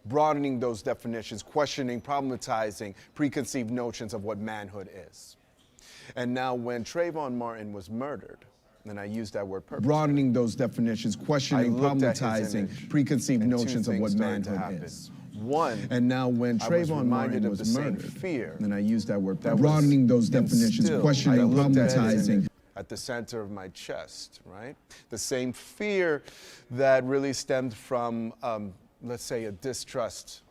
broadening those definitions, questioning, problematizing preconceived notions of what manhood is. And now when Trayvon Martin was murdered, and I use that word purposely, broadening those definitions, questioning, problematizing preconceived notions of what manhood is. One, and now when Trayvon Martin was murdered, fear, and I use that word purposely, broadening those definitions, questioning, problematizing at the center of my chest, right? The same fear that really stemmed from, let's say, a distrust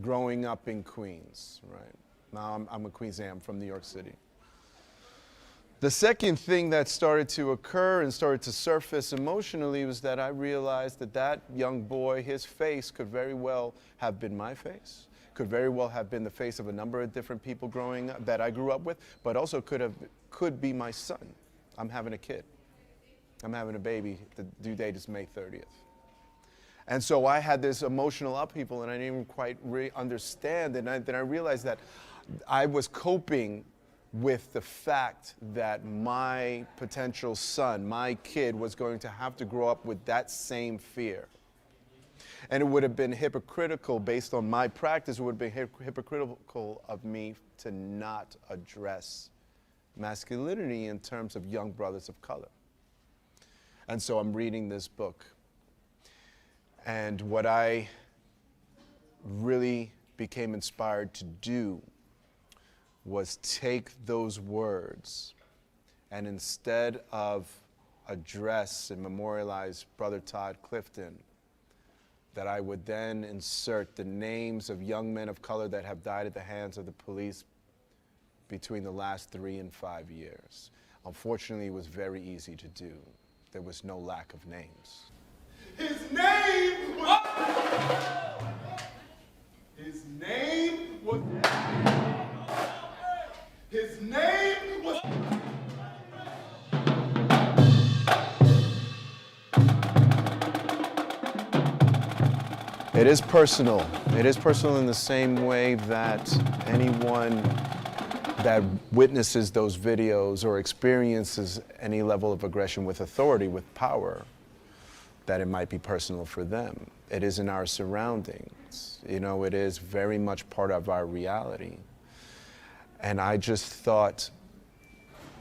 growing up in Queens, right? Now I'm a Queensian, I'm from New York City. The second thing that started to occur and started to surface emotionally was that I realized that that young boy, his face could very well have been my face, could very well have been the face of a number of different people growing up that I grew up with, but also could be my son. I'm having a kid. I'm having a baby. The due date is May 30th. And so I had this emotional upheaval and I didn't even quite understand. And then I realized that I was coping with the fact that my potential son, my kid, was going to have to grow up with that same fear. And it would have been hypocritical, based on my practice, it would have been hypocritical of me to not address masculinity in terms of young brothers of color. And so I'm reading this book. And what I really became inspired to do was take those words and instead of address and memorialize Brother Todd Clifton, that I would then insert the names of young men of color that have died at the hands of the police between the last 3 and 5 years. Unfortunately, it was very easy to do. There was no lack of names. His name was... His name was... His name was... It is personal. It is personal in the same way that anyone that witnesses those videos or experiences any level of aggression with authority, with power, that it might be personal for them. It is in our surroundings. You know, it is very much part of our reality. And I just thought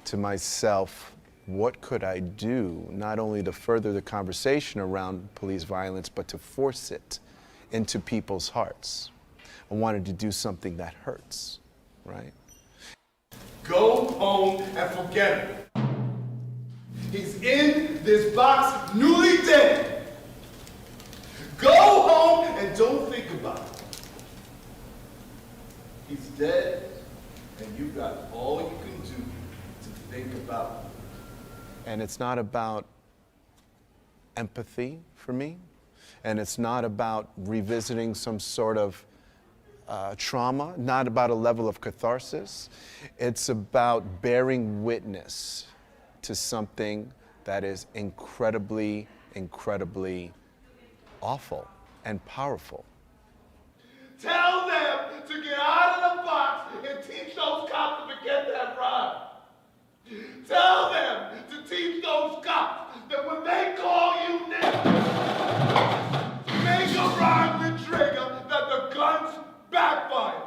to myself, what could I do, not only to further the conversation around police violence, but to force it into people's hearts? I wanted to do something that hurts, right? Go home and forget it. He's in this box, newly dead. Go home and don't think about it. He's dead, and you've got all you can do to think about it. And it's not about empathy for me, and it's not about revisiting some sort of trauma, not about a level of catharsis. It's about bearing witness to something that is incredibly, incredibly awful and powerful. Tell them to get out of the box and teach those cops to forget that rhyme. Tell them to teach those cops that when they call you nigga, make a rhyme the trigger that the guns backfire.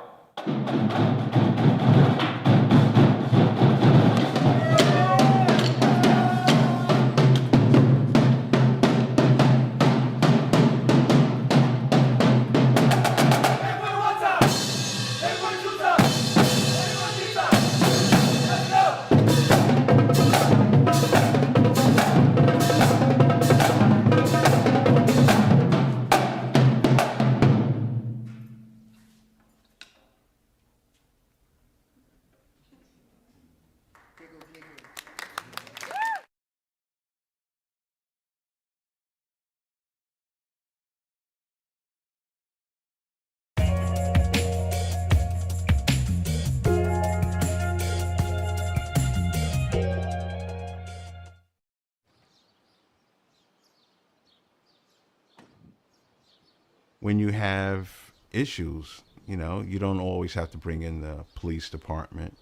When you have issues, you know, you don't always have to bring in the police department.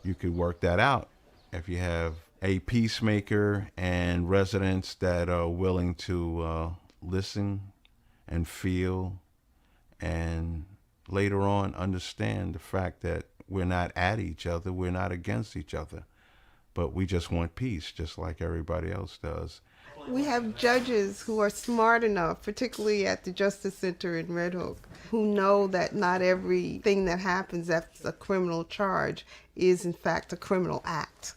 You could work that out. If you have a peacemaker and residents that are willing to listen and feel, and later on understand the fact that we're not at each other, we're not against each other, but we just want peace, just like everybody else does. We have judges who are smart enough, particularly at the Justice Center in Red Hook, who know that not everything that happens that's a criminal charge is in fact a criminal act.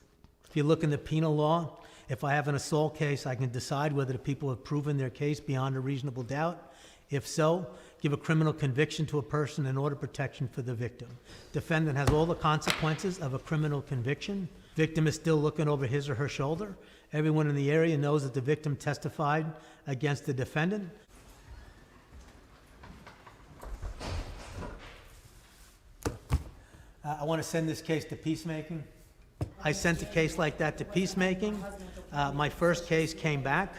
If you look in the penal law, if I have an assault case, I can decide whether the people have proven their case beyond a reasonable doubt. If so, give a criminal conviction to a person in order protection for the victim. Defendant has all the consequences of a criminal conviction. Victim is still looking over his or her shoulder. Everyone in the area knows that the victim testified against the defendant. I want to send this case to peacemaking. I sent a case like that to peacemaking. My first case came back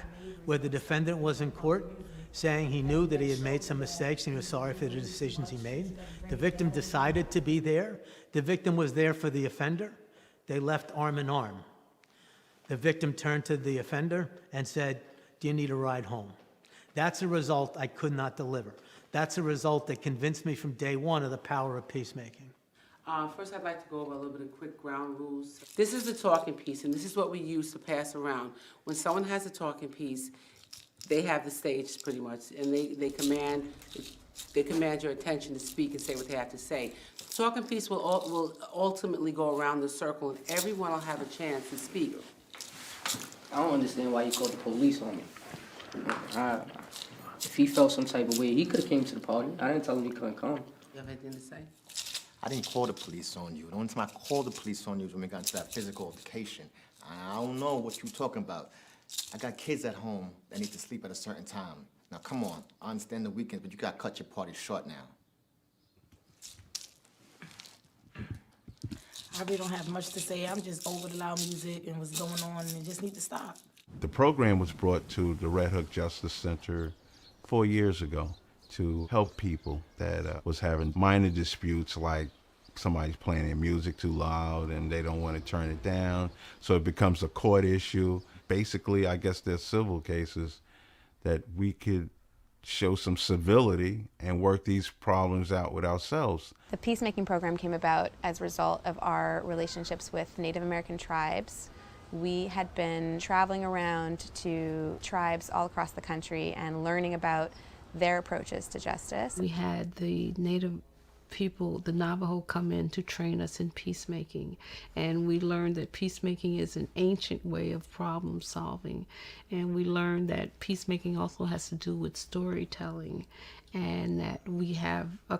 where the defendant was in court saying he knew that he had made some mistakes and he was sorry for the decisions he made. The victim decided to be there. The victim was there for the offender. They left arm in arm. The victim turned to the offender and said, "Do you need a ride home?" That's a result I could not deliver. That's a result that convinced me from day one of the power of peacemaking. First, I'd like to go over a little bit of quick ground rules. This is the talking piece, and this is what we use to pass around. When someone has a talking piece, they have the stage pretty much, and they command your attention to speak and say what they have to say. The talking piece will ultimately go around the circle, and everyone will have a chance to speak. I don't understand why you called the police on me. If he felt some type of way, he could have came to the party. I didn't tell him he couldn't come. You have anything to say? I didn't call the police on you. The only time I called the police on you was when we got into that physical altercation. I don't know what you're talking about. I got kids at home that need to sleep at a certain time. Now, come on. I understand the weekend, but you got to cut your party short now. I really don't have much to say. I'm just over the loud music and what's going on, and it just need to stop. The program was brought to the Red Hook Justice Center 4 years ago to help people that was having minor disputes, like somebody's playing their music too loud and they don't want to turn it down, so it becomes a court issue. Basically, I guess there's civil cases that we could show some civility and work these problems out with ourselves. The peacemaking program came about as a result of our relationships with Native American tribes. We had been traveling around to tribes all across the country and learning about their approaches to justice. We had the Native people, the Navajo, come in to train us in peacemaking, and we learned that peacemaking is an ancient way of problem solving, and we learned that peacemaking also has to do with storytelling, and that we have a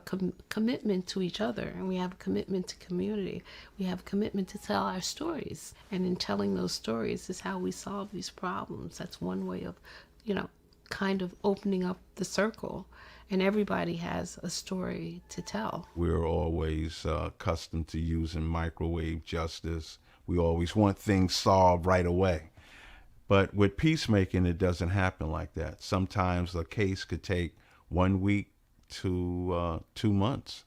commitment to each other, and we have a commitment to community. We have a commitment to tell our stories, and in telling those stories is how we solve these problems. That's one way of, kind of opening up the circle, and everybody has a story to tell. We're always accustomed to using microwave justice. We always want things solved right away. But with peacemaking, it doesn't happen like that. Sometimes a case could take 1 week to 2 months,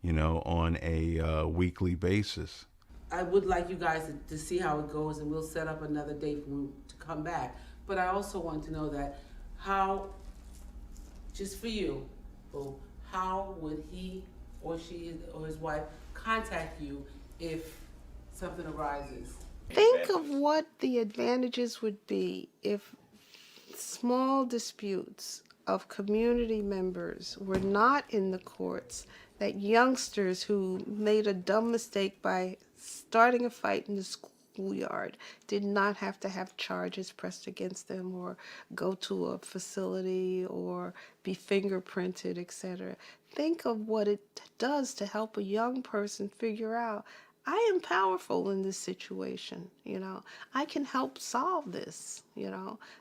on a weekly basis. I would like you guys to see how it goes, and we'll set up another date for him to come back. But I also want to know that just for you, how would he or she or his wife contact you if something arises? Think of what the advantages would be if small disputes of community members were not in the courts, that youngsters who made a dumb mistake by starting a fight in the schoolyard did not have to have charges pressed against them or go to a facility or be fingerprinted, etc. Think of what it does to help a young person figure out, I am powerful in this situation, I can help solve this,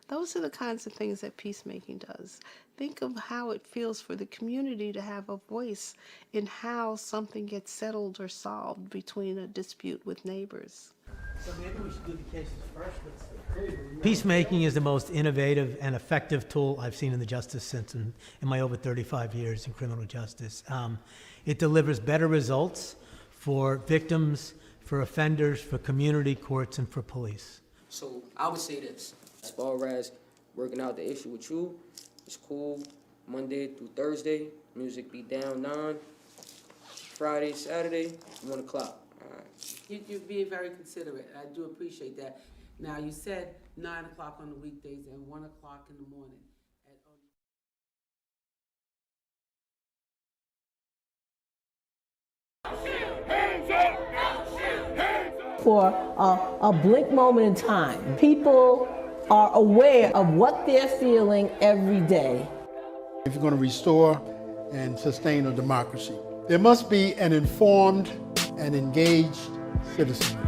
Those are the kinds of things that peacemaking does. Think of how it feels for the community to have a voice in how something gets settled or solved between a dispute with neighbors. So maybe we should do the cases first. Peacemaking is the most innovative and effective tool I've seen in the justice system in my over 35 years in criminal justice. It delivers better results for victims, for offenders, for community courts, and for police. So I would say this, as far as working out the issue with you, it's cool. Monday through Thursday, music be down 9. Friday, Saturday, 1 o'clock. All right. You're being very considerate. I do appreciate that. Now, you said 9 o'clock on the weekdays and 1 o'clock in the morning. For a blink moment in time, people are aware of what they're feeling every day. If you're going to restore and sustain a democracy, there must be an informed and engaged citizenry.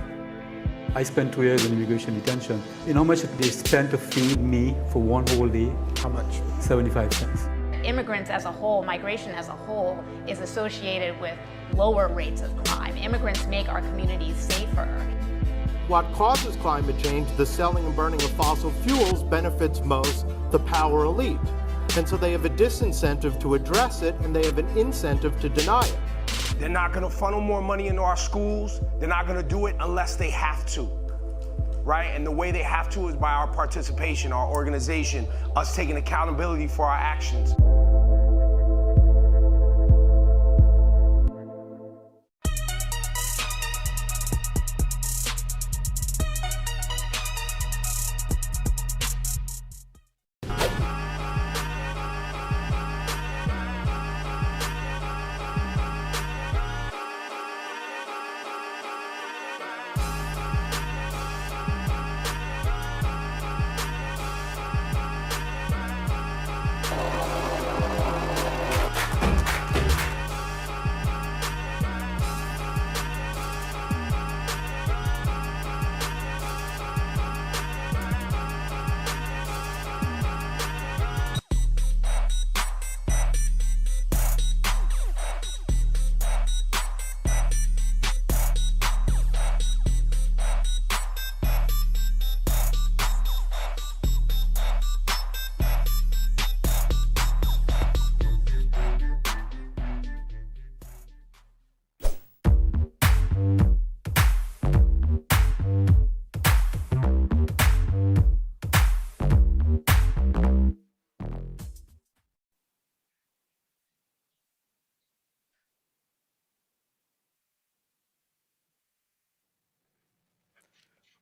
I spent 2 years in immigration detention. You know how much they spent to feed me for one whole day? How much? 75 cents. Immigrants as a whole, migration as a whole, is associated with lower rates of crime. Immigrants make our communities safer. What causes climate change, the selling and burning of fossil fuels, benefits most the power elite. And so they have a disincentive to address it, and they have an incentive to deny it. They're not going to funnel more money into our schools. They're not going to do it unless they have to, right? And the way they have to is by our participation, our organization, us taking accountability for our actions.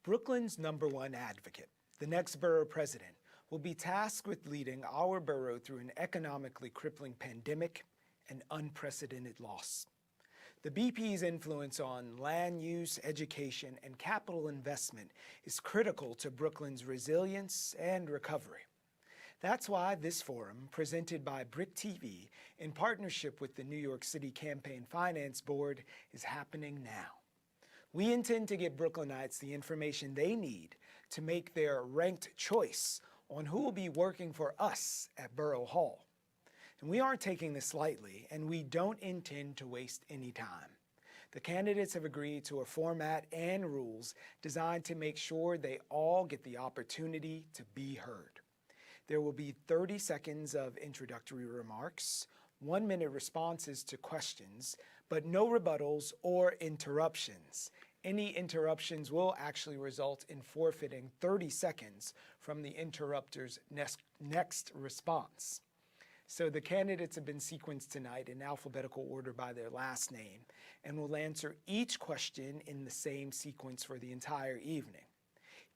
Brooklyn's #1 advocate, the next borough president, will be tasked with leading our borough through an economically crippling pandemic and unprecedented loss. The BP's influence on land use, education, and capital investment is critical to Brooklyn's resilience and recovery. That's why this forum, presented by BRIC TV in partnership with the New York City Campaign Finance Board, is happening now. We intend to give Brooklynites the information they need to make their ranked choice on who will be working for us at Borough Hall. And we aren't taking this lightly, and we don't intend to waste any time. The candidates have agreed to a format and rules designed to make sure they all get the opportunity to be heard. There will be 30 seconds of introductory remarks, 1-minute responses to questions, but no rebuttals or interruptions. Any interruptions will actually result in forfeiting 30 seconds from the interrupter's next response. So the candidates have been sequenced tonight in alphabetical order by their last name and will answer each question in the same sequence for the entire evening.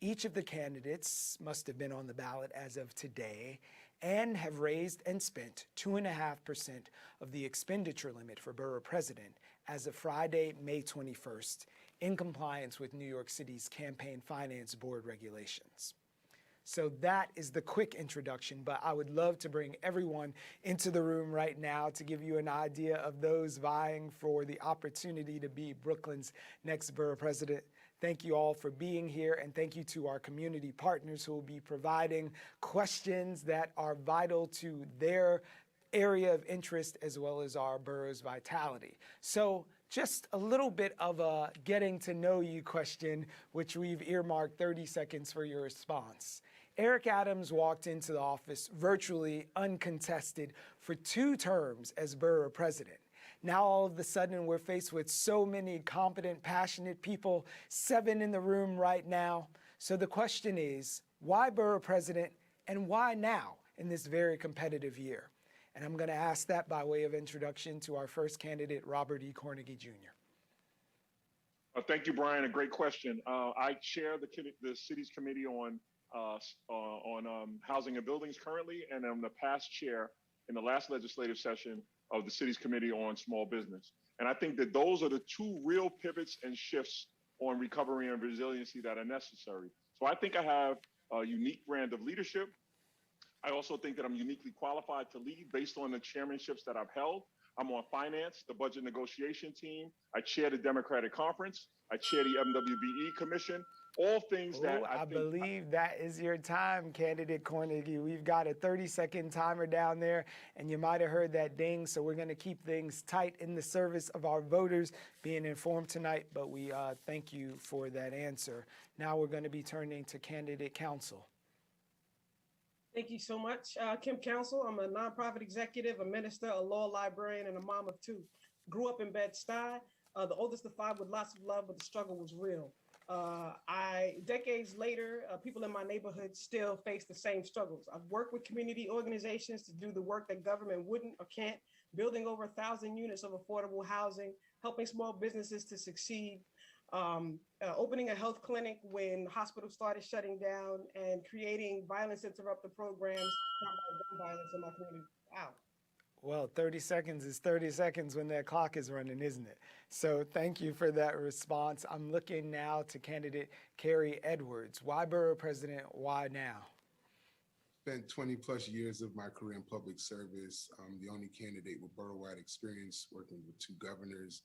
Each of the candidates must have been on the ballot as of today and have raised and spent 2.5% of the expenditure limit for borough president as of Friday, May 21st, in compliance with New York City's Campaign Finance Board regulations. So that is the quick introduction, but I would love to bring everyone into the room right now to give you an idea of those vying for the opportunity to be Brooklyn's next borough president. Thank you all for being here, and thank you to our community partners who will be providing questions that are vital to their area of interest as well as our borough's vitality. So just a little bit of a getting to know you question, which we've earmarked 30 seconds for your response. Eric Adams walked into the office virtually uncontested for 2 terms as borough president. Now all of a sudden we're faced with so many competent, passionate people, 7 in the room right now. So the question is, why borough president and why now in this very competitive year? And I'm going to ask that by way of introduction to our first candidate, Robert E. Cornegy Jr. Thank you, Brian. A great question. I chair the city's committee on housing and buildings currently, and I'm the past chair in the last legislative session of the city's committee on small business. And I think that those are the two real pivots and shifts on recovery and resiliency that are necessary. So I think I have a unique brand of leadership. I also think that I'm uniquely qualified to lead based on the chairmanships that I've held. I'm on finance, the budget negotiation team. I chair the Democratic Conference. I chair the MWBE Commission. All things that I believe that is your time, candidate Cornegy. We've got a 30-second timer down there, and you might have heard that ding, so we're going to keep things tight in the service of our voters being informed tonight, but we thank you for that answer. Now we're going to be turning to candidate counsel. Thank you so much, Kim Counsel. I'm a nonprofit executive, a minister, a law librarian, and a mom of two. Grew up in Bed-Stuy, the oldest of five with lots of love, but the struggle was real. Decades later, people in my neighborhood still face the same struggles. I've worked with community organizations to do the work that government wouldn't or can't, building over 1,000 units of affordable housing, helping small businesses to succeed, opening a health clinic when hospitals started shutting down, and creating violence interrupter programs to combat gun violence in my community. Wow. Well, 30 seconds is 30 seconds when that clock is running, isn't it? So thank you for that response. I'm looking now to candidate Carrie Edwards. Why borough president? Why now? Spent 20 plus years of my career in public service. I'm the only candidate with borough-wide experience working with two governors.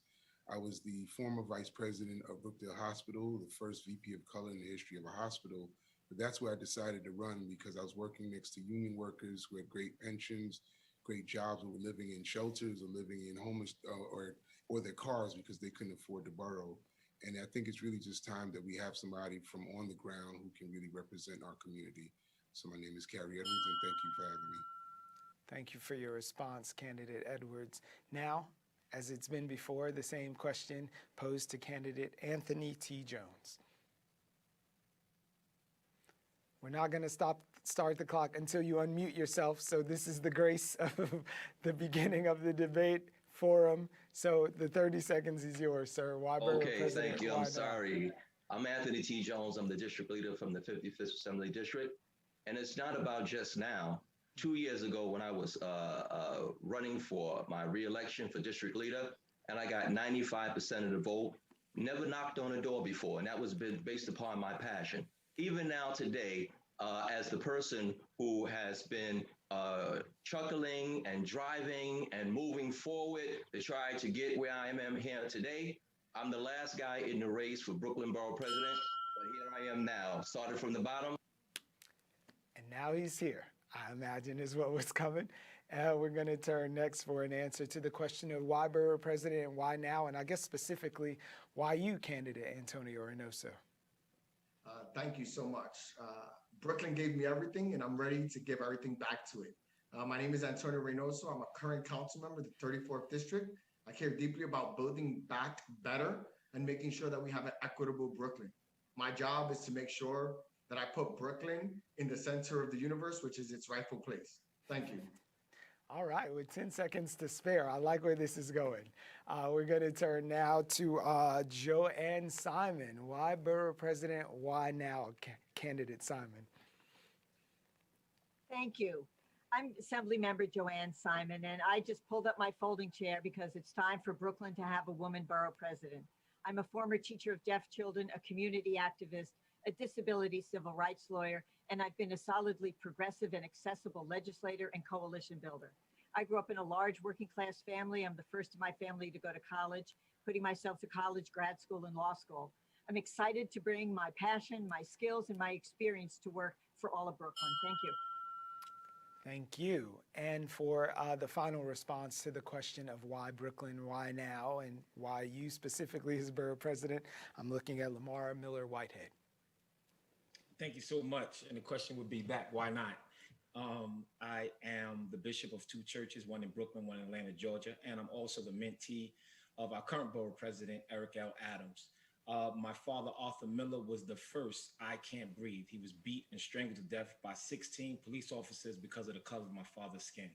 I was the former vice president of Brookdale Hospital, the first VP of color in the history of a hospital. But that's where I decided to run because I was working next to union workers who had great pensions, great jobs, who were living in shelters or living in homeless or their cars because they couldn't afford to borrow. And I think it's really just time that we have somebody from on the ground who can really represent our community. So my name is Carrie Edwards, and thank you for having me. Thank you for your response, candidate Edwards. Now, as it's been before, the same question posed to candidate Anthony T. Jones. We're not going to start the clock until you unmute yourself. So this is the grace of the beginning of the debate forum. So the 30 seconds is yours, sir. Why borough president? Thank you. I'm sorry. I'm Anthony T. Jones. I'm the district leader from the 55th Assembly District. And it's not about just now. 2 years ago when I was running for my re-election for district leader, and I got 95% of the vote, never knocked on a door before, and that was based upon my passion. Even now today, as the person who has been chuckling and driving and moving forward to try to get where I am here today, I'm the last guy in the race for Brooklyn Borough President, but here I am now, started from the bottom. And now he's here, I imagine is what was coming. We're going to turn next for an answer to the question of why borough president and why now, and I guess specifically, why you, candidate Antonio Reynoso? Thank you so much. Brooklyn gave me everything, and I'm ready to give everything back to it. My name is Antonio Reynoso. I'm a current council member of the 34th District. I care deeply about building back better and making sure that we have an equitable Brooklyn. My job is to make sure that I put Brooklyn in the center of the universe, which is its rightful place. Thank you. All right, with 10 seconds to spare, I like where this is going. We're going to turn now to Joanne Simon. Why borough president? Why now, candidate Simon? Thank you. I'm Assemblymember Joanne Simon, and I just pulled up my folding chair because it's time for Brooklyn to have a woman borough president. I'm a former teacher of deaf children, a community activist, a disability civil rights lawyer, and I've been a solidly progressive and accessible legislator and coalition builder. I grew up in a large working class family. I'm the first in my family to go to college, putting myself to college, grad school, and law school. I'm excited to bring my passion, my skills, and my experience to work for all of Brooklyn. Thank you. Thank you. And for the final response to the question of why Brooklyn, why now, and why you specifically as borough president, I'm looking at Lamar Miller Whitehead. Thank you so much. And the question would be that, why not? I am the bishop of two churches, one in Brooklyn, one in Atlanta, Georgia, and I'm also the mentee of our current borough president, Eric L. Adams. My father, Arthur Miller, was the first I Can't Breathe. He was beat and strangled to death by 16 police officers because of the color of my father's skin.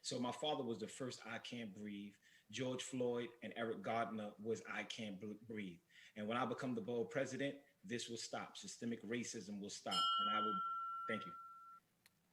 So my father was the first I Can't Breathe. George Floyd and Eric Gardner was I Can't Breathe. And when I become the borough president, this will stop. Systemic racism will stop. And I will, thank you.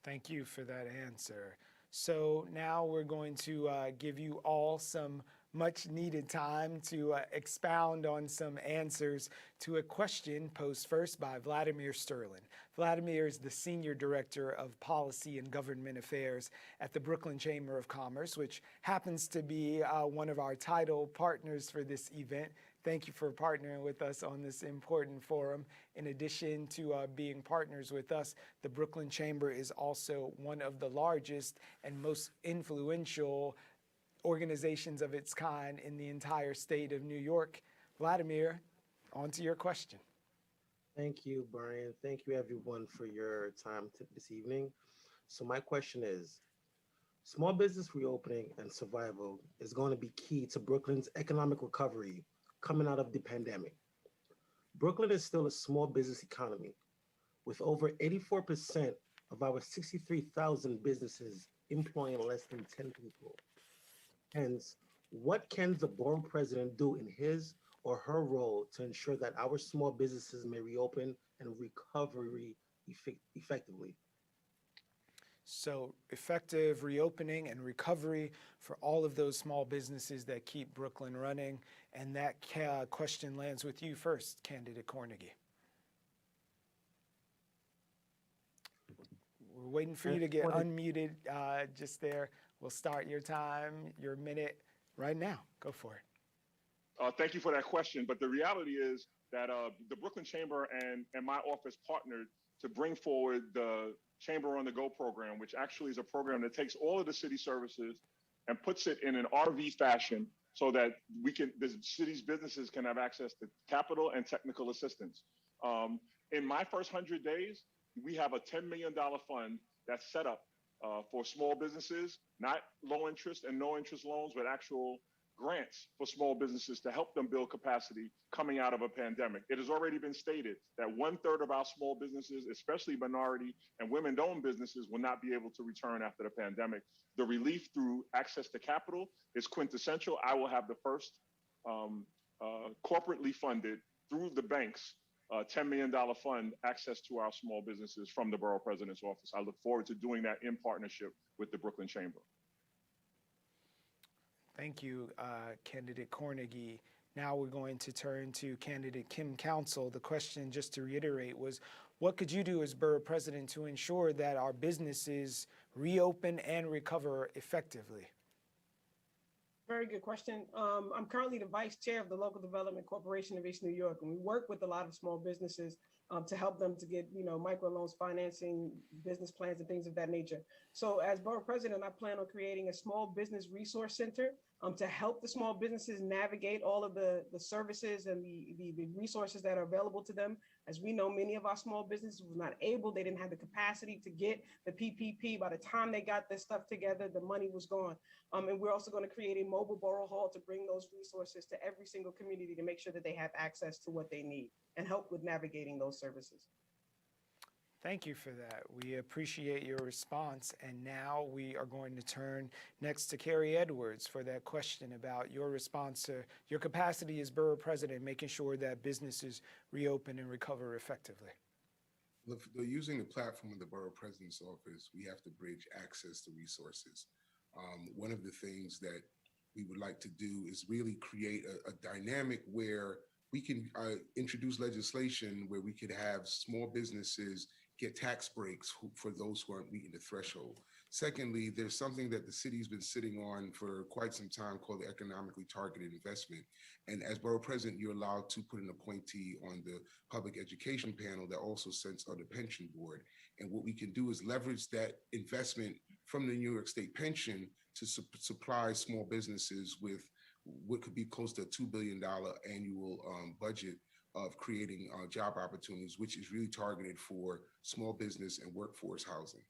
Thank you for that answer. So now we're going to give you all some much needed time to expound on some answers to a question posed first by Vladimir Sterling. Vladimir is the Senior Director of Policy and Government Affairs at the Brooklyn Chamber of Commerce, which happens to be one of our title partners for this event. Thank you for partnering with us on this important forum. In addition to being partners with us, the Brooklyn Chamber is also one of the largest and most influential organizations of its kind in the entire state of New York. Vladimir, on to your question. Thank you, Brian. Thank you, everyone, for your time this evening. So my question is, small business reopening and survival is going to be key to Brooklyn's economic recovery coming out of the pandemic. Brooklyn is still a small business economy, with over 84% of our 63,000 businesses employing less than 10 people. Hence, what can the borough president do in his or her role to ensure that our small businesses may reopen and recover effectively? So effective reopening and recovery for all of those small businesses that keep Brooklyn running. And that question lands with you first, Candidate Cornegie. We're waiting for you to get unmuted just there. We'll start your time, your minute right now. Go for it. Thank you for that question. But the reality is that the Brooklyn Chamber and my office partnered to bring forward the Chamber on the Go program, which actually is a program that takes all of the city services and puts it in an RV fashion so that the city's businesses can have access to capital and technical assistance. In my first 100 days, we have a $10 million fund that's set up for small businesses, not low interest and no interest loans, but actual grants for small businesses to help them build capacity coming out of a pandemic. It has already been stated that 1/3 of our small businesses, especially minority and women-owned businesses, will not be able to return after the pandemic. The relief through access to capital is quintessential. I will have the first corporately funded through the banks $10 million fund access to our small businesses from the Borough President's office. I look forward to doing that in partnership with the Brooklyn Chamber. Thank you, Candidate Cornegie. Now we're going to turn to Candidate Kim Council. The question, just to reiterate, was what could you do as Borough President to ensure that our businesses reopen and recover effectively? Very good question. I'm currently the vice chair of the Local Development Corporation of East New York, and we work with a lot of small businesses to help them to get, microloans, financing, business plans, and things of that nature. So as Borough President, I plan on creating a small business resource center to help the small businesses navigate all of the services and the resources that are available to them. As we know, many of our small businesses were not able, they didn't have the capacity to get the PPP. By the time they got this stuff together, the money was gone. And we're also going to create a mobile borough hall to bring those resources to every single community to make sure that they have access to what they need and help with navigating those services. Thank you for that. We appreciate your response. And now we are going to turn next to Carrie Edwards for that question about your response to your capacity as Borough President, making sure that businesses reopen and recover effectively. Look, using the platform of the Borough President's office, we have to bridge access to resources. One of the things that we would like to do is really create a dynamic where we can introduce legislation where we could have small businesses get tax breaks for those who aren't meeting the threshold. Secondly, there's something that the city's been sitting on for quite some time called the economically targeted investment. And as Borough President, you're allowed to put an appointee on the public education panel that also sits on the pension board. And what we can do is leverage that investment from the New York State pension to supply small businesses with what could be close to a $2 billion annual budget of creating job opportunities, which is really targeted for small business and workforce housing.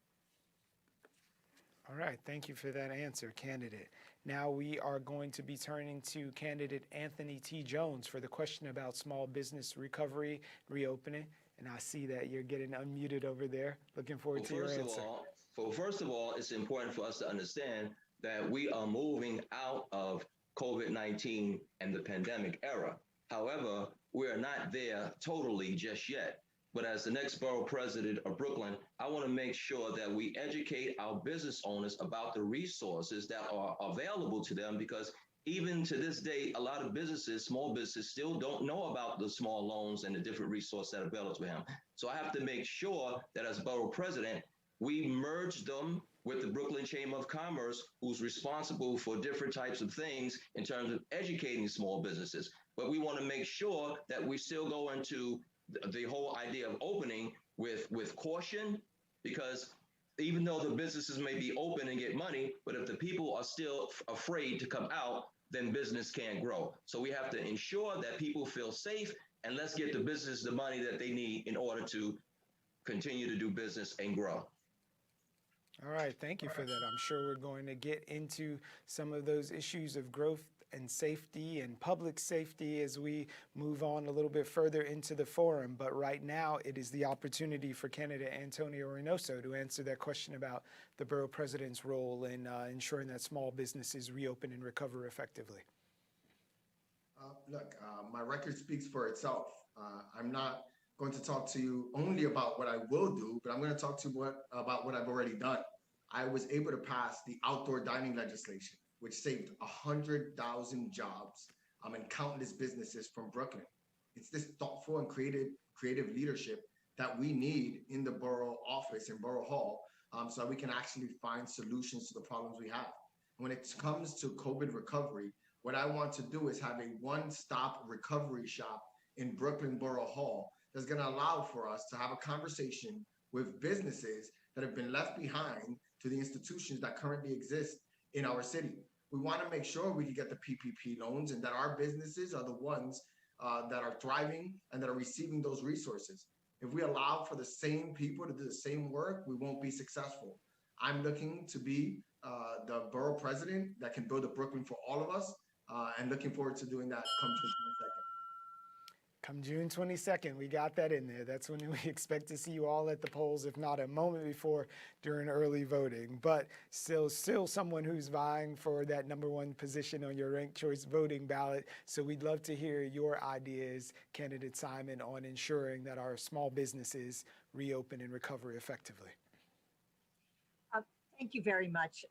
All right, thank you for that answer, candidate. Now we are going to be turning to candidate Anthony T. Jones for the question about small business recovery, reopening. And I see that you're getting unmuted over there. Looking forward to your answer. First of all, it's important for us to understand that we are moving out of COVID-19 and the pandemic era. However, we are not there totally just yet. But as the next borough president of Brooklyn, I want to make sure that we educate our business owners about the resources that are available to them, because even to this day, a lot of businesses, small businesses, still don't know about the small loans and the different resources that are available to them. So I have to make sure that as borough president, we merge them with the Brooklyn Chamber of Commerce, who's responsible for different types of things in terms of educating small businesses. But we want to make sure that we still go into the whole idea of opening with caution, because even though the businesses may be open and get money, but if the people are still afraid to come out, then business can't grow. So we have to ensure that people feel safe, and let's get the business the money that they need in order to continue to do business and grow. All right, thank you for that. I'm sure we're going to get into some of those issues of growth and safety and public safety as we move on a little bit further into the forum. But right now, it is the opportunity for candidate Antonio Reynoso to answer that question about the borough president's role in ensuring that small businesses reopen and recover effectively. Look, my record speaks for itself. I'm not going to talk to you only about what I will do, but I'm going to talk to you about what I've already done. I was able to pass the outdoor dining legislation, which saved 100,000 jobs and countless businesses from Brooklyn. It's this thoughtful and creative leadership that we need in the borough office and borough hall, so that we can actually find solutions to the problems we have. When it comes to COVID recovery, what I want to do is have a one-stop recovery shop in Brooklyn Borough Hall that's going to allow for us to have a conversation with businesses that have been left behind to the institutions that currently exist in our city. We want to make sure we can get the PPP loans, and that our businesses are the ones that are thriving and that are receiving those resources. If we allow for the same people to do the same work, we won't be successful. I'm looking to be the borough president that can build a Brooklyn for all of us, and looking forward to doing that come June 22nd. Come June 22nd, we got that in there. That's when we expect to see you all at the polls, if not a moment before, during early voting. But still someone who's vying for that #1 position on your ranked choice voting ballot. So we'd love to hear your ideas, candidate Simon, on ensuring that our small businesses reopen and recover effectively. Thank you very much,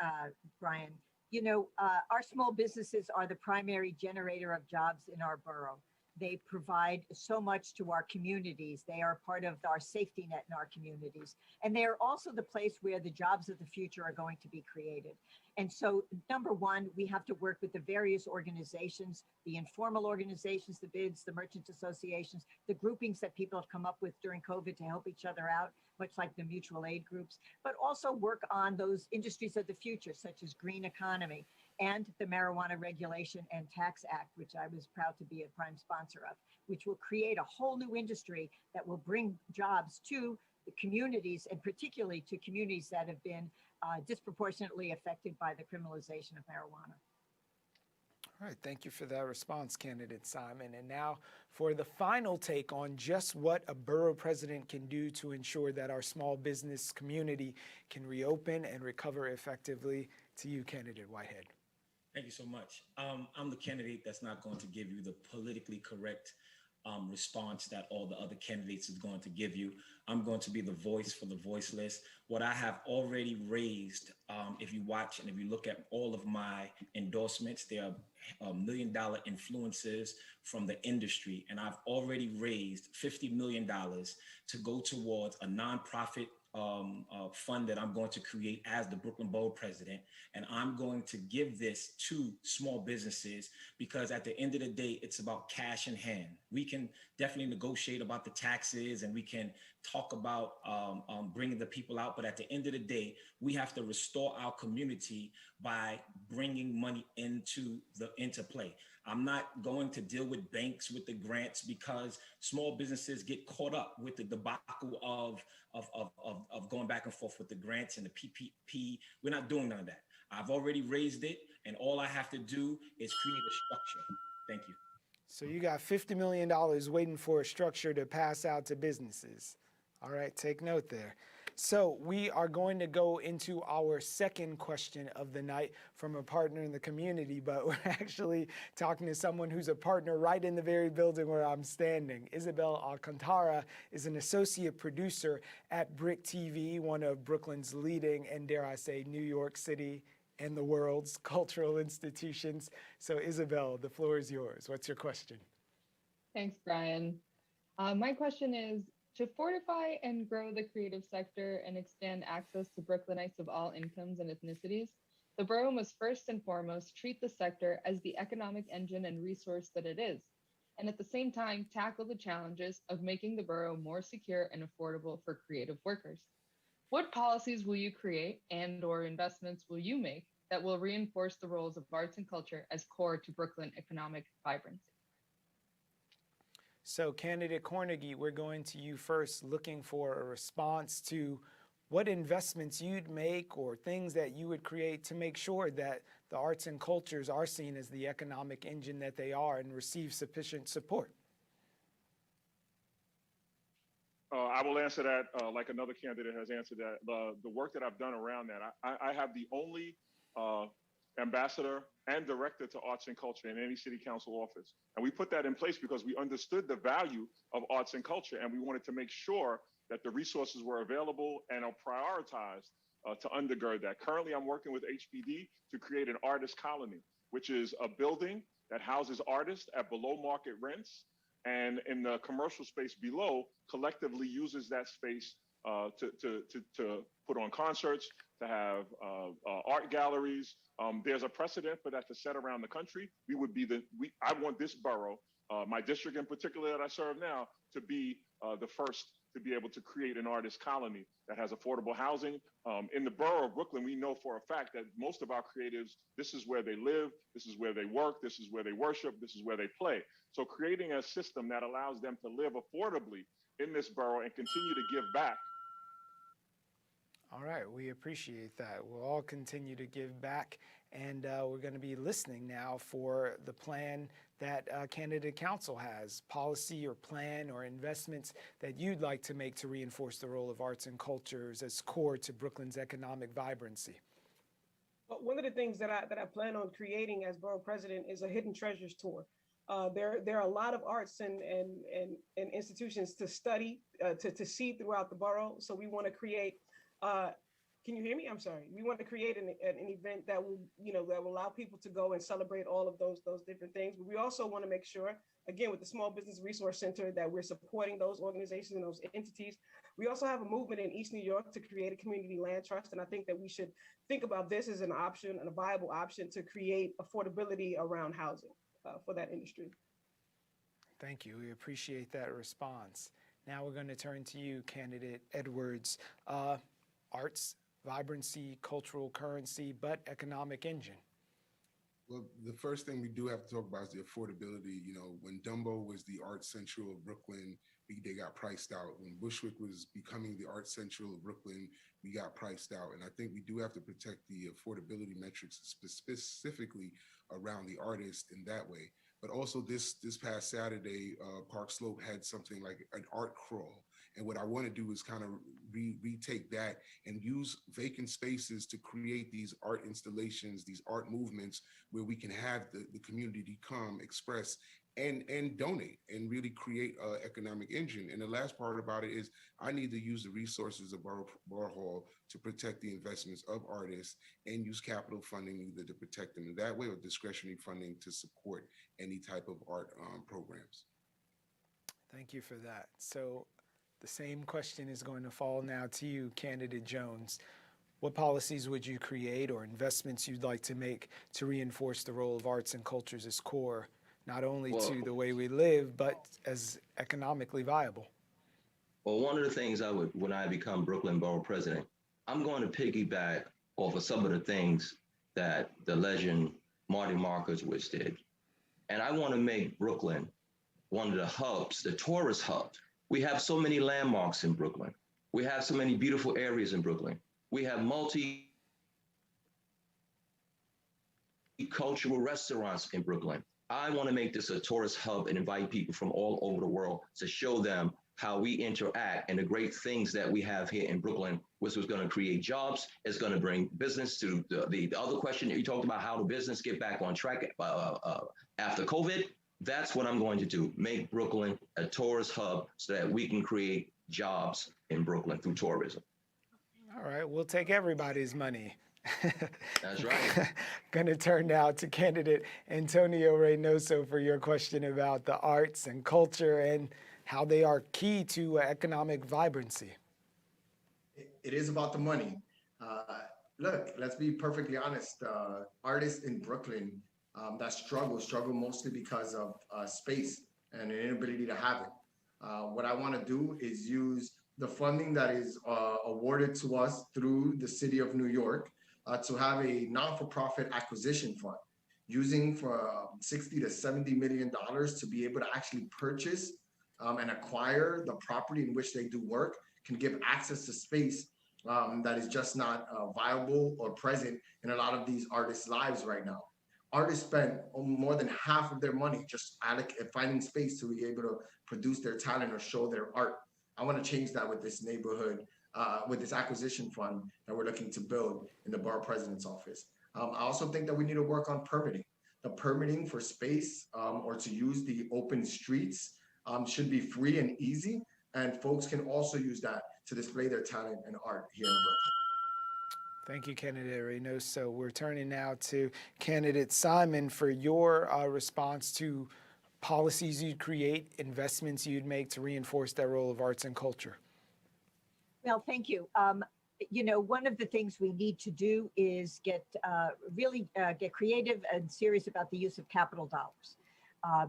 Brian. You know, our small businesses are the primary generator of jobs in our borough. They provide so much to our communities. They are part of our safety net in our communities. And they are also the place where the jobs of the future are going to be created. And so, #1, we have to work with the various organizations, the informal organizations, the BIDs, the merchant associations, the groupings that people have come up with during COVID to help each other out, much like the mutual aid groups, but also work on those industries of the future, such as green economy and the Marijuana Regulation and Tax Act, which I was proud to be a prime sponsor of, which will create a whole new industry that will bring jobs to the communities, and particularly to communities that have been disproportionately affected by the criminalization of marijuana. All right, thank you for that response, candidate Simon. And now for the final take on just what a borough president can do to ensure that our small business community can reopen and recover effectively, to you, candidate Whitehead. Thank you so much. I'm the candidate that's not going to give you the politically correct response that all the other candidates is going to give you. I'm going to be the voice for the voiceless. What I have already raised, if you watch and if you look at all of my endorsements, there are $1 million influences from the industry. And I've already raised $50 million to go towards a nonprofit fund that I'm going to create as the Brooklyn Borough president. And I'm going to give this to small businesses, because at the end of the day, it's about cash in hand. We can definitely negotiate about the taxes, and we can talk about bringing the people out. But at the end of the day, we have to restore our community by bringing money into play. I'm not going to deal with banks with the grants, because small businesses get caught up with the debacle of going back and forth with the grants and the PPP. We're not doing none of that. I've already raised it, and all I have to do is create a structure. Thank you. So you got $50 million waiting for a structure to pass out to businesses. All right, take note there. So we are going to go into our second question of the night from a partner in the community, but we're actually talking to someone who's a partner right in the very building where I'm standing. Isabel Alcantara is an associate producer at BRIC TV, one of Brooklyn's leading, and dare I say, New York City and the world's cultural institutions. So Isabel, the floor is yours. What's your question? Thanks, Brian. My question is, to fortify and grow the creative sector and expand access to Brooklynites of all incomes and ethnicities, the borough must first and foremost treat the sector as the economic engine and resource that it is, and at the same time tackle the challenges of making the borough more secure and affordable for creative workers. What policies will you create and/or investments will you make that will reinforce the roles of arts and culture as core to Brooklyn economic vibrancy? So candidate Cornegie, we're going to you first, looking for a response to what investments you'd make or things that you would create to make sure that the arts and cultures are seen as the economic engine that they are and receive sufficient support. I will answer that like another candidate has answered that. The work that I've done around that, I have the only ambassador and director to arts and culture in any city council office. And we put that in place because we understood the value of arts and culture, and we wanted to make sure that the resources were available and are prioritized to undergird that. Currently, I'm working with HPD to create an artist colony, which is a building that houses artists at below market rents, and in the commercial space below, collectively uses that space to put on concerts, to have art galleries. There's a precedent for that to set around the country. I want this borough, my district in particular that I serve now, to be the first to be able to create an artist colony that has affordable housing. In the borough of Brooklyn, we know for a fact that most of our creatives, this is where they live, this is where they work, this is where they worship, this is where they play. So creating a system that allows them to live affordably in this borough and continue to give back. All right, we appreciate that. We'll all continue to give back, and we're going to be listening now for the plan that candidate council has, policy or plan or investments that you'd like to make to reinforce the role of arts and cultures as core to Brooklyn's economic vibrancy. Well, one of the things that I plan on creating as borough president is a hidden treasures tour. There are a lot of arts and institutions to study, to see throughout the borough. So we want to create. Can you hear me? I'm sorry. We want to create an event that will, that will allow people to go and celebrate all of those different things. But we also want to make sure, again, with the Small Business Resource Center, that we're supporting those organizations and those entities. We also have a movement in East New York to create a community land trust. And I think that we should think about this as an option and a viable option to create affordability around housing for that industry. Thank you. We appreciate that response. Now we're going to turn to you, candidate Edwards. Arts, vibrancy, cultural currency, but economic engine. Well, the first thing we do have to talk about is the affordability. When Dumbo was the art central of Brooklyn, they got priced out. When Bushwick was becoming the art central of Brooklyn, we got priced out. And I think we do have to protect the affordability metrics specifically around the artist in that way. But also this past Saturday, Park Slope had something like an art crawl. And what I want to do is kind of retake that and use vacant spaces to create these art installations, these art movements where we can have the community come, express, and donate and really create an economic engine. And the last part about it is I need to use the resources of Borough Hall to protect the investments of artists and use capital funding either to protect them in that way or discretionary funding to support any type of art programs. Thank you for that. So the same question is going to fall now to you, candidate Jones. What policies would you create or investments you'd like to make to reinforce the role of arts and cultures as core, not only to the way we live, but as economically viable? Well, one of the things I would, when I become Brooklyn Borough President, I'm going to piggyback off of some of the things that the legend Marty Markowitz did. And I want to make Brooklyn one of the hubs, the tourist hubs. We have so many landmarks in Brooklyn. We have so many beautiful areas in Brooklyn. We have multicultural restaurants in Brooklyn. I want to make this a tourist hub and invite people from all over the world to show them how we interact and the great things that we have here in Brooklyn, which was going to create jobs. It's going to bring business to the other question that you talked about, how the business get back on track after COVID. That's what I'm going to do, make Brooklyn a tourist hub so that we can create jobs in Brooklyn through tourism. All right, we'll take everybody's money. That's right. Going to turn now to candidate Antonio Reynoso for your question about the arts and culture and how they are key to economic vibrancy. It is about the money. Look, let's be perfectly honest. Artists in Brooklyn that struggle mostly because of space and an inability to have it. What I want to do is use the funding that is awarded to us through the city of New York to have a non-for-profit acquisition fund, using for $60 to $70 million to be able to actually purchase and acquire the property in which they do work, can give access to space that is just not viable or present in a lot of these artists' lives right now. Artists spend more than half of their money just finding space to be able to produce their talent or show their art. I want to change that with this neighborhood, with this acquisition fund that we're looking to build in the borough president's office. I also think that we need to work on permitting. The permitting for space or to use the open streets should be free and easy, and folks can also use that to display their talent and art here in Brooklyn. Thank you, candidate Reynoso. We're turning now to candidate Simon for your response to policies you'd create, investments you'd make to reinforce that role of arts and culture. Well, thank you. You know, one of the things we need to do is really get creative and serious about the use of capital dollars.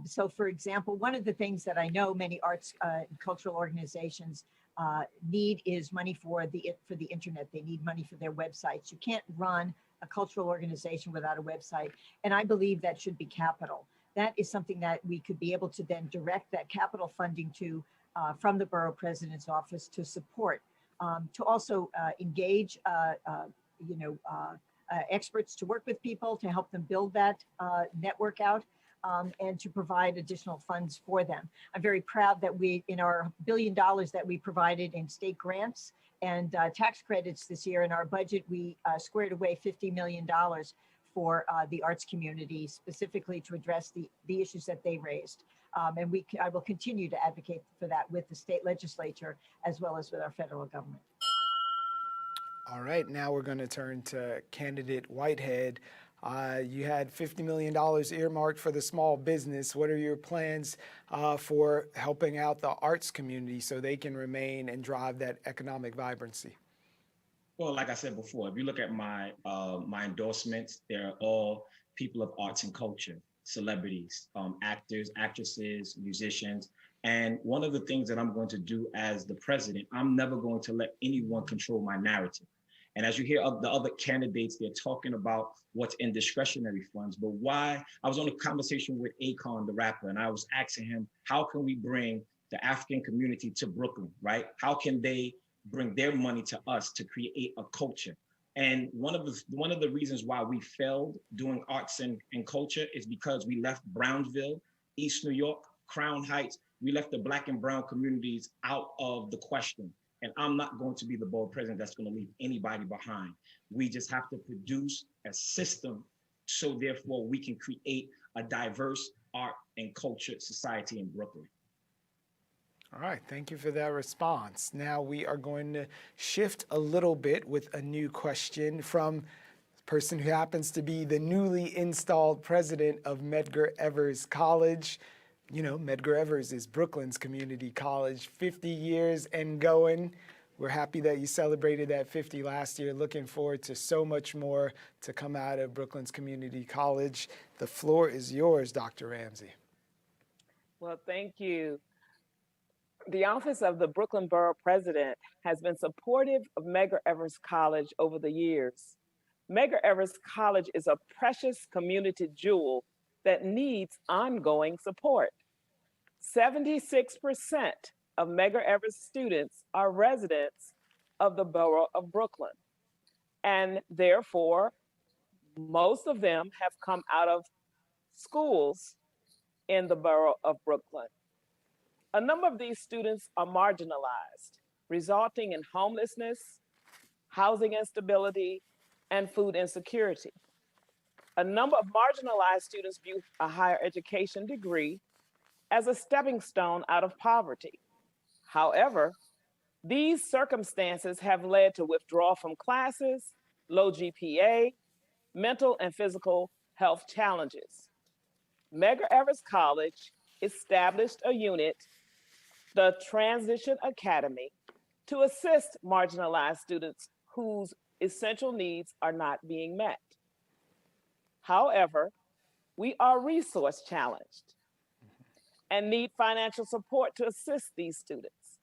So, for example, one of the things that I know many arts and cultural organizations need is money for the internet. They need money for their websites. You can't run a cultural organization without a website, and I believe that should be capital. That is something that we could be able to then direct that capital funding to from the borough president's office to support, to also engage, experts to work with people to help them build that network out. And to provide additional funds for them. I'm very proud that in our $1 billion that we provided in state grants and tax credits this year in our budget, we squared away $50 million for the arts community, specifically to address the issues that they raised. And I will continue to advocate for that with the state legislature as well as with our federal government. All right, now we're going to turn to candidate Whitehead. You had $50 million earmarked for the small business. What are your plans for helping out the arts community so they can remain and drive that economic vibrancy? Well, like I said before, if you look at my endorsements, they're all people of arts and culture, celebrities, actors, actresses, musicians. And one of the things that I'm going to do as the president, I'm never going to let anyone control my narrative. And as you hear the other candidates, they're talking about what's in discretionary funds, but why? I was on a conversation with Akon, the rapper, and I was asking him, how can we bring the African community to Brooklyn, right? How can they bring their money to us to create a culture? And one of the reasons why we failed doing arts and culture is because we left Brownsville, East New York, Crown Heights. We left the Black and brown communities out of the question. And I'm not going to be the borough president that's going to leave anybody behind. We just have to produce a system so therefore we can create a diverse art and culture society in Brooklyn. All right, thank you for that response. Now we are going to shift a little bit with a new question from a person who happens to be the newly installed president of Medgar Evers College. You know, Medgar Evers is Brooklyn's community college, 50 years and going. We're happy that you celebrated that 50 last year. Looking forward to so much more to come out of Brooklyn's community college. The floor is yours, Dr. Ramsey. Well, thank you. The office of the Brooklyn Borough President has been supportive of Medgar Evers College over the years. Medgar Evers College is a precious community jewel that needs ongoing support. 76% of Medgar Evers students are residents of the borough of Brooklyn. And therefore, most of them have come out of schools in the borough of Brooklyn. A number of these students are marginalized, resulting in homelessness, housing instability, and food insecurity. A number of marginalized students view a higher education degree as a stepping stone out of poverty. However, these circumstances have led to withdrawal from classes, low GPA, mental and physical health challenges. Medgar Evers College established a unit, the Transition Academy, to assist marginalized students whose essential needs are not being met. However, we are resource challenged and need financial support to assist these students.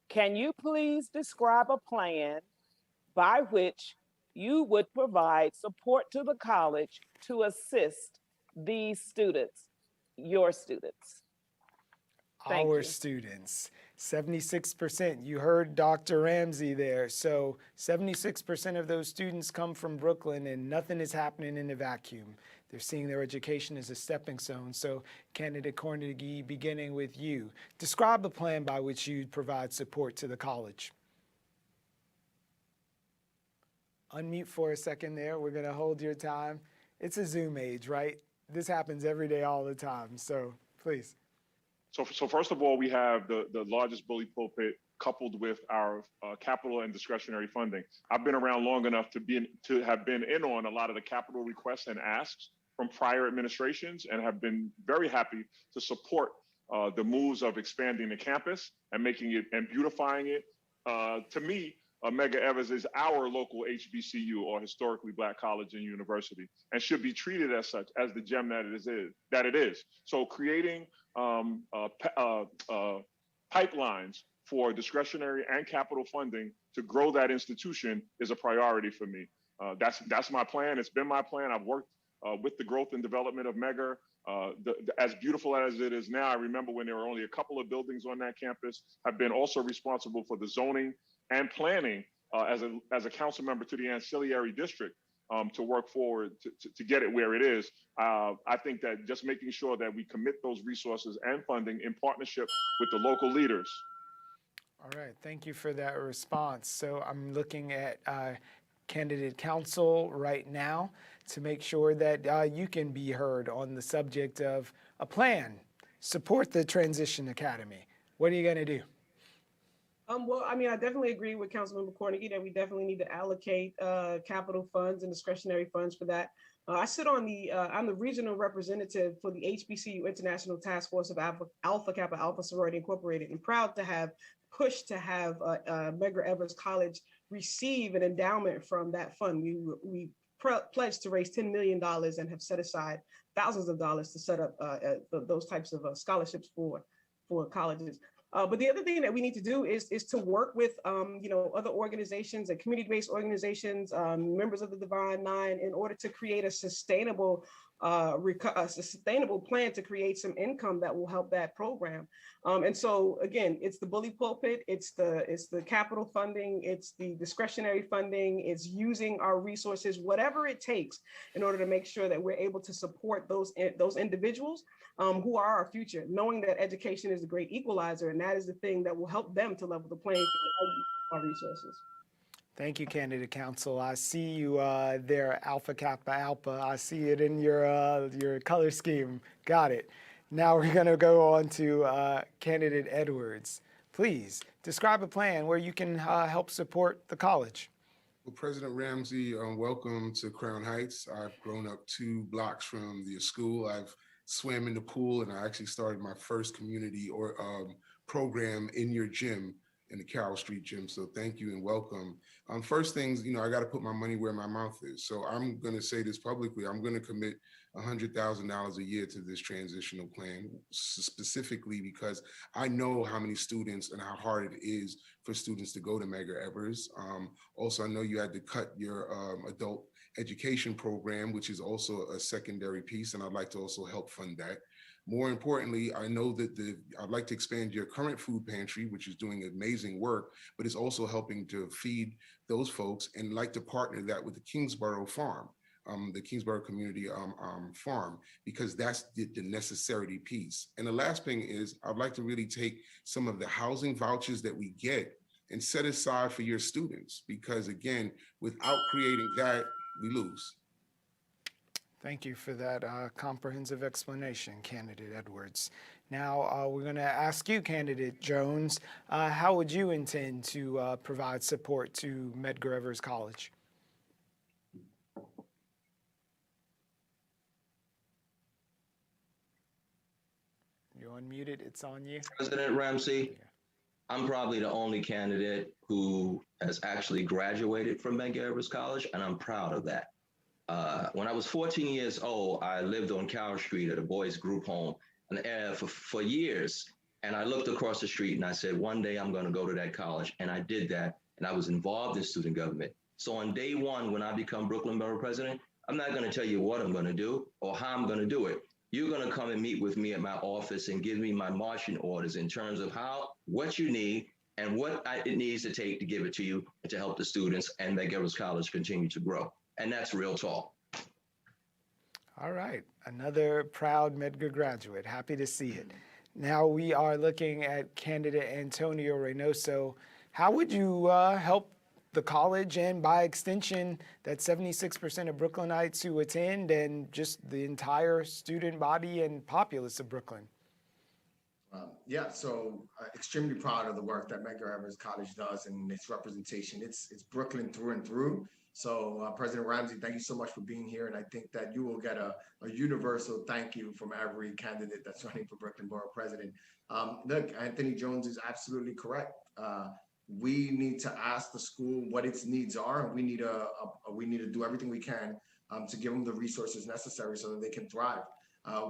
Can you please describe a plan by which you would provide support to the college to assist these students, your students? Thank Our you. students, 76%. You heard Dr. Ramsey there. So 76% of those students come from Brooklyn, and nothing is happening in a vacuum. They're seeing their education as a stepping stone. So candidate Carnegie, beginning with you, describe a plan by which you'd provide support to the college. Unmute for a second there. We're gonna hold your time. It's a Zoom age, right? This happens every day, all the time. So please. So first of all, we have the largest bully pulpit coupled with our capital and discretionary funding. I've been around long enough to have been in on a lot of the capital requests and asks from prior administrations, and have been very happy to support the moves of expanding the campus and making it and beautifying it. To me, Medgar Evers is our local HBCU, or historically Black college and university, and should be treated as such, as the gem that it is. So creating pipelines for discretionary and capital funding to grow that institution is a priority for me. That's my plan. It's been my plan. I've worked with the growth and development of Medgar. As beautiful as it is now, I remember when there were only a couple of buildings on that campus. I've been also responsible for the zoning and planning as a council member to the ancillary district to work forward to get it where it is. I think that just making sure that we commit those resources and funding in partnership with the local leaders. All right, thank you for that response. So I'm looking at candidate council right now to make sure that you can be heard on the subject of a plan. Support the Transition Academy. What are you gonna do? Well, I mean, I definitely agree with Councilmember Cornegie that we definitely need to allocate capital funds and discretionary funds for that. I sit on I'm the regional representative for the HBCU International Task Force of Alpha Kappa Alpha Sorority Incorporated, and proud to have pushed to have Medgar Evers College receive an endowment from that fund. We pledged to raise $10 million and have set aside thousands of dollars to set up those types of scholarships for colleges. But the other thing that we need to do is to work with other organizations and community-based organizations, members of the Divine Nine, in order to create a sustainable plan to create some income that will help that program. And so again, it's the bully pulpit, it's the capital funding, it's the discretionary funding, it's using our resources, whatever it takes, in order to make sure that we're able to support those individuals who are our future, knowing that education is a great equalizer, and that is the thing that will help them to level the playing field of our resources. Thank you, candidate council. I see you there, Alpha Kappa Alpha. I see it in your color scheme. Got it. Now we're gonna go on to candidate Edwards. Please describe a plan where you can help support the college. Well, President Ramsey, welcome to Crown Heights. I've grown up 2 blocks from the school. I've swam in the pool, and I actually started my first community program in your gym, in the Carroll Street gym. So thank you and welcome. First things, I got to put my money where my mouth is. So I'm going to say this publicly. I'm going to commit $100,000 a year to this transitional plan, specifically because I know how many students and how hard it is for students to go to Medgar Evers. Also, I know you had to cut your adult education program, which is also a secondary piece, and I'd like to also help fund that. More importantly, I know that I'd like to expand your current food pantry, which is doing amazing work, but it's also helping to feed those folks, and like to partner that with the Kingsborough Farm. the Kingsborough Community Farm, because that's the necessity piece. And the last thing is, I'd like to really take some of the housing vouchers that we get and set aside for your students, because again, without creating that, we lose. Thank you for that comprehensive explanation, Candidate Edwards. Now, we're going to ask you, Candidate Jones, how would you intend to provide support to Medgar Evers College? You're unmuted. It's on you. President Ramsey, I'm probably the only candidate who has actually graduated from Medgar Evers College, and I'm proud of that. When I was 14 years old, I lived on Cow Street at a boys group home for years. And I looked across the street and I said, one day I'm going to go to that college. And I did that. And I was involved in student government. So on day one, when I become Brooklyn Borough President, I'm not going to tell you what I'm going to do or how I'm going to do it. You're going to come and meet with me at my office and give me my marching orders in terms of what you need and what it needs to take to give it to you and to help the students and Medgar Evers College continue to grow. And that's real talk. All right, another proud Medgar graduate. Happy to see it. Now we are looking at candidate Antonio Reynoso. How would you help the college and by extension that 76% of Brooklynites who attend and just the entire student body and populace of Brooklyn? Yeah, so extremely proud of the work that Medgar Evers College does and its representation. It's Brooklyn through and through. So President Ramsey, thank you so much for being here. And I think that you will get a universal thank you from every candidate that's running for Brooklyn Borough President. Look, Anthony Jones is absolutely correct. We need to ask the school what its needs are, and we need to do everything we can to give them the resources necessary so that they can thrive.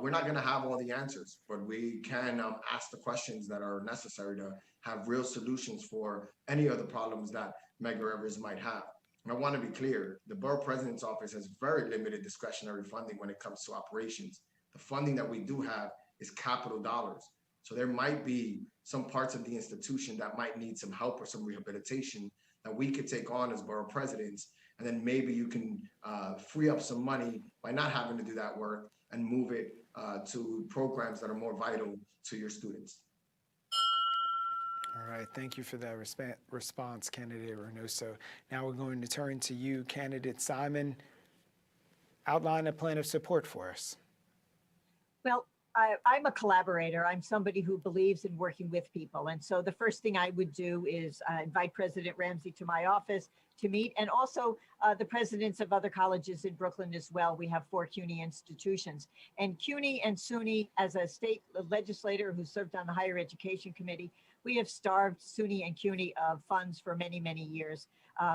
We're not going to have all the answers, but we can ask the questions that are necessary to have real solutions for any of the problems that Medgar Evers might have. And I want to be clear, the Borough President's Office has very limited discretionary funding when it comes to operations. The funding that we do have is capital dollars. So there might be some parts of the institution that might need some help or some rehabilitation that we could take on as Borough Presidents. And then maybe you can free up some money by not having to do that work and move it to programs that are more vital to your students. All right, thank you for that response, Candidate Reynoso. Now we're going to turn to you, Candidate Simon. Outline a plan of support for us. Well, I'm a collaborator. I'm somebody who believes in working with people. And so the first thing I would do is invite President Ramsey to my office to meet, and also the presidents of other colleges in Brooklyn as well. We have 4 CUNY institutions. And CUNY and SUNY, as a state legislator who served on the Higher Education Committee, we have starved SUNY and CUNY of funds for many, many years,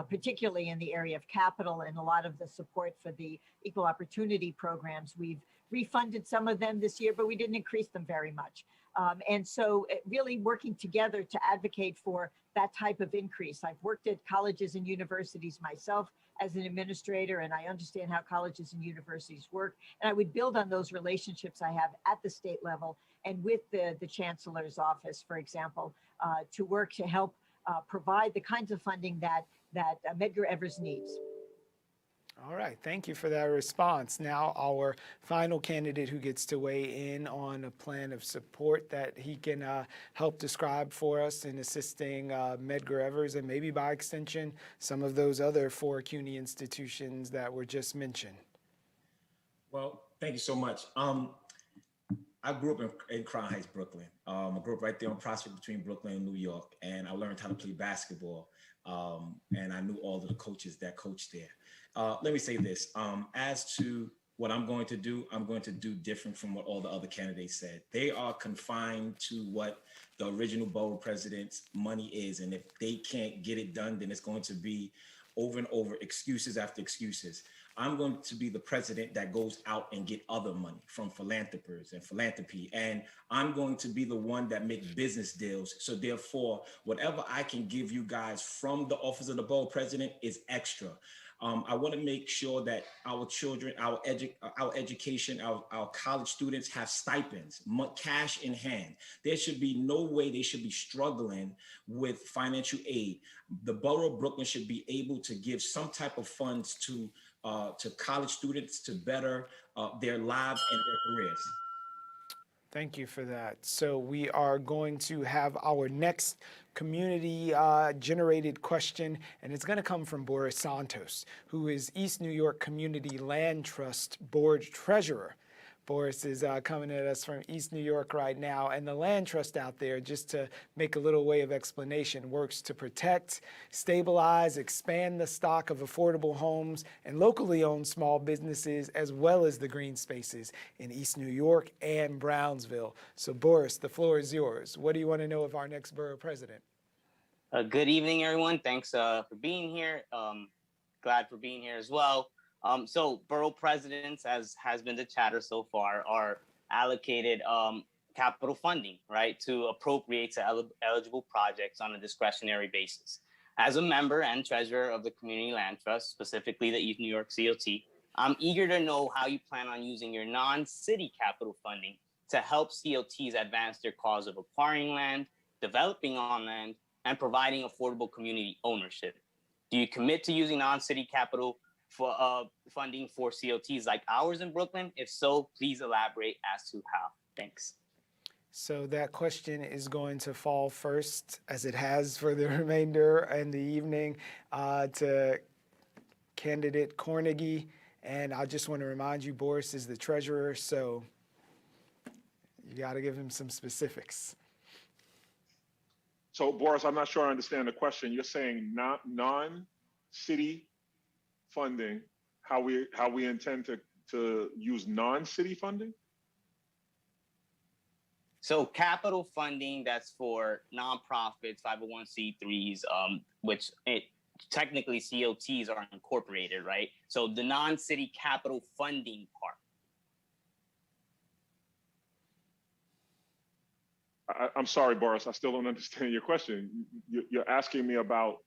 particularly in the area of capital and a lot of the support for the equal opportunity programs. We've refunded some of them this year, but we didn't increase them very much. And so really working together to advocate for that type of increase. I've worked at colleges and universities myself as an administrator, and I understand how colleges and universities work. And I would build on those relationships I have at the state level and with the chancellor's office, for example, to work to help provide the kinds of funding that Medgar Evers needs. All right, thank you for that response. Now our final candidate who gets to weigh in on a plan of support that he can help describe for us in assisting Medgar Evers and maybe by extension some of those other 4 CUNY institutions that were just mentioned. Well, thank you so much. I grew up in Crown Heights, Brooklyn. I grew up right there on Prospect between Brooklyn and New York, and I learned how to play basketball. And I knew all of the coaches that coached there. Let me say this, as to what I'm going to do different from what all the other candidates said. They are confined to what the original borough president's money is. And if they can't get it done, then it's going to be over and over, excuses after excuses. I'm going to be the president that goes out and get other money from philanthropists and philanthropy. And I'm going to be the one that makes business deals. So therefore, whatever I can give you guys from the office of the borough president is extra. I want to make sure that our children, our education, our college students have stipends, cash in hand. There should be no way they should be struggling with financial aid. The borough of Brooklyn should be able to give some type of funds to to college students to better their lives and their careers. Thank you for that. So we are going to have our next community generated question, and it's going to come from Boris Santos, who is East New York Community Land Trust Board Treasurer. Boris is coming at us from East New York right now, and the land trust out there, just to make a little way of explanation, works to protect, stabilize, expand the stock of affordable homes and locally owned small businesses, as well as the green spaces in East New York and Brownsville. So Boris, the floor is yours. What do you want to know of our next borough president? Good evening, everyone. Thanks for being here. Glad for being here as well. So borough presidents, as has been the chatter so far, are allocated capital funding, right, to appropriate to eligible projects on a discretionary basis. As a member and treasurer of the Community Land Trust, specifically the East New York COT, I'm eager to know how you plan on using your non-city capital funding to help COTs advance their cause of acquiring land, developing on land, and providing affordable community ownership. Do you commit to using non-city capital for funding for COTs like ours in Brooklyn? If so, please elaborate as to how. Thanks. So that question is going to fall first, as it has for the remainder in the evening, to candidate Cornegie. And I just want to remind you, Boris is the treasurer, so you got to give him some specifics. So Boris, I'm not sure I understand the question. You're saying non-city funding, how we intend to use non-city funding? So capital funding that's for nonprofits, 501c3s, which technically COTs are incorporated, right? So the non-city capital funding part. I'm sorry, Boris, I still don't understand your question. You're asking me about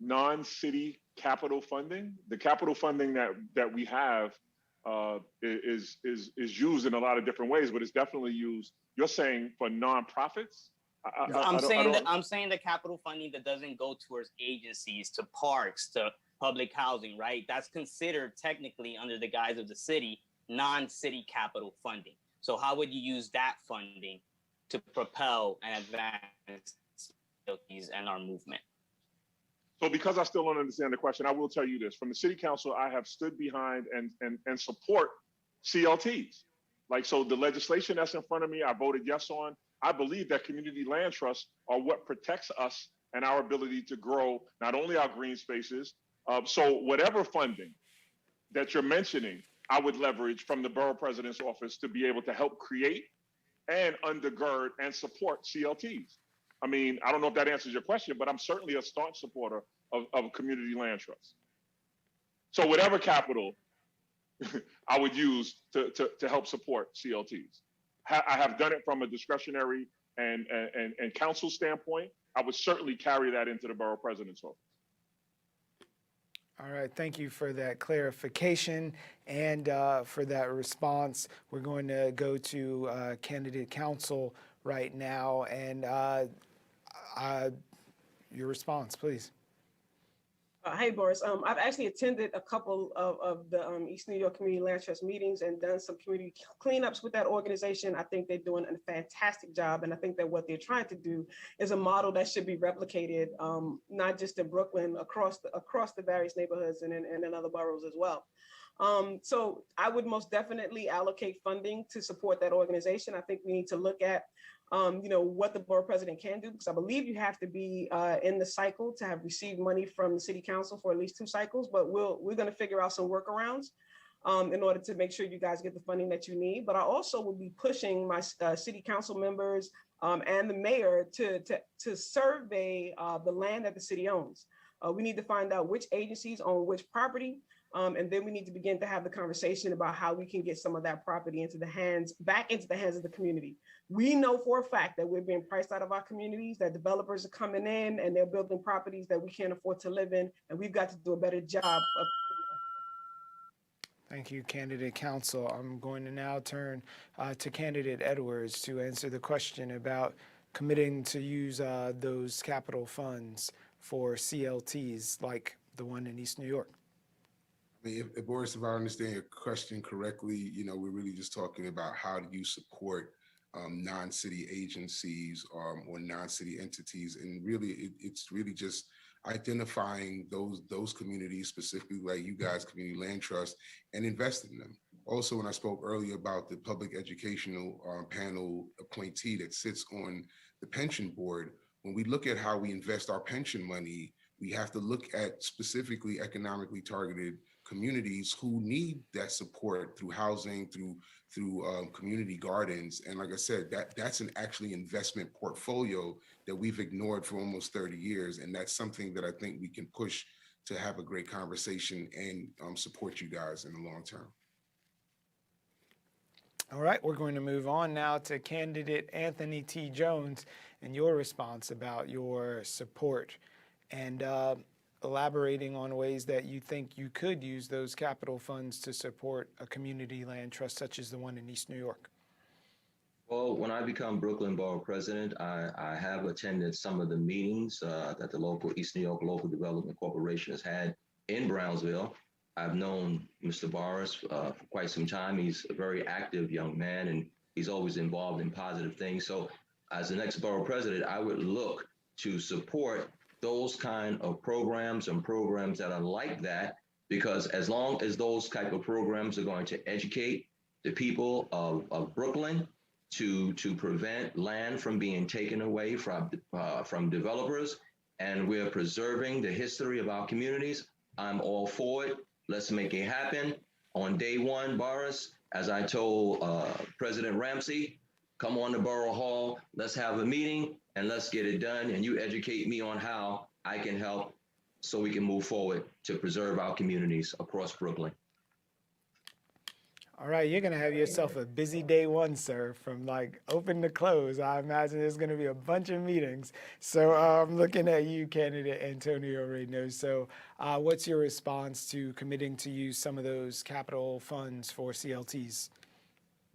non-city capital funding? The capital funding that we have is used in a lot of different ways, but it's definitely used. You're saying for nonprofits? I'm saying the capital funding that doesn't go towards agencies, to parks, to public housing, right? That's considered technically, under the guise of the city, non-city capital funding. So how would you use that funding to propel and advance COTs and our movement? So because I still don't understand the question, I will tell you this. From the city council, I have stood behind and support CLTs. Like, so the legislation that's in front of me, I voted yes on. I believe that community land trusts are what protects us and our ability to grow not only our green spaces. So whatever funding that you're mentioning, I would leverage from the borough president's office to be able to help create and undergird and support CLTs. I mean, I don't know if that answers your question, but I'm certainly a staunch supporter of community land trusts. So whatever capital I would use to help support CLTs. I have done it from a discretionary and council standpoint. I would certainly carry that into the borough president's office. All right, thank you for that clarification and for that response. We're going to go to candidate counsel right now, and your response, please. Hey, Boris. I've actually attended a couple of the East New York Community Land Trust meetings and done some community cleanups with that organization. I think they're doing a fantastic job. And I think that what they're trying to do is a model that should be replicated, not just in Brooklyn, across the various neighborhoods and in other boroughs as well. So I would most definitely allocate funding to support that organization. I think we need to look at what the borough president can do, because I believe you have to be in the cycle to have received money from the city council for at least 2 cycles, but we're going to figure out some workarounds in order to make sure you guys get the funding that you need. But I also will be pushing my city council members and the mayor to survey the land that the city owns. We need to find out which agencies own which property. And then we need to begin to have the conversation about how we can get some of that property back into the hands of the community. We know for a fact that we're being priced out of our communities, that developers are coming in and they're building properties that we can't afford to live in, and we've got to do a better job of. Thank you, candidate counsel. I'm going to now turn to candidate Edwards to answer the question about committing to use those capital funds for CLTs like the one in East New York. I mean, if Boris, if I understand your question correctly, we're really just talking about how do you support non-city agencies or non-city entities, and really, it's really just identifying those communities, specifically like you guys, Community Land Trust, and invest in them. Also, when I spoke earlier about the public educational panel appointee that sits on the pension board, when we look at how we invest our pension money, we have to look at specifically economically targeted communities who need that support through housing, through community gardens. And like I said, that's an actually investment portfolio that we've ignored for almost 30 years. And that's something that I think we can push to have a great conversation and support you guys in the long term. All right, we're going to move on now to candidate Anthony T. Jones and your response about your support and elaborating on ways that you think you could use those capital funds to support a community land trust such as the one in East New York. Well, when I become Brooklyn Borough President, I have attended some of the meetings that the local East New York Local Development Corporation has had in Brownsville. I've known Mr. Boris for quite some time. He's a very active young man, and he's always involved in positive things. So as the next Borough President, I would look to support those kind of programs and programs that are like that, because as long as those type of programs are going to educate the people of Brooklyn to prevent land from being taken away from developers, and we're preserving the history of our communities, I'm all for it. Let's make it happen. On day one, Boris, as I told President Ramsey, come on to Borough Hall, let's have a meeting, and let's get it done. And you educate me on how I can help so we can move forward to preserve our communities across Brooklyn. All right, you're going to have yourself a busy day one, sir, from like open to close. I imagine there's going to be a bunch of meetings. So I'm looking at you, candidate Antonio Reynoso. So what's your response to committing to use some of those capital funds for CLTs?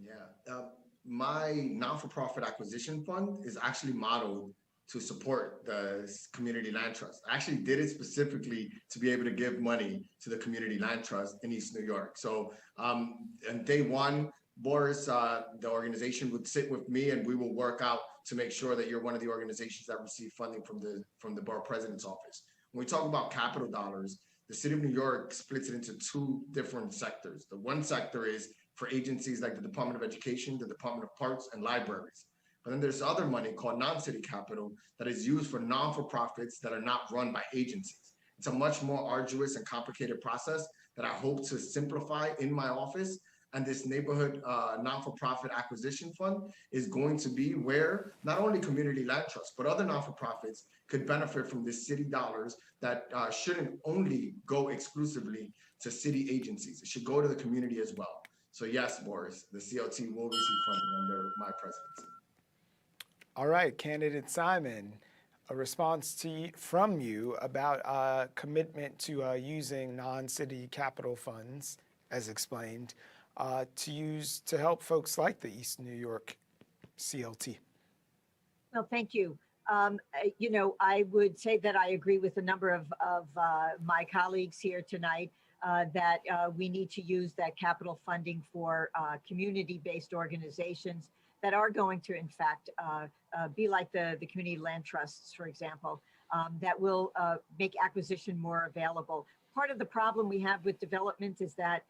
Yeah. My non-for-profit acquisition fund is actually modeled to support the Community Land Trust. I actually did it specifically to be able to give money to the Community Land Trust in East New York. So on day one, Boris, the organization would sit with me and we will work out to make sure that you're one of the organizations that receive funding from the Borough President's office. When we talk about capital dollars, the City of New York splits it into two different sectors. The one sector is for agencies like the Department of Education, the Department of Parks, and libraries. But then there's other money called non-city capital that is used for non-for-profits that are not run by agencies. It's a much more arduous and complicated process that I hope to simplify in my office. And this neighborhood non-for-profit acquisition fund is going to be where not only Community Land Trust, but other non-for-profits could benefit from the city dollars that shouldn't only go exclusively to city agencies. It should go to the community as well. So yes, Boris, the CLT will receive funding under my presidency. All right, candidate Simon, a response from you about commitment to using non-city capital funds, as explained, to help folks like the East New York CLT. Well, thank you. You know, I would say that I agree with a number of my colleagues here tonight that we need to use that capital funding for community-based organizations that are going to, in fact, be like the community land trusts, for example, that will make acquisition more available. Part of the problem we have with development is that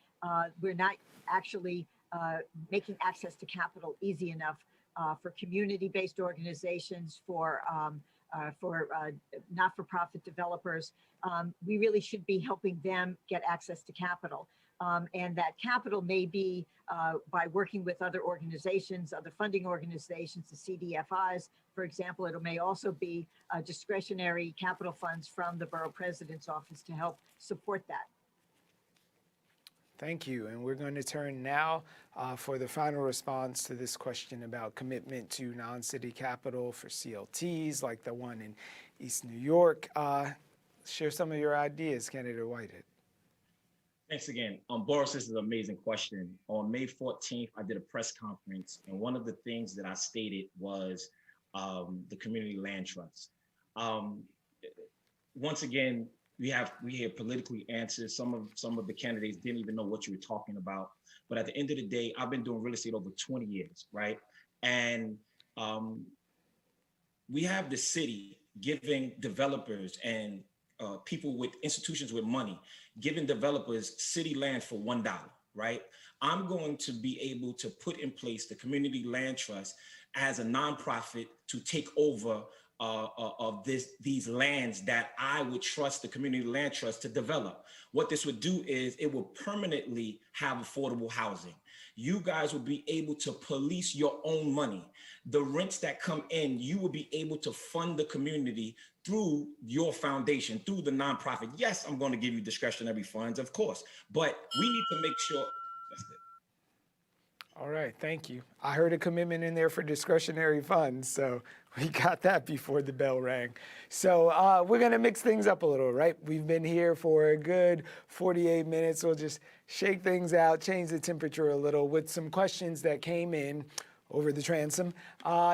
we're not actually making access to capital easy enough for community-based organizations, for not-for-profit developers. We really should be helping them get access to capital. And that capital may be by working with other organizations, other funding organizations, the CDFIs, for example. It may also be discretionary capital funds from the Borough President's office to help support that. Thank you. And we're going to turn now for the final response to this question about commitment to non-city capital for CLTs like the one in East New York. Share some of your ideas, candidate Whitehead. Thanks again. Boris, this is an amazing question. On May 14th, I did a press conference, and one of the things that I stated was the Community Land Trust. Once again, we hear politically answers. Some of the candidates didn't even know what you were talking about. But at the end of the day, I've been doing real estate over 20 years, right? And we have the city giving developers and people with institutions with money, giving developers city land for $1, right? I'm going to be able to put in place the Community Land Trust as a nonprofit to take over of these lands that I would trust the Community Land Trust to develop. What this would do is it will permanently have affordable housing. You guys will be able to police your own money. The rents that come in, you will be able to fund the community through your foundation, through the nonprofit. Yes, I'm going to give you discretionary funds, of course, but we need to make sure that's it. All right, thank you. I heard a commitment in there for discretionary funds, so we got that before the bell rang. So we're gonna mix things up a little, right? We've been here for a good 48 minutes. We'll just shake things out, change the temperature a little with some questions that came in over the transom,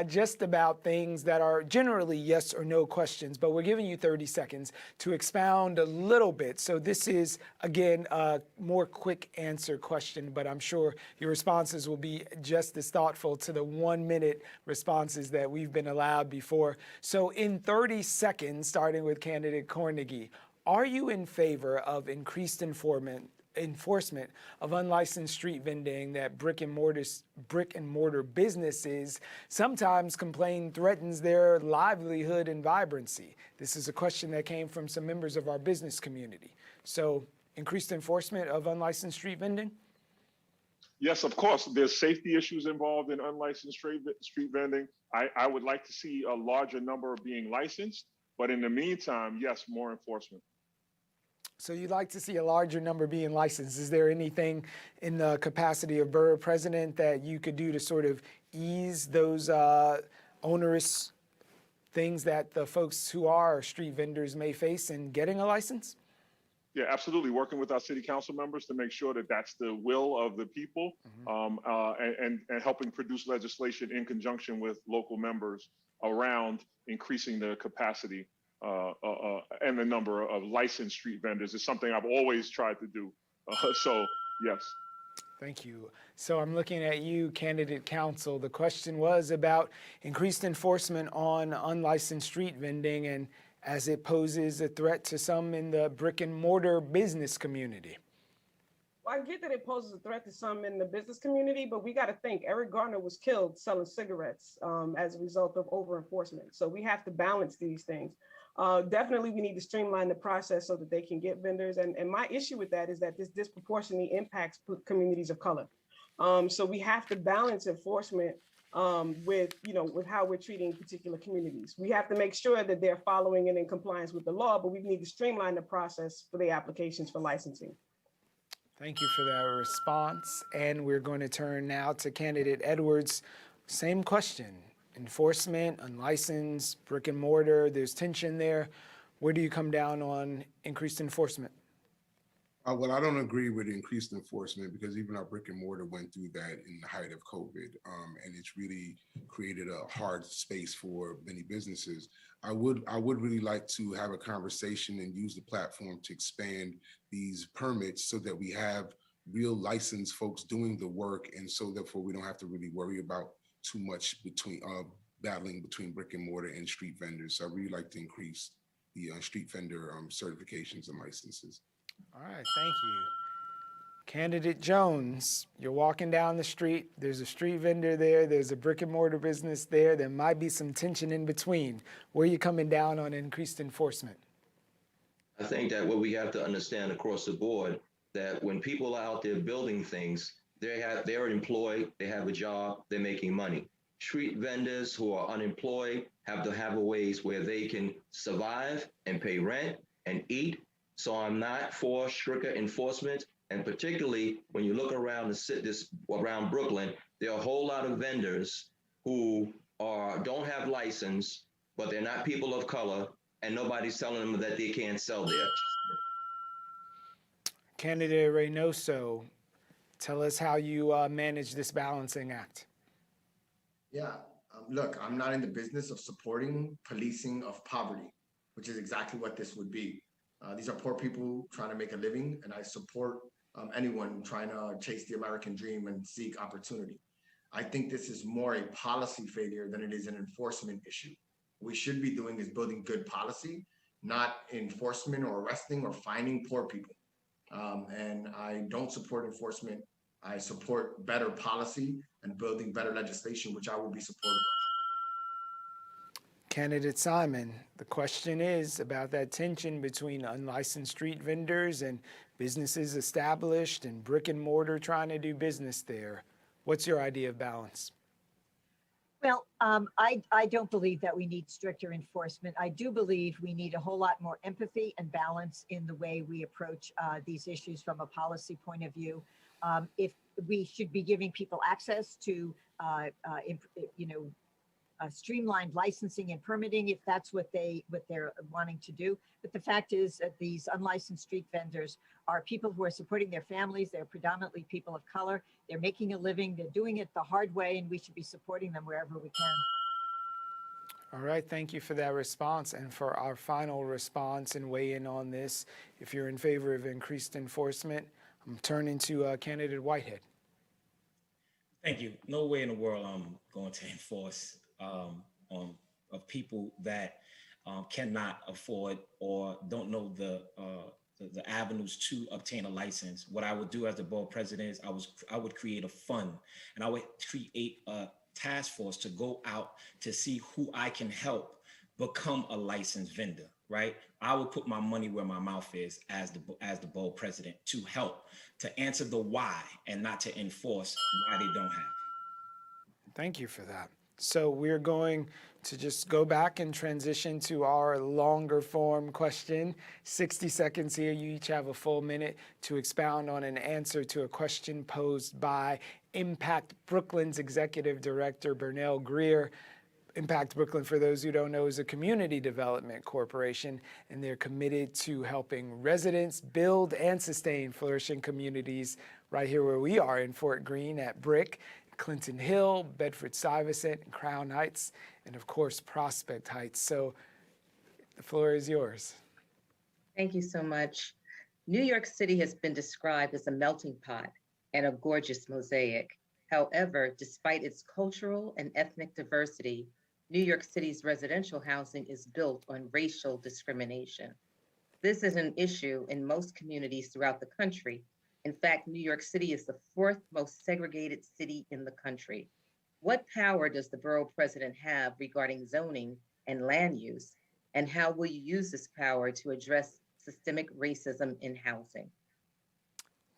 just about things that are generally yes or no questions, but we're giving you 30 seconds to expound a little bit. So this is, again, a more quick answer question, but I'm sure your responses will be just as thoughtful to the 1-minute responses that we've been allowed before. So in 30 seconds, starting with candidate Carnegie, are you in favor of increased enforcement of unlicensed street vending that brick and mortar businesses sometimes complain threatens their livelihood and vibrancy? This is a question that came from some members of our business community. So increased enforcement of unlicensed street vending? Yes, of course. There's safety issues involved in unlicensed street vending. I would like to see a larger number being licensed, but in the meantime, yes, more enforcement. So you'd like to see a larger number being licensed. Is there anything in the capacity of borough president that you could do to sort of ease those onerous things that the folks who are street vendors may face in getting a license? Yeah, absolutely. Working with our city council members to make sure that that's the will of the people, and helping produce legislation in conjunction with local members around increasing the capacity and the number of licensed street vendors is something I've always tried to do. So, yes. Thank you. So I'm looking at you, candidate counsel. The question was about increased enforcement on unlicensed street vending and as it poses a threat to some in the brick and mortar business community. Well, I get that it poses a threat to some in the business community, but we got to think Eric Garner was killed selling cigarettes as a result of over enforcement. So we have to balance these things. Definitely, we need to streamline the process so that they can get vendors. And my issue with that is that this disproportionately impacts communities of color. So we have to balance enforcement with how we're treating particular communities. We have to make sure that they're following and in compliance with the law, but we need to streamline the process for the applications for licensing. Thank you for that response. And we're going to turn now to candidate Edwards. Same question. Enforcement, unlicensed, brick and mortar, there's tension there. Where do you come down on increased enforcement? Well, I don't agree with increased enforcement because even our brick and mortar went through that in the height of COVID, and it's really created a hard space for many businesses. I would really like to have a conversation and use the platform to expand these permits so that we have real licensed folks doing the work, and so therefore we don't have to really worry about too much between battling between brick and mortar and street vendors. So I really like to increase the street vendor certifications and licenses. All right, thank you. Candidate Jones, you're walking down the street, there's a street vendor there, there's a brick and mortar business there, there might be some tension in between. Where are you coming down on increased enforcement? I think that what we have to understand across the board, that when people are out there building things, they're employed, they have a job, they're making money. Street vendors who are unemployed have to have a ways where they can survive and pay rent and eat. So I'm not for stricter enforcement. And particularly when you look around around Brooklyn, there are a whole lot of vendors who don't have license, but they're not people of color, and nobody's telling them that they can't sell there. Candidate Reynoso, tell us how you manage this balancing act. Yeah, look, I'm not in the business of supporting policing of poverty, which is exactly what this would be. These are poor people trying to make a living, and I support anyone trying to chase the American dream and seek opportunity. I think this is more a policy failure than it is an enforcement issue. What we should be doing is building good policy, not enforcement or arresting or fining poor people. And I don't support enforcement. I support better policy and building better legislation, which I will be supportive of. Candidate Simon, the question is about that tension between unlicensed street vendors and businesses established and brick and mortar trying to do business there. What's your idea of balance? Well, I don't believe that we need stricter enforcement. I do believe we need a whole lot more empathy and balance in the way we approach these issues from a policy point of view. If we should be giving people access to, streamlined licensing and permitting, if that's what they're wanting to do. But the fact is that these unlicensed street vendors are people who are supporting their families. They're predominantly people of color. They're making a living. They're doing it the hard way, and we should be supporting them wherever we can. All right, thank you for that response. And for our final response and weigh in on this, if you're in favor of increased enforcement, I'm turning to candidate Whitehead. Thank you. No way in the world I'm going to enforce of people that cannot afford or don't know the avenues to obtain a license. What I would do as the board president is I would create a fund, and I would create a task force to go out to see who I can help become a licensed vendor, right? I would put my money where my mouth is as the board president to help, to answer the why and not to enforce why they don't have it. Thank you for that. So we're going to just go back and transition to our longer form question. 60 seconds here. You each have a full minute to expound on an answer to a question posed by Impact Brooklyn's Executive Director, Bernell Greer. Impact Brooklyn, for those who don't know, is a community development corporation, and they're committed to helping residents build and sustain flourishing communities right here where we are in Fort Greene at BRIC, Clinton Hill, Bedford-Stuyvesant, Crown Heights, and of course, Prospect Heights. So the floor is yours. Thank you so much. New York City has been described as a melting pot and a gorgeous mosaic. However, despite its cultural and ethnic diversity, New York City's residential housing is built on racial discrimination. This is an issue in most communities throughout the country. In fact, New York City is the fourth most segregated city in the country. What power does the borough president have regarding zoning and land use? And how will you use this power to address systemic racism in housing?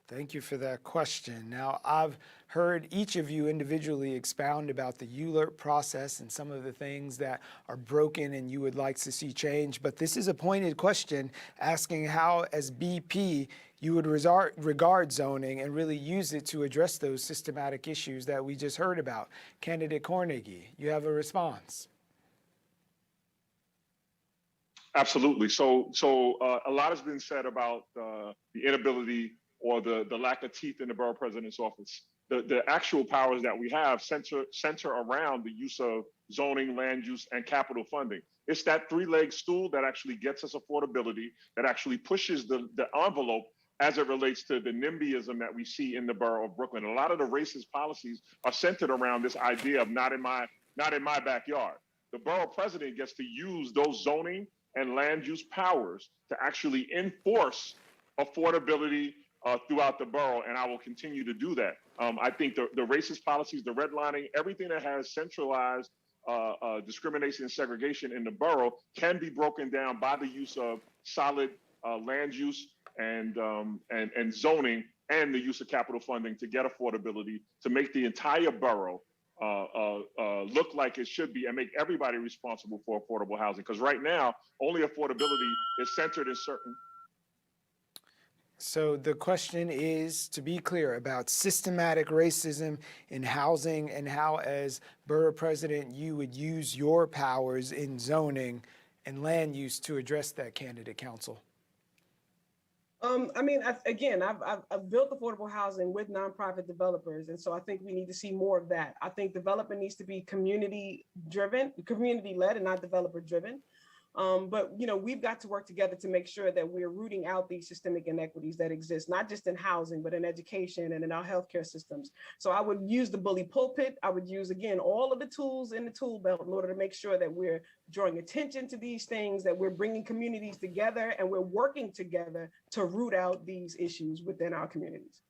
Thank you for that question. Now, I've heard each of you individually expound about the ULURP process and some of the things that are broken and you would like to see change, but this is a pointed question asking how, as BP, you would regard zoning and really use it to address those systematic issues that we just heard about. Candidate Carnegie, you have a response. Absolutely. So a lot has been said about the inability or the lack of teeth in the borough president's office. The actual powers that we have center around the use of zoning, land use, and capital funding. It's that three-leg stool that actually gets us affordability, that actually pushes the envelope as it relates to the NIMBYism that we see in the borough of Brooklyn. A lot of the racist policies are centered around this idea of not in my backyard. The borough president gets to use those zoning and land use powers to actually enforce affordability throughout the borough, and I will continue to do that. I think the racist policies, the redlining, everything that has centralized discrimination and segregation in the borough can be broken down by the use of solid land use and zoning and the use of capital funding to get affordability, to make the entire borough look like it should be and make everybody responsible for affordable housing. Because right now, only affordability is centered in certain. So the question is, to be clear, about systematic racism in housing and how, as borough president, you would use your powers in zoning and land use to address that, candidate counsel. I mean, I've built affordable housing with nonprofit developers, and so I think we need to see more of that. I think development needs to be community driven, community led, and not developer driven. But we've got to work together to make sure that we're rooting out these systemic inequities that exist, not just in housing, but in education and in our healthcare systems. So I would use the bully pulpit. I would use, again, all of the tools in the tool belt in order to make sure that we're drawing attention to these things, that we're bringing communities together, and we're working together to root out these issues within our communities.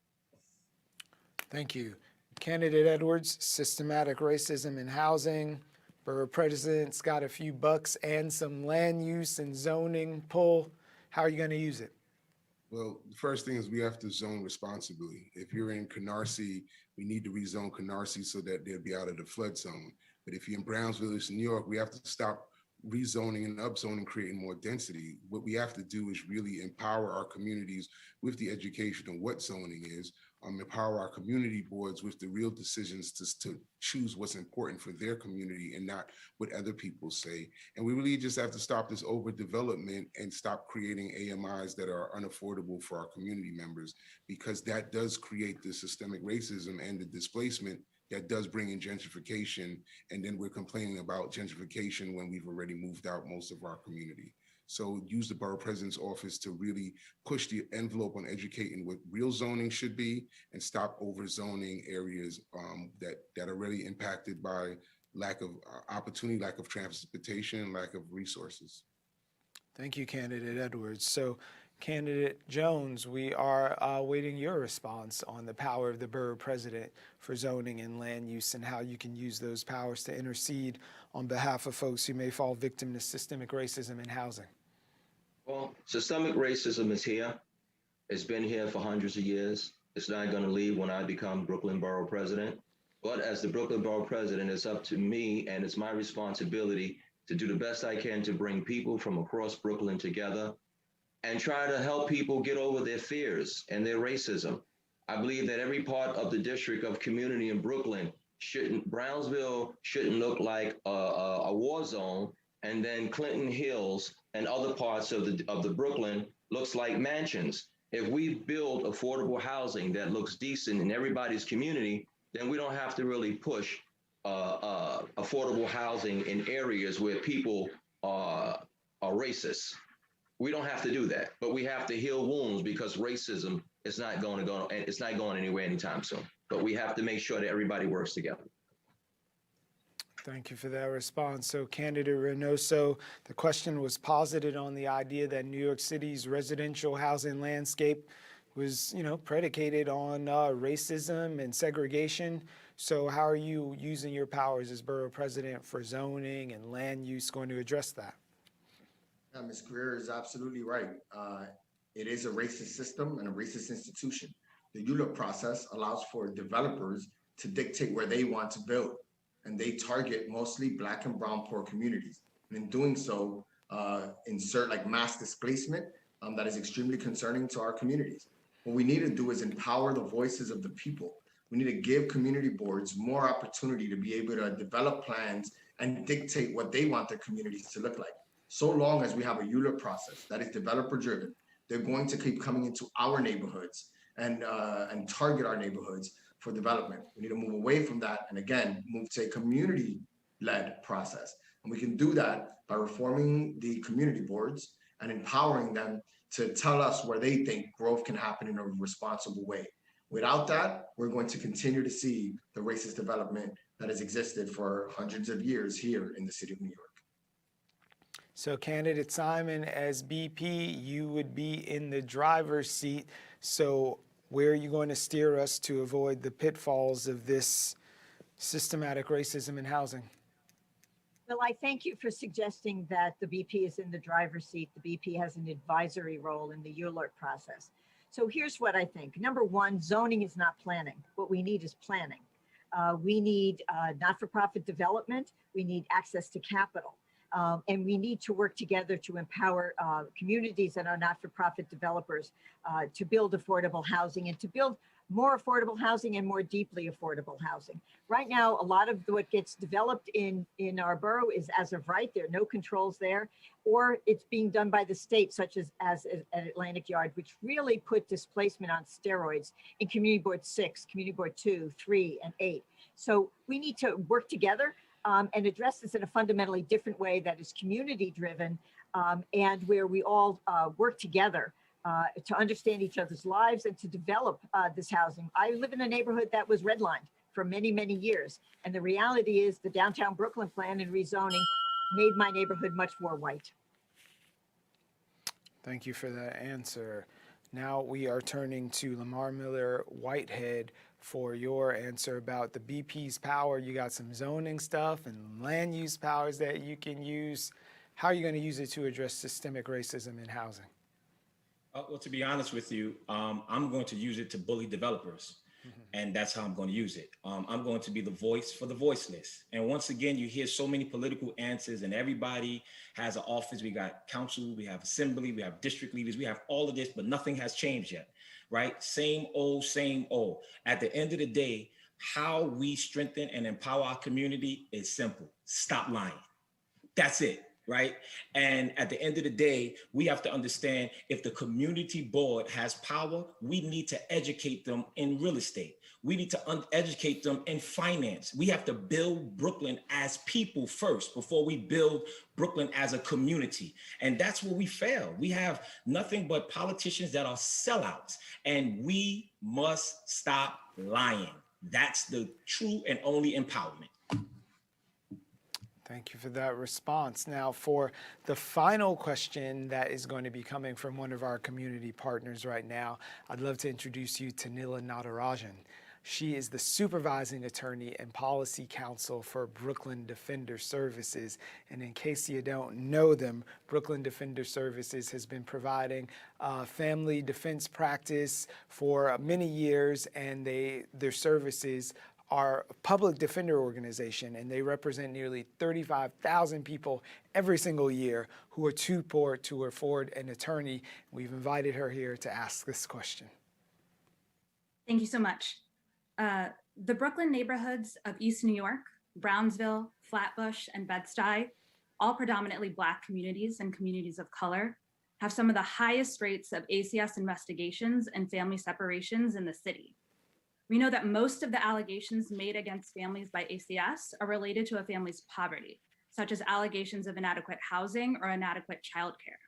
Thank you. Candidate Edwards, systematic racism in housing. Borough President's got a few bucks and some land use and zoning pull. How are you going to use it? Well, the first thing is we have to zone responsibly. If you're in Canarsie, we need to rezone Canarsie so that they'll be out of the flood zone. But if you're in Brownsville, New York, we have to stop rezoning and upzoning, creating more density. What we have to do is really empower our communities with the education on what zoning is, empower our community boards with the real decisions to choose what's important for their community and not what other people say. And we really just have to stop this overdevelopment and stop creating AMIs that are unaffordable for our community members, because that does create the systemic racism and the displacement that does bring in gentrification. And then we're complaining about gentrification when we've already moved out most of our community. So use the Borough President's office to really push the envelope on educating what real zoning should be and stop over zoning areas that are really impacted by lack of opportunity, lack of transportation, lack of resources. Thank you, Candidate Edwards. So Candidate Jones, we are awaiting your response on the power of the Borough President for zoning and land use and how you can use those powers to intercede on behalf of folks who may fall victim to systemic racism in housing. Well, systemic racism is here. It's been here for hundreds of years. It's not going to leave when I become Brooklyn Borough President. But as the Brooklyn Borough President, it's up to me and it's my responsibility to do the best I can to bring people from across Brooklyn together and try to help people get over their fears and their racism. I believe that every part of the district of community in Brooklyn Brownsville shouldn't look like a war zone, and then Clinton Hills and other parts of the Brooklyn looks like mansions. If we build affordable housing that looks decent in everybody's community, then we don't have to really push affordable housing in areas where people are racist. We don't have to do that, but we have to heal wounds, because racism is not going to go, and it's not going anywhere anytime soon. But we have to make sure that everybody works together. Thank you for that response. So Candidate Reynoso, the question was posited on the idea that New York City's residential housing landscape was, predicated on racism and segregation. So how are you using your powers as Borough President for zoning and land use going to address that? Ms. Greer is absolutely right. It is a racist system and a racist institution. The ULURP process allows for developers to dictate where they want to build, and they target mostly Black and brown poor communities. And in doing so, insert like mass displacement that is extremely concerning to our communities. What we need to do is empower the voices of the people. We need to give community boards more opportunity to be able to develop plans and dictate what they want their communities to look like. So long as we have a ULURP process that is developer driven, they're going to keep coming into our neighborhoods and target our neighborhoods for development. We need to move away from that and again, move to a community-led process. And we can do that by reforming the community boards and empowering them to tell us where they think growth can happen in a responsible way. Without that, we're going to continue to see the racist development that has existed for hundreds of years here in the city of New York. So Candidate Simon, as BP, you would be in the driver's seat. So where are you going to steer us to avoid the pitfalls of this systematic racism in housing? Well, I thank you for suggesting that the BP is in the driver's seat. The BP has an advisory role in the ULURP process. So here's what I think. Number one, zoning is not planning. What we need is planning. We need not-for-profit development. We need access to capital. And we need to work together to empower communities that are not-for-profit developers to build affordable housing and to build more affordable housing and more deeply affordable housing. Right now, a lot of what gets developed in our borough is as of right. There are no controls there, or it's being done by the state, such as at Atlantic Yard, which really put displacement on steroids in Community Board 6, Community Board 2, 3, and 8. So we need to work together. and address this in a fundamentally different way that is community driven, and where we all work together to understand each other's lives and to develop this housing. I live in a neighborhood that was redlined for many, many years. And the reality is the downtown Brooklyn plan and rezoning made my neighborhood much more white. Thank you for that answer. Now we are turning to Lamar Miller Whitehead for your answer about the BP's power. You got some zoning stuff and land use powers that you can use. How are you going to use it to address systemic racism in housing? Well, to be honest with you, I'm going to use it to bully developers. And that's how I'm going to use it. I'm going to be the voice for the voiceless. And once again, you hear so many political answers and everybody has an office. We got council, we have assembly, we have district leaders, we have all of this, but nothing has changed yet, right? Same old, same old. At the end of the day, how we strengthen and empower our community is simple. Stop lying. That's it. Right. And at the end of the day, we have to understand if the community board has power, we need to educate them in real estate. We need to educate them in finance. We have to build Brooklyn as people first before we build Brooklyn as a community. And that's where we fail. We have nothing but politicians that are sellouts, and we must stop lying. That's the true and only empowerment. Thank you for that response. Now, for the final question that is going to be coming from one of our community partners right now, I'd love to introduce you to Nila Natarajan. She is the supervising attorney and policy counsel for Brooklyn Defender Services. And in case you don't know them, Brooklyn Defender Services has been providing family defense practice for many years, and their services are a public defender organization, and they represent nearly 35,000 people every single year who are too poor to afford an attorney. We've invited her here to ask this question. Thank you so much. The Brooklyn neighborhoods of East New York, Brownsville, Flatbush, and Bed-Stuy, all predominantly Black communities and communities of color, have some of the highest rates of ACS investigations and family separations in the city. We know that most of the allegations made against families by ACS are related to a family's poverty, such as allegations of inadequate housing or inadequate childcare.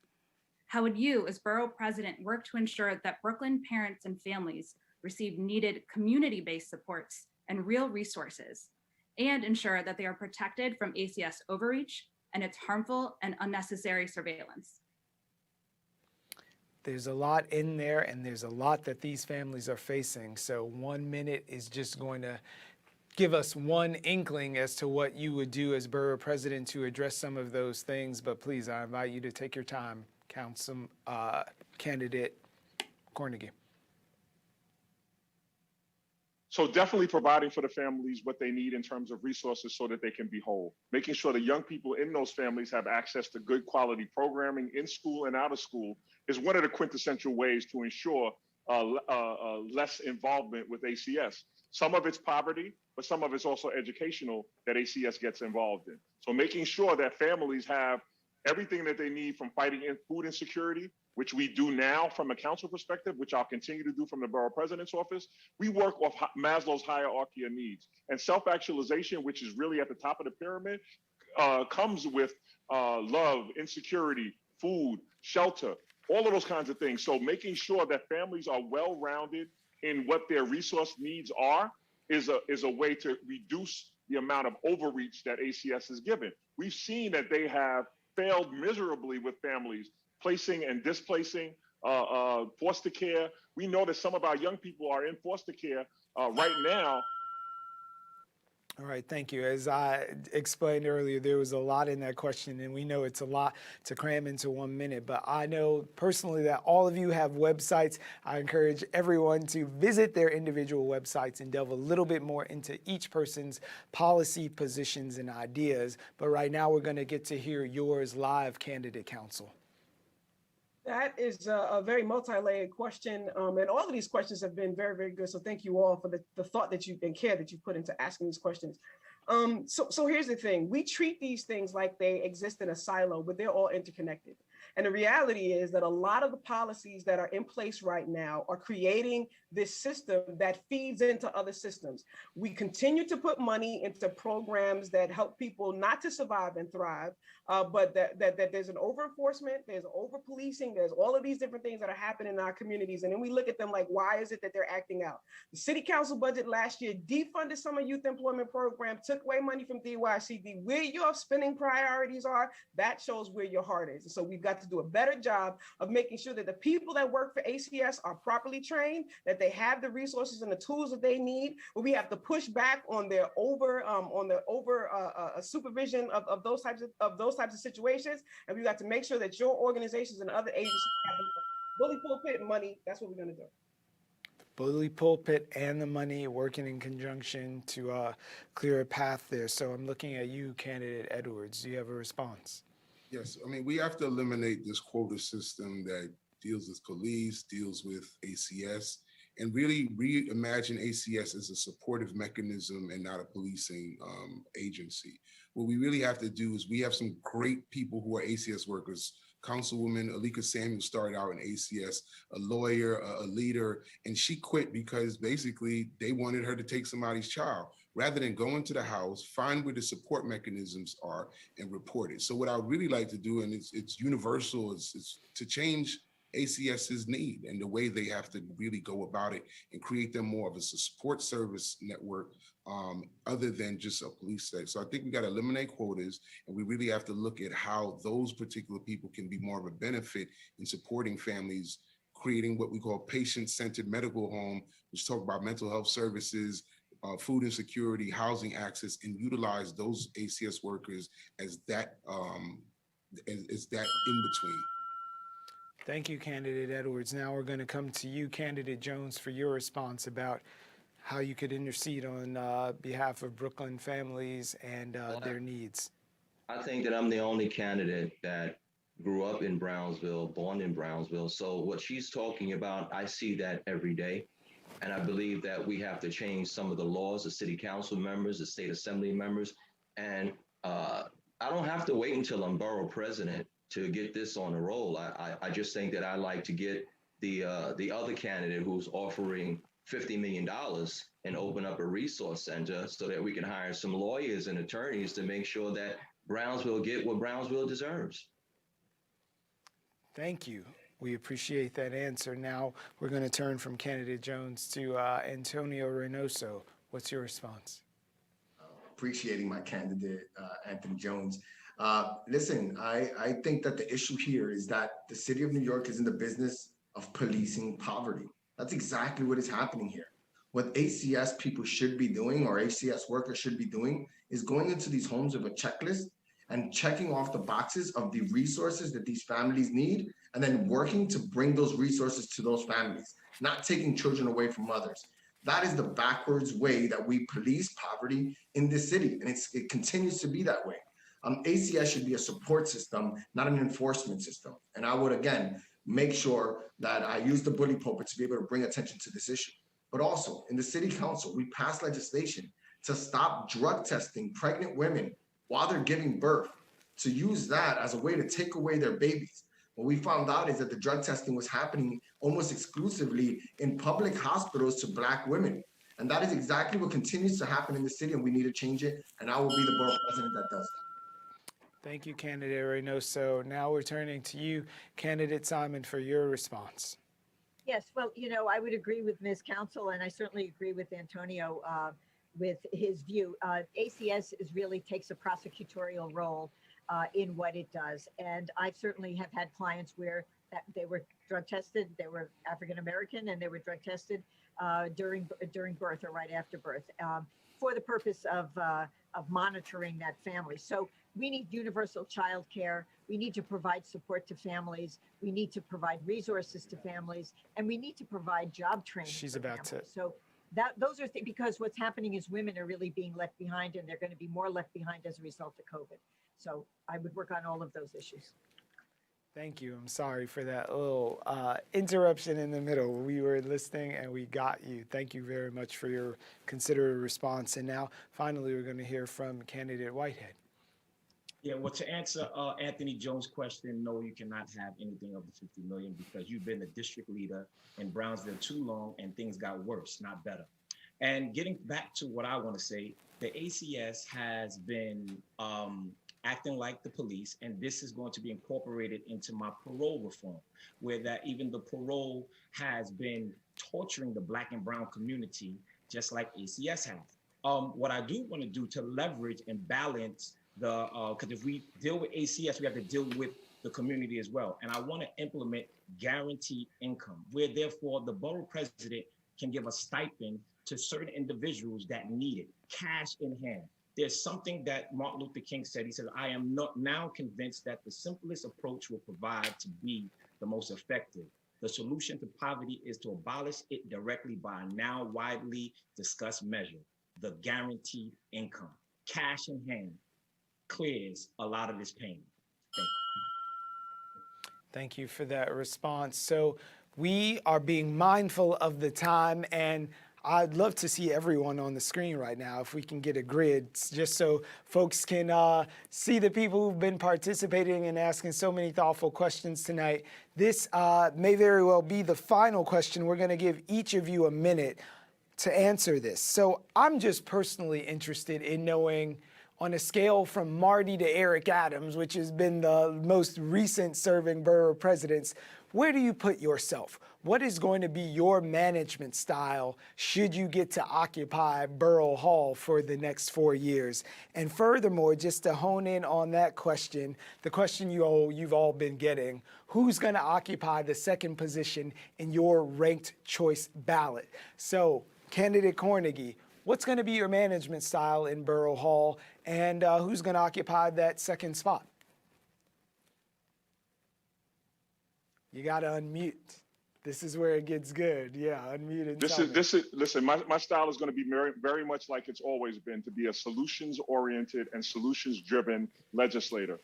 How would you, as borough president, work to ensure that Brooklyn parents and families receive needed community-based supports and real resources, and ensure that they are protected from ACS overreach and its harmful and unnecessary surveillance? There's a lot in there, and there's a lot that these families are facing. So 1 minute is just going to give us one inkling as to what you would do as borough president to address some of those things. But please, I invite you to take your time, Council Candidate Cornegie. So definitely providing for the families what they need in terms of resources so that they can be whole. Making sure the young people in those families have access to good quality programming in school and out of school is one of the quintessential ways to ensure less involvement with ACS. Some of it's poverty, but some of it's also educational that ACS gets involved in. So making sure that families have everything that they need from fighting food insecurity, which we do now from a council perspective, which I'll continue to do from the borough president's office. We work off Maslow's hierarchy of needs, and self-actualization, which is really at the top of the pyramid, comes with love, insecurity, food, shelter, all of those kinds of things. So making sure that families are well-rounded in what their resource needs are is a way to reduce the amount of overreach that ACS is given. We've seen that they have failed miserably with families placing and displacing foster care. We know that some of our young people are in foster care right now. All right, thank you. As I explained earlier, there was a lot in that question, and we know it's a lot to cram into 1 minute, but I know personally that all of you have websites. I encourage everyone to visit their individual websites and delve a little bit more into each person's policy positions and ideas. But right now, we're going to get to hear yours live, Candidate Council. That is a very multi-layered question, and all of these questions have been very, very good. So thank you all for the thought that you've been care that you put into asking these questions. So here's the thing: we treat these things like they exist in a silo, but they're all interconnected. And the reality is that a lot of the policies that are in place right now are creating this system that feeds into other systems. We continue to put money into programs that help people not to survive and thrive, but that there's an over enforcement, there's over policing, there's all of these different things that are happening in our communities. And then we look at them like, why is it that they're acting out? The city council budget last year defunded summer youth employment program, took away money from DYCD. Where your spending priorities are, that shows where your heart is. And so we've got to do a better job of making sure that the people that work for ACS are properly trained, that they have the resources and the tools that they need. But we have to push back on their supervision of those types of situations. And we got to make sure that your organizations and other agencies have the bully pulpit money. That's what we're going to do. Bully pulpit and the money working in conjunction to clear a path there. So I'm looking at you, candidate Edwards. Do you have a response? Yes, I mean, we have to eliminate this quota system that deals with police, deals with ACS, and really reimagine ACS as a supportive mechanism and not a policing agency. What we really have to do is we have some great people who are ACS workers. Councilwoman Alika Samuel started out in ACS, a lawyer, a leader, and she quit because basically they wanted her to take somebody's child rather than go into the house, find where the support mechanisms are and report it. So what I would really like to do, and it's universal, it's to change ACS's need and the way they have to really go about it and create them more of a support service network other than just a police state. So I think we got to eliminate quotas, and we really have to look at how those particular people can be more of a benefit in supporting families, creating what we call patient-centered medical home, which talk about mental health services, food insecurity, housing access, and utilize those ACS workers as that in between. Thank you, candidate Edwards. Now we're going to come to you, candidate Jones, for your response about how you could intercede on behalf of Brooklyn families and their needs. I think that I'm the only candidate that grew up in Brownsville, born in Brownsville. So what she's talking about, I see that every day. And I believe that we have to change some of the laws, the city council members, the state assembly members. And I don't have to wait until I'm borough president to get this on the roll. I just think that I like to get the other candidate who's offering $50 million and open up a resource center so that we can hire some lawyers and attorneys to make sure that Brownsville get what Brownsville deserves. Thank you. We appreciate that answer. Now we're going to turn from candidate Jones to Antonio Reynoso. What's your response? Appreciating my candidate, Anthony Jones. Listen, I think that the issue here is that the city of New York is in the business of policing poverty. That's exactly what is happening here. What ACS people should be doing, or ACS workers should be doing, is going into these homes with a checklist and checking off the boxes of the resources that these families need, and then working to bring those resources to those families, not taking children away from mothers. That is the backwards way that we police poverty in this city, and it continues to be that way. ACS should be a support system, not an enforcement system. And I would, again, make sure that I use the bully pulpit to be able to bring attention to this issue. But also, in the city council, we passed legislation to stop drug testing pregnant women while they're giving birth, to use that as a way to take away their babies. What we found out is that the drug testing was happening almost exclusively in public hospitals to Black women. And that is exactly what continues to happen in the city, and we need to change it. And I will be the borough president that does that. Thank you, candidate Reynoso. Now we're turning to you, candidate Simon, for your response. Yes, well, you know, I would agree with Ms. Council, and I certainly agree with Antonio with his view. ACS really takes a prosecutorial role in what it does. And I certainly have had clients where they were drug tested, they were African American, and they were drug tested during birth or right after birth for the purpose of monitoring that family. So we need universal child care. We need to provide support to families. We need to provide resources to families, and we need to provide job training. She's about to. So those are because what's happening is women are really being left behind, and they're going to be more left behind as a result of COVID. So I would work on all of those issues. Thank you. I'm sorry for that little interruption in the middle. We were listening and we got you. Thank you very much for your considerate response. And now, finally, we're going to hear from candidate Whitehead. Yeah, well, to answer Anthony Jones' question, no, you cannot have anything of the 50 million because you've been the district leader in Brownsville too long and things got worse, not better. And getting back to what I want to say, the ACS has been acting like the police, and this is going to be incorporated into my parole reform, where that even the parole has been torturing the Black and brown community, just like ACS has. What I do want to do to leverage and balance the, because if we deal with ACS, we have to deal with the community as well. And I want to implement guaranteed income, where therefore the borough president can give a stipend to certain individuals that need it, cash in hand. There's something that Martin Luther King said. He said, I am not now convinced that the simplest approach will provide to be the most effective. The solution to poverty is to abolish it directly by a now widely discussed measure, the guaranteed income. Cash in hand clears a lot of this pain. Thank you. Thank you for that response. So we are being mindful of the time, and I'd love to see everyone on the screen right now if we can get a grid, just so folks can see the people who've been participating and asking so many thoughtful questions tonight. This may very well be the final question. We're going to give each of you a minute to answer this. So I'm just personally interested in knowing, on a scale from Marty to Eric Adams, which has been the most recent serving borough presidents, where do you put yourself? What is going to be your management style should you get to occupy Borough Hall for the next 4 years? And furthermore, just to hone in on that question, the question you've all been getting, who's going to occupy the second position in your ranked choice ballot? So, candidate Cornegie, what's going to be your management style in Borough Hall, and who's going to occupy that second spot? You got to unmute. This is where it gets good. Yeah, unmute and tell me. Listen, my style is going to be very, very much like it's always been, to be a solutions-oriented and solutions-driven legislator.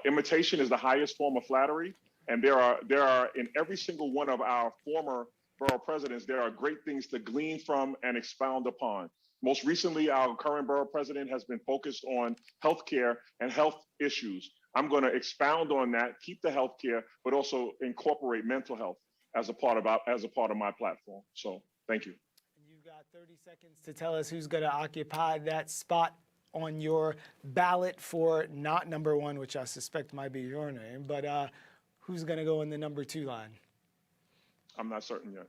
Imitation is the highest form of flattery, and there are in every single one of our former borough presidents, there are great things to glean from and expound upon. Most recently, our current borough president has been focused on healthcare and health issues. I'm going to expound on that, keep the healthcare, but also incorporate mental health as a part of my platform. So thank you. You've got 30 seconds to tell us who's going to occupy that spot on your ballot for not number one, which I suspect might be your name, but who's going to go in the number 2 line? I'm not certain yet.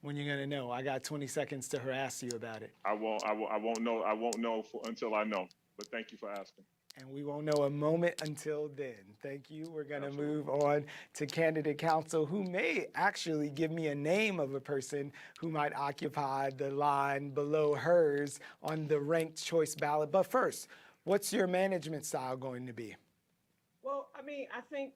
When you're going to know? I got 20 seconds to harass you about it. I won't know until I know, but thank you for asking. And we won't know a moment until then. Thank you. We're going to move on to candidate counsel, who may actually give me a name of a person who might occupy the line below hers on the ranked choice ballot. But first, what's your management style going to be? Well, I mean, I think,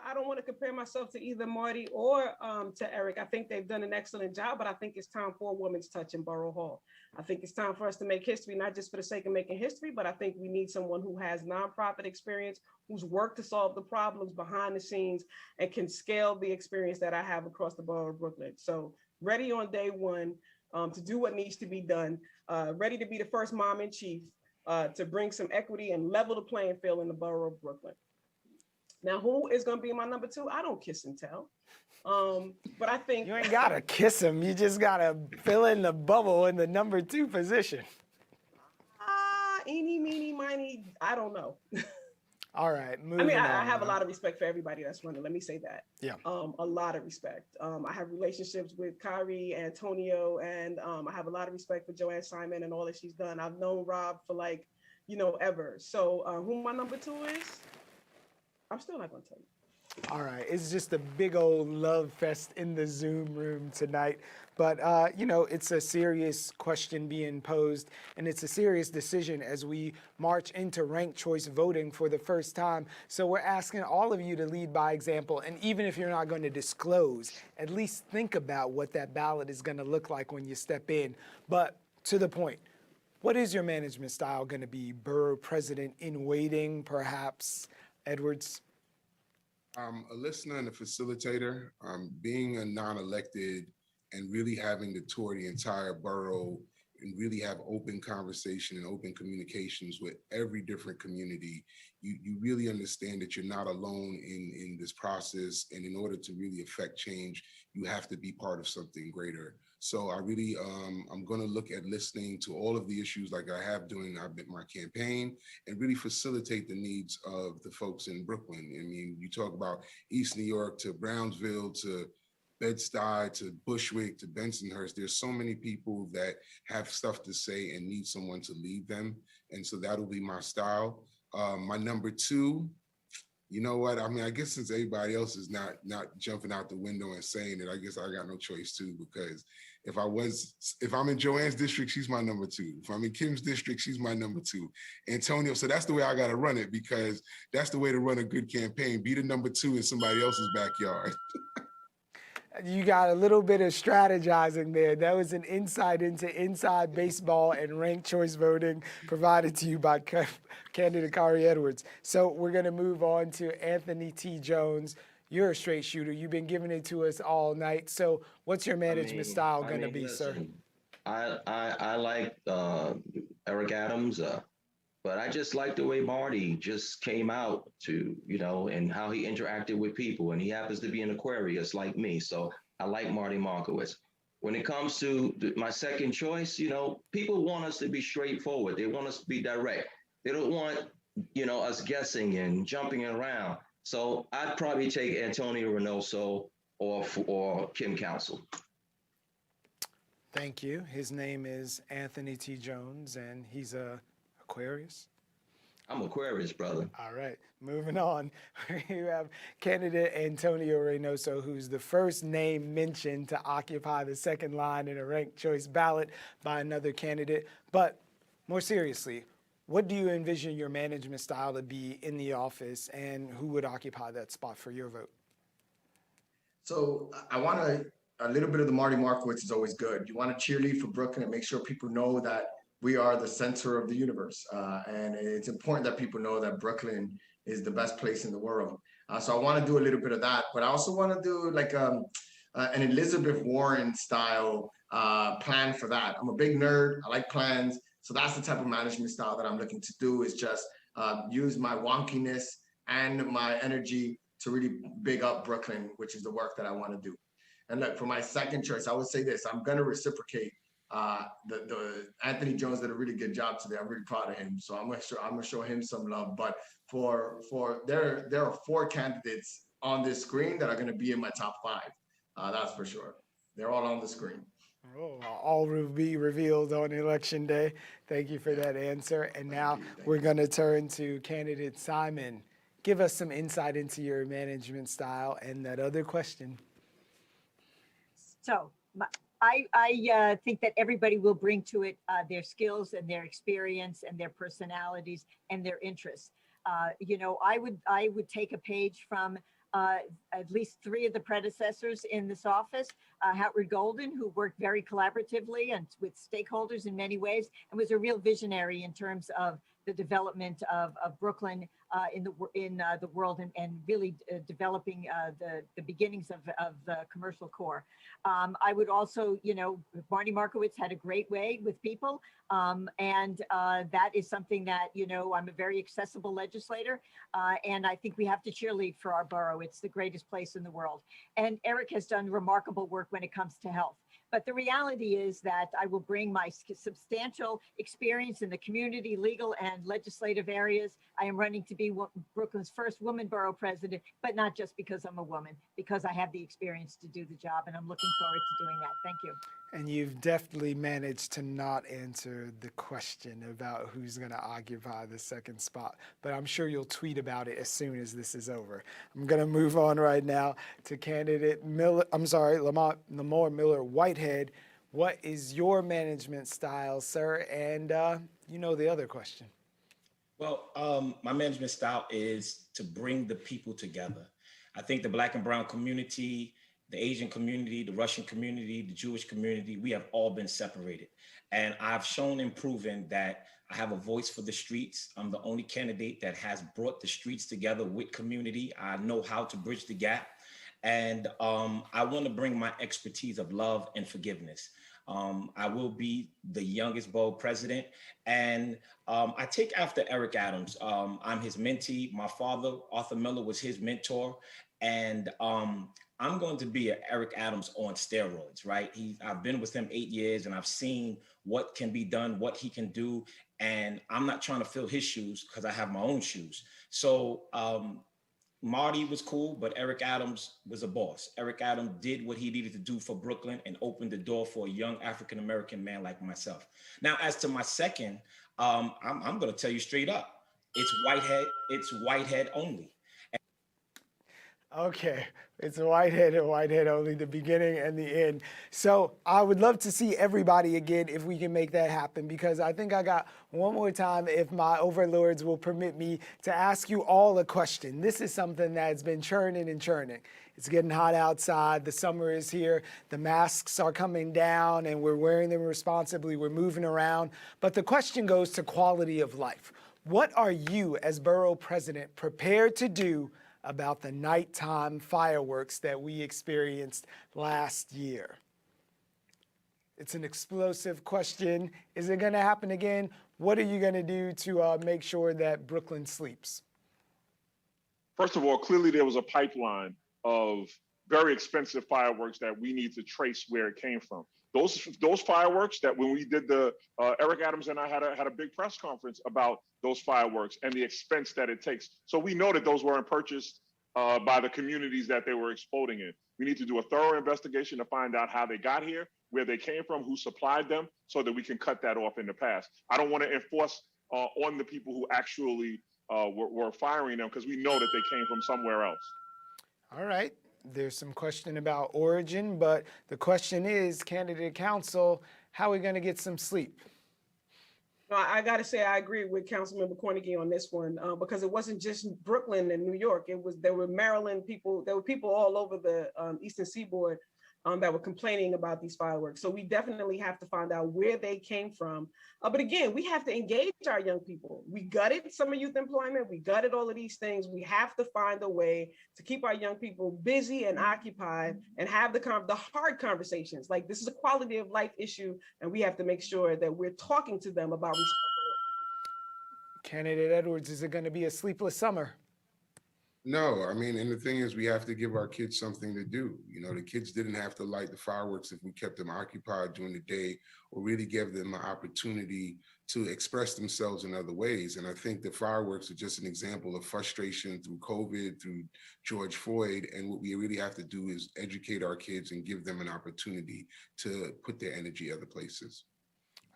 I don't want to compare myself to either Marty or to Eric. I think they've done an excellent job, but I think it's time for a woman's touch in Borough Hall. I think it's time for us to make history, not just for the sake of making history, but I think we need someone who has nonprofit experience, who's worked to solve the problems behind the scenes and can scale the experience that I have across the borough of Brooklyn. So ready on day one to do what needs to be done, ready to be the first mom in chief to bring some equity and level the playing field in the borough of Brooklyn. Now, who is going to be my number 2? I don't kiss and tell. But I think you ain't got to kiss him. You just got to fill in the bubble in the number 2 position. Eeny, meeny, miny, I don't know. All right. I have a lot of respect for everybody that's running. Let me say that. Yeah. A lot of respect. I have relationships with Kyrie, Antonio, and I have a lot of respect for Joanne Simon and all that she's done. I've known Rob for ever. So who my number 2 is? I'm still not going to tell you. All right. It's just a big old love fest in the Zoom room tonight. But, it's a serious question being posed, and it's a serious decision as we march into ranked choice voting for the first time. So we're asking all of you to lead by example. And even if you're not going to disclose, at least think about what that ballot is going to look like when you step in. But to the point, what is your management style going to be? Borough president in waiting, perhaps? Edwards? A listener and a facilitator, being a non-elected and really having to tour the entire borough and really have open conversation and open communications with every different community, you really understand that you're not alone in this process. And in order to really affect change, you have to be part of something greater. So I really, I'm going to look at listening to all of the issues like I have during my campaign, and really facilitate the needs of the folks in Brooklyn. I mean, you talk about East New York to Brownsville to Bed-Stuy to Bushwick to Bensonhurst. There's so many people that have stuff to say and need someone to lead them. And so that'll be my style. My number two, you know what? I mean, I guess since everybody else is not jumping out the window and saying it, I guess I got no choice too, because if I'm in Joanne's district, she's my number two. If I'm in Kim's district, she's my number two. Antonio, so that's the way I got to run it, because that's the way to run a good campaign. Be the number two in somebody else's backyard. You got a little bit of strategizing there. That was an insight into inside baseball and ranked choice voting provided to you by candidate Kari Edwards. So we're going to move on to Anthony T. Jones. You're a straight shooter. You've been giving it to us all night. So what's your management style going to be, listen, sir? I like Eric Adams, but I just like the way Marty just came out to, and how he interacted with people. And he happens to be an Aquarius like me. So I like Marty Markowitz. When it comes to my second choice, people want us to be straightforward. They want us to be direct. They don't want, us guessing and jumping around. So I'd probably take Antonio Reynoso or Kim Council. Thank you. His name is Anthony T. Jones, and he's a Aquarius? I'm Aquarius, brother. All right, moving on. You have candidate Antonio Reynoso, who's the first name mentioned to occupy the second line in a ranked choice ballot by another candidate. But more seriously, what do you envision your management style to be in the office, and who would occupy that spot for your vote? So I want a little bit of the Marty Markowitz is always good. You want to cheerlead for Brooklyn and make sure people know that we are the center of the universe. And it's important that people know that Brooklyn is the best place in the world. So I want to do a little bit of that, but I also want to do like an Elizabeth Warren style plan for that. I'm a big nerd. I like plans. So that's the type of management style that I'm looking to do, is just use my wonkiness and my energy to really big up Brooklyn, which is the work that I want to do. And look, for my second choice, I would say this: I'm going to reciprocate. The Anthony Jones did a really good job today. I'm really proud of him. So I'm gonna show him some love. But there are 4 candidates on this screen that are gonna be in my top 5. That's for sure. They're all on the screen. Oh, all will be revealed on election day. Thank you for that answer. And now we're gonna turn to candidate Simon. Give us some insight into your management style and that other question. So I think that everybody will bring to it their skills and their experience and their personalities and their interests. I would take a page from at least 3 of the predecessors in this office. Howard Golden, who worked very collaboratively and with stakeholders in many ways, and was a real visionary in terms of the development of Brooklyn in the world, and really developing the beginnings of the commercial core. I would also, Marty Markowitz had a great way with people, and that is something that, I'm a very accessible legislator, and I think we have to cheerlead for our borough. It's the greatest place in the world. And Eric has done remarkable work when it comes to health. But the reality is that I will bring my substantial experience in the community, legal, and legislative areas. I am running to be Brooklyn's first woman borough president, but not just because I'm a woman, because I have the experience to do the job, and I'm looking forward to doing that. Thank you. And you've definitely managed to not answer the question about who's going to occupy the second spot, but I'm sure you'll tweet about it as soon as this is over. I'm going to move on right now to candidate Lamar Miller Whitehead. What is your management style, sir? And the other question. Well, my management style is to bring the people together. I think the Black and brown community, the Asian community, the Russian community, the Jewish community, we have all been separated. And I've shown and proven that I have a voice for the streets. I'm the only candidate that has brought the streets together with community. I know how to bridge the gap. And I want to bring my expertise of love and forgiveness. I will be the youngest borough president, and I take after Eric Adams. I'm his mentee. My father, Arthur Miller, was his mentor, and I'm going to be an Eric Adams on steroids, right? I've been with him 8 years, and I've seen what can be done, what he can do, and I'm not trying to fill his shoes because I have my own shoes. So Marty was cool, but Eric Adams was a boss. Eric Adams did what he needed to do for Brooklyn and opened the door for a young African-American man like myself. Now, as to my second, I'm going to tell you straight up, it's Whitehead only. Okay, it's Whitehead and Whitehead only, the beginning and the end. So I would love to see everybody again if we can make that happen, because I think I got one more time, if my overlords will permit me, to ask you all a question. This is something that's been churning and churning. It's getting hot outside, the summer is here, the masks are coming down and we're wearing them responsibly, we're moving around. But the question goes to quality of life. What are you, as borough president, prepared to do about the nighttime fireworks that we experienced last year? It's an explosive question. Is it going to happen again? What are you going to do to make sure that Brooklyn sleeps? First of all, clearly there was a pipeline of very expensive fireworks that we need to trace where it came from. Those fireworks that when we did the, Eric Adams and I had a big press conference about those fireworks and the expense that it takes. So we know that those weren't purchased by the communities that they were exploding in. We need to do a thorough investigation to find out how they got here, where they came from, who supplied them, so that we can cut that off in the past. I don't want to enforce on the people who actually were firing them, because we know that they came from somewhere else. All right. There's some question about origin, but the question is, candidate council, how are we going to get some sleep? No, I got to say, I agree with Councilmember Cornegie on this one, because it wasn't just Brooklyn and New York. There were Maryland people, there were people all over the Eastern Seaboard that were complaining about these fireworks. So we definitely have to find out where they came from. But again, we have to engage our young people. We gutted summer youth employment. We gutted all of these things. We have to find a way to keep our young people busy and occupied and have the hard conversations. Like, this is a quality of life issue, and we have to make sure that we're talking to them about Candidate Edwards, is it going to be a sleepless summer? No, I mean, and the thing is, we have to give our kids something to do. You know, the kids didn't have to light the fireworks if we kept them occupied during the day, or really give them an opportunity to express themselves in other ways. And I think the fireworks are just an example of frustration through COVID, through George Floyd. And what we really have to do is educate our kids and give them an opportunity to put their energy other places.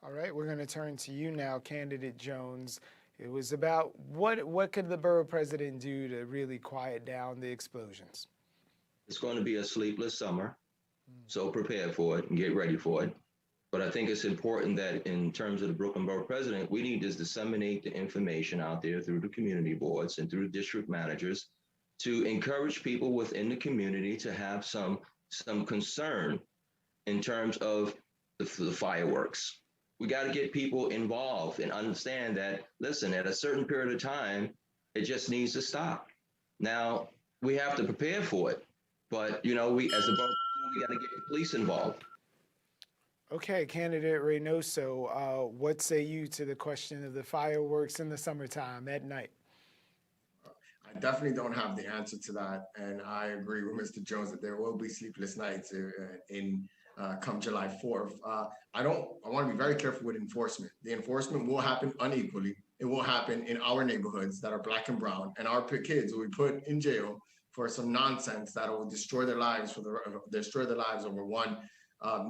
All right, we're going to turn to you now, Candidate Jones. It was about what could the borough president do to really quiet down the explosions? It's going to be a sleepless summer, so prepare for it and get ready for it. But I think it's important that in terms of the Brooklyn Borough President, we need to disseminate the information out there through the community boards and through district managers to encourage people within the community to have some concern in terms of the fireworks. We got to get people involved and understand that, listen, at a certain period of time, it just needs to stop. Now, we have to prepare for it, but, you know, we as a borough, we got to get the police involved. Okay, Candidate Reynoso, what say you to the question of the fireworks in the summertime at night? I definitely don't have the answer to that, and I agree with Mr. Jones that there will be sleepless nights come July 4th. I want to be very careful with enforcement. The enforcement will happen unequally. It will happen in our neighborhoods that are Black and brown, and our kids will be put in jail for some nonsense that will destroy their lives over one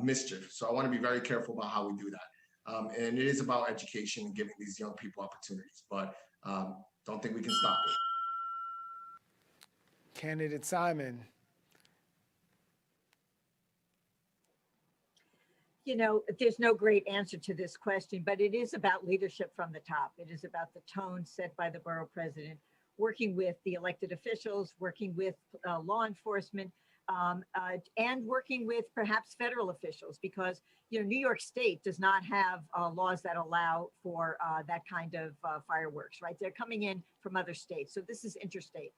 mischief. So I want to be very careful about how we do that. And it is about education and giving these young people opportunities, but don't think we can stop it. Candidate Simon. You know, there's no great answer to this question, but it is about leadership from the top. It is about the tone set by the borough president, working with the elected officials, working with law enforcement, and working with perhaps federal officials, because New York State does not have laws that allow for that kind of fireworks, right? They're coming in from other states, so this is interstate.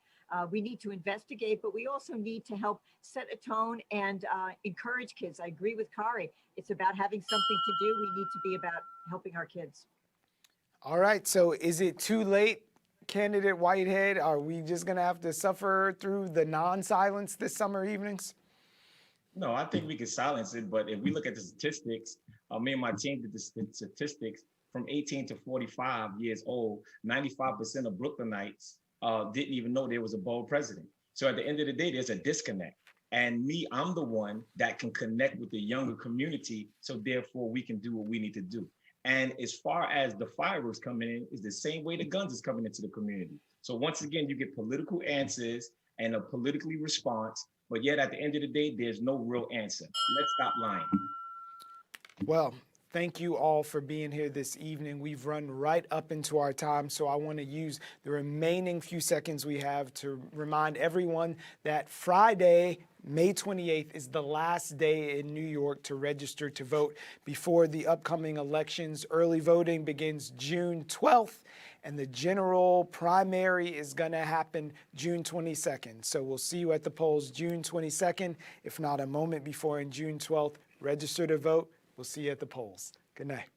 We need to investigate, but we also need to help set a tone and encourage kids. I agree with Kari. It's about having something to do. We need to be about helping our kids. All right, so is it too late, Candidate Whitehead? Are we just gonna have to suffer through the non-silence this summer evenings? No, I think we can silence it, but if we look at the statistics, me and my team did the statistics from 18 to 45 years old, 95% of Brooklynites didn't even know there was a borough president. So at the end of the day, there's a disconnect. And I'm the one that can connect with the younger community, so therefore we can do what we need to do. And as far as the fireworks coming in, is the same way the guns is coming into the community. So once again, you get political answers and a politically response, but yet at the end of the day, there's no real answer. Let's stop lying. Well, thank you all for being here this evening. We've run right up into our time, so I want to use the remaining few seconds we have to remind everyone that Friday, May 28th is the last day in New York to register to vote before the upcoming elections. Early voting begins June 12th, and the general primary is going to happen June 22nd. So we'll see you at the polls June 22nd, if not a moment before in June 12th. Register to vote. We'll see you at the polls. Good night.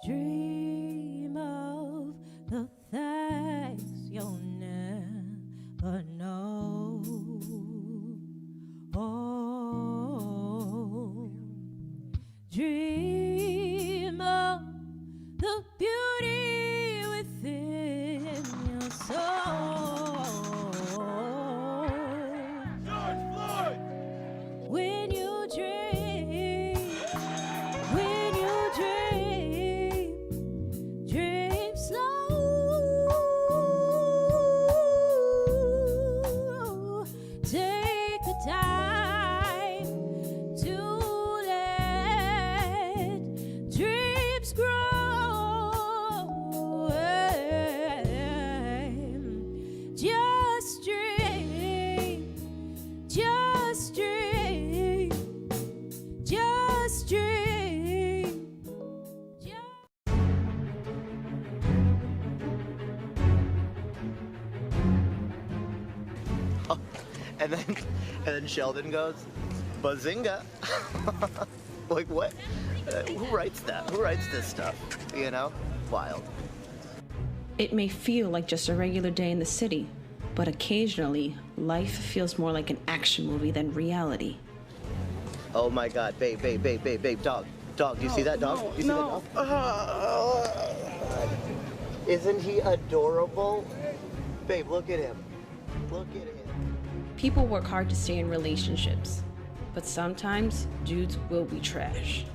Dream of the things you'll never know. Oh, dream of the beauty within your soul. George Floyd! When you dream, when you dream, dream slow. Take the time to let dreams grow. Just dream, just dream, just dream. And then Sheldon goes, "Bazinga!" Like what? Who writes that? Who writes this stuff? You know, wild. It may feel like just a regular day in the city, but occasionally, life feels more like an action movie than reality. Oh my God, babe, dog, do you see that dog? no, You see no. that dog? Isn't he adorable? Babe, look at him. Look at him. People work hard to stay in relationships, but sometimes dudes will be trash.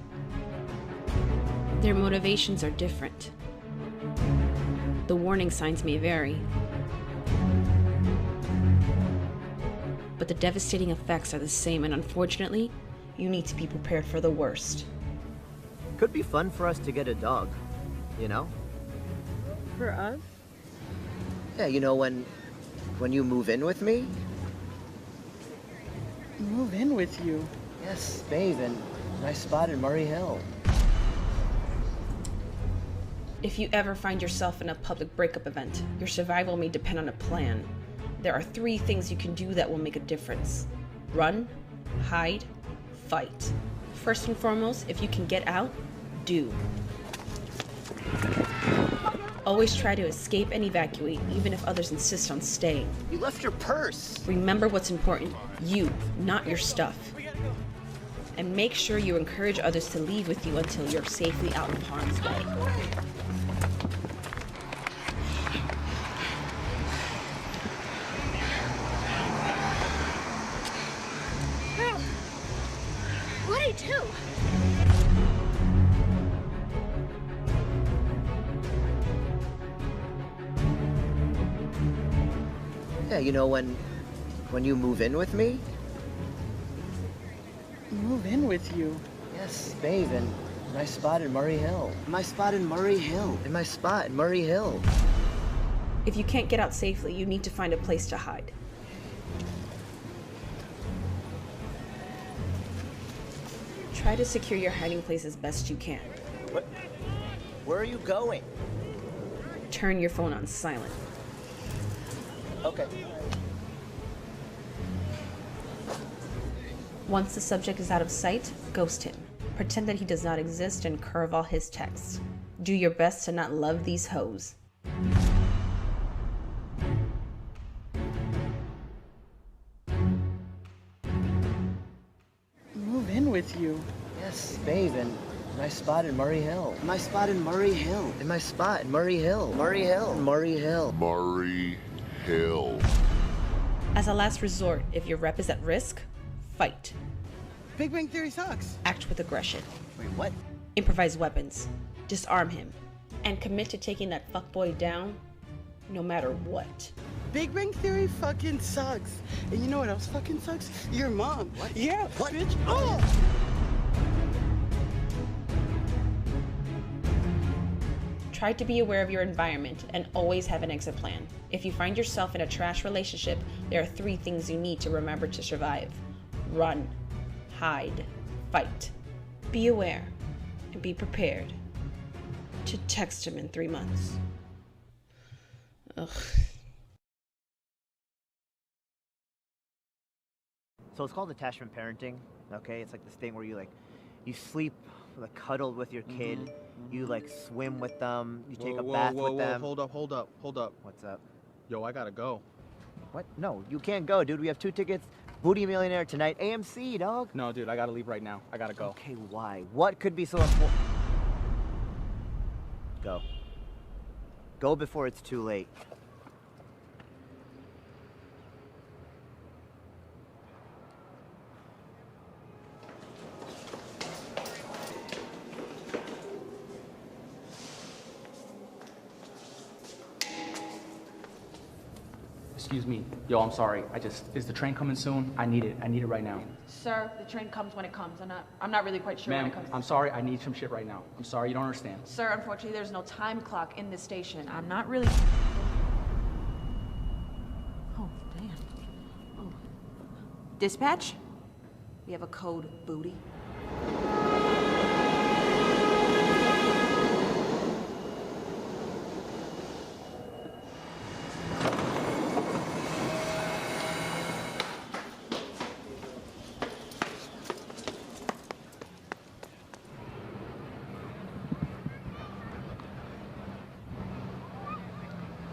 Their motivations are different. The warning signs may vary, but the devastating effects are the same, and unfortunately, you need to be prepared for the worst. Could be fun for us to get a dog, you know? For us? Yeah, you know, when you move in with me? Move in with you? Yes, babe, and nice spot in Murray Hill. If you ever find yourself in a public breakup event, your survival may depend on a plan. There are 3 things you can do that will make a difference: run, hide, fight. First and foremost, if you can get out, do. Always try to escape and evacuate, even if others insist on staying. You left your purse. Remember what's important, you, not your stuff. And make sure you encourage others to leave with you until you're safely out of harm's way. Yeah, you know when you move in with me? Move in with you? Yes, babe, in my spot in Murray Hill. My spot in Murray Hill. In my spot in Murray Hill. If you can't get out safely, you need to find a place to hide. Try to secure your hiding place as best you can. What? Where are you going? Turn your phone on silent. Okay. Once the subject is out of sight, ghost him. Pretend that he does not exist and curve all his texts. Do your best to not love these hoes. Move in with you? Yes, babe, in my spot in Murray Hill. My spot in Murray Hill. In my spot in Murray Hill. Murray Hill. Murray Hill. Murray Hill. As a last resort, if your rep is at risk, fight. Big Bang Theory sucks. Act with aggression. Wait, what? Improvise weapons. Disarm him. And commit to taking that fuckboy down, no matter what. Big Bang Theory fucking sucks. And you know what else fucking sucks? Your mom. What? Yeah, what? Bitch. Oh! Try to be aware of your environment and always have an exit plan. If you find yourself in a trash relationship, there are 3 things you need to remember to survive. Run, hide, fight. Be aware and be prepared to text him in 3 months. Ugh. So it's called attachment parenting, okay? It's like this thing where you sleep, cuddle with your kid, you swim with them, you take a bath with them. Hold up. What's up? Yo, I gotta go. What? No, you can't go, dude. We have 2 tickets. Booty Millionaire tonight. AMC, dog. No, dude, I gotta leave right now. I gotta go. Okay, why? What could be so important? Go. Go before it's too late. Excuse me. Yo, I'm sorry. Is the train coming soon? I need it right now. Sir, the train comes when it comes. I'm not really quite sure when Ma'am, it comes. I'm sorry. I need some shit right now. I'm sorry. You don't understand. Sir, unfortunately, there's no time clock in this station. I'm not really... Oh, damn. Oh. Dispatch? We have a code, booty.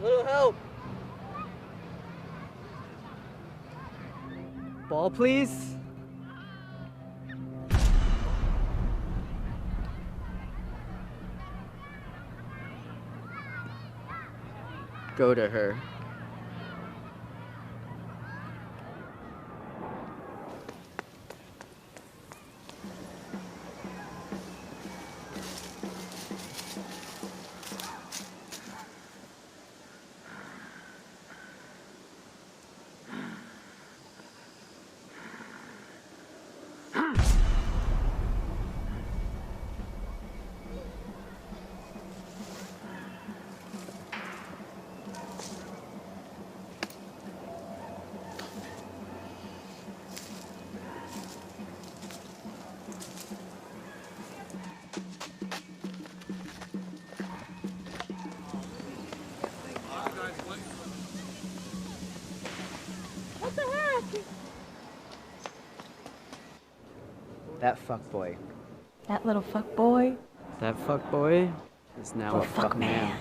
Little help. Ball, please. Go to her. What the heck? That fuckboy. That little fuck boy. That fuckboy is now a fuck man.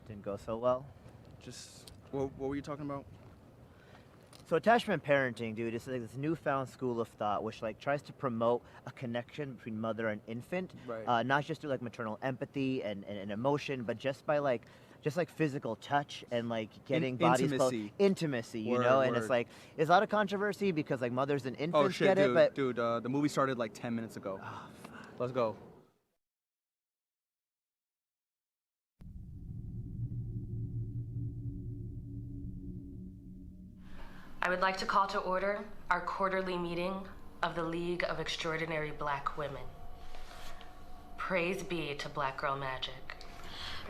Didn't go so well. What were you talking about? So attachment parenting, dude, is like this newfound school of thought which like tries to promote a connection between mother and infant, Right. not just through like maternal empathy and emotion, but just by like physical touch and like getting bodies close. Intimacy, you know. And it's like there's a lot of controversy because like mothers and infants Oh shit, get dude, it, but dude, the movie started like 10 minutes ago. Let's go. I would like to call to order our quarterly meeting of the League of Extraordinary Black Women. Praise be to Black Girl Magic.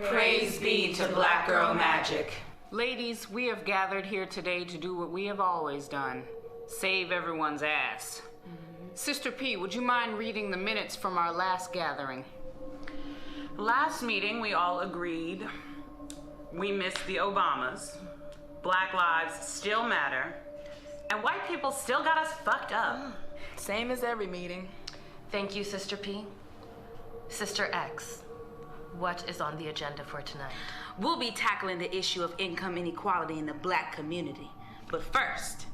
Praise be to Black Girl Magic. Ladies, we have gathered here today to do what we have always done. Save everyone's ass. Sister P, would you mind reading the minutes from our last gathering? Last meeting, we all agreed we missed the Obamas. Black lives still matter. And white people still got us fucked up. Same as every meeting. Thank you, Sister P. Sister X, what is on the agenda for tonight? We'll be tackling the issue of income inequality in the Black community. But first,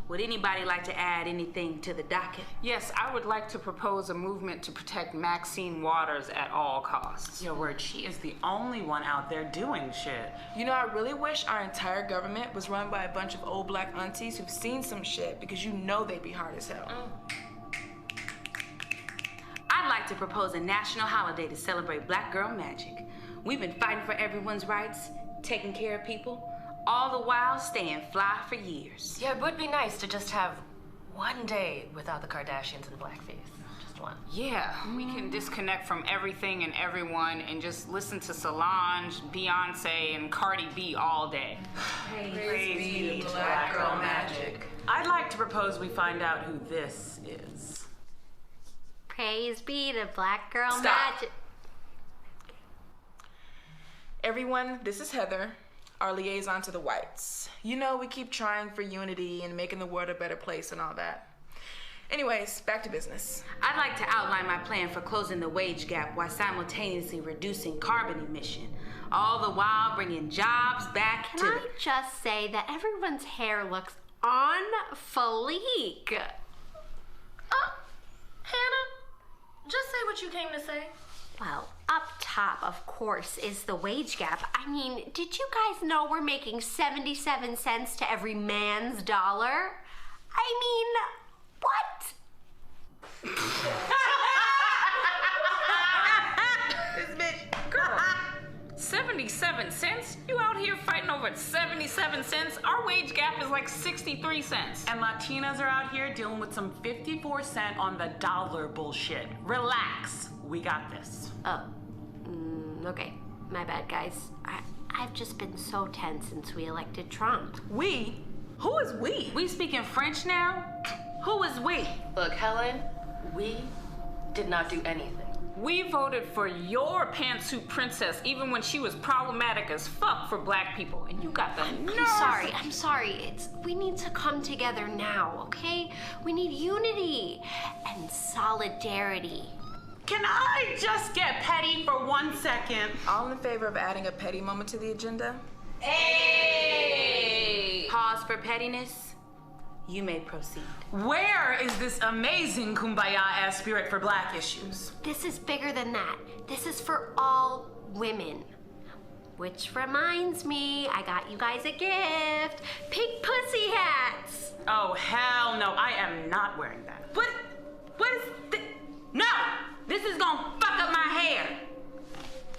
would anybody like to add anything to the docket? Yes, I would like to propose a movement to protect Maxine Waters at all costs. Your word, she is the only one out there doing shit. You know, I really wish our entire government was run by a bunch of old Black aunties who've seen some shit, because you know they'd be hard as hell. I'd like to propose a national holiday to celebrate Black Girl Magic. We've been fighting for everyone's rights, taking care of people, all the while staying fly for years. Yeah, it would be nice to just have one day without the Kardashians and blackface. Just one. Yeah, we can disconnect from everything and everyone and just listen to Solange, Beyonce, and Cardi B all day. Praise be to Black Girl Magic. I'd like to propose we find out who this is. Praise be to Black Girl Stop. Magic. Everyone, this is Heather, our liaison to the whites. You know, we keep trying for unity and making the world a better place and all that. Anyways, back to business. I'd like to outline my plan for closing the wage gap while simultaneously reducing carbon emission, all the while bringing jobs back Can I just say that everyone's hair looks on fleek? Hannah, just say what you came to say. Well, up top, of course, is the wage gap. I mean, did you guys know we're making 77 cents to every man's dollar? I mean, what? This bitch, girl. 77 cents? You out here fighting over 77 cents? Our wage gap is like 63 cents. And Latinas are out here dealing with some 54 cent on the dollar bullshit. Relax, we got this. Oh, okay. My bad, guys. I've just been so tense since we elected Trump. We? Who is we? We speaking French now? Who is we? Look, Helen, we did not do anything. We voted for your pantsuit princess even when she was problematic as fuck for Black people, and you got the nerve. I'm sorry. We need to come together now, okay? We need unity and solidarity. Can I just get petty for 1 second? All in favor of adding a petty moment to the agenda? Hey! Pause for pettiness. You may proceed. Where is this amazing kumbaya-ass spirit for Black issues? This is bigger than that. This is for all women. Which reminds me, I got you guys a gift. Pink pussy hats. Oh, hell no, I am not wearing that. What is this? No! This is gonna fuck up my hair.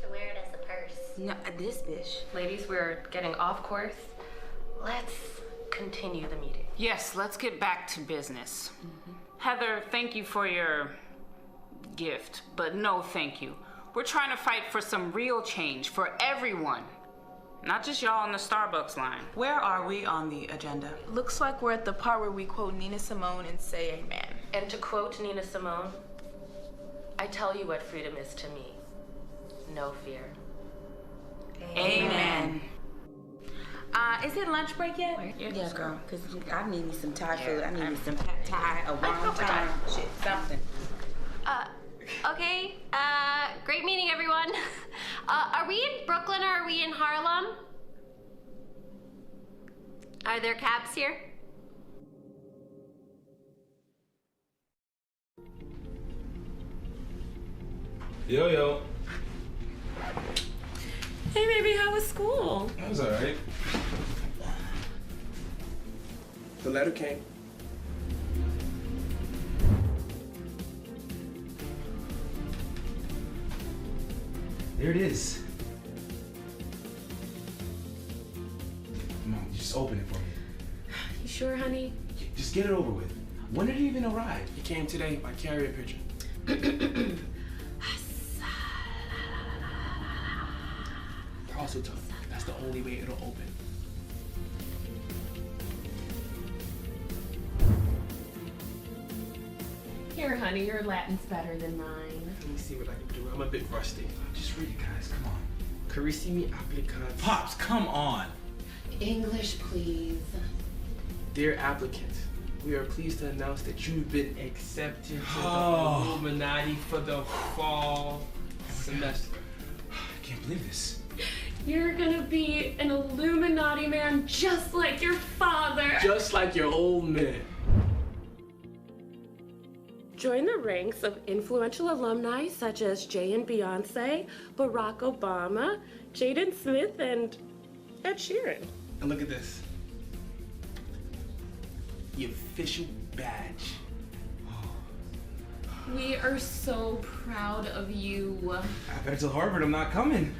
To wear it as a purse. No, this bitch. Ladies, we're getting off course. Let's continue the meeting. Yes, let's get back to business. Heather, thank you for your gift, but no thank you. We're trying to fight for some real change for everyone, not just y'all in the Starbucks line. Where are we on the agenda? Looks like we're at the part where we quote Nina Simone and say amen. And to quote Nina Simone, I tell you what freedom is to me. No fear. Amen. Is it lunch break yet? Yes, girl. Because I need me some Thai food. I need me some pad Thai, a wonton, shit, something. Okay. Great meeting, everyone. Are we in Brooklyn or are we in Harlem? Are there cabs here? Yo. Hey, baby, how was school? That was alright. The letter came. There it is. Come on, just open it for me. You sure, honey? Just get it over with. When did it even arrive? It came today by carrier pigeon. Also tough. That's the only way it'll open. Here, honey, your Latin's better than mine. Let me see what I can do. I'm a bit rusty. Just read it, guys. Come on. Carissimi applicant. Pops, come on. English, please. Dear applicant, we are pleased to announce that you've been accepted to the Illuminati for the fall semester. I can't believe this. You're gonna be an Illuminati man just like your father. Just like your old man. Join the ranks of influential alumni such as Jay and Beyonce, Barack Obama, Jaden Smith, and Ed Sheeran. And look at this. The official badge. We are so proud of you. I better tell Harvard I'm not coming.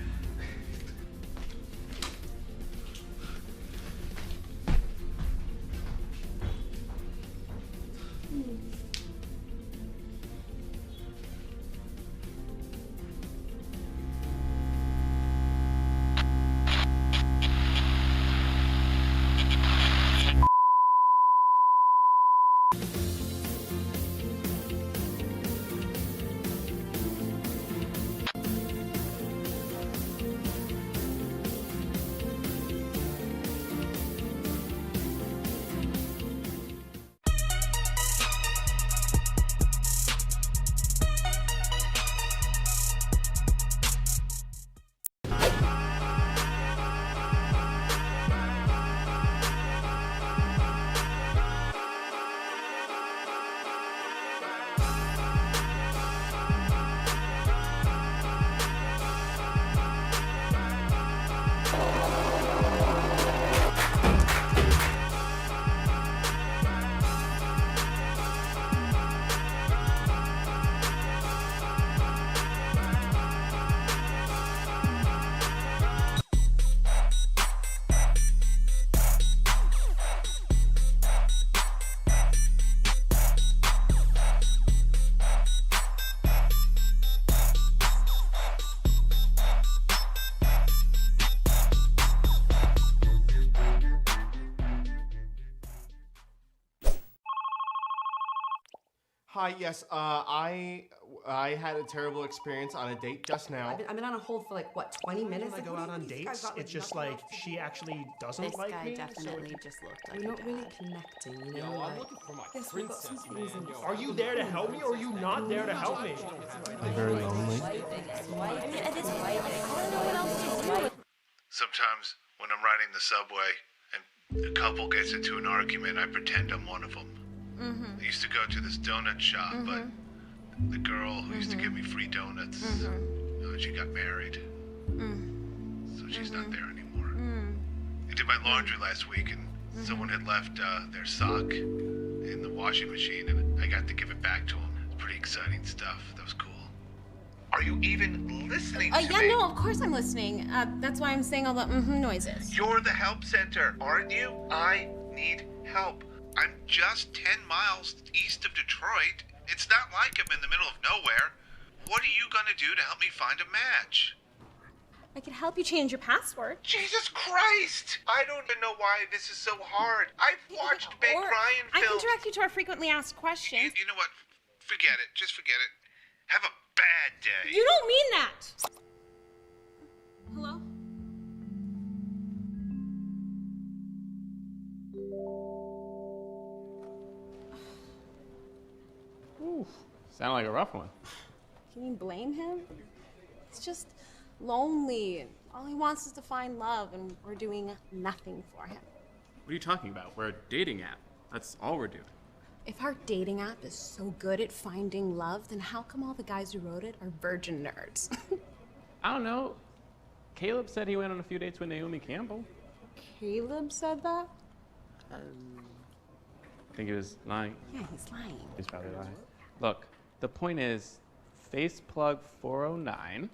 Hi, yes, I had a terrible experience on a date just now. I've been on a hold for like, what, 20 minutes? When I go out on dates, it's just like she actually doesn't like me. This guy definitely just looked like we're not really connecting, you know? I'm looking for my princess, man. Are you there to help me or are you not there to help me? I'm very lonely. Sometimes when I'm riding the subway and a couple gets into an argument, I pretend I'm one of them. I used to go to this donut shop, but the girl who used to give me free donuts, she got married. So she's not there anymore. I did my laundry last week and someone had left their sock in the washing machine and I got to give it back to them. It's pretty exciting stuff. That was cool. Are you even listening to me? Yeah, no, of course I'm listening. That's why I'm saying all the noises. You're the help center, aren't you? I need help. I'm just 10 miles east of Detroit. It's not like I'm in the middle of nowhere. What are you gonna do to help me find a match? I could help you change your password. Jesus Christ! I don't even know why this is so hard. I've watched Meg Ryan I can films. direct you to our frequently asked questions. You know what? Forget it. Just forget it. Have a bad day. You don't mean that! Hello? Ooh, sound like a rough one. Can you blame him? He's just lonely. All he wants is to find love, and we're doing nothing for him. What are you talking about? We're a dating app. That's all we're doing. If our dating app is so good at finding love, then how come all the guys who wrote it are virgin nerds? I don't know. Caleb said he went on a few dates with Naomi Campbell. Caleb said that? I think he was lying. Yeah, he's lying. He's probably lying. Look, the point is, Faceplug409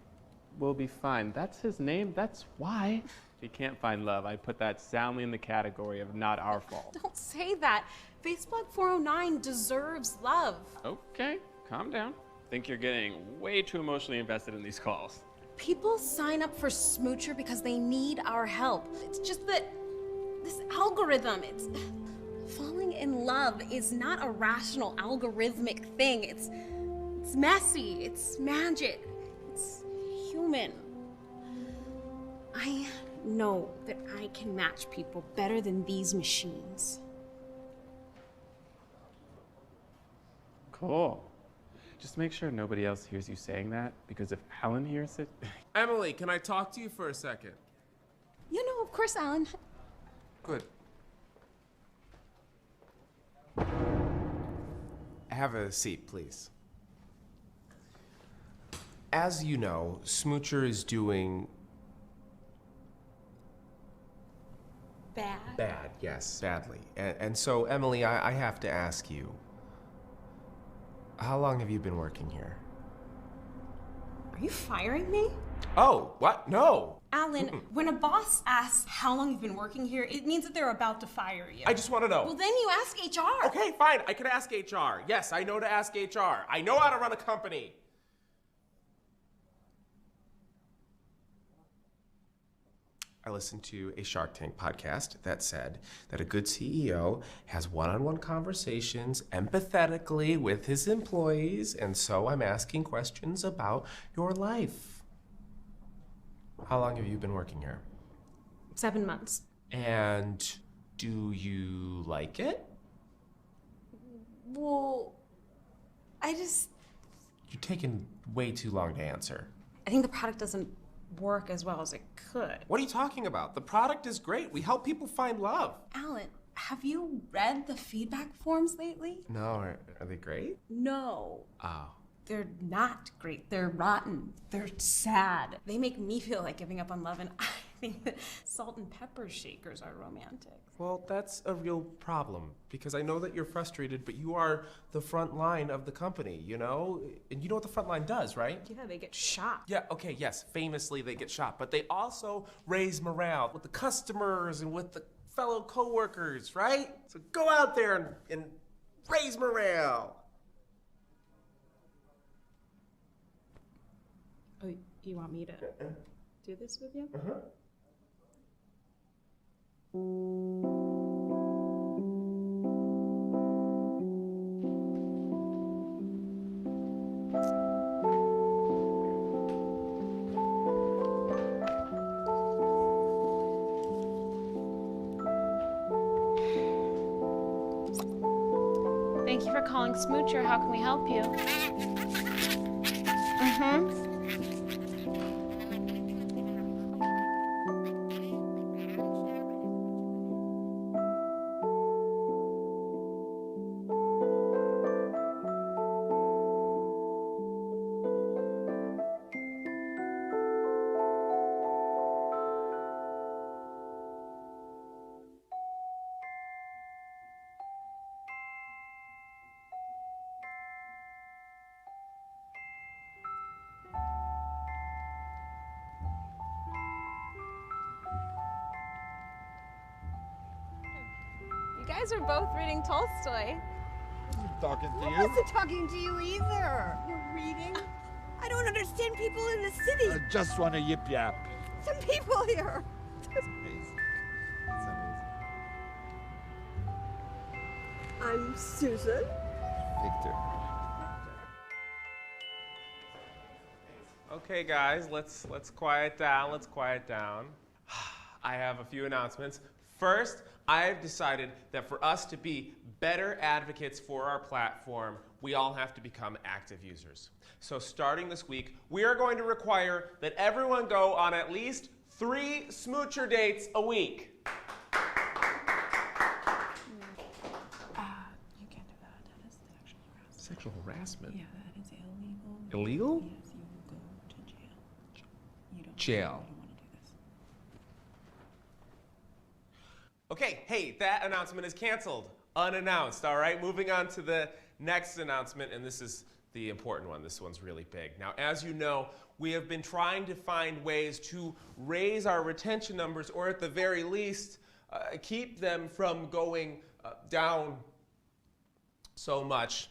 will be fine. That's his name. That's why. If he can't find love, I put that soundly in the category of not our fault. Don't say that. Faceplug409 deserves love. Okay, calm down. Think you're getting way too emotionally invested in these calls. People sign up for Smoocher because they need our help. It's just that this algorithm, it's... Falling in love is not a rational, algorithmic thing. It's messy, it's magic, it's human. I know that I can match people better than these machines. Cool. Just make sure nobody else hears you saying that, because if Alan hears it... Emily, can I talk to you for a second? You know, of course, Alan. Good. Have a seat, please. As you know, Smoocher is doing... Bad, yes, badly. And so, Emily, I have to ask you, how long have you been working here? Are you firing me? Oh, what? No! Alan, when a boss asks how long you've been working here, it means that they're about to fire you. I just want to know. Well, then you ask HR. Okay, fine. I can ask HR. Yes, I know to ask HR. I know how to run a company. I listened to a Shark Tank podcast that said that a good CEO has one-on-one conversations empathetically with his employees, and so I'm asking questions about your life. How long have you been working here? 7 months. And do you like it? Well, You're taking way too long to answer. I think the product doesn't work as well as it could. What are you talking about? The product is great. We help people find love. Alan, have you read the feedback forms lately? No, are they great? No. Oh. They're not great. They're rotten. They're sad. They make me feel like giving up on love, and I think that salt and pepper shakers are romantic. Well, that's a real problem, because I know that you're frustrated, but you are the front line of the company, you know? And you know what the front line does, right? Yeah, they get shot. Yeah, okay, yes, famously they get shot, but they also raise morale with the customers and with the fellow coworkers, right? So go out there and raise morale. Oh, you want me to do this with you? Thank you for calling Smoocher. How can we help you? You guys are both reading Tolstoy. Talking to I you? wasn't talking to you either. You're reading? I don't understand people in the city. I just want to yip yap. Some people here. It's amazing. I'm Susan. Victor. Okay, guys, let's quiet down. Let's quiet down. I have a few announcements. First, I've decided that for us to be better advocates for our platform, we all have to become active users. So starting this week, we are going to require that everyone go on at least 3 Smoocher dates a week. You can't do that. Sexual harassment? Yeah, that is illegal. Illegal? Yes, you will go to jail. You don't Jail. You don't want to do this. Okay, hey, that announcement is canceled. Unannounced, all right? Moving on to the next announcement, and this is the important one. This one's really big. Now, as you know, we have been trying to find ways to raise our retention numbers, or at the very least, keep them from going down so much.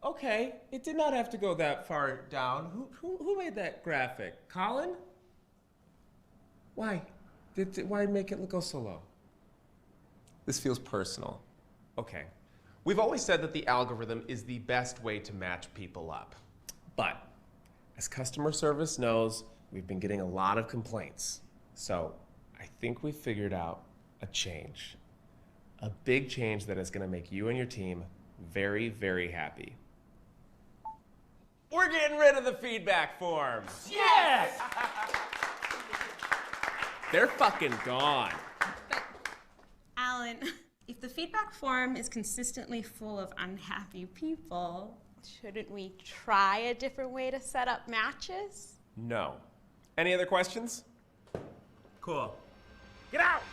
Okay, it did not have to go that far down. Who made that graphic? Colin? Why? Why make it go so low? This feels personal. Okay. We've always said that the algorithm is the best way to match people up. But as customer service knows, we've been getting a lot of complaints. So I think we've figured out a change. A big change that is going to make you and your team very, very happy. We're getting rid of the feedback forms. Yes! They're fucking gone. Alan, if the feedback form is consistently full of unhappy people, shouldn't we try a different way to set up matches? No. Any other questions? Cool. Get out!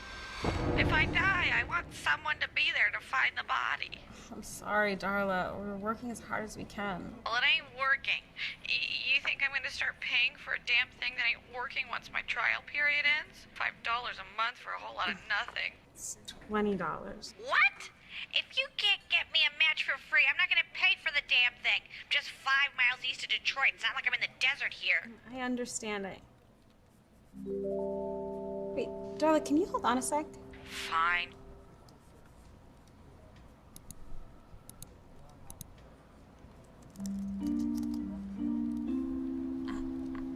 If I die, I want someone to be there to find the body. I'm sorry, Darla. We're working as hard as we can. Well, it ain't working. You think I'm gonna start paying for a damn thing that ain't working once my trial period ends? $5 a month for a whole lot of nothing. It's $20. What? If you can't get me a match for free, I'm not gonna pay for the damn thing. I'm just 5 miles east of Detroit. It's not like I'm in the desert here. I understand it. Wait, Darla, can you hold on a sec? Fine.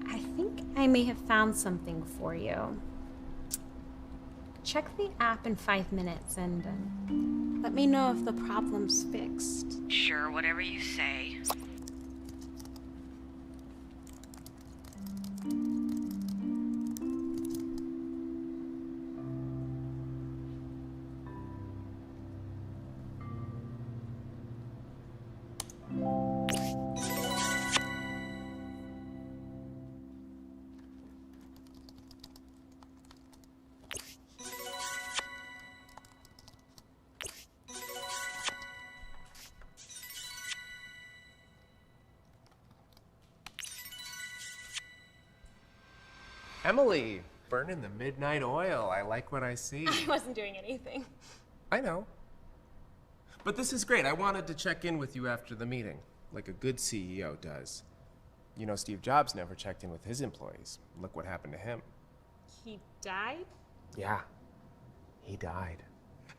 I think I may have found something for you. Check the app in 5 minutes and let me know if the problem's fixed. Sure, whatever you say. Emily, burning the midnight oil. I like what I see. I wasn't doing anything. I know. But this is great. I wanted to check in with you after the meeting, like a good CEO does. You know, Steve Jobs never checked in with his employees. Look what happened to him. He died? Yeah, he died.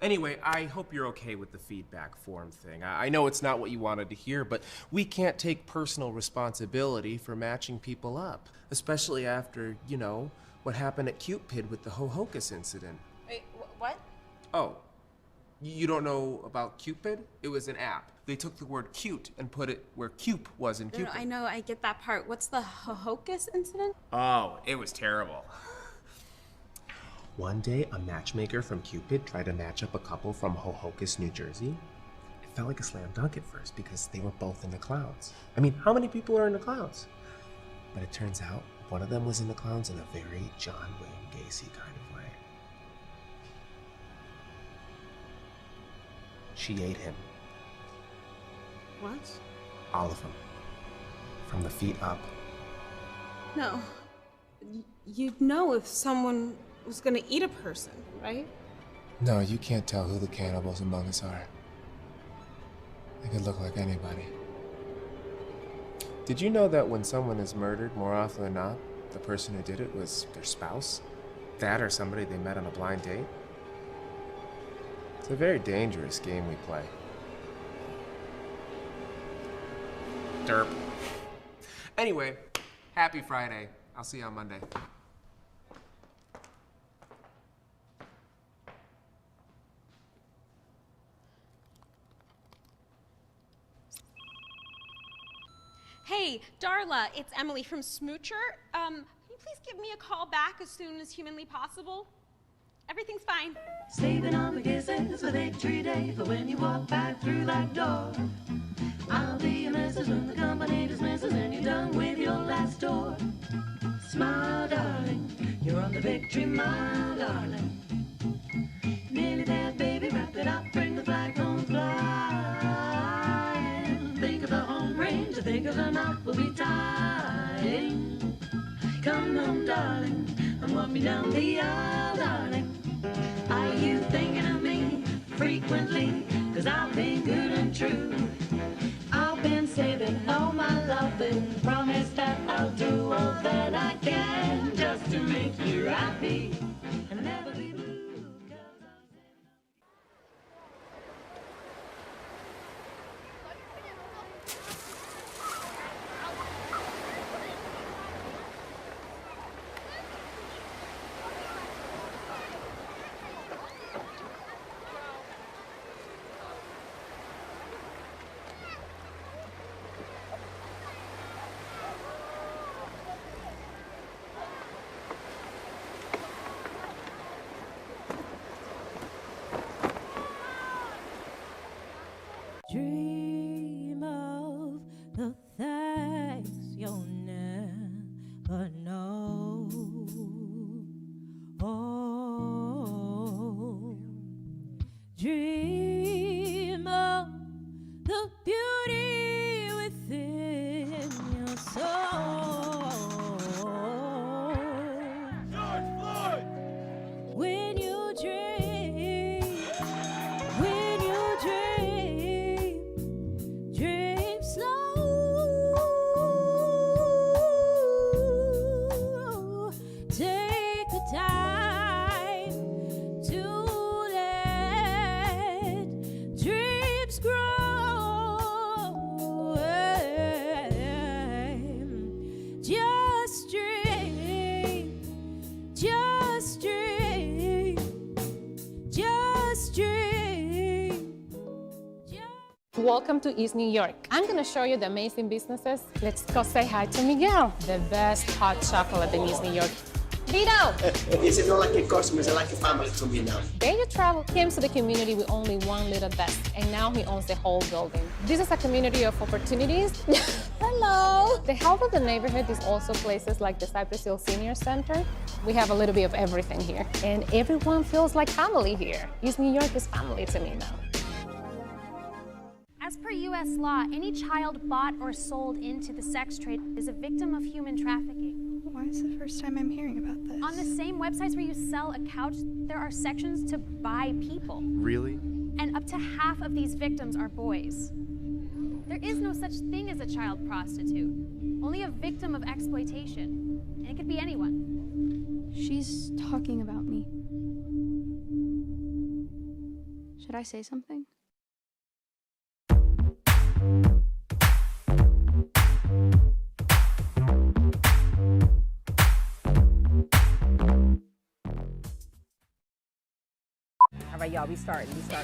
Anyway, I hope you're okay with the feedback form thing. I know it's not what you wanted to hear, but we can't take personal responsibility for matching people up, especially after, you know, what happened at Cupid with the Ho-Hocus incident. Wait, what? Oh, you don't know about Cupid? It was an app. They took the word cute and put it where Cupe was in Cupid. No, I know, I get that part. What's the Ho-Hocus incident? Oh, it was terrible. One day, a matchmaker from Cupid tried to match up a couple from Ho-Hocus, New Jersey. It felt like a slam dunk at first because they were both in the clouds. I mean, how many people are in the clouds? But it turns out one of them was in the clouds in a very John Wayne Gacy kind of way. She ate him. What? All of them. From the feet up. No. You'd know if someone was gonna eat a person, right? No, you can't tell who the cannibals among us are. They could look like anybody. Did you know that when someone is murdered, more often than not, the person who did it was their spouse? That or somebody they met on a blind date? It's a very dangerous game we play. Derp. Anyway, happy Friday. I'll see you on Monday. Hey, Darla, it's Emily from Smoocher. Can you please give me a call back as soon as humanly possible? Everything's fine. Saving all the kisses for Victory Day, for when you walk back through that door. I'll be your missus when the company dismisses and you're done with your last tour. Smile, darling, you're on the Victory Mile, darling. Nearly there, baby, wrap it up, bring the flag home flying. Think of the home range, think of the knot we'll be tying. Come home, darling, and walk me down the aisle, darling. Are you thinking of me frequently? 'Cause I've been good and true. I've been saving all my loving, promise that I'll do all that I can just to make you happy and never be blue. Dream of the things you'll never know. Oh, dream of the beauty within your soul. George Floyd! When you dream, when you dream, dream slow. Take the time to let dreams grow. Just dream, just dream, just dream. Welcome to East New York. I'm gonna show you the amazing businesses. Let's go say hi to Miguel, the best hot chocolate in East New York. Vito! Is it not like a customer, it's like a family to me now. Day You Travel came to the community with only one little desk, and now he owns the whole building. This is a community of opportunities. Hello! The health of the neighborhood is also places like the Cypress Hill Senior Center. We have a little bit of everything here, and everyone feels like family here. East New York is family to me now. As per U.S. law, any child bought or sold into the sex trade is a victim of human trafficking. Why is the first time I'm hearing about this? On the same websites where you sell a couch, there are sections to buy people. Really? And up to half of these victims are boys. There is no such thing as a child prostitute, only a victim of exploitation. And it could be anyone. She's talking about me. Should I say something? All right, y'all, we starting, y'all.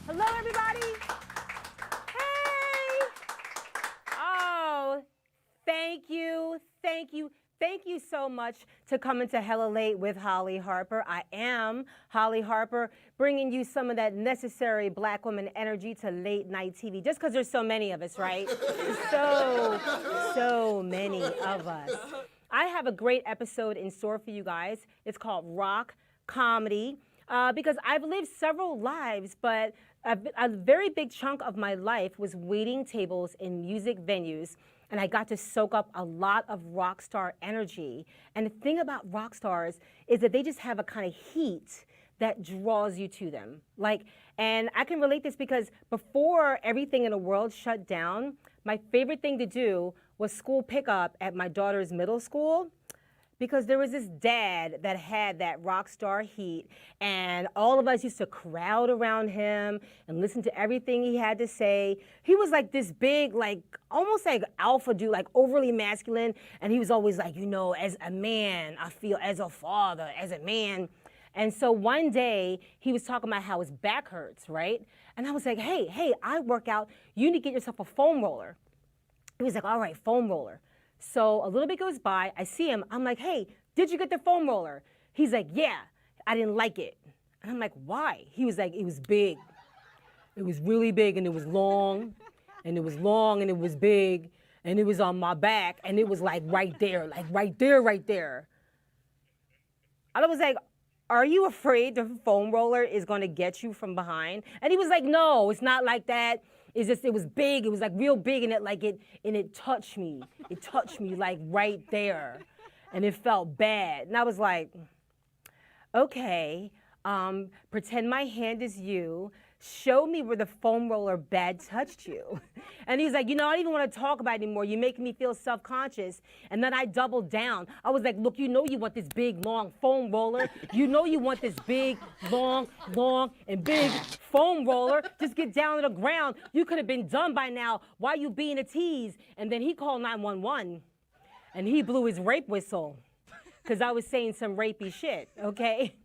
Hello, everybody. Hey. Oh, thank you. Thank you so much to coming to Hella Late with Holly Harper. I am Holly Harper, bringing you some of that necessary Black woman energy to late night TV, just because there's so many of us, right? so many of us. I have a great episode in store for you guys. It's called Rock Comedy, because I've lived several lives, but a very big chunk of my life was waiting tables in music venues, and I got to soak up a lot of rock star energy. And the thing about rock stars is that they just have a kind of heat that draws you to them. And I can relate this because before everything in the world shut down, my favorite thing to do was school pickup at my daughter's middle school. because there was this dad that had that rock star heat, and all of us used to crowd around him and listen to everything he had to say. He was like this big, like almost like alpha dude, like overly masculine, and he was always like, you know, as a man, I feel as a father, as a man. And so one day he was talking about how his back hurts, right? And I was like, hey, I work out. You need to get yourself a foam roller. He was like, all right, foam roller. So a little bit goes by, I see him, I'm like, hey, did you get the foam roller? He's like, yeah, I didn't like it. And I'm like, why? He was like, it was big. It was really big, and it was long, and it was long, and it was big, and it was on my back, and it was like right there, right there. I was like, are you afraid the foam roller is gonna get you from behind? And he was like, no, it's not like that. It's just, it was big, it was like real big, and it touched me. It touched me like right there, and it felt bad. And I was like, okay, pretend my hand is you. Show me where the foam roller bad touched you. And he's like, you know, I don't even want to talk about it anymore. You're making me feel self-conscious. And then I doubled down. I was like, look, you know you want this big, long foam roller. You know you want this big, long, and big foam roller. Just get down to the ground. You could have been done by now. Why you being a tease? And then he called 911, and he blew his rape whistle because I was saying some rapey shit, okay?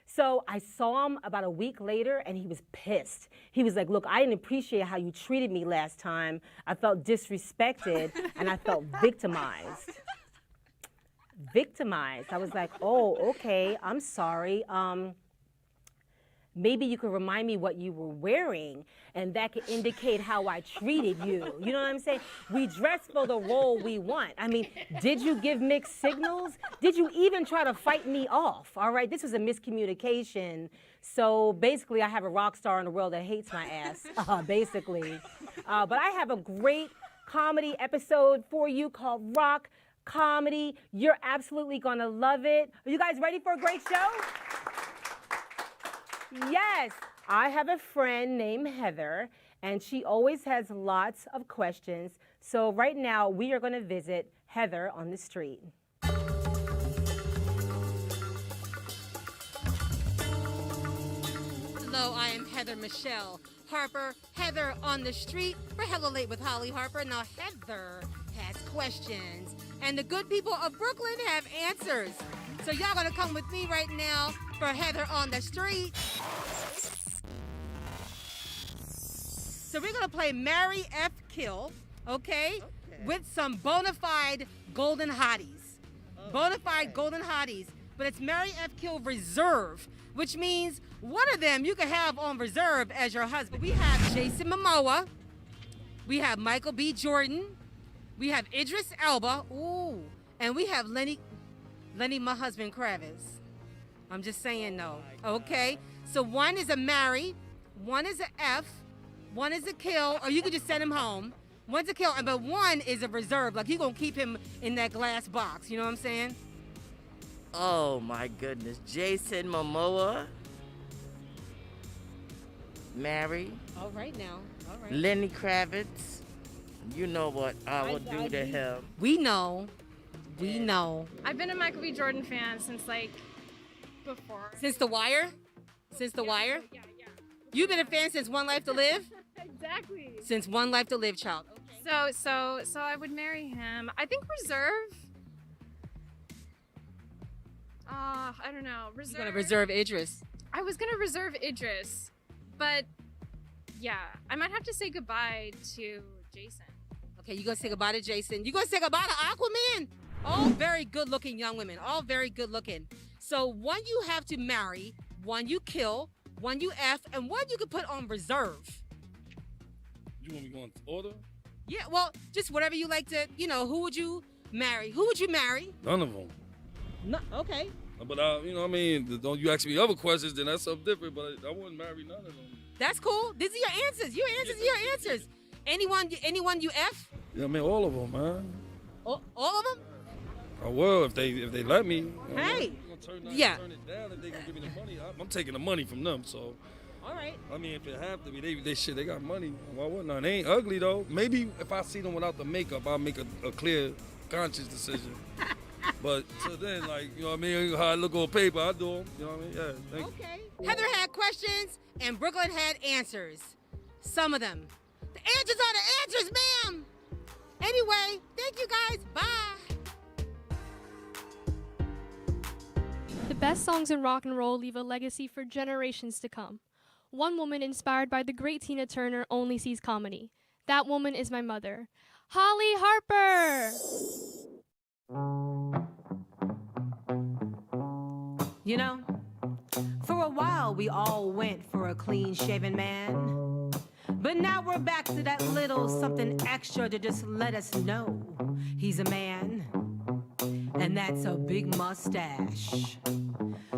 So I saw him about a week later, and he was pissed. He was like, look, I didn't appreciate how you treated me last time. I felt disrespected, and I felt victimized. I was like, oh, okay, I'm sorry. Maybe you could remind me what you were wearing, and that could indicate how I treated you. You know what I'm saying? We dress for the role we want. I mean, did you give mixed signals? Did you even try to fight me off? All right, this was a miscommunication. So basically, I have a rock star in the world that hates my ass, basically. But I have a great comedy episode for you called Rock Comedy. You're absolutely gonna love it. Are you guys ready for a great show? Yes, I have a friend named Heather, and she always has lots of questions. So right now, we are going to visit Heather on the street. Hello, I am Heather Michelle Harper. Heather on the street for Hello Late with Holly Harper. Now, Heather has questions, and the good people of Brooklyn have answers. So y'all gonna come with me right now for Heather on the street. So we're gonna play Marry F Kill, okay? With some bona fide golden hotties. Bona fide golden hotties. But it's Marry F Kill Reserve, which means one of them you can have on reserve as your husband. We have Jason Momoa. We have Michael B. Jordan. We have Idris Elba. Ooh. And we have Lenny, my husband, Kravitz. I'm just saying no. Okay? So one is a marry, one is a F, one is a kill, or you can just send him home. One's a kill, but one is a reserve. Like, you're going to keep him in that glass box. You know what I'm saying? Oh, my goodness. Jason Momoa. Marry. All right now. All right. Lenny Kravitz. You know what I will do to him. We know. We know. I've been a Michael B. Jordan fan since, like, before. Since The Wire? Since The Wire? Yeah. You've been a fan since One Life to Live? Exactly. Since One Life to Live, child. Okay. So I would marry him. I think reserve. I don't know. Reserve. You're gonna reserve Idris. I was gonna reserve Idris, but yeah, I might have to say goodbye to Jason. Okay, you're gonna say goodbye to Jason. You're gonna say goodbye to Aquaman. All very good-looking young women. All very good-looking. So one you have to marry, one you kill, one you F, and one you can put on reserve. You want me going to order? Yeah, well, just whatever you like to, who would you marry? Who would you marry? None of them. No, okay. But, don't you ask me other questions, then that's something different, but I wouldn't marry none of them. That's cool. These are your answers. Your answers. Anyone you F? Yeah, all of them, man. All of them? I will if they let me. Hey. Turn it down if they can give me the money. I'm taking the money from them, so. All right. If it have to be, they got money. Why wouldn't I? They ain't ugly though. Maybe if I see them without the makeup, I'll make a clear, conscious decision. But till then, like, you know what I mean? How I look on paper, I do them. You know what I mean? Yeah, thank you. Okay. Heather had questions and Brooklyn had answers. Some of them. The answers are the answers, ma'am. Anyway, thank you guys. Bye. The best songs in rock and roll leave a legacy for generations to come. One woman inspired by the great Tina Turner only sees comedy. That woman is my mother, Holly Harper. You know, for a while we all went for a clean-shaven man. But now we're back to that little something extra to just let us know he's a man. And that's a big mustache.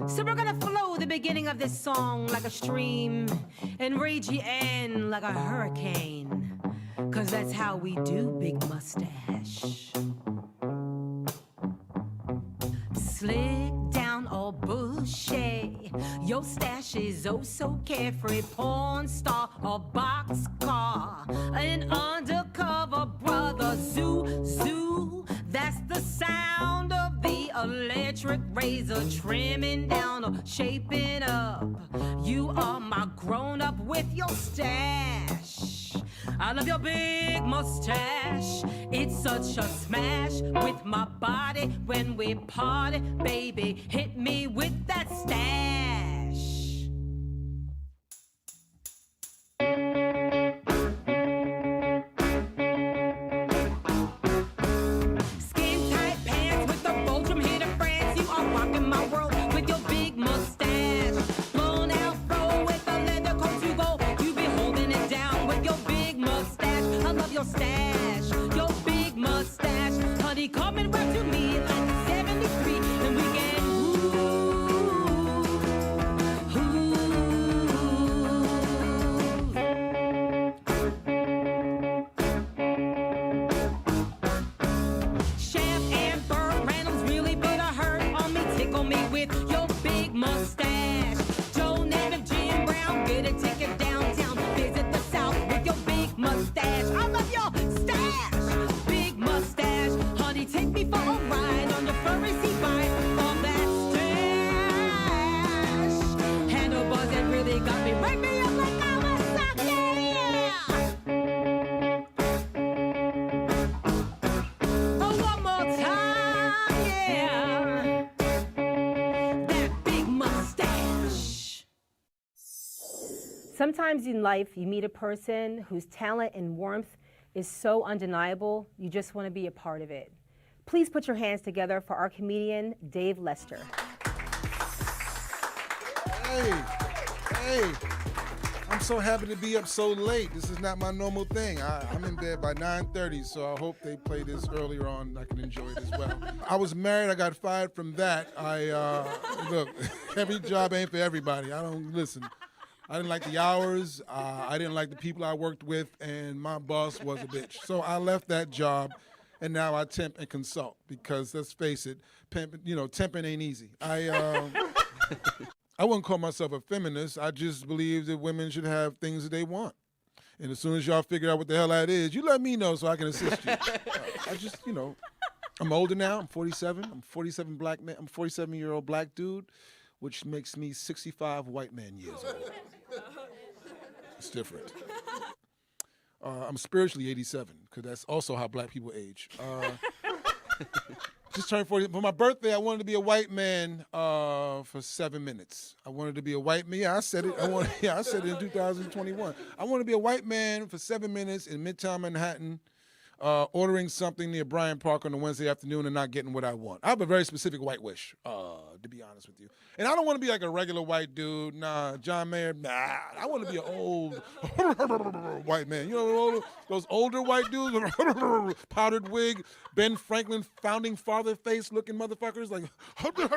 So we're gonna flow the beginning of this song like a stream and rage the end like a hurricane. 'Cause that's how we do Big Mustache. Slick down or bushy, your stash is oh so carefree. Porn star or boxcar, an undercover brother. Zoo, zoo, that's the sound of the electric razor trimming down or shaping up. You are my grown-up with your stash. I love your big mustache. It's such a smash with my body when we party. Baby, hit me with that stash. Skin tight pants with the Belgium here to France. You are rocking my world with your big mustache. Blown afro with a leather coat you go. You be holding it down with your big mustache. I love your stash, your big mustache. Honey, coming right to me like 73, and we can Chef and Burt Reynolds really put a hurt on me. Tickle me with your big mustache. Joe Namath, Jim Brown, get a ticket downtown. Visit the South with your big mustache. I love your stash, big mustache. Honey, take me for a ride on your furry seat bike on that stash. Handlebars that really got me. Wake me up like Kawasaki. Oh, one more time, yeah. That big mustache. Sometimes in life, you meet a person whose talent and warmth is so undeniable, you just want to be a part of it. Please put your hands together for our comedian, Dave Lester. Hey, I'm so happy to be up so late. This is not my normal thing. I'm in bed by 9:30, so I hope they play this earlier on. I can enjoy it as well. I was married. I got fired from that. Look, every job ain't for everybody. Listen. I didn't like the hours. I didn't like the people I worked with, and my boss was a bitch. So I left that job, and now I temp and consult because let's face it, temping ain't easy. I wouldn't call myself a feminist. I just believe that women should have things that they want. And as soon as y'all figure out what the hell that is, you let me know so I can assist you. I'm older now. I'm 47. I'm 47 black man. I'm a 47-year-old black dude, which makes me 65 white man years old. It's different. I'm spiritually 87, because that's also how black people age. Just turned 40. For my birthday, I wanted to be a white man for 7 minutes. I wanted to be a white man. Yeah, I said it. I said it in 2021. I want to be a white man for 7 minutes in Midtown Manhattan, ordering something near Bryant Park on a Wednesday afternoon and not getting what I want. I have a very specific white wish, to be honest with you. And I don't want to be like a regular white dude. Nah, John Mayer, nah. I want to be an old white man. You know, those older white dudes, powdered wig, Ben Franklin, founding father face looking motherfuckers. Like, those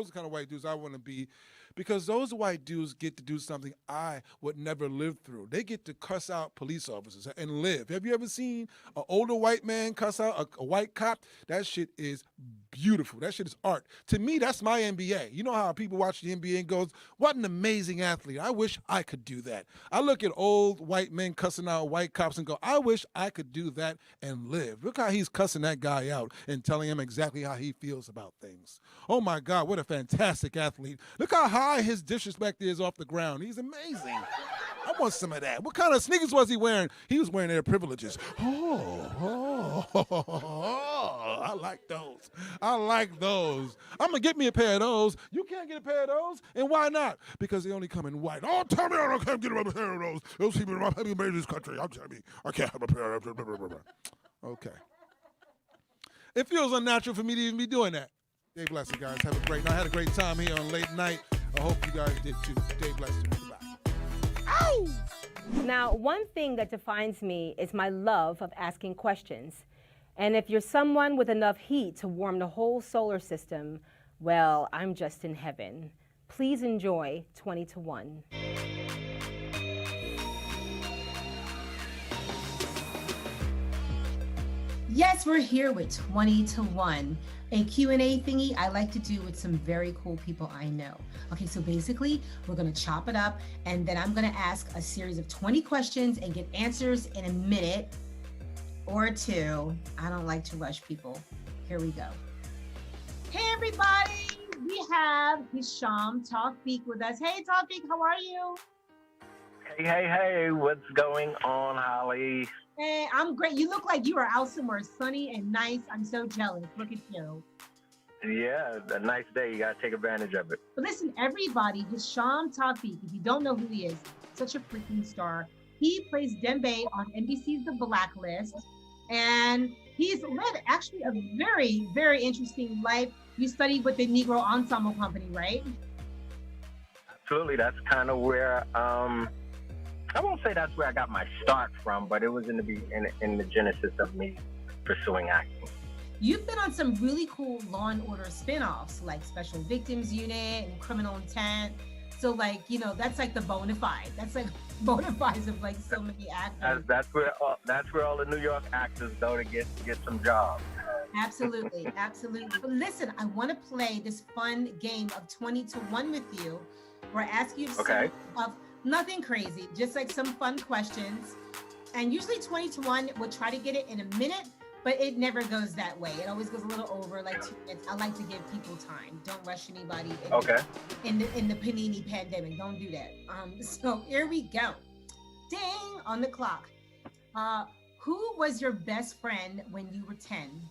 are the kind of white dudes I want to be. Because those white dudes get to do something I would never live through. They get to cuss out police officers and live. Have you ever seen an older white man cuss out a white cop? That shit is beautiful. That shit is art. To me, that's my NBA. You know how people watch the NBA and goes, what an amazing athlete. I wish I could do that. I look at old white men cussing out white cops and go, I wish I could do that and live. Look how he's cussing that guy out and telling him exactly how he feels about things. Oh my God, what a fantastic athlete. Look how high his disrespect is off the ground. He's amazing. I want some of that. What kind of sneakers was he wearing? He was wearing their privileges. Oh, I like those. I like those. I'm going to get me a pair of those. You can't get a pair of those? And why not? Because they only come in white. Oh, tell me I can't get a pair of those. Those people are made in this country. I'm telling you, I can't have a pair of those. Okay. It feels unnatural for me to even be doing that. Day bless you guys. Have a great night. I had a great time here on Late Night. I hope you guys did too. Day bless you. Goodbye. Ow! Now, one thing that defines me is my love of asking questions. And if you're someone with enough heat to warm the whole solar system, well, I'm just in heaven. Please enjoy 20 to 1. Yes, we're here with 20 to 1, a Q&A thingy I like to do with some very cool people I know. Okay, so basically, we're gonna chop it up, and then I'm gonna ask a series of 20 questions and get answers in a minute or two. I don't like to rush people. Here we go. Hey everybody, we have Hisham Tawfiq with us. Hey Tawfiq, how are you? Hey, what's going on, Holly? Hey, I'm great. You look like you are out somewhere sunny and nice. I'm so jealous. Look at you. Yeah, a nice day. You got to take advantage of it. But listen, everybody, Hisham Tawfiq, if you don't know who he is, such a freaking star. He plays Dembe on NBC's The Blacklist, and he's led actually a very, very interesting life. You studied with the Negro Ensemble Company, right? Absolutely. That's kind of where, I won't say that's where I got my start from, but it was in the genesis of me pursuing acting. You've been on some really cool Law and Order spin-offs, like Special Victims Unit and Criminal Intent. So like, you know, that's like the bona fide. That's like bona fides of like so many actors. That's where all the New York actors go to get some jobs. Absolutely, absolutely. But listen, I want to play this fun game of 20 to 1 with you, where I ask you some of nothing crazy, just like some fun questions. And usually 20 to 1, we'll try to get it in a minute, but it never goes that way. It always goes a little over, like 2 minutes. I like to give people time. Don't rush anybody in the Panini pandemic. Don't do that. So here we go. Ding on the clock. Who was your best friend when you were 10?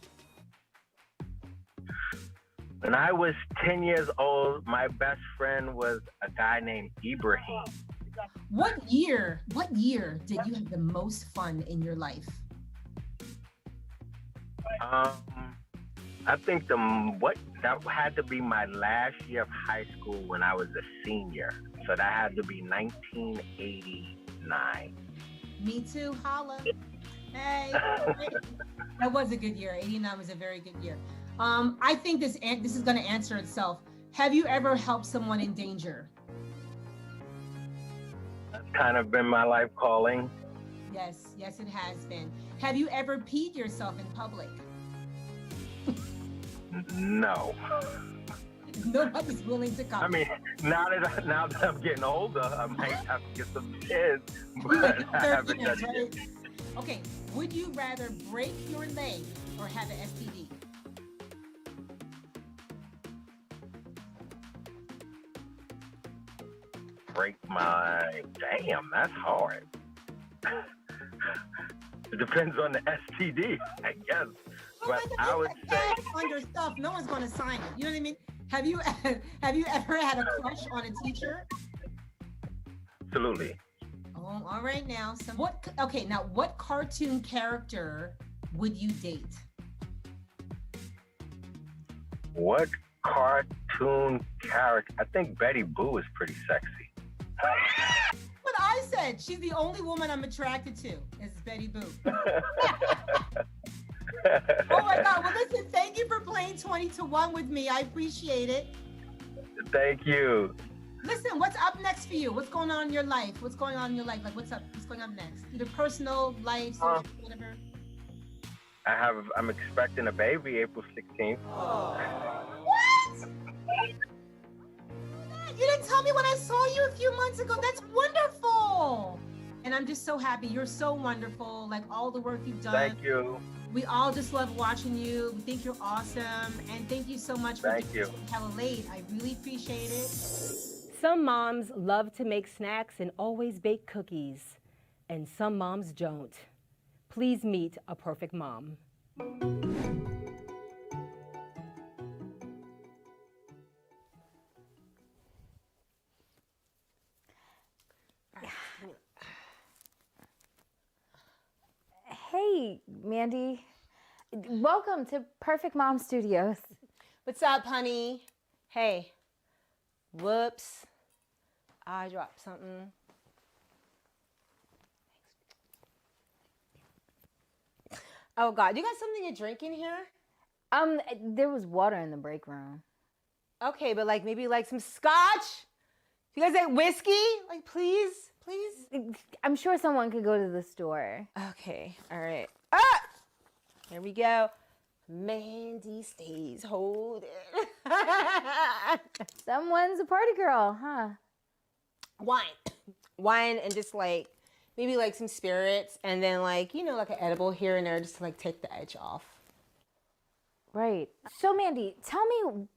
When I was 10 years old, my best friend was a guy named Ibrahim. What year did you have the most fun in your life? I think that had to be my last year of high school when I was a senior. So that had to be 1989. Me too, holla. Hey, that was a good year. 89 was a very good year. I think this is going to answer itself. Have you ever helped someone in danger? That's kind of been my life calling. Yes, it has been. Have you ever peed yourself in public? No. Nobody's willing to come. I mean, now that I'm getting older, I might have to get some kids, but I haven't done it yet. Okay, would you rather break your leg or have an STD? Break my... Damn, that's hard. It depends on the STD, I guess. But I would say... on your stuff, no one's going to sign it. You know what I mean? Have you ever had a crush on a teacher? Absolutely. Oh, all right now. So what cartoon character would you date? What cartoon character? I think Betty Boo is pretty sexy. What I said. She's the only woman I'm attracted to is Betty Boo. Oh my God. Well, listen, thank you for playing 20 to 1 with me. I appreciate it. Thank you. Listen, what's up next for you? What's going on in your life? What's going on in your life? Like, what's up? What's going on next? Either personal, life, social, whatever. I'm expecting a baby April 16th. What? You didn't tell me when I saw you a few months ago. That's wonderful. And I'm just so happy. You're so wonderful. Like all the work you've done. Thank you. We all just love watching you. We think you're awesome. And thank you so much for being hella late. I really appreciate it. Some moms love to make snacks and always bake cookies, and some moms don't. Please meet a perfect mom. Hey, Mandy. Welcome to Perfect Mom Studios. What's up, honey? Hey. Whoops. I dropped something. Oh God, you got something to drink in here? There was water in the break room. Okay, but like maybe like some scotch? You guys like whiskey? Like please? I'm sure someone could go to the store. Okay, all right. Ah! Here we go. Mandy stays holding. Someone's a party girl, huh? Wine and just like, maybe like some spirits and then like, you know, like an edible here and there just to like take the edge off. Right. So Mandy, tell me,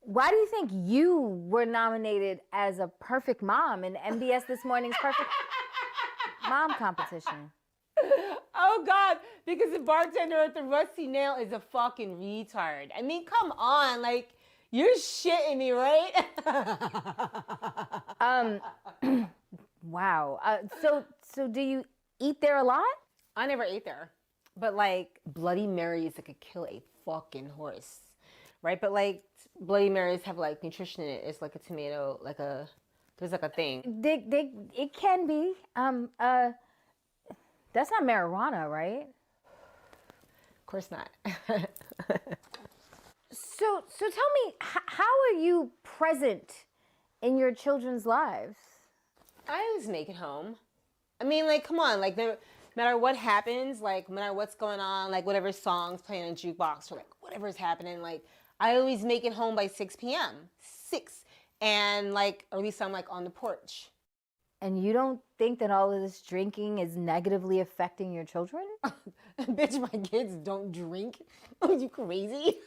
why do you think you were nominated as a perfect mom in MBS This Morning's Perfect Mom competition? Oh God, because the bartender at the Rusty Nail is a fucking retard. I mean, come on, like, you're shitting me, right? Wow. So do you eat there a lot? I never ate there. But like, Bloody Marys that could kill a fucking horse, right? But like, Bloody Marys have like nutrition in it. It's like a tomato, there's like a thing. It can be. That's not marijuana, right? Of course not. So tell me, how are you present in your children's lives? I always make it home. I mean, like, come on, like, no matter what happens, like, no matter what's going on, like, whatever song's playing on a jukebox or like whatever's happening, like, I always make it home by 6 p.m. 6. And like, or at least I'm like on the porch. And you don't think that all of this drinking is negatively affecting your children? Bitch, my kids don't drink. Are you crazy?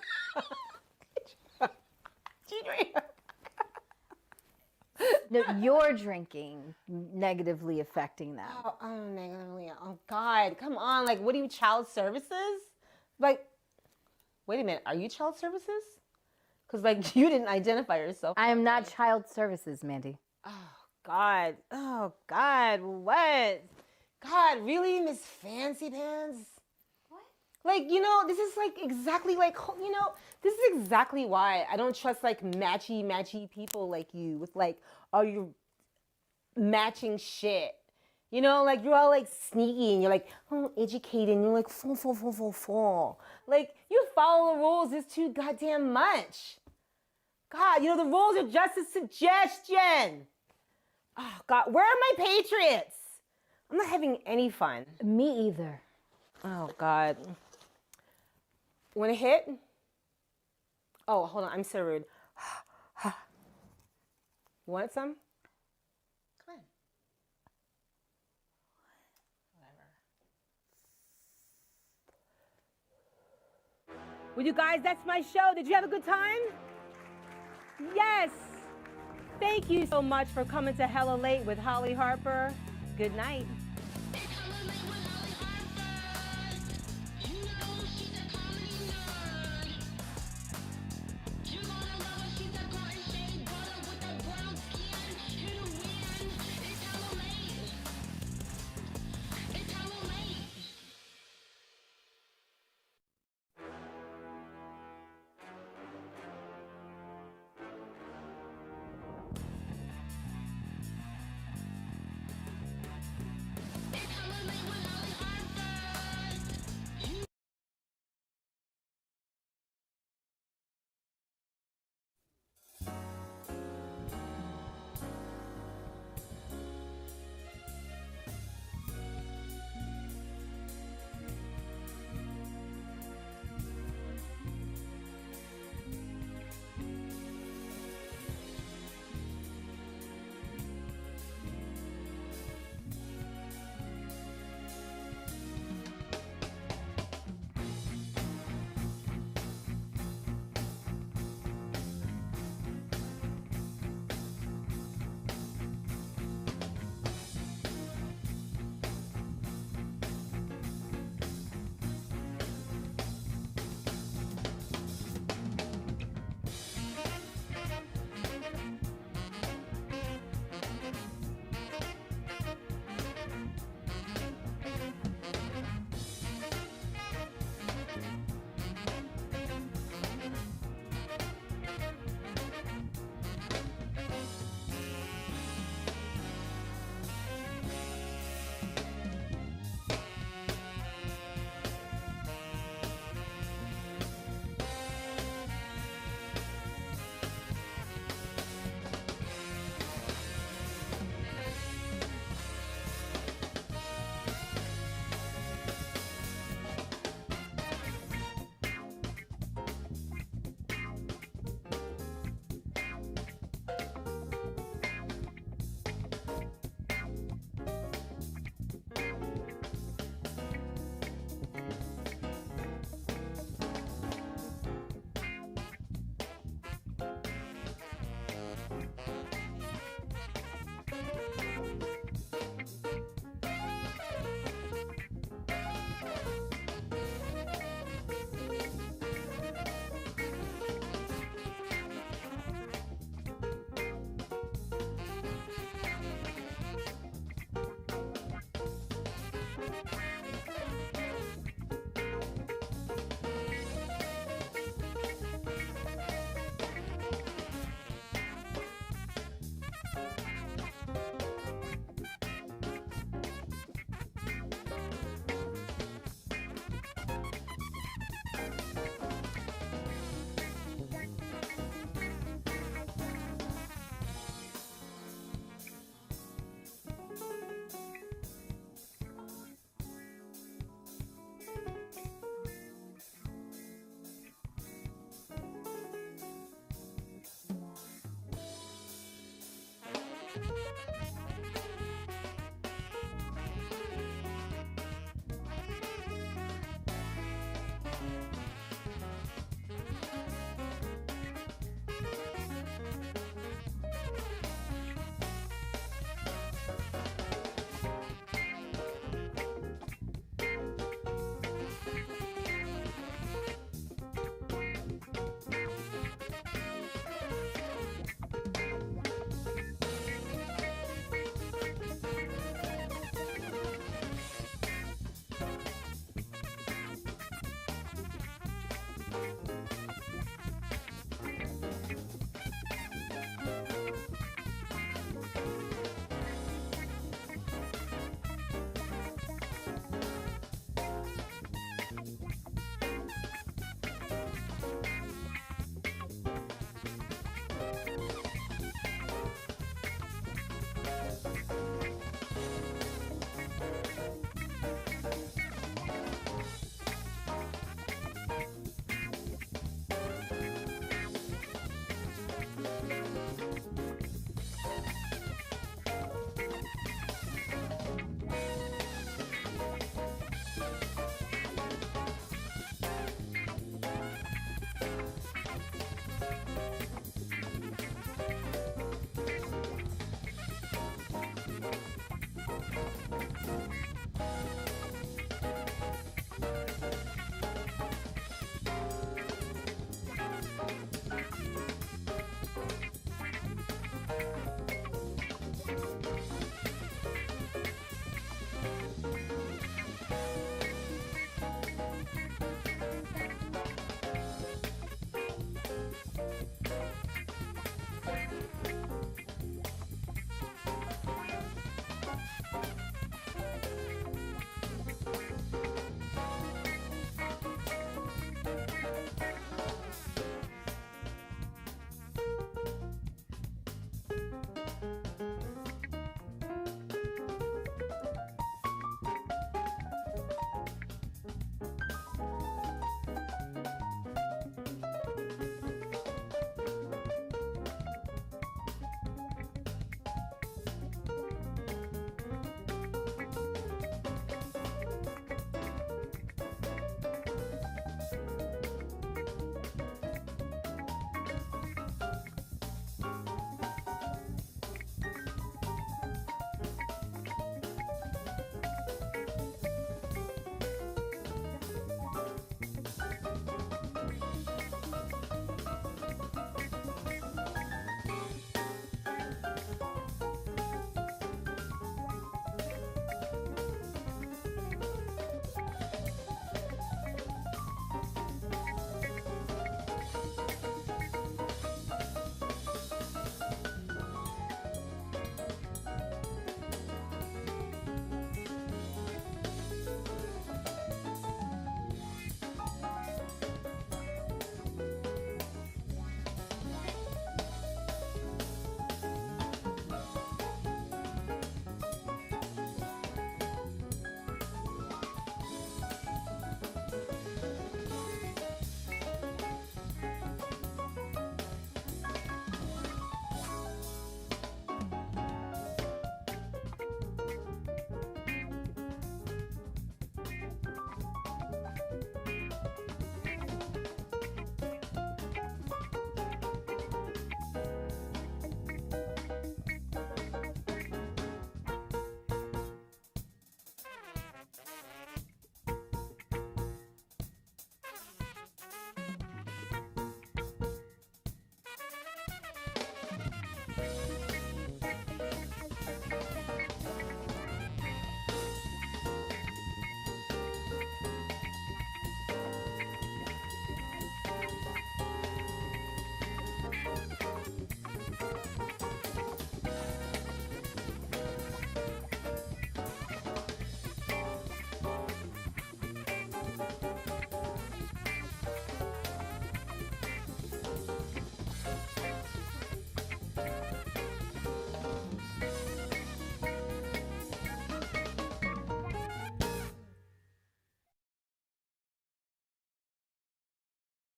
No, you're drinking negatively affecting them. Oh, negatively. Oh, God. Come on. Like, what are you, child services? Like, wait a minute. Are you child services? Because, like, you didn't identify yourself. I am not child services, Mandy. God. Oh, God. What? God, really, Miss Fancy Pants? What? Like, you know, this is like exactly like, you know, this is exactly why I don't trust like matchy people like you with like all your matching shit. You know, like you're all like sneaky and you're like, oh, educated and you're like, full. Like, you follow the rules, it's too goddamn much. God, you know, the rules are just a suggestion. Oh, God, where are my Patriots? I'm not having any fun. Me either. Oh, God. Want a hit? Oh, hold on, I'm so rude. You want some? Come on. Whatever. Well, you guys, that's my show. Did you have a good time? Yes. Thank you so much for coming to Hella Late with Holly Harper. Good night.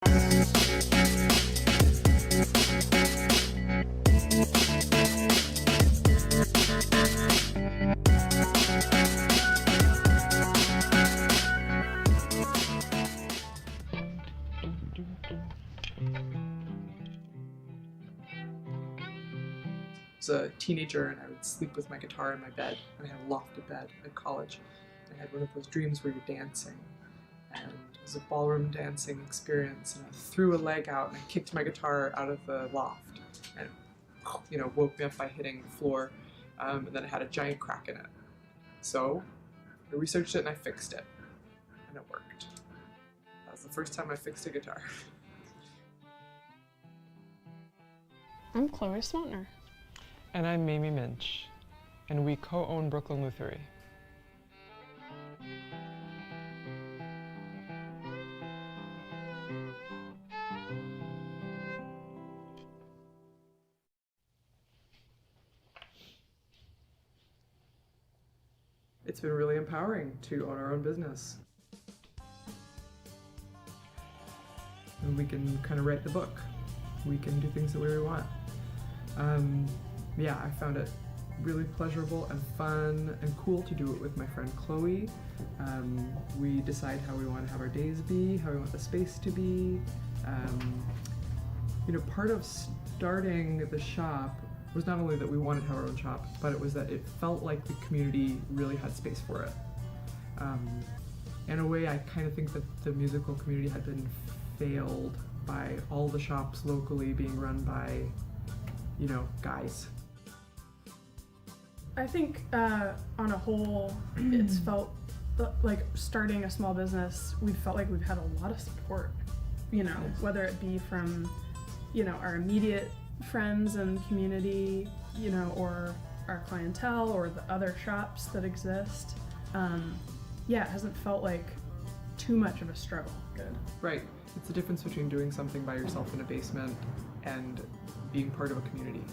I was a teenager and I would sleep with my guitar in my bed. I had a lofted bed at college. I had one of those dreams where you're dancing. And it was a ballroom dancing experience. And I threw a leg out and I kicked my guitar out of the loft. And woke me up by hitting the floor. And then it had a giant crack in it. So I researched it and I fixed it. And it worked. That was the first time I fixed a guitar. I'm Chloe Swanner. And I'm Mamie Minch, and we co-own Brooklyn Luthery. It's been really empowering to own our own business. And we can kind of write the book. We can do things that we really want. Yeah, I found it really pleasurable and fun and cool to do it with my friend Chloe. We decide how we want to have our days be, how we want the space to be. Part of starting the shop was not only that we wanted to have our own shop, but it was that it felt like the community really had space for it. In a way, I kind of think that the musical community had been failed by all the shops locally being run by, guys. I think on a whole, it's felt like starting a small business, we felt like we've had a lot of support, whether it be from, our immediate friends and community, or our clientele or the other shops that exist. It hasn't felt like too much of a struggle. Good. Right. It's the difference between doing something by yourself in a basement and being part of a community.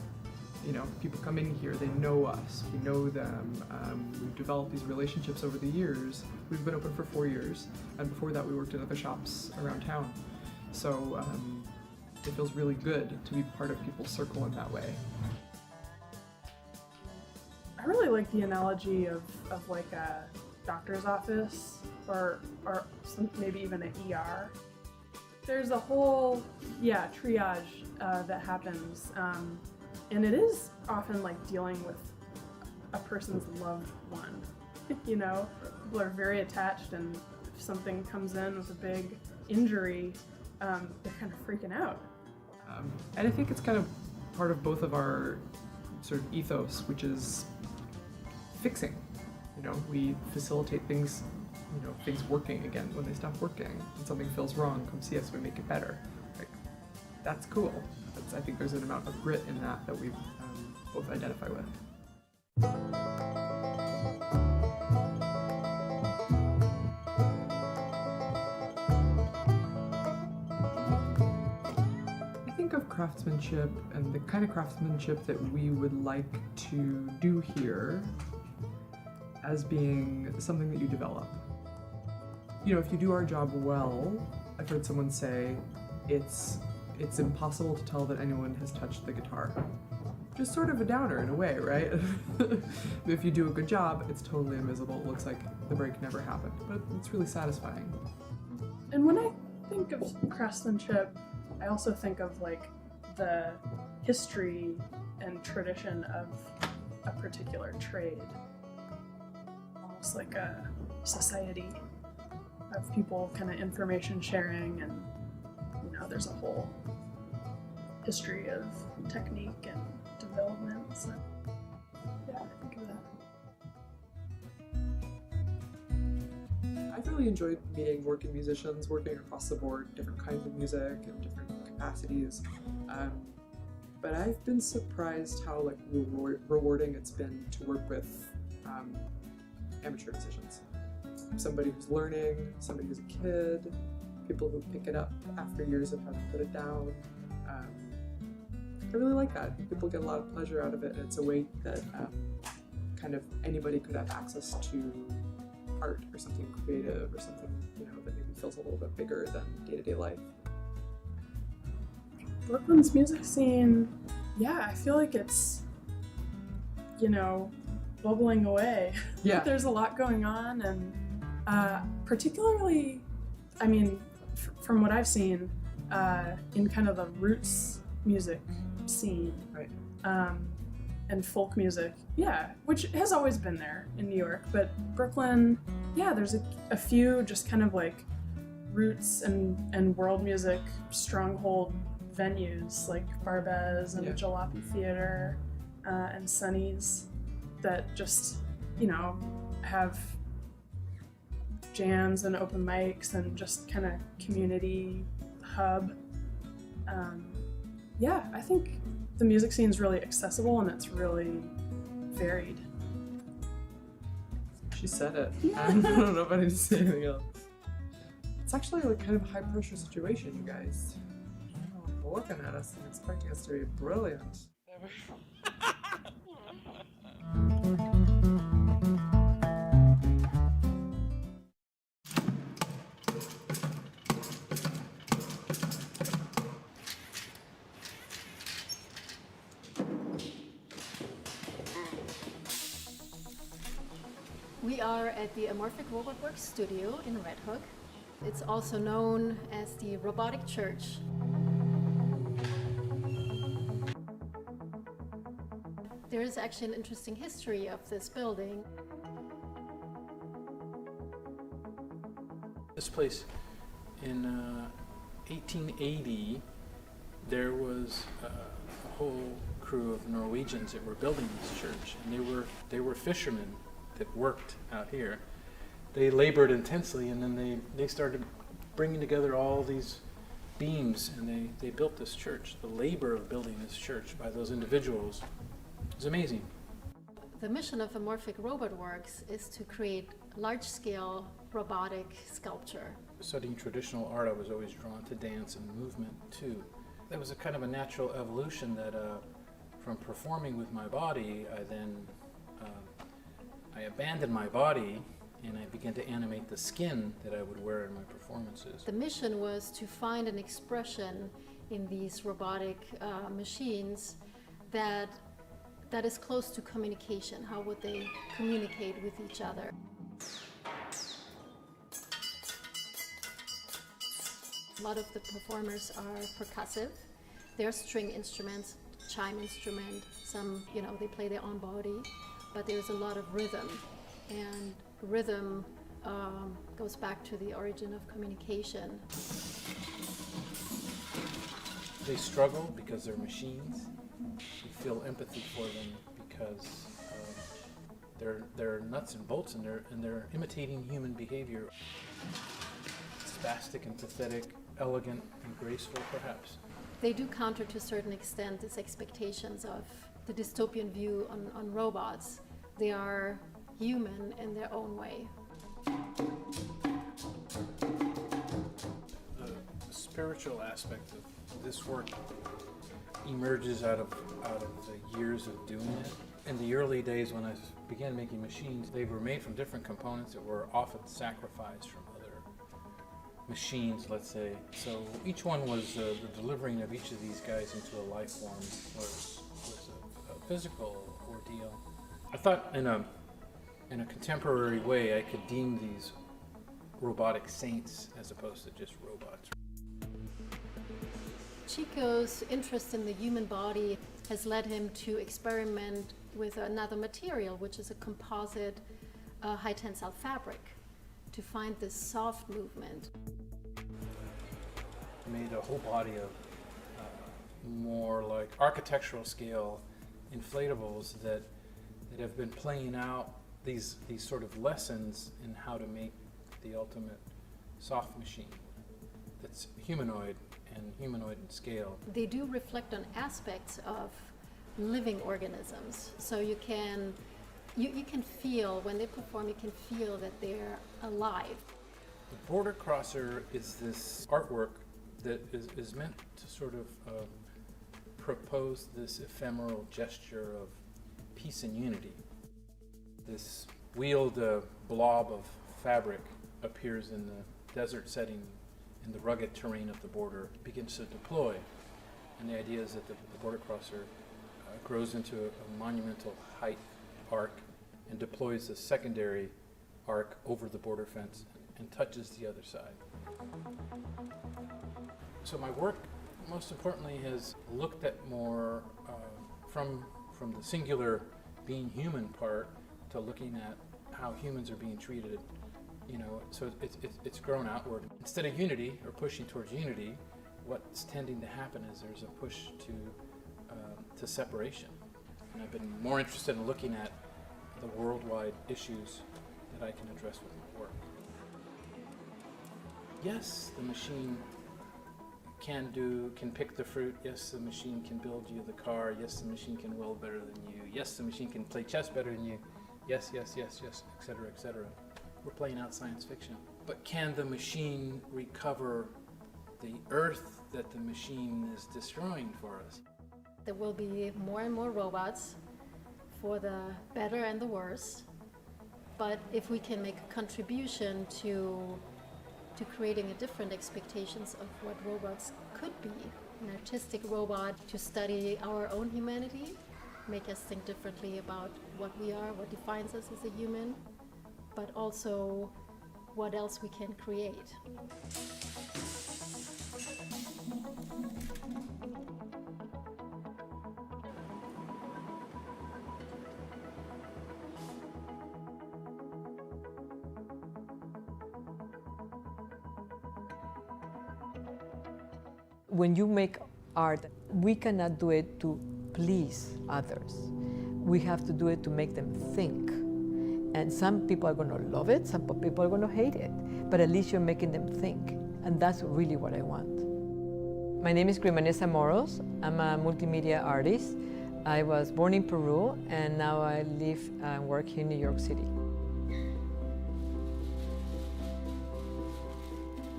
People come in here, they know us, we know them, we've developed these relationships over the years. We've been open for 4 years, and before that we worked in other shops around town. So it feels really good to be part of people's circle in that way. I really like the analogy of like a doctor's office or maybe even an ER. There's a whole, triage that happens. And it is often like dealing with a person's loved one. People are very attached, and if something comes in with a big injury, they're kind of freaking out. And I think it's kind of part of both of our sort of ethos, which is fixing. We facilitate things, things working again when they stop working. When something feels wrong, come see us, we make it better. That's cool. I think there's an amount of grit in that we both identify with. I think of craftsmanship and the kind of craftsmanship that we would like to do here as being something that you develop. If you do our job well, I've heard someone say, it's impossible to tell that anyone has touched the guitar. Just sort of a downer in a way, right? If you do a good job, it's totally invisible. It looks like the break never happened, but it's really satisfying. And when I think of craftsmanship, I also think of like the history and tradition of a particular trade. Almost like a society of people kind of information sharing, and there's a whole history of technique and development. So, I think of that. I've really enjoyed meeting working musicians, working across the board, different kinds of music and different capacities. But I've been surprised how rewarding it's been to work with amateur musicians. Somebody who's learning, somebody who's a kid, people who pick it up after years of having put it down. I really like that. People get a lot of pleasure out of it, and it's a way that kind of anybody could have access to art or something creative or something that maybe feels a little bit bigger than day-to-day life. Brooklyn's music scene, yeah, I feel like it's, you know, bubbling away. Yeah. There's a lot going on, and particularly, I mean, from what I've seen, in kind of the roots music scene, right, and folk music, yeah, which has always been there in New York, but Brooklyn, yeah, there's a few just kind of like roots and world music stronghold venues like Barbez and Yeah. Jalopy Theater and Sunny's that just, you know, have jams and open mics and just kind of community hub. Yeah, I think the music scene is really accessible and it's really varied. She said it. I don't know nobody to say anything else. It's actually like kind of a high pressure situation, you guys. They're looking at us and expecting us to be brilliant. We are at the Amorphic Robot Works studio in Red Hook. It's also known as the Robotic Church. There is actually an interesting history of this building. This place, in 1880, there was a whole crew of Norwegians that were building this church, and they were fishermen that worked out here. They labored intensely, and then they started bringing together all these beams, and they built this church. The labor of building this church by those individuals is amazing. The mission of Amorphic Robot Works is to create large-scale robotic sculpture. Studying traditional art, I was always drawn to dance and movement too. That was a kind of a natural evolution that from performing with my body, I abandoned my body and I began to animate the skin that I would wear in my performances. The mission was to find an expression in these robotic machines that is close to communication. How would they communicate with each other? A lot of the performers are percussive. They're string instruments, chime instrument, some, you know, they play their own body, but there's a lot of rhythm. And rhythm goes back to the origin of communication. They struggle because they're machines. You feel empathy for them because they're nuts and bolts, and they're imitating human behavior. Spastic and pathetic, elegant and graceful, perhaps. They do counter to a certain extent these expectations of the dystopian view on robots. They are human in their own way. The spiritual aspect of this work emerges out of the years of doing it. In the early days when I began making machines, they were made from different components that were often sacrificed from other machines, let's say. So each one was the delivering of each of these guys into a life form was a physical ordeal. I thought in a contemporary way I could deem these robotic saints as opposed to just robots. Chico's interest in the human body has led him to experiment with another material, which is a composite high tensile fabric, to find this soft movement. Made a whole body of more like architectural scale inflatables that have been playing out these sort of lessons in how to make the ultimate soft machine that's humanoid in scale. They do reflect on aspects of living organisms, so you can feel, when they perform, you can feel that they're alive. The Border Crosser is this artwork that is meant to sort of propose this ephemeral gesture of peace and unity. This wheeled blob of fabric appears in the desert setting in the rugged terrain of the border, begins to deploy, and the idea is that the border crosser grows into a monumental height arc and deploys a secondary arc over the border fence and touches the other side. So my work, most importantly, has looked at more from the singular being human part to looking at how humans are being treated. You know, so it's grown outward. Instead of unity or pushing towards unity, what's tending to happen is there's a push to separation. And I've been more interested in looking at the worldwide issues that I can address with my work. Yes, the machine can pick the fruit. Yes, the machine can build you the car. Yes, the machine can weld better than you. Yes, the machine can play chess better than you. Yes, yes, yes, yes, et cetera, et cetera. We're playing out science fiction. But can the machine recover the earth that the machine is destroying for us? There will be more and more robots for the better and the worse. But if we can make a contribution to creating a different expectations of what robots could be, an artistic robot to study our own humanity, make us think differently about what we are, what defines us as a human, but also what else we can create. When you make art, we cannot do it to please others. We have to do it to make them think. And some people are going to love it, some people are going to hate it, but at least you're making them think. And that's really what I want. My name is Grimanesa Moros. I'm a multimedia artist. I was born in Peru, and now I live and work here in New York City.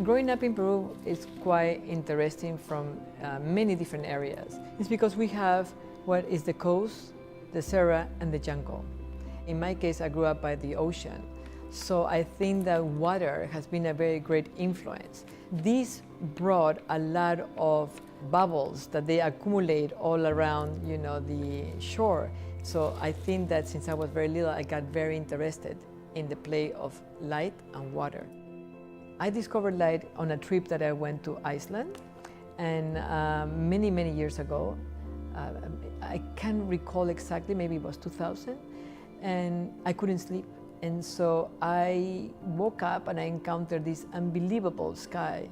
Growing up in Peru is quite interesting from many different areas. It's because we have what is the coast, the Serra, and the jungle. In my case, I grew up by the ocean, so I think that water has been a very great influence. This brought a lot of bubbles that they accumulate all around, you know, the shore. So I think that since I was very little, I got very interested in the play of light and water. I discovered light on a trip that I went to Iceland, and many, many years ago. I can't recall exactly, maybe it was 2000, and I couldn't sleep. And so I woke up and I encountered this unbelievable sky,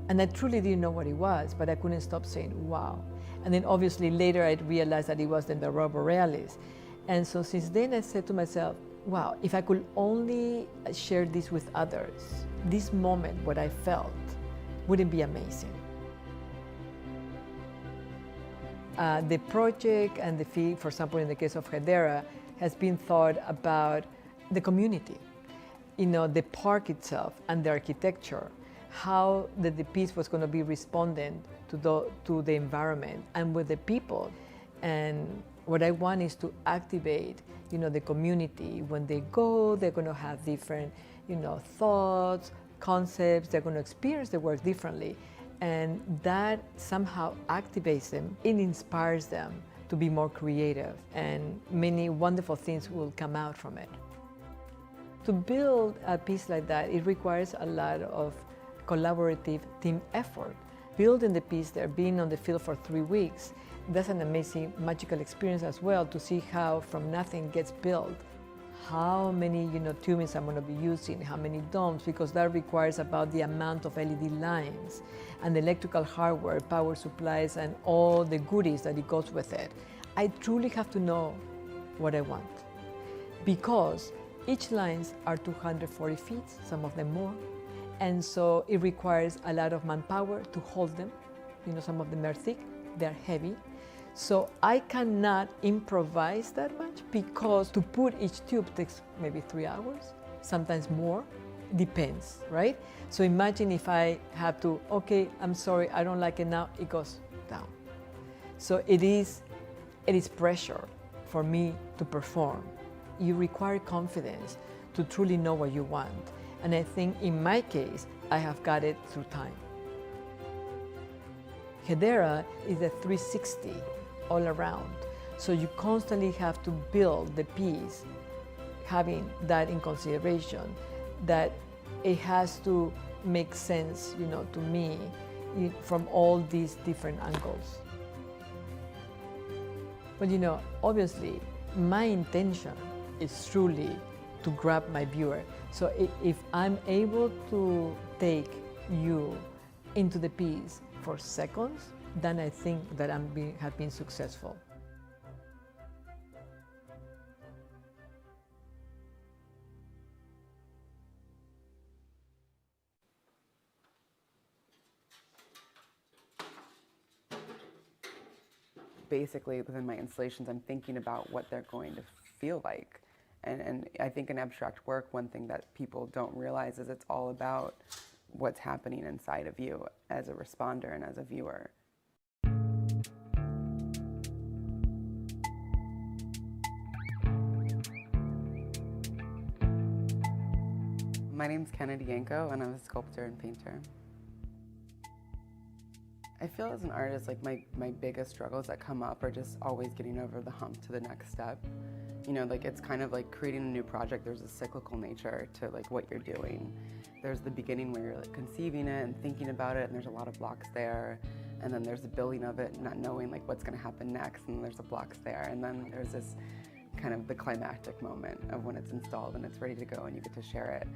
and I truly didn't know what it was, but I couldn't stop saying, wow. And then obviously later I realized that it was the aurora borealis. And so since then I said to myself, wow, if I could only share this with others, this moment, what I felt, wouldn't be amazing. The project and the fee, for example, in the case of Hedera, has been thought about the community. You know, the park itself and the architecture, how the piece was going to be responding to the environment and with the people. And what I want is to activate, you know, the community. When they go, they're going to have different, you know, thoughts, concepts. They're going to experience the work differently. And that somehow activates them. It inspires them to be more creative, and many wonderful things will come out from it. To build a piece like that, it requires a lot of collaborative team effort. Building the piece there, being on the field for 3 weeks, that's an amazing, magical experience as well, to see how from nothing gets built. How many, you know, tubings I'm going to be using, how many domes, because that requires about the amount of LED lines and electrical hardware, power supplies, and all the goodies that it goes with it. I truly have to know what I want, because each lines are 240 feet, some of them more, and so it requires a lot of manpower to hold them. You know, some of them are thick, they're heavy. So I cannot improvise that much, because to put each tube takes maybe 3 hours, sometimes more, depends, right? So imagine if I have to, okay, I'm sorry, I don't like it now, it goes down. So it is pressure for me to perform. You require confidence to truly know what you want. And I think in my case, I have got it through time. Hedera is a 360 all around. So you constantly have to build the piece, having that in consideration, that it has to make sense, to me from all these different angles. But obviously, my intention is truly to grab my viewer. So if I'm able to take you into the piece for seconds, then I think that I have been successful. Basically, within my installations, I'm thinking about what they're going to feel like. And I think in abstract work, one thing that people don't realize is it's all about what's happening inside of you as a responder and as a viewer. My name's Kennedy Yanko, and I'm a sculptor and painter. I feel as an artist, like my biggest struggles that come up are just always getting over the hump to the next step. Like it's kind of like creating a new project. There's a cyclical nature to like what you're doing. There's the beginning where you're like conceiving it and thinking about it, and there's a lot of blocks there. And then there's the building of it, not knowing like what's going to happen next, and there's the blocks there. And then there's this kind of the climactic moment of when it's installed and it's ready to go and you get to share it.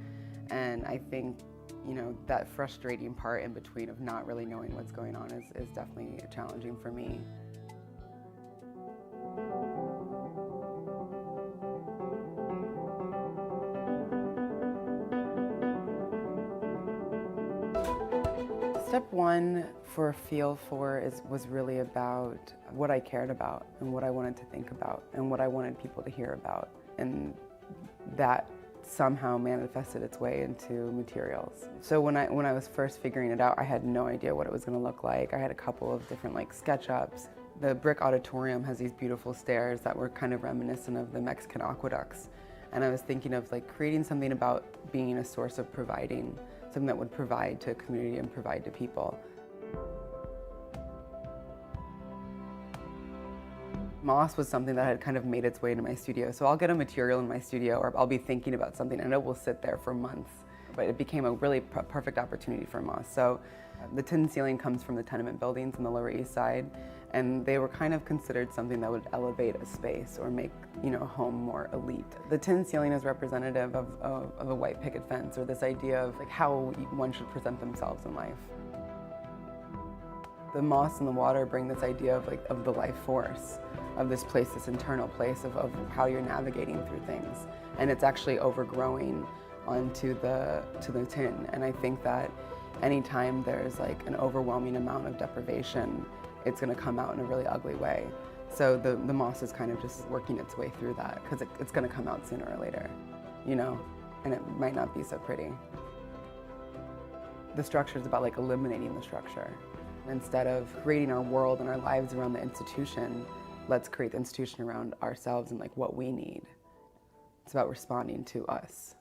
And I think that frustrating part in between of not really knowing what's going on is definitely challenging for me. Step one for Feel For was really about what I cared about and what I wanted to think about and what I wanted people to hear about. And that somehow manifested its way into materials. So when I was first figuring it out, I had no idea what it was going to look like. I had a couple of different SketchUps. The BRIC auditorium has these beautiful stairs that were kind of reminiscent of the Mexican aqueducts. And I was thinking of creating something about being a source of providing, something that would provide to a community and provide to people. Moss was something that had kind of made its way into my studio. So I'll get a material in my studio, or I'll be thinking about something and it will sit there for months. But it became a really perfect opportunity for moss. So the tin ceiling comes from the tenement buildings on the Lower East Side, and they were kind of considered something that would elevate a space or make a home more elite. The tin ceiling is representative of a white picket fence, or this idea of how one should present themselves in life. The moss and the water bring this idea of the life force, of this place, this internal place of how you're navigating through things. And it's actually overgrowing onto the tin. And I think that anytime there's an overwhelming amount of deprivation, it's going to come out in a really ugly way. So the moss is kind of just working its way through that, because it's going to come out sooner or later, and it might not be so pretty. The structure is about eliminating the structure. Instead of creating our world and our lives around the institution, let's create the institution around ourselves and what we need. It's about responding to us.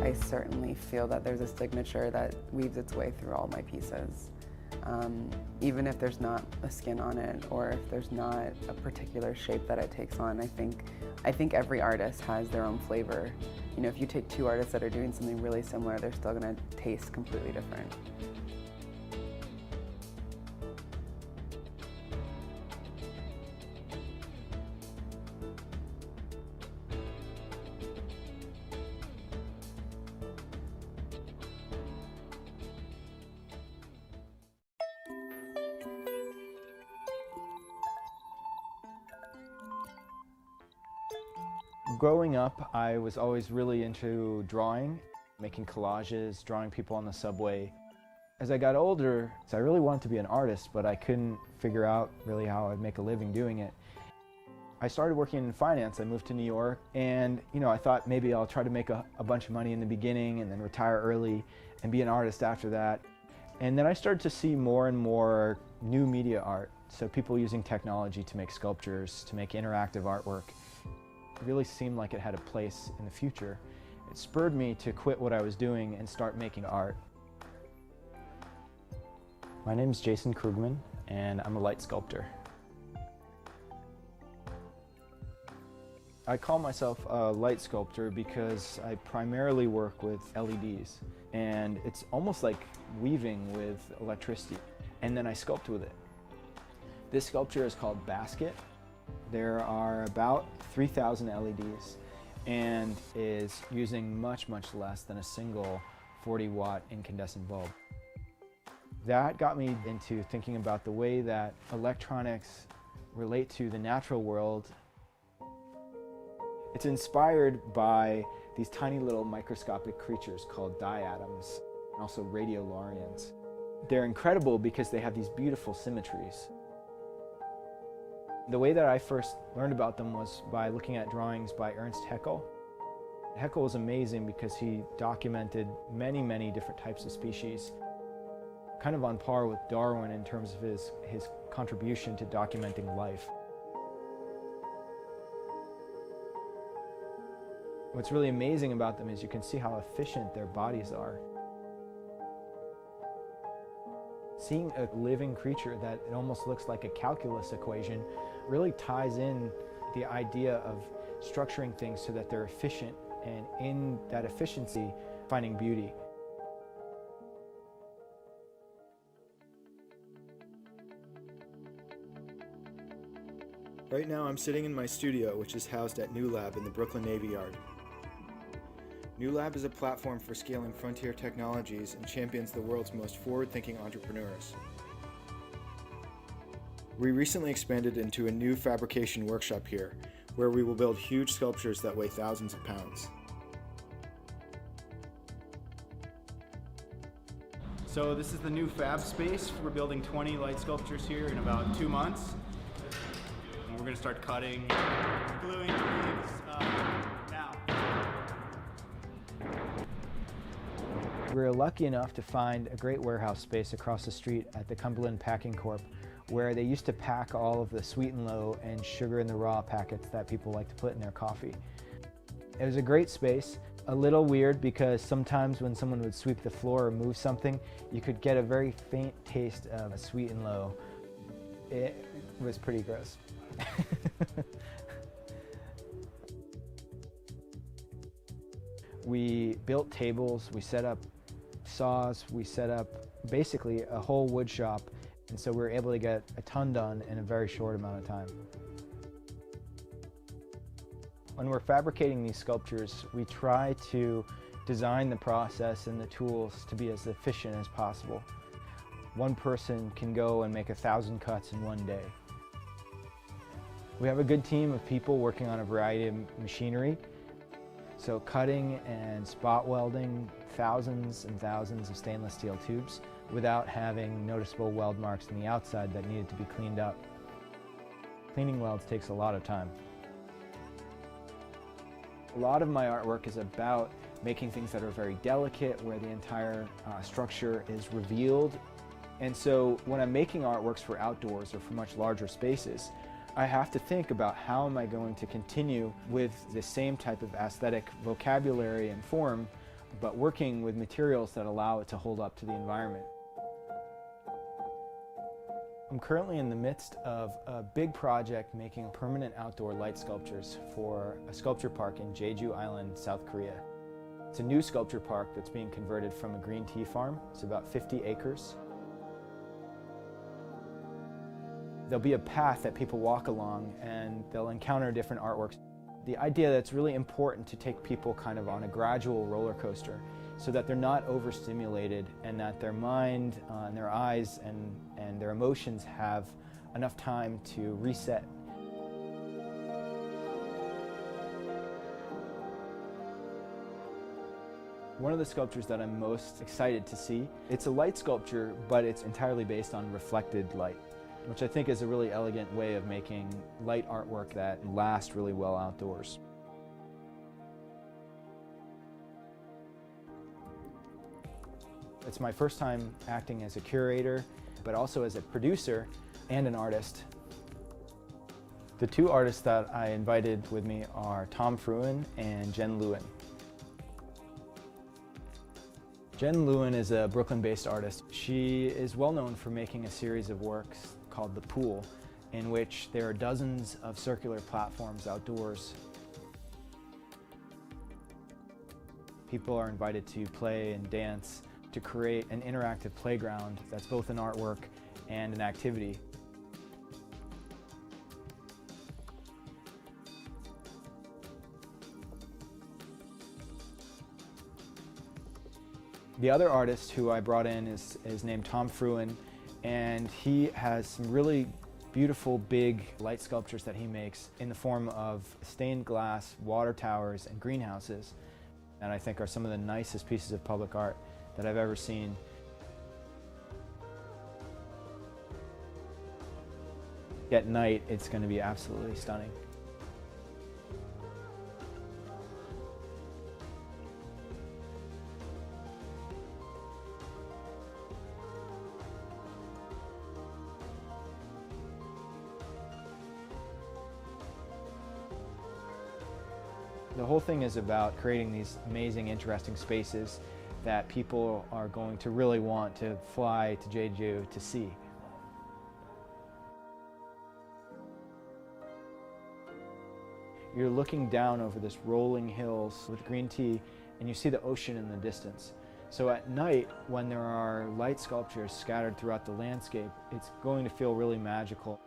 I certainly feel that there's a signature that weaves its way through all my pieces. Even if there's not a skin on it, or if there's not a particular shape that it takes on, I think every artist has their own flavor. If you take two artists that are doing something really similar, they're still going to taste completely different. Growing up, I was always really into drawing, making collages, drawing people on the subway. As I got older, I really wanted to be an artist, but I couldn't figure out really how I'd make a living doing it. I started working in finance. I moved to New York, and I thought maybe I'll try to make a bunch of money in the beginning and then retire early and be an artist after that. And then I started to see more and more new media art, so people using technology to make sculptures, to make interactive artwork. really seemed like it had a place in the future. It spurred me to quit what I was doing and start making art. My name is Jason Krugman, and I'm a light sculptor. I call myself a light sculptor because I primarily work with LEDs, and it's almost like weaving with electricity, and then I sculpt with it. This sculpture is called Basket. There are about 3,000 LEDs and is using much, much less than a single 40-watt incandescent bulb. That got me into thinking about the way that electronics relate to the natural world. It's inspired by these tiny little microscopic creatures called diatoms, and also radiolarians. They're incredible because they have these beautiful symmetries. The way that I first learned about them was by looking at drawings by Ernst Haeckel. Haeckel was amazing because he documented many, many different types of species, kind of on par with Darwin in terms of his contribution to documenting life. What's really amazing about them is you can see how efficient their bodies are. Seeing a living creature that it almost looks like a calculus equation really ties in the idea of structuring things so that they're efficient, and in that efficiency, finding beauty. Right now I'm sitting in my studio, which is housed at New Lab in the Brooklyn Navy Yard. New Lab is a platform for scaling frontier technologies and champions the world's most forward-thinking entrepreneurs. We recently expanded into a new fabrication workshop here, where we will build huge sculptures that weigh thousands of pounds. So this is the new fab space. We're building 20 light sculptures here in about 2 months. And we're going to start cutting, gluing leaves now. We were lucky enough to find a great warehouse space across the street at the Cumberland Packing Corp, where they used to pack all of the sweet and low and sugar in the raw packets that people like to put in their coffee. It was a great space, a little weird because sometimes when someone would sweep the floor or move something, you could get a very faint taste of a sweet and low. It was pretty gross. We built tables, we set up saws, we set up basically a whole wood shop, and so we were able to get a ton done in a very short amount of time. When we're fabricating these sculptures, we try to design the process and the tools to be as efficient as possible. One person can go and make 1,000 cuts in one day. We have a good team of people working on a variety of machinery. So cutting and spot welding thousands and thousands of stainless steel tubes without having noticeable weld marks on the outside that needed to be cleaned up. Cleaning welds takes a lot of time. A lot of my artwork is about making things that are very delicate, where the entire structure is revealed. And so when I'm making artworks for outdoors or for much larger spaces, I have to think about how am I going to continue with the same type of aesthetic vocabulary and form, but working with materials that allow it to hold up to the environment. I'm currently in the midst of a big project making permanent outdoor light sculptures for a sculpture park in Jeju Island, South Korea. It's a new sculpture park that's being converted from a green tea farm. It's about 50 acres. There'll be a path that people walk along and they'll encounter different artworks. The idea that it's really important to take people kind of on a gradual roller coaster so that they're not overstimulated and that their mind and their eyes and their emotions have enough time to reset. One of the sculptures that I'm most excited to see, it's a light sculpture, but it's entirely based on reflected light, which I think is a really elegant way of making light artwork that lasts really well outdoors. It's my first time acting as a curator, but also as a producer and an artist. The two artists that I invited with me are Tom Fruin and Jen Lewin. Jen Lewin is a Brooklyn-based artist. She is well known for making a series of works called The Pool, in which there are dozens of circular platforms outdoors. People are invited to play and dance to create an interactive playground that's both an artwork and an activity. The other artist who I brought in is named Tom Fruin, and he has some really beautiful big light sculptures that he makes in the form of stained glass water towers and greenhouses, and I think are some of the nicest pieces of public art that I've ever seen. At night, it's going to be absolutely stunning. The whole thing is about creating these amazing, interesting spaces that people are going to really want to fly to Jeju to see. You're looking down over this rolling hills with green tea, and you see the ocean in the distance. So at night, when there are light sculptures scattered throughout the landscape, it's going to feel really magical.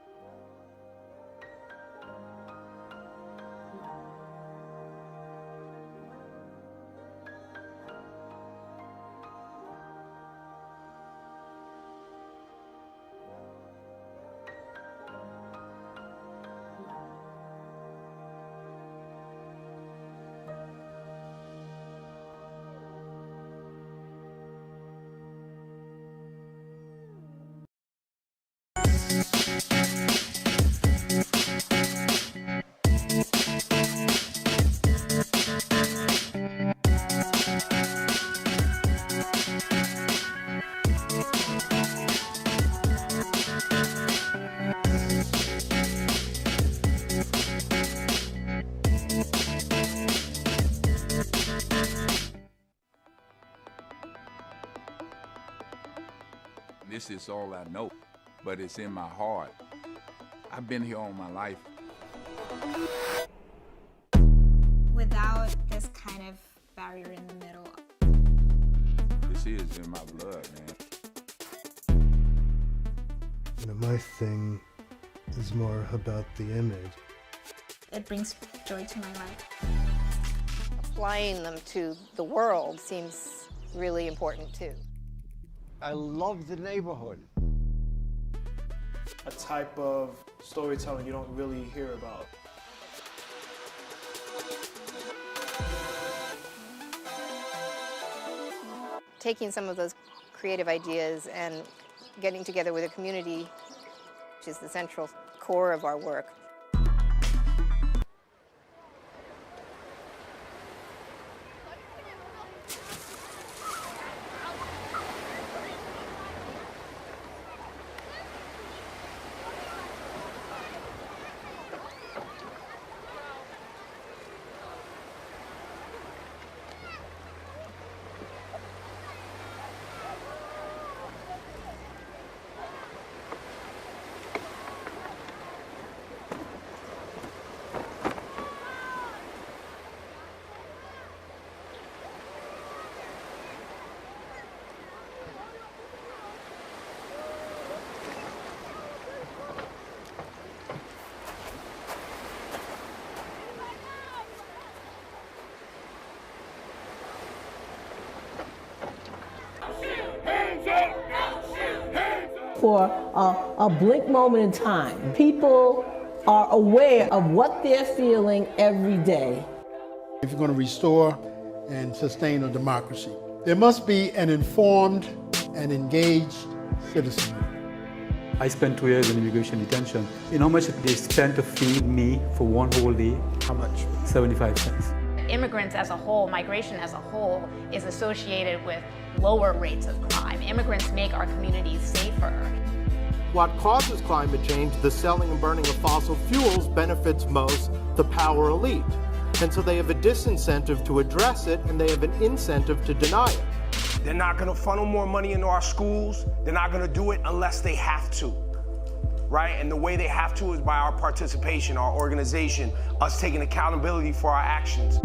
This is all I know, but it's in my heart. I've been here all my life. Without this kind of barrier in the middle. This is in my blood, man. You know, my thing is more about the image. It brings joy to my life. Applying them to the world seems really important too. I love the neighborhood. A type of storytelling you don't really hear about. Taking some of those creative ideas and getting together with a community, which is the central core of our work. For a blink moment in time, people are aware of what they're feeling every day. If you're going to restore and sustain a democracy, there must be an informed and engaged citizenry. I spent 2 years in immigration detention. You know how much they spent to feed me for one whole day? How much? 75 cents. Immigrants as a whole, migration as a whole, is associated with lower rates of crime. Immigrants make our communities safer. what causes climate change, the selling and burning of fossil fuels, benefits most the power elite. And so they have a disincentive to address it, and they have an incentive to deny it. They're not going to funnel more money into our schools. They're not going to do it unless they have to, right? And the way they have to is by our participation, our organization, us taking accountability for our actions.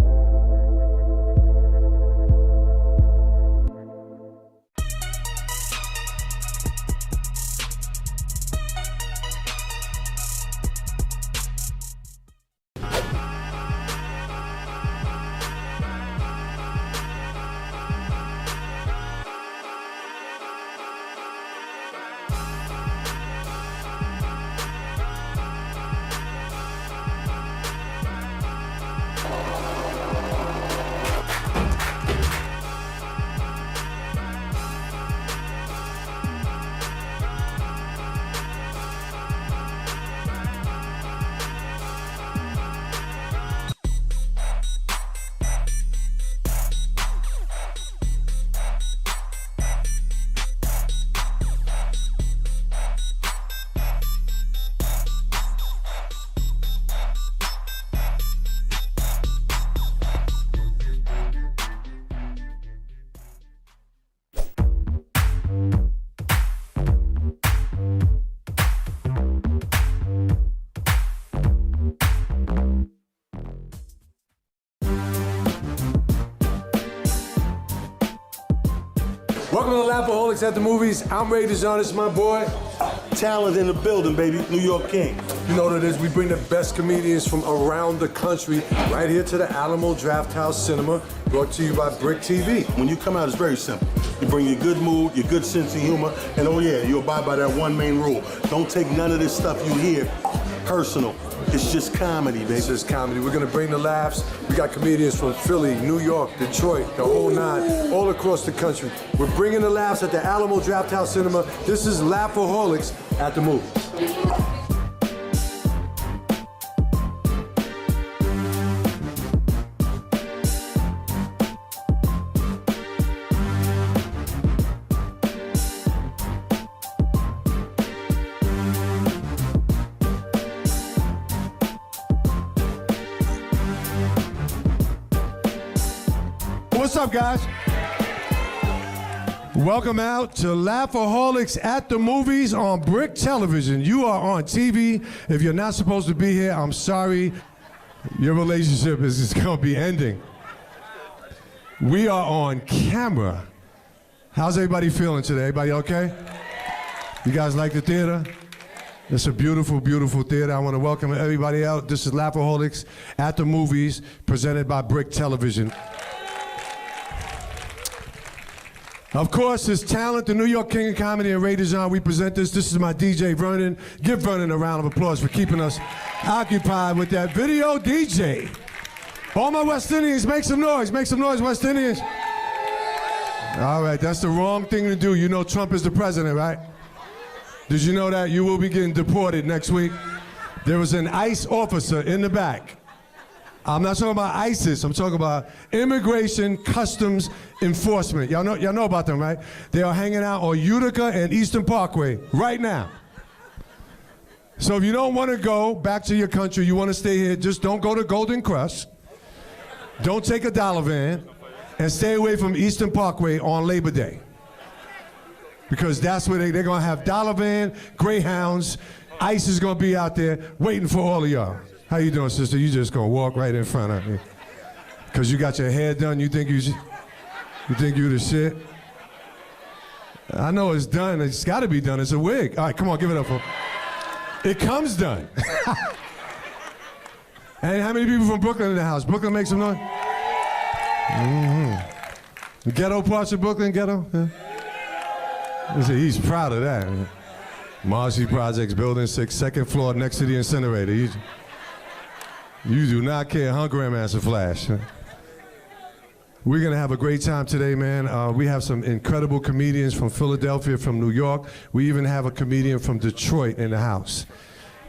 Welcome to Lapaholics at the Movies. I'm Ray DeJean, this is my boy. Talent in the building, baby. New York King. You know what it is, we bring the best comedians from around the country right here to the Alamo Drafthouse Cinema, brought to you by BRIC TV. When you come out, it's very simple. You bring your good mood, your good sense of humor, and oh yeah, you abide by that one main rule. Don't take none of this stuff you hear personal. It's just comedy, baby. It's just comedy. We're gonna bring the laughs. We got comedians from Philly, New York, Detroit, the whole nine, all across the country. We're bringing the laughs at the Alamo Drafthouse Cinema. This is Lapaholics at the Movies. What's up, guys? Welcome out to Lapaholics at the Movies on BRIC Television. You are on TV. If you're not supposed to be here, I'm sorry. Your relationship is going to be ending. We are on camera. How's everybody feeling today? Everybody okay? You guys like the theater? It's a beautiful, beautiful theater. I want to welcome everybody out. This is Lapaholics at the Movies, presented by BRIC Television. Of course, his talent, the New York King of Comedy, and Ray DeJean, we present this. This is my DJ, Vernon. Give Vernon a round of applause for keeping us occupied with that video DJ. All my West Indians, make some noise. Make some noise, West Indians. All right, that's the wrong thing to do. You know Trump is the president, right? Did you know that? You will be getting deported next week. There was an ICE officer in the back. I'm not talking about ISIS, I'm talking about Immigration Customs Enforcement. Y'all know about them, right? They are hanging out on Utica and Eastern Parkway right now. So if you don't want to go back to your country, you want to stay here, just don't go to Golden Crust. Don't take a dollar van, and stay away from Eastern Parkway on Labor Day. Because that's where they're going to have dollar van, Greyhounds. ICE is going to be out there waiting for all of y'all. How you doing, sister? You just gonna walk right in front of me. Cause you got your hair done, you think you the shit? I know it's done, it's gotta be done, it's a wig. All right, come on, give it up for it. Comes done. And how many people from Brooklyn in the house? Brooklyn, make some noise. The ghetto parts of Brooklyn, ghetto? Yeah. He's proud of that. Marcy Projects, Building 6, second floor next to the incinerator. You do not care, huh, Grandmaster Flash? We're gonna have a great time today, man. We have some incredible comedians from Philadelphia, from New York. We even have a comedian from Detroit in the house.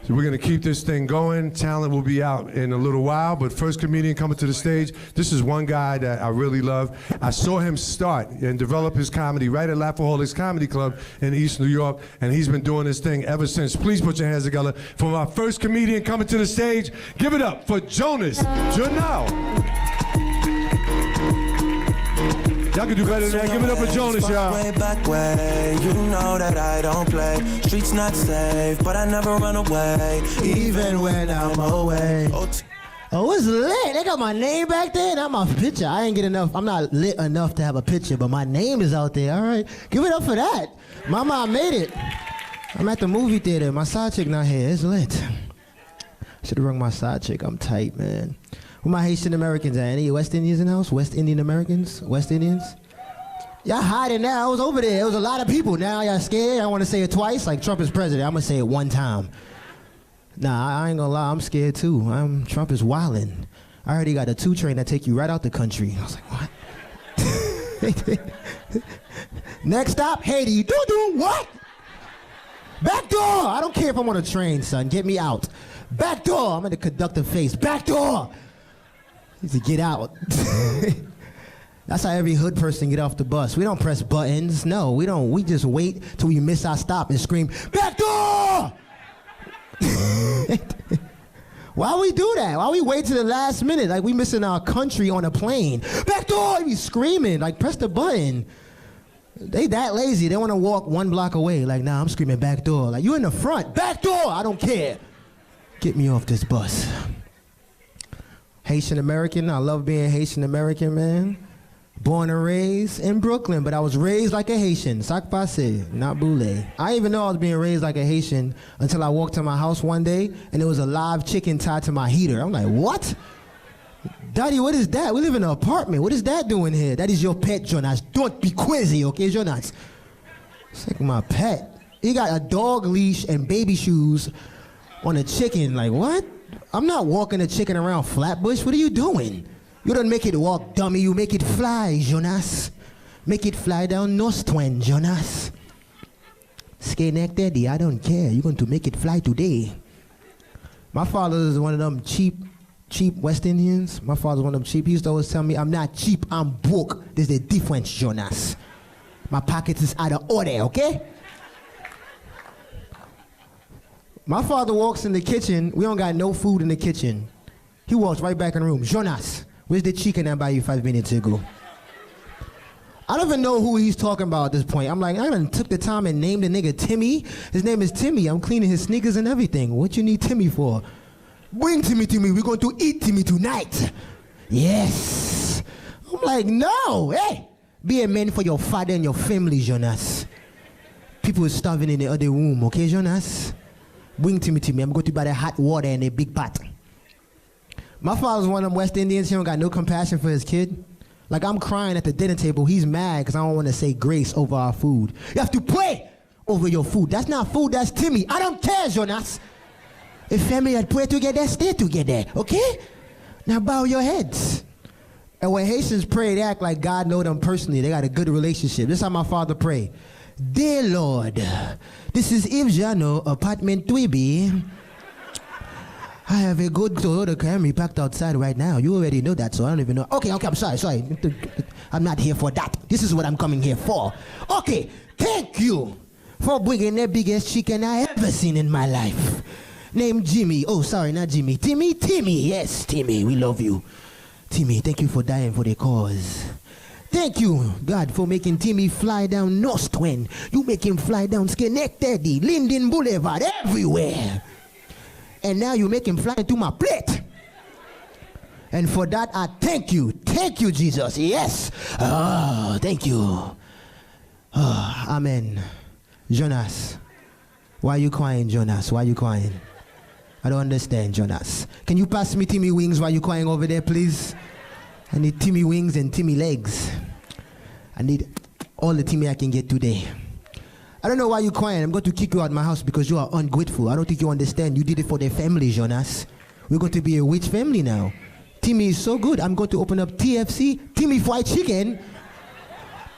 So we're going to keep this thing going. Talent will be out in a little while, but first comedian coming to the stage. This is one guy that I really love. I saw him start and develop his comedy right at Laughaholics Comedy Club in East New York, and he's been doing this thing ever since. Please put your hands together for our first comedian coming to the stage. Give it up for Jonas Janelle. Y'all can do better than that. Give it up for Jonas, y'all. Way back way, you know that I don't play. Streets not safe, but I never run away, even when I'm away. Oh, it's lit. They got my name back there, not my picture. I ain't get enough. I'm not lit enough to have a picture, but my name is out there. All right. Give it up for that. Mama, I made it. I'm at the movie theater. My side chick not here. It's lit. Should have rung my side chick. I'm tight, man. Where my Haitian Americans at? Any West Indians in the house? West Indian Americans? West Indians? Y'all hiding now. I was over there. It was a lot of people. Now y'all scared? I want to say it twice. Like Trump is president. I'm going to say it one time. Nah, I ain't going to lie. I'm scared too. Trump is wildin'. I already got a 2 train that take you right out the country. I was like, what? Next stop, Haiti. Do what? Back door. I don't care if I'm on a train, son. Get me out. Back door. I'm in the conductive face. Back door. To get out. That's how every hood person get off the bus. We don't press buttons. No, we don't. We just wait till we miss our stop and scream, back door! Why we do that? Why we wait to the last minute? Like we missing our country on a plane. Back door! We screaming, like press the button. They that lazy. They want to walk 1 block away. Like, nah, I'm screaming back door. Like, you in the front. Back door! I don't care. Get me off this bus. Haitian American. I love being Haitian American, man. Born and raised in Brooklyn, but I was raised like a Haitian. Sac passe, not boule. I didn't even know I was being raised like a Haitian until I walked to my house one day and there was a live chicken tied to my heater. I'm like, what? Daddy, what is that? We live in an apartment. What is that doing here? That is your pet, Jonas. Don't be quizzy, okay, Jonas? It's like my pet. He got a dog leash and baby shoes on a chicken. Like, what? I'm not walking a chicken around Flatbush. What are you doing? You don't make it walk, dummy. You make it fly, Jonas. Make it fly down Nostwen, Jonas. Skinneck Daddy, I don't care. You're going to make it fly today. My father is one of them cheap West Indians. My father's one of them cheap. He used to always tell me, I'm not cheap, I'm broke. There's a difference, Jonas. My pockets is out of order, okay? My father walks in the kitchen. We don't got no food in the kitchen. He walks right back in the room. Jonas, where's the chicken I buy you 5 minutes ago? I don't even know who he's talking about at this point. I'm like, I done took the time and named the nigga Timmy. His name is Timmy. I'm cleaning his sneakers and everything. What you need Timmy for? Bring Timmy to me. We're going to eat Timmy tonight. Yes. I'm like, no. Hey, be a man for your father and your family, Jonas. People are starving in the other room, okay, Jonas? Bring Timmy to me. I'm going to buy the hot water in a big pot. My father's one of them West Indians. He don't got no compassion for his kid. Like, I'm crying at the dinner table. He's mad because I don't want to say grace over our food. You have to pray over your food. That's not food, that's Timmy. I don't care, Jonas. If family had pray together, stay together, okay? Now bow your heads. And when Haitians pray, they act like God know them personally. They got a good relationship. This is how my father pray. Dear Lord, this is Yves Jano, apartment 3B. I have a good Toyota Camry packed outside right now. You already know that, so I don't even know. Okay, I'm sorry. I'm not here for that. This is what I'm coming here for. Okay, thank you for bringing the biggest chicken I ever seen in my life. Named Jimmy. Oh, sorry, not Jimmy. Timmy. Yes, Timmy, we love you. Timmy, thank you for dying for the cause. Thank you, God, for making Timmy fly down Nostwen. You make him fly down Schenectady, Linden Boulevard, everywhere. And now you make him fly into my plate. And for that, I thank you. Thank you, Jesus. Yes. Oh, thank you. Oh, amen. Jonas, why are you crying, Jonas? Why are you crying? I don't understand, Jonas. Can you pass me Timmy wings while you're crying over there, please? I need Timmy wings and Timmy legs. I need all the Timmy I can get today. I don't know why you're crying. I'm going to kick you out of my house because you are ungrateful. I don't think you understand. You did it for their family, Jonas. We're going to be a rich family now. Timmy is so good. I'm going to open up TFC, Timmy Fried Chicken,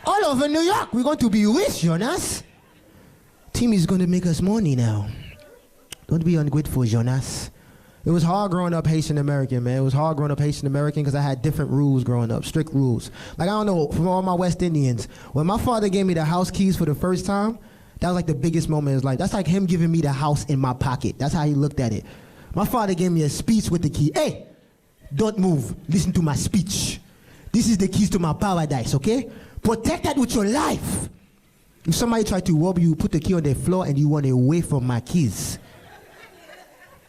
all over New York. We're going to be rich, Jonas. Timmy's going to make us money now. Don't be ungrateful, Jonas. It was hard growing up Haitian American, man. It was hard growing up Haitian American because I had different rules growing up, strict rules. Like, I don't know, from all my West Indians, when my father gave me the house keys for the first time, that was like the biggest moment in his life. That's like him giving me the house in my pocket. That's how he looked at it. My father gave me a speech with the key. Hey, don't move. Listen to my speech. This is the keys to my paradise, okay? Protect that with your life. If somebody try to rob you, put the key on the floor and you run away from my keys.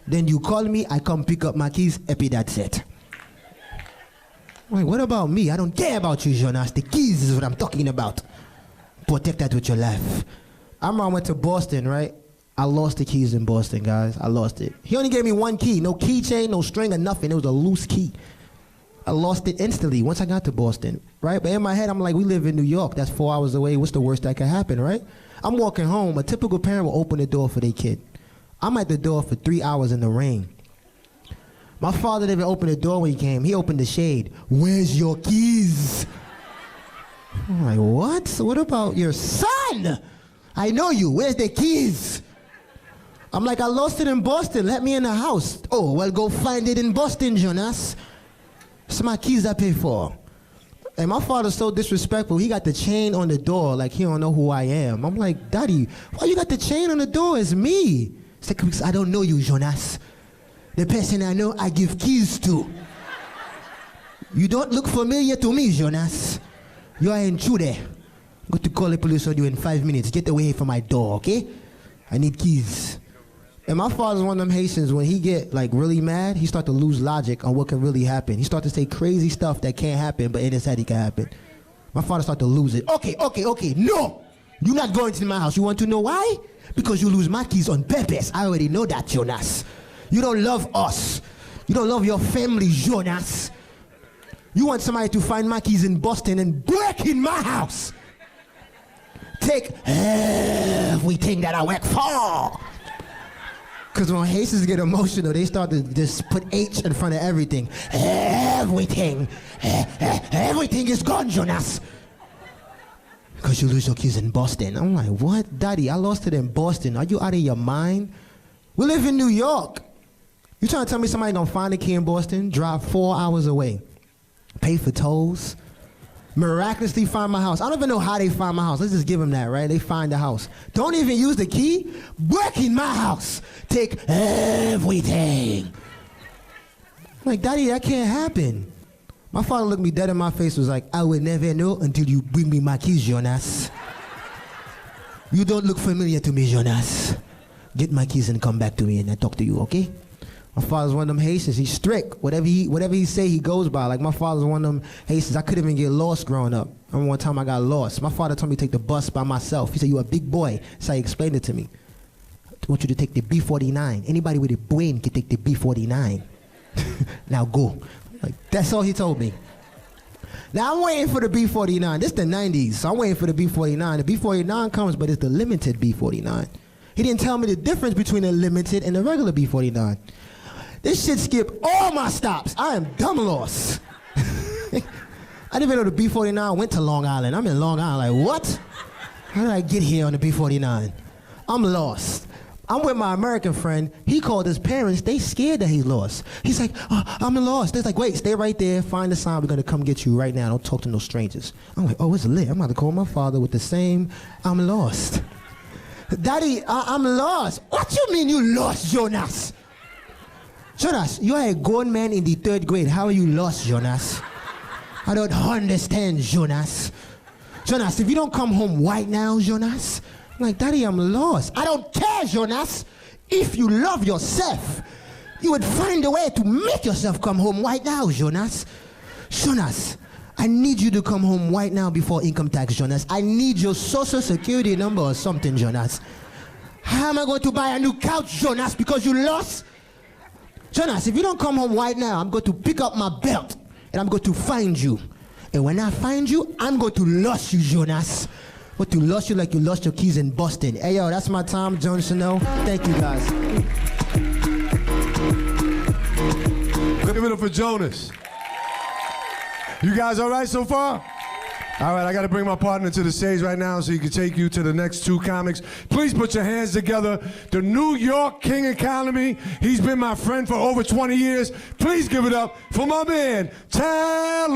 Then you call me, I come pick up my keys, epi that's it. Wait, what about me? I don't care about you, Jonas. The keys is what I'm talking about. Protect that with your life. I remember I went to Boston, right? I lost the keys in Boston, guys. I lost it. He only gave me one key. No keychain, no string or nothing. It was a loose key. I lost it instantly once I got to Boston, right? But in my head, I'm like, we live in New York. That's 4 hours away. What's the worst that could happen, right? I'm walking home. A typical parent will open the door for their kid. I'm at the door for 3 hours in the rain. My father didn't even open the door when he came. He opened the shade. Where's your keys? I'm like, what? So what about your son? I know you. Where's the keys? I'm like, I lost it in Boston. Let me in the house. Oh, well, go find it in Boston, Jonas. It's my keys I pay for. And my father's so disrespectful. He got the chain on the door like he don't know who I am. I'm like, Daddy, why you got the chain on the door? It's me. It's like, because I don't know you, Jonas. The person I know, I give keys to. You don't look familiar to me, Jonas. You are an intruder. I'm going to call the police on you in 5 minutes. Get away from my door, okay? I need keys. And my father's one of them Haitians, when he get like really mad, he start to lose logic on what can really happen. He start to say crazy stuff that can't happen, but in his head it can happen. My father start to lose it. Okay, no! You're not going to my house. You want to know why? Because you lose my keys on purpose. I already know that, Jonas. You don't love us. You don't love your family, Jonas. You want somebody to find my keys in Boston and break in my house. Take everything that I work for. Because when Haitians get emotional, they start to just put H in front of everything. Everything. Everything is gone, Jonas. Because you lose your keys in Boston. I'm like, what? Daddy, I lost it in Boston. Are you out of your mind? We live in New York. You trying to tell me somebody gonna find a key in Boston, drive 4 hours away, pay for tolls, miraculously find my house? I don't even know how they find my house. Let's just give them that, right? They find the house. Don't even use the key. Break in my house. Take everything. I'm like, Daddy, that can't happen. My father looked me dead in my face, was like, I will never know until you bring me my keys, Jonas. You don't look familiar to me, Jonas. Get my keys and come back to me and I talk to you, okay? My father's one of them Haitians. He's strict. Whatever he say, he goes by. Like my father's one of them Haitians. I couldn't even get lost growing up. I remember one time I got lost. My father told me to take the bus by myself. He said, you a big boy. So he explained it to me. I want you to take the B49. Anybody with a brain can take the B49. Now go. Like, that's all he told me. Now I'm waiting for the B49. This is the 90s, so I'm waiting for the B49. The B49 comes, but it's the limited B49. He didn't tell me the difference between the limited and the regular B49. This shit skipped all my stops. I am dumb lost. I didn't even know the B49 went to Long Island. I'm in Long Island, like what? How did I get here on the B49? I'm lost. I'm with my American friend. He called his parents. They scared that he's lost. He's like, oh, I'm lost. They're like, wait, stay right there. Find the sign. We're going to come get you right now. Don't talk to no strangers. I'm like, oh, it's lit. I'm about to call my father with the same, I'm lost. Daddy, I'm lost. What you mean you lost, Jonas? Jonas, you are a grown man in the 3rd grade. How are you lost, Jonas? I don't understand, Jonas. Jonas, if you don't come home right now, Jonas, I'm like, Daddy, I'm lost. I don't care, Jonas. If you love yourself, you would find a way to make yourself come home right now, Jonas. Jonas, I need you to come home right now before income tax, Jonas. I need your social security number or something, Jonas. How am I going to buy a new couch, Jonas, because you lost? Jonas, if you don't come home right now, I'm going to pick up my belt and I'm going to find you. And when I find you, I'm going to lose you, Jonas. I'm going to lose you like you lost your keys in Boston. Hey, yo, that's my time, John Chanel. Thank you, guys. Give it up for Jonas. You guys all right so far? All right, I got to bring my partner to the stage right now so he can take you to the next two comics. Please put your hands together. The New York King Economy. He's been my friend for over 20 years. Please give it up for my man, Tally!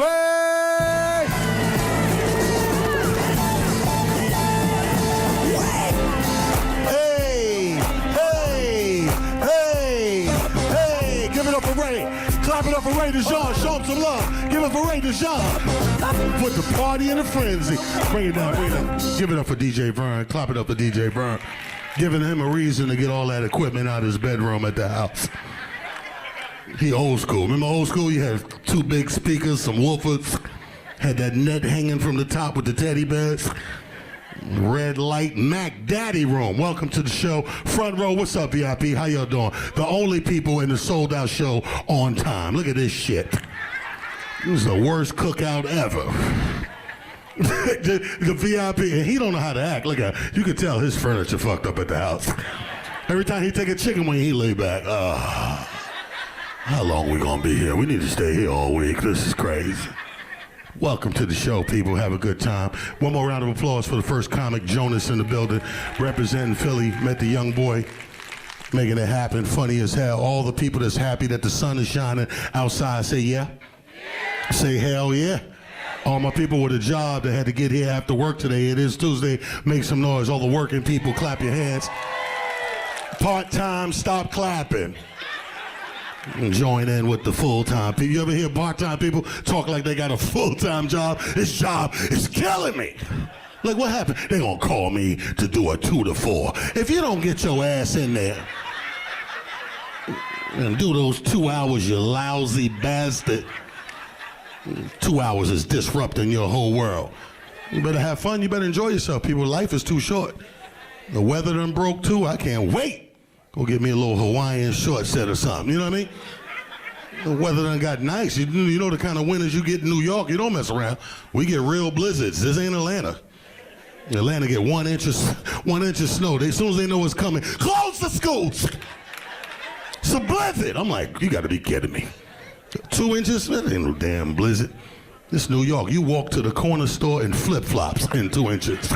Hey, give it up for Ray. Clap it up for Ray DeJean. Show him some love. Give it for Ray DeJean. Put the party in a frenzy. Bring it down, bring it down. Give it up for DJ Vern. Clap it up for DJ Vern. Giving him a reason to get all that equipment out of his bedroom at the house. He old school. Remember old school? You had two big speakers, some woofers. Had that net hanging from the top with the teddy bears. Red light Mac Daddy room. Welcome to the show. Front row, what's up, VIP? How y'all doing? The only people in the sold out show on time. Look at this shit. This is the worst cookout ever. the VIP, and he don't know how to act. Look at, you can tell his furniture fucked up at the house. Every time he take a chicken wing, he lay back. How long we gonna be here? We need to stay here all week. This is crazy. Welcome to the show, people. Have a good time. One more round of applause for the first comic, Jonas, in the building, representing Philly. Met the young boy, making it happen. Funny as hell. All the people that's happy that the sun is shining outside, say yeah. Say hell yeah. All my people with a job that had to get here after work today. It is Tuesday. Make some noise. All the working people, clap your hands. Part-time, stop clapping. Join in with the full-time people. You ever hear part-time people talk like they got a full-time job? This job is killing me. Like, what happened? They gonna call me to do a 2 to 4. If you don't get your ass in there and do those 2 hours, you lousy bastard. 2 hours is disrupting your whole world. You better have fun. You better enjoy yourself, people. Life is too short. The weather done broke too. I can't wait. Go get me a little Hawaiian short set or something, you know what I mean? The weather done got nice. You know the kind of winters you get in New York, you don't mess around. We get real blizzards. This ain't Atlanta. Atlanta get 1 inch of snow. As soon as they know it's coming, close the schools. It's a blizzard. I'm like, you gotta be kidding me. 2 inches? That ain't no damn blizzard. This New York, you walk to the corner store in flip-flops in 2 inches.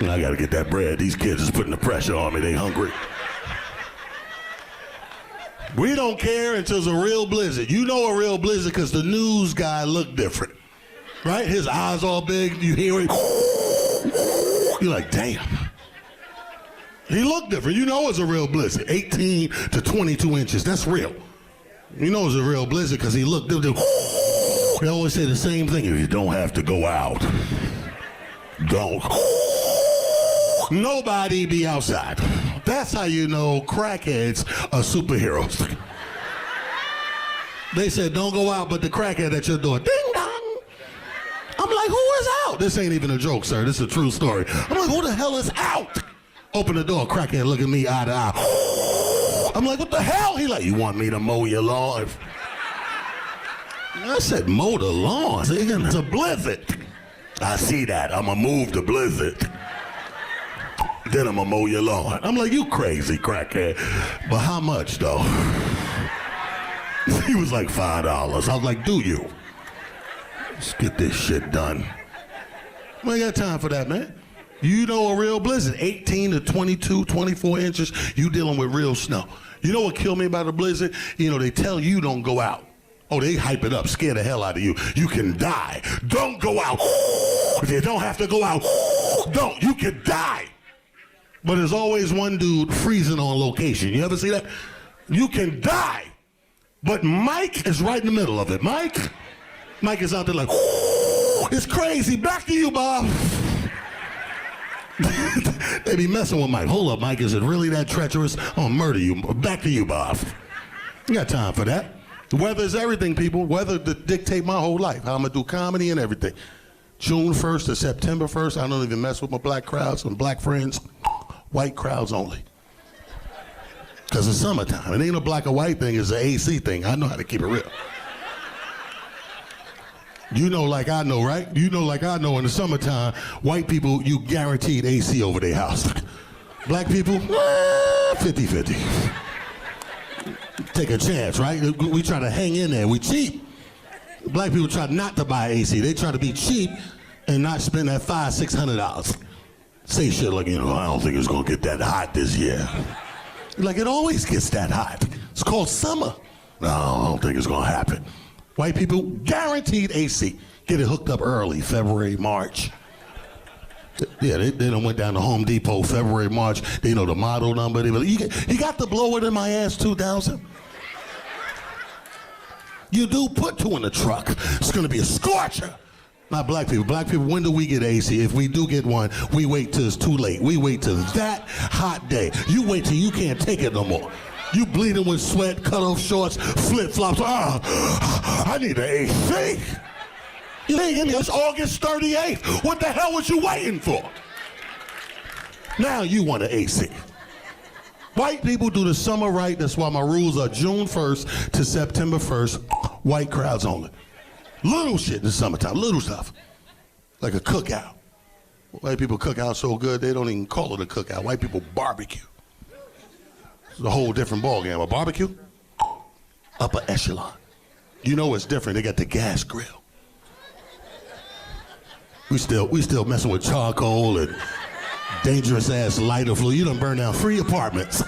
I gotta get that bread. These kids is putting the pressure on me. They hungry. We don't care until it's a real blizzard. You know a real blizzard because the news guy looked different, right? His eyes all big. You hear him. You're like, damn. He looked different. You know it's a real blizzard. 18 to 22 inches. That's real. You know it's a real blizzard because he looked different. They always say the same thing. If you don't have to go out, don't. Nobody be outside. That's how you know crackheads are superheroes. They said don't go out, but the crackhead at your door, ding dong. I'm like, who is out? This ain't even a joke, sir. This is a true story. I'm like, who the hell is out? Open the door, crackhead look at me eye to eye. I'm like, what the hell? He like, you want me to mow your lawn? I said, mow the lawn? It's a blizzard. I see that. I'm gonna move the blizzard. Then I'm gonna mow your lawn. I'm like, you crazy crackhead. But how much though? He was like $5. I was like, do you? Let's get this shit done. We ain't got time for that, man. You know a real blizzard, 18 to 22, 24 inches, you dealing with real snow. You know what killed me about a blizzard? You know, they tell you don't go out. Oh, they hype it up, scare the hell out of you. You can die. Don't go out. If you don't have to go out, don't. You can die. But there's always one dude freezing on location. You ever see that? You can die. But Mike is right in the middle of it. Mike is out there like, it's crazy. Back to you, Bob. They be messing with Mike. Hold up, Mike, is it really that treacherous? I'll murder you. Back to you, Bob. You got time for that. Weather is everything, people. Weather dictate my whole life, how I'm gonna do comedy and everything. June 1st to September 1st, I don't even mess with my black crowds and black friends. White crowds only. Because it's summertime. It ain't a black or white thing, it's an AC thing. I know how to keep it real. You know like I know, right? You know like I know in the summertime, white people, you guaranteed AC over their house. Black people, 50-50. Take a chance, right? We try to hang in there, we cheap. Black people try not to buy AC. They try to be cheap and not spend that $500-600. Say shit like, I don't think it's gonna get that hot this year. Like, it always gets that hot. It's called summer. No, I don't think it's gonna happen. White people guaranteed AC. Get it hooked up early, February, March. Yeah, they done went down to Home Depot, February, March. They know the model number. You got the blower in my ass 2000? You do put 2 in the truck. It's gonna be a scorcher. Not black people. Black people, when do we get AC? If we do get one, we wait till it's too late. We wait till that hot day. You wait till you can't take it no more. You bleeding with sweat, cut off shorts, flip-flops. I need an AC. You ain't getting it's August 38th. What the hell was you waiting for? Now you want an AC. White people do the summer right. That's why my rules are June 1st to September 1st, white crowds only. Little shit in the summertime, little stuff. Like a cookout. White people cook out so good, they don't even call it a cookout. White people barbecue. It's a whole different ballgame. A barbecue, upper echelon. You know what's different, they got the gas grill. We still messing with charcoal and dangerous ass lighter fluid. You done burn down 3 apartments.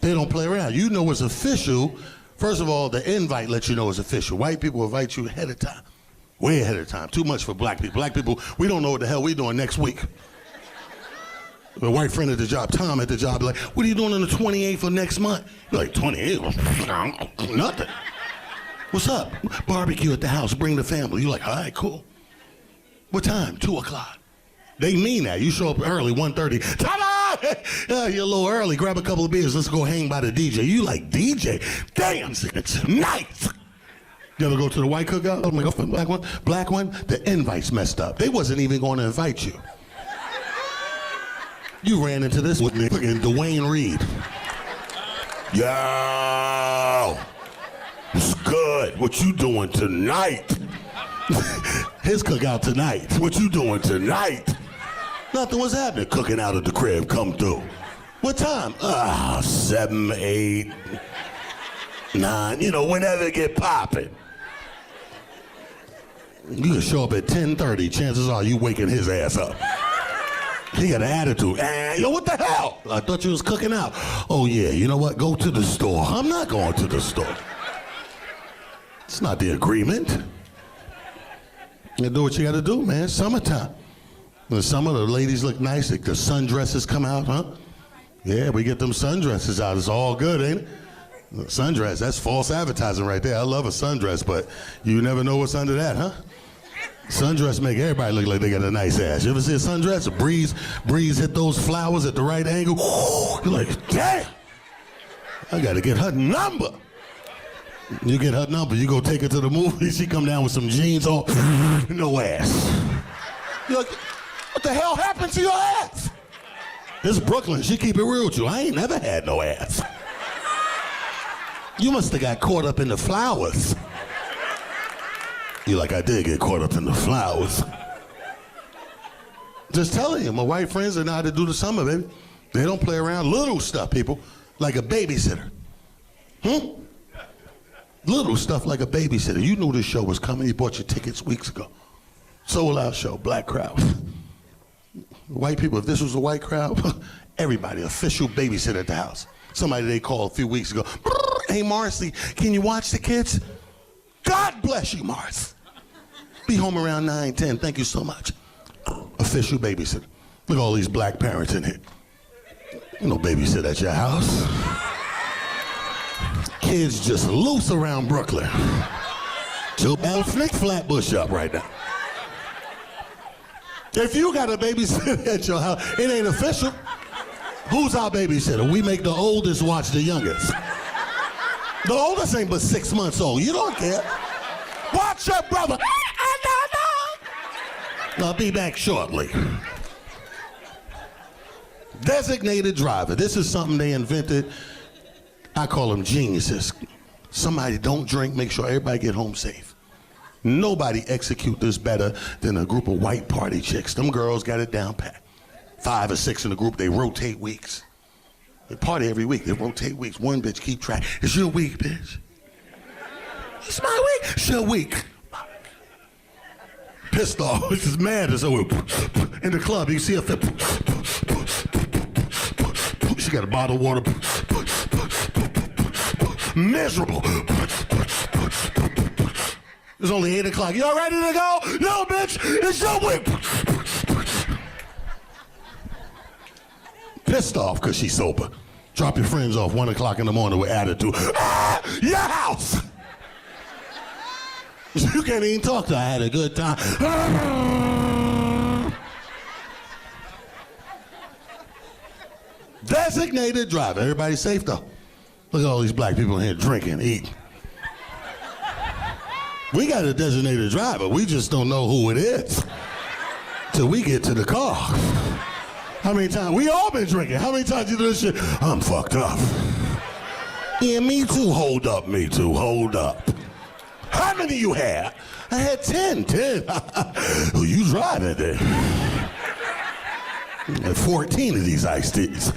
They don't play around. You know it's official. First of all, the invite lets you know it's official. White people invite you ahead of time. Way ahead of time. Too much for black people. Black people, we don't know what the hell we're doing next week. A white friend at the job, Tom at the job, like, what are you doing on the 28th of next month? You're like, 28th? Nothing. What's up? Barbecue at the house, bring the family. You're like, all right, cool. What time? 2 o'clock. They mean that. You show up early, 1:30. Ta-da! You're a little early. Grab a couple of beers. Let's go hang by the DJ. You like DJ? Damn, it's nice. You ever go to the white cookout? Oh my God, black one? Black one? The invite's messed up. They wasn't even going to invite you. You ran into this with me, fucking Dwayne Reed. Yo, it's good. What you doing tonight? His cookout tonight. What you doing tonight? Nothing was happening. Cooking out at the crib. Come through. What time? 7, 8, 9. Whenever it get popping. You can show up at 10:30. Chances are you waking his ass up. He got an attitude. Yo, what the hell? I thought you was cooking out. Oh yeah, you know what? Go to the store. I'm not going to the store. It's not the agreement. You do what you gotta do, man. Summertime. In the summer, the ladies look nice. The sundresses come out, huh? Yeah, we get them sundresses out. It's all good, ain't it? The sundress, that's false advertising right there. I love a sundress, but you never know what's under that, huh? Sundress make everybody look like they got a nice ass. You ever see a sundress? A breeze hit those flowers at the right angle. You're like, damn, I gotta get her number. You get her number, you go take her to the movie, she come down with some jeans on, no ass. You're like, what the hell happened to your ass? This is Brooklyn, she keep it real with you. I ain't never had no ass. You must have got caught up in the flowers. You're like, I did get caught up in the flowers. Just telling you, my white friends know how to do the summer, baby. They don't play around. Little stuff, people, like a babysitter. Little stuff like a babysitter. You knew this show was coming. You bought your tickets weeks ago. Sold out show, black crowd. White people, if this was a white crowd, everybody, official babysitter at the house. Somebody they called a few weeks ago. Hey, Marcy, can you watch the kids? God bless you, Marcy. Be home around 9, 10. Thank you so much. Official babysitter. Look at all these black parents in here. You know, babysit at your house. Kids just loose around Brooklyn. Joe Bell Flick Flatbush up right now. If you got a babysitter at your house, it ain't official. Who's our babysitter? We make the oldest watch the youngest. The oldest ain't but 6 months old. You don't care. Watch your brother. I'll be back shortly. Designated driver. This is something they invented. I call them geniuses. Somebody don't drink, make sure everybody get home safe. Nobody execute this better than a group of white party chicks. Them girls got it down pat. 5 or 6 in the group, they rotate weeks. They party every week. They rotate weeks. One bitch keep track. It's your week, bitch. It's my week. It's your week. Pissed off. This is mad. So in the club, you see her fit. She got a bottle of water. Miserable. It's only 8 o'clock. Y'all ready to go? No, bitch. It's your week. Pissed off because she's sober. Drop your friends off 1 o'clock in the morning with attitude. Ah, your house. You can't even talk to her. I had a good time. Designated driver. Everybody safe though. Look at all these black people in here drinking, eating. We got a designated driver. We just don't know who it is till we get to the car. How many times? We all been drinking. How many times you do this shit? I'm fucked up. Yeah, me too. Hold up, me too. Hold up. How many you had? I had 10. 10. Well, you driving then. And 14 of these iced teas.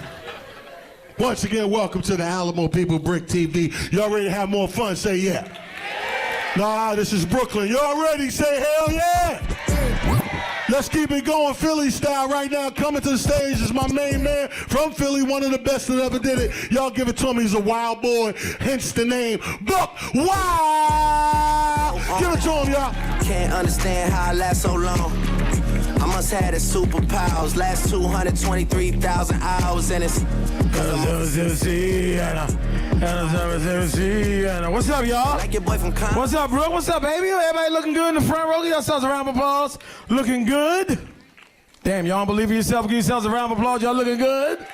Once again, welcome to the Alamo People BRIC TV. Y'all ready to have more fun? Say yeah. Nah, this is Brooklyn. Y'all ready? Say hell yeah. Let's keep it going Philly style right now. Coming to the stage is my main man from Philly, one of the best that ever did it. Y'all give it to him. He's a wild boy, hence the name, Buck Wild. Give it to him, y'all. Can't understand how I last so long. I must have the superpowers. Last 223,000 hours and it's What's up, y'all? Like your boy from Con. What's up, Brooke? What's up, baby? Everybody looking good in the front row. Give yourselves a round of applause. Looking good. Damn, y'all don't believe in yourself. Give yourselves a round of applause. Y'all looking good.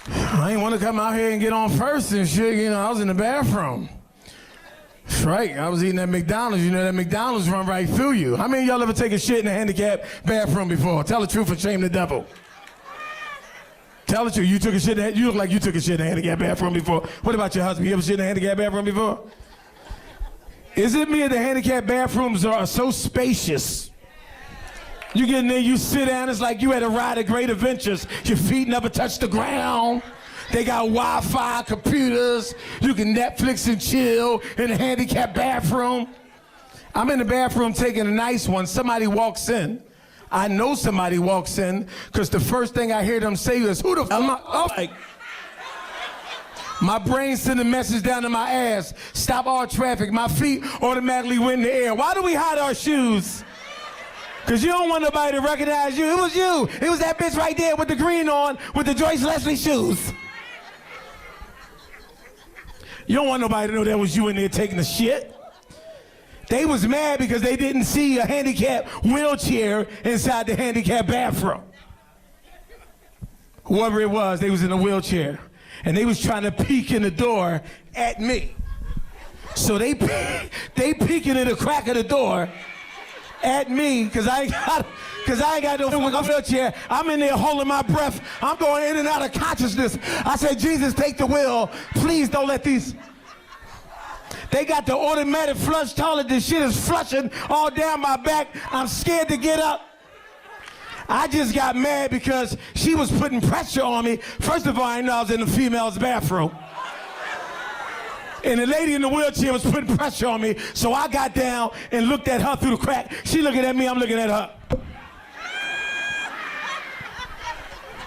I ain't want to come out here and get on first and shit. You know, I was in the bathroom. That's right. I was eating at McDonald's. You know that McDonald's run right through you. How many of y'all ever take a shit in a handicapped bathroom before? Tell the truth or shame the devil. Tell the truth. You took a shit. You look like you took a shit in a handicapped bathroom before. What about your husband? You ever shit in a handicapped bathroom before? Is it me or the handicapped bathrooms are so spacious? You get in there, you sit down, it's like you had a ride of Great Adventures. Your feet never touch the ground. They got Wi-Fi, computers. You can Netflix and chill in a handicapped bathroom. I'm in the bathroom taking a nice one. Somebody walks in. I know somebody walks in because the first thing I hear them say is, who the f am I? Oh, like, my brain sent a message down to my ass. Stop all traffic. My feet automatically went in the air. Why do we hide our shoes? Because you don't want nobody to recognize you. It was you. It was that bitch right there with the green on with the Joyce Leslie shoes. You don't want nobody to know that was you in there taking a shit. They was mad because they didn't see a handicapped wheelchair inside the handicapped bathroom. Whoever it was, they was in a wheelchair. And they was trying to peek in the door at me. So they peeking in the crack of the door at me, because I ain't got no wheelchair. I'm in there holding my breath. I'm going in and out of consciousness. I said, Jesus, take the wheel. Please don't let these. They got the automatic flush toilet. This shit is flushing all down my back. I'm scared to get up. I just got mad because she was putting pressure on me. First of all, I didn't know I was in the female's bathroom. And the lady in the wheelchair was putting pressure on me, so I got down and looked at her through the crack. She looking at me, I'm looking at her.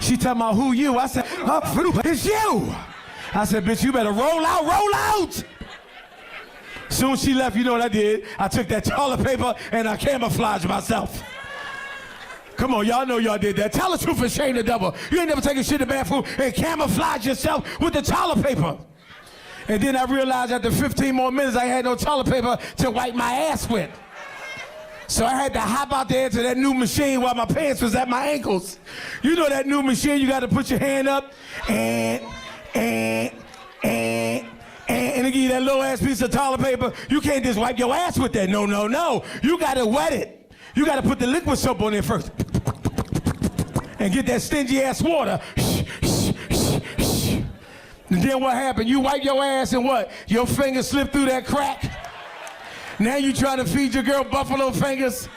She talking about, who you? I said, it's you. I said, bitch, you better roll out, roll out. Soon as she left, you know what I did? I took that toilet paper and I camouflaged myself. Come on, y'all know y'all did that. Tell the truth and shame the devil. You ain't never taken shit in the bathroom and camouflage yourself with the toilet paper. And then I realized after 15 more minutes, I had no toilet paper to wipe my ass with. So I had to hop out there to that new machine while my pants was at my ankles. You know that new machine, you got to put your hand up and they give you that little ass piece of toilet paper. You can't just wipe your ass with that. No, no, no. You got to wet it. You got to put the liquid soap on there first. And get that stingy ass water. And then what happened? You wipe your ass and what? Your fingers slip through that crack. Now you trying to feed your girl buffalo fingers.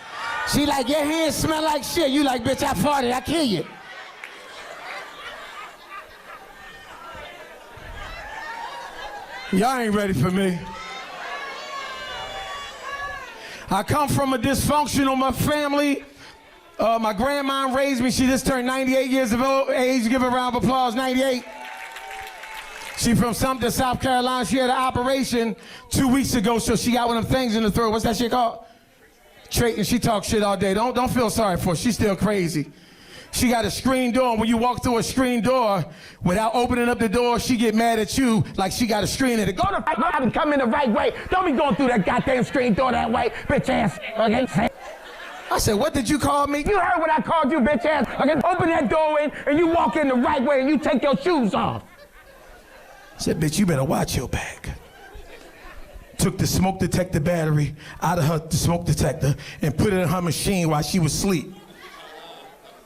She like, your hands smell like shit. You like, bitch, I farted, I kill you. Y'all ain't ready for me. I come from a dysfunctional family. My grandma raised me. She just turned 98 years of age. Give her a round of applause, 98. She from Sumter, South Carolina. She had an operation 2 weeks ago, so she got one of them things in the throat. What's that shit called? Trach, and she talks shit all day. Don't feel sorry for her. She's still crazy. She got a screen door, and when you walk through a screen door, without opening up the door, she get mad at you like she got a screen in it. Go the fuck out and come in the right way. Don't be going through that goddamn screen door that way, bitch ass. Okay? I said, what did you call me? You heard what I called you, bitch ass. Okay? Open that door in, and you walk in the right way, and you take your shoes off. I said, bitch, you better watch your back. Took the smoke detector battery out of her smoke detector and put it in her machine while she was asleep.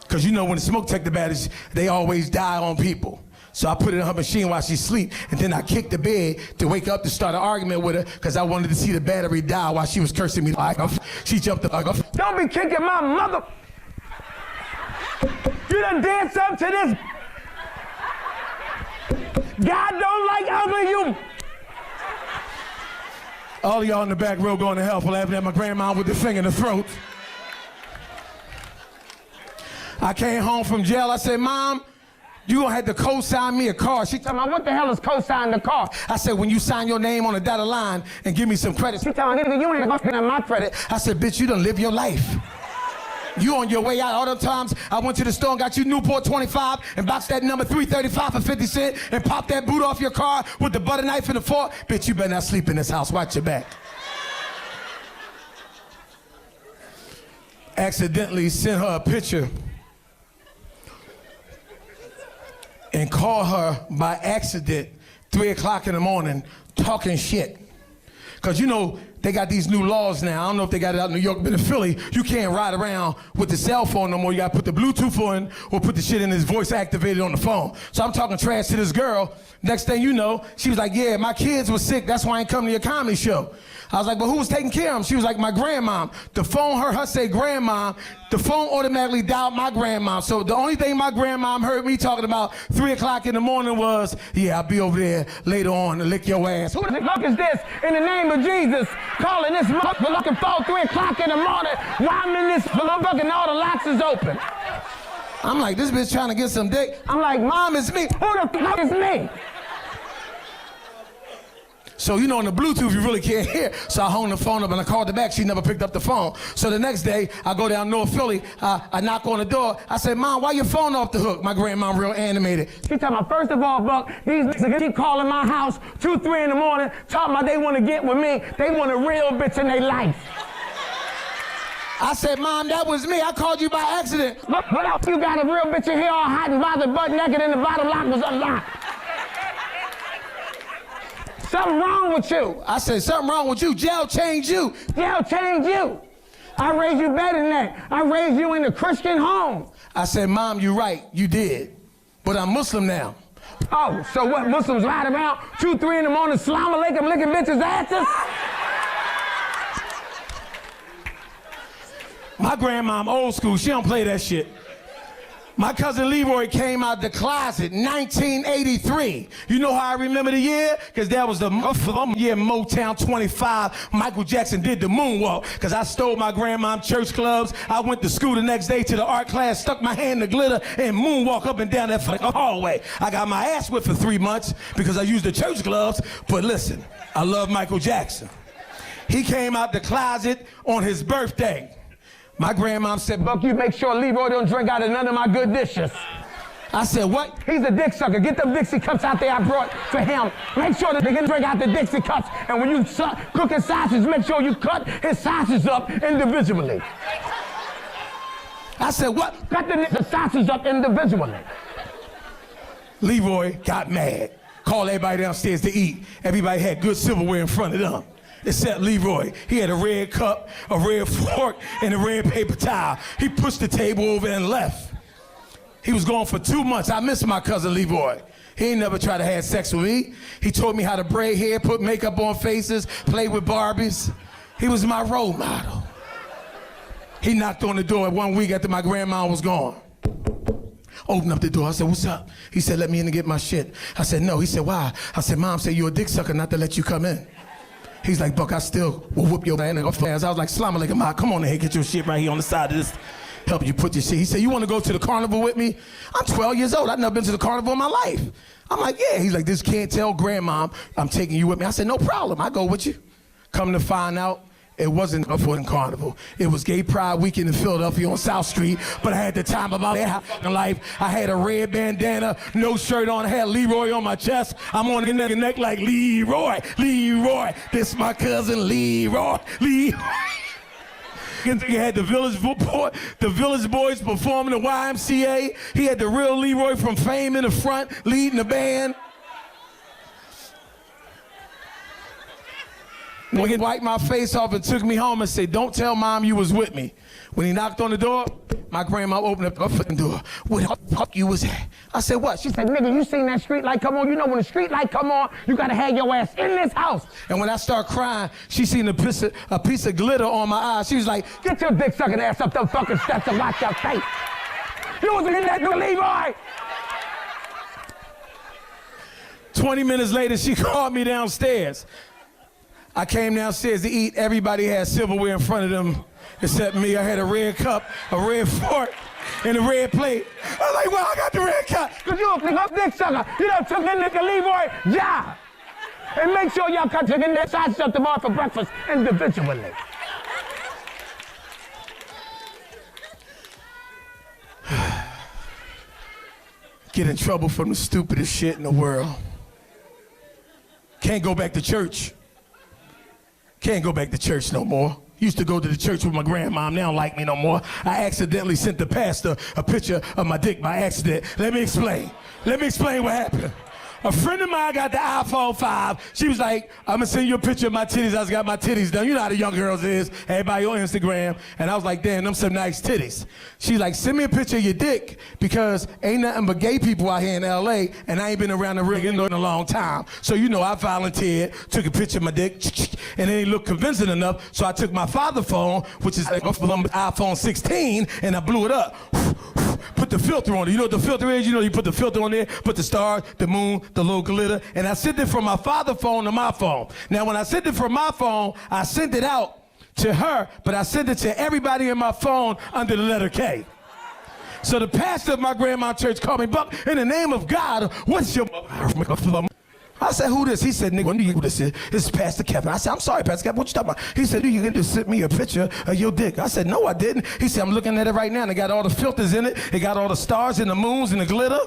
Because you know when the smoke detector batteries, they always die on people. So I put it in her machine while she sleep, and then I kicked the bed to wake up to start an argument with her because I wanted to see the battery die while she was cursing me like she jumped up. Don't be kicking my mother. You done did something to this. God don't like ugly you. All of y'all in the back row going to hell for laughing at my grandma with the finger in the throat. I came home from jail. I said, Mom, you gonna have to co-sign me a car. She told me, what the hell is co-signing the car? I said, when you sign your name on a dotted line and give me some credit. She told me, you ain't gonna spend my credit. I said, bitch, you done live your life. You on your way out. All the times I went to the store and got you Newport 25 and boxed that number 335 for 50 cents and popped that boot off your car with the butter knife and the fork. Bitch, you better not sleep in this house. Watch your back. Accidentally sent her a picture and called her by accident 3 o'clock in the morning talking shit. Because you know, they got these new laws now. I don't know if they got it out in New York, but in Philly, you can't ride around with the cell phone no more. You got to put the Bluetooth on or put the shit in his voice activated on the phone. So I'm talking trash to this girl. Next thing you know, she was like, yeah, my kids were sick. That's why I ain't come to your comedy show. I was like, but who was taking care of them? She was like, my grandmom. The phone heard her say grandmom. The phone automatically dialed my grandmom. So the only thing my grandmom heard me talking about 3 o'clock in the morning was, yeah, I'll be over there later on to lick your ass. Who the fuck is this in the name of Jesus calling this motherfucking phone 3 o'clock in the morning while I'm in this motherfucking all the locks is open? I'm like, this bitch trying to get some dick. I'm like, Mom, it's me. Who the fuck is me? So, you know, on the Bluetooth, you really can't hear. So I hung the phone up and I called her back. She never picked up the phone. So the next day, I go down North Philly. I knock on the door. I said, Mom, why your phone off the hook? My grandma real animated. She told me, first of all, Buck, these niggas keep calling my house 2, 3 in the morning, talking about they want to get with me. They want a real bitch in their life. I said, Mom, that was me. I called you by accident. What else? You got a real bitch in here all hot and bothered, butt naked, and the bottom lock was unlocked. Something wrong with you. I said, something wrong with you. Jail changed you. Jail changed you. I raised you better than that. I raised you in a Christian home. I said, Mom, you're right. You did. But I'm Muslim now. Oh, so what? Muslims ride around 2, 3 in the morning, salam alaikum, licking bitches' asses? My grandma, old school. She don't play that shit. My cousin Leroy came out the closet, 1983. You know how I remember the year? Because that was the year Motown 25, Michael Jackson did the moonwalk. Because I stole my grandma's church clubs. I went to school the next day to the art class, stuck my hand in the glitter, and moonwalk up and down that hallway. I got my ass whipped for 3 months because I used the church gloves. But listen, I love Michael Jackson. He came out the closet on his birthday. My grandma said, Buck, you make sure Leroy don't drink out of none of my good dishes. I said, what? He's a dick sucker. Get them Dixie cups out there I brought for him. Make sure that they can drink out the Dixie cups. And when you cook his sausage, make sure you cut his sausage up individually. I said, what? Cut the sausage up individually. Leroy got mad. Called everybody downstairs to eat. Everybody had good silverware in front of them. Except Leroy. He had a red cup, a red fork, and a red paper towel. He pushed the table over and left. He was gone for 2 months. I miss my cousin Leroy. He ain't never tried to have sex with me. He taught me how to braid hair, put makeup on faces, play with Barbies. He was my role model. He knocked on the door 1 week after my grandma was gone. Opened up the door. I said, what's up? He said, let me in and get my shit. I said, no. He said, why? I said, Mom said you a dick sucker not to let you come in. He's like, Buck, I still will whoop your ass. I was like, Slama like, Ma, come on in here, get your shit right here on the side of this. Help you put your shit. He said, you want to go to the carnival with me? I'm 12 years old. I've never been to the carnival in my life. I'm like, yeah. He's like, this can't tell grandmom I'm taking you with me. I said, no problem. I go with you. Come to find out, it wasn't a fucking carnival. It was Gay Pride Weekend in Philadelphia on South Street, but I had the time of my life. I had a red bandana, no shirt on, I had Leroy on my chest. I'm on the neck like Leroy, Leroy. This my cousin Leroy, Leroy. He had the Village Boys performing the YMCA. He had the real Leroy from Fame in the front, leading the band. When he wiped my face off and took me home and said, don't tell Mom you was with me. When he knocked on the door, my grandma opened up the fucking door. Where the fuck you was at? I said, what? She said, nigga, you seen that street light come on? You know when the street light come on, you gotta have your ass in this house. And when I start crying, she seen a piece of glitter on my eye. She was like, get your dick sucking ass up them fucking steps and watch your face. You wasn't in that door, Leroy. 20 minutes later, she called me downstairs. I came downstairs to eat. Everybody had silverware in front of them except me. I had a red cup, a red fork, and a red plate. I was like, well, I got the red cup. Because you a dick sucker. You done took that nigga Leroy job. And make sure y'all cut chicken that side stuff tomorrow for breakfast individually. Get in trouble from the stupidest shit in the world. Can't go back to church. Can't go back to church no more. Used to go to the church with my grandmom. They don't like me no more. I accidentally sent the pastor a picture of my dick by accident. Let me explain. Let me explain what happened. A friend of mine got the iPhone 5. She was like, I'm gonna send you a picture of my titties. I just got my titties done. You know how the young girls is. Everybody on Instagram. And I was like, damn, them some nice titties. She's like, send me a picture of your dick because ain't nothing but gay people out here in LA and I ain't been around the rig in a long time. So you know I volunteered, took a picture of my dick, and it didn't look convincing enough. So I took my father's phone, which is like iPhone 16, and I blew it up. Put the filter on it. You know what the filter is? You know you put the filter on there, put the stars, the moon, the little glitter, and I sent it from my father's phone to my phone. Now when I sent it from my phone, I sent it out to her, but I sent it to everybody in my phone under the letter K. So the pastor of my grandma's church called me, Buck, in the name of God, what's your... I said, who this? He said, nigga, what do you who this is? This is Pastor Kevin. I said, I'm sorry, Pastor Kevin, what you talking about? He said, you just sent me a picture of your dick. I said, no, I didn't. He said, I'm looking at it right now, and it got all the filters in it. It got all the stars and the moons and the glitter.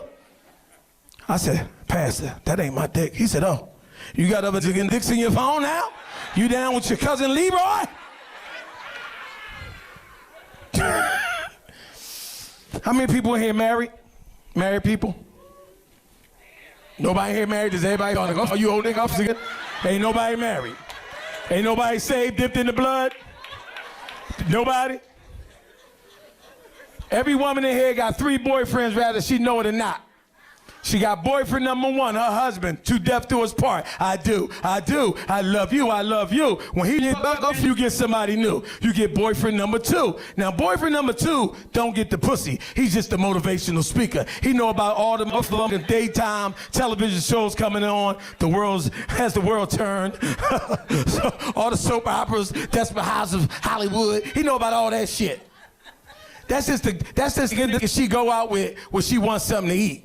I said, Pastor, that ain't my dick. He said, oh, you got other dicks in your phone now? You down with your cousin Leroy? How many people in here married? Married people? Nobody here married? Does everybody going to go? Oh, you old nigga officer? Ain't nobody married. Ain't nobody saved, dipped in the blood? Nobody? Every woman in here got 3 boyfriends, rather she know it or not. She got boyfriend number 1, her husband, to death do us part. I do, I love you, I love you. When he get back up, you get somebody new. You get boyfriend number 2. Now boyfriend number 2 don't get the pussy. He's just a motivational speaker. He know about all the daytime television shows coming on. Has the world turned? So, all the soap operas, Desperate Housewives of Hollywood. He know about all that shit. That's just the she go out with when she wants something to eat.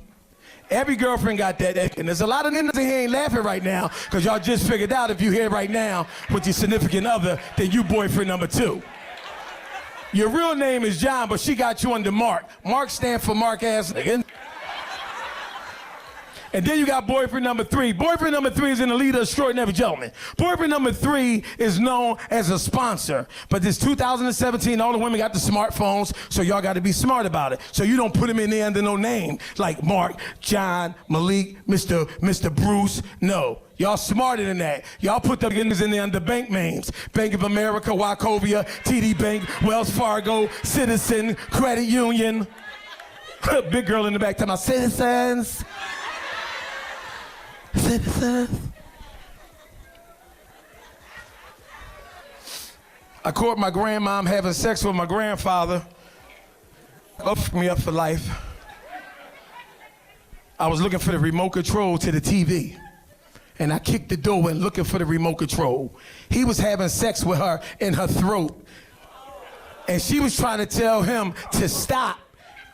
Every girlfriend got that, and there's a lot of niggas in here ain't laughing right now, because y'all just figured out if you here right now with your significant other, then you boyfriend number 2. Your real name is John, but she got you under Mark. Mark stands for Mark ass nigga. And then you got boyfriend number 3. Boyfriend number 3 is in the leader extraordinary gentleman. Boyfriend number 3 is known as a sponsor. But this 2017, all the women got the smartphones, so y'all got to be smart about it. So you don't put them in there under no name, like Mark, John, Malik, Mr. Bruce. No. Y'all smarter than that. Y'all put the niggas in there under bank names. Bank of America, Wachovia, TD Bank, Wells Fargo, Citizen, Credit Union. Big girl in the back talking about Citizens. Citizens. I caught my grandmom having sex with my grandfather. Fucked me up for life. I was looking for the remote control to the TV. And I kicked the door and looking for the remote control. He was having sex with her in her throat. And she was trying to tell him to stop.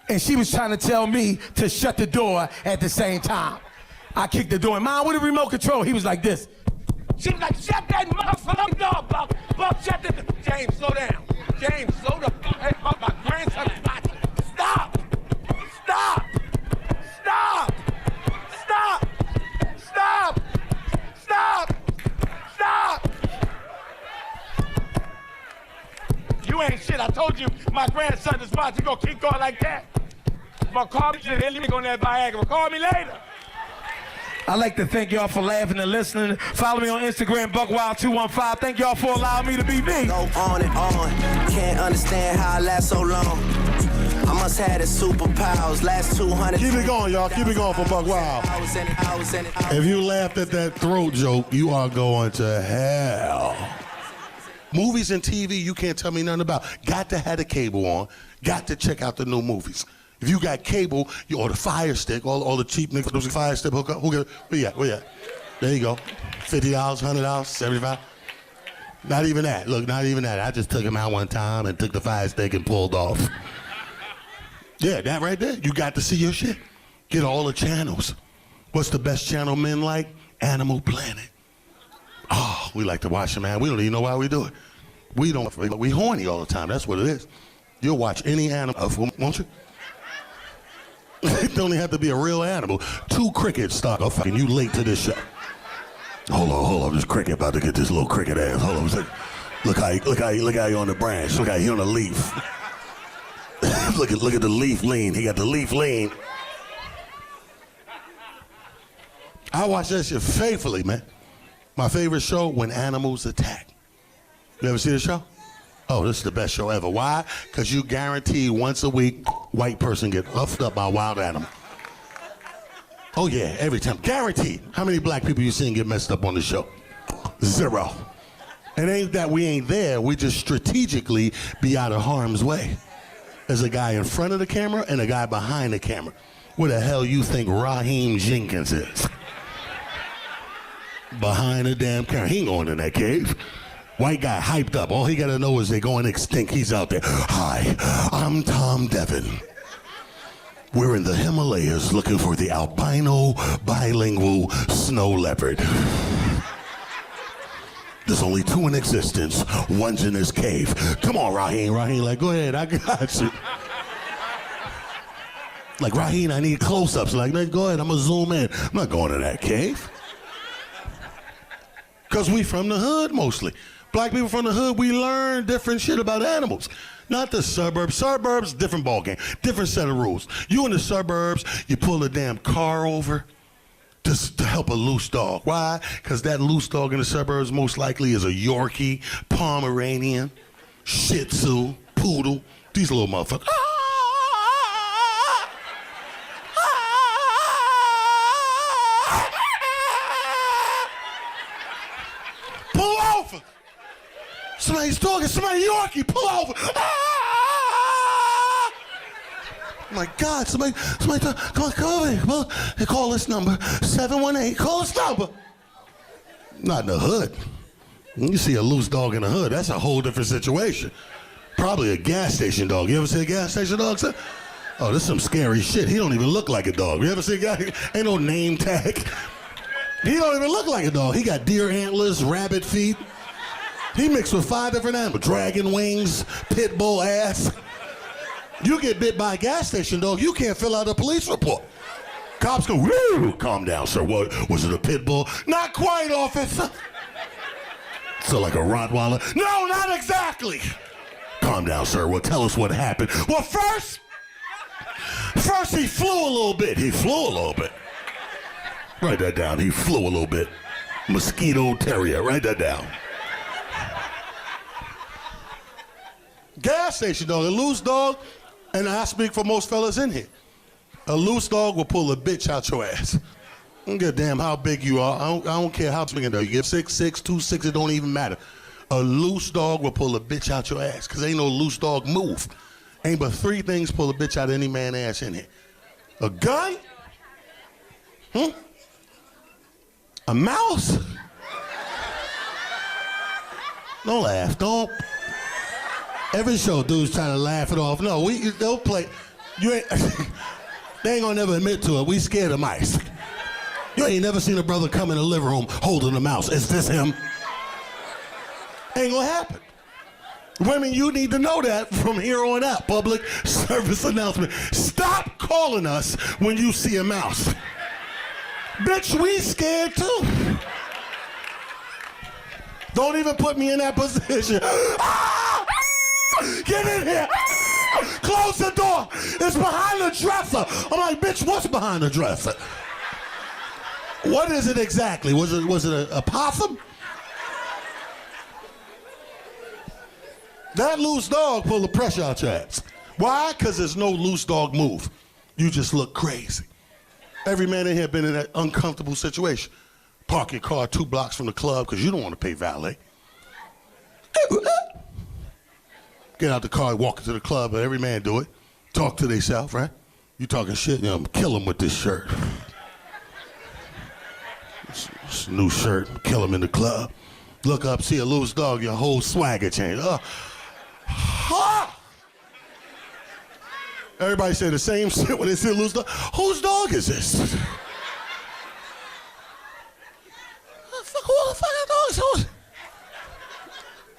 And she was trying to tell me to shut the door at the same time. I kicked the door and, Mom, with the remote control? He was like this. She was like, shut that motherfucking door, Buck, shut the door. James, slow down. James, slow the fuck. Hey, my grandson is watching. Stop. Stop. Stop. Stop. Stop. Stop. Stop. You ain't shit. I told you my grandson is watching. You gonna keep going like that? But call me later. On that Viagra. Call me later. I'd like to thank y'all for laughing and listening. Follow me on Instagram, BuckWild215. Thank y'all for allowing me to be me. Go on and on. Can't understand how I last so long. I must have the superpowers. Last 200. Keep it going, y'all. Keep it going for Buck Wild. If you laughed at that throat joke, you are going to hell. Movies and TV, you can't tell me nothing about. Got to have the cable on. Got to check out the new movies. If you got cable, or the Fire Stick, all the cheap niggas, those Fire Stick hook up. Where you at? There you go. $50, $100, $75. Not even that. Look, not even that. I just took him out one time and took the Fire Stick and pulled off. Yeah, that right there. You got to see your shit. Get all the channels. What's the best channel men like? Animal Planet. Oh, we like to watch it, man. We don't even know why we do it. We horny all the time. That's what it is. You'll watch any animal, won't you? It don't even have to be a real animal. 2 crickets start. Oh, fucking you late to this show. Hold on. This cricket about to get this little cricket ass. Hold on. Look how you on the branch. Look how he on the leaf. look at the leaf lean. He got the leaf lean. I watch that shit faithfully, man. My favorite show, When Animals Attack. You ever see the show? Oh, this is the best show ever. Why? Because you guarantee once a week, white person get huffed up by a wild animal. Oh yeah, every time. Guaranteed. How many black people you seen get messed up on the show? 0. It ain't that we ain't there. We just strategically be out of harm's way. There's a guy in front of the camera and a guy behind the camera. Where the hell you think Raheem Jenkins is? Behind the damn camera. He ain't going in that cave. White guy hyped up. All he got to know is they're going extinct. He's out there. Hi, I'm Tom Devin. We're in the Himalayas looking for the albino bilingual snow leopard. There's only 2 in existence. One's in this cave. Come on, Raheem. Raheem, like, go ahead. I got you. Like, Raheem, I need close-ups. Like, no, go ahead. I'm going to zoom in. I'm not going to that cave. Because we from the hood mostly. Black people from the hood, we learn different shit about animals. Not the suburbs. Suburbs, different ballgame, different set of rules. You in the suburbs, you pull a damn car over just to help a loose dog. Why? Because that loose dog in the suburbs most likely is a Yorkie, Pomeranian, Shih Tzu, Poodle, these little motherfuckers. Pull over! Somebody's talking, somebody Yorkie, pull over. Ah! Oh my God, somebody come over. Well, they call this number, 718, call this number. Not in the hood. You see a loose dog in the hood, that's a whole different situation. Probably a gas station dog. You ever see a gas station dog, sir? Oh, this is some scary shit. He don't even look like a dog. You ever see a guy, ain't no name tag. He don't even look like a dog. He got deer antlers, rabbit feet. He mixed with 5 different animals. Dragon wings, pit bull ass. You get bit by a gas station dog, you can't fill out a police report. Cops go, woo, calm down, sir. What, was it a pit bull? Not quite, officer. So like a Rottweiler? No, not exactly. Calm down, sir. Well, tell us what happened. Well, first he flew a little bit. Write that down. He flew a little bit. Mosquito terrier. Write that down. Gas station dog, a loose dog, and I speak for most fellas in here. A loose dog will pull a bitch out your ass. I don't give a damn how big you are. I don't care how big you are. You get 6'6", 2'6", it don't even matter. A loose dog will pull a bitch out your ass, because ain't no loose dog move. Ain't but 3 things pull a bitch out of any man's ass in here. A gun, A mouse? Don't laugh, don't. Every show, dudes trying to laugh it off. No, they'll play. You ain't, they ain't gonna never admit to it. We scared of mice. You ain't never seen a brother come in the living room holding a mouse. Is this him? Ain't gonna happen. Women, you need to know that from here on out. Public service announcement. Stop calling us when you see a mouse. Bitch, we scared too. Don't even put me in that position. Ah! Get in here. Ah! Close the door. It's behind the dresser. I'm like, bitch, what's behind the dresser? What is it exactly? Was it a possum? That loose dog pulled the pressure out your ass. Why? Because there's no loose dog move. You just look crazy. Every man in here been in that uncomfortable situation. Park your car 2 blocks from the club because you don't want to pay valet. Get out the car, walk into the club, and every man do it. Talk to themselves, right? You talking shit, I'm kill him with this shirt. It's a new shirt, kill him in the club. Look up, see a loose dog, your whole swagger change. Everybody say the same shit when they see a loose dog. Whose dog is this? Who the fuck dog is?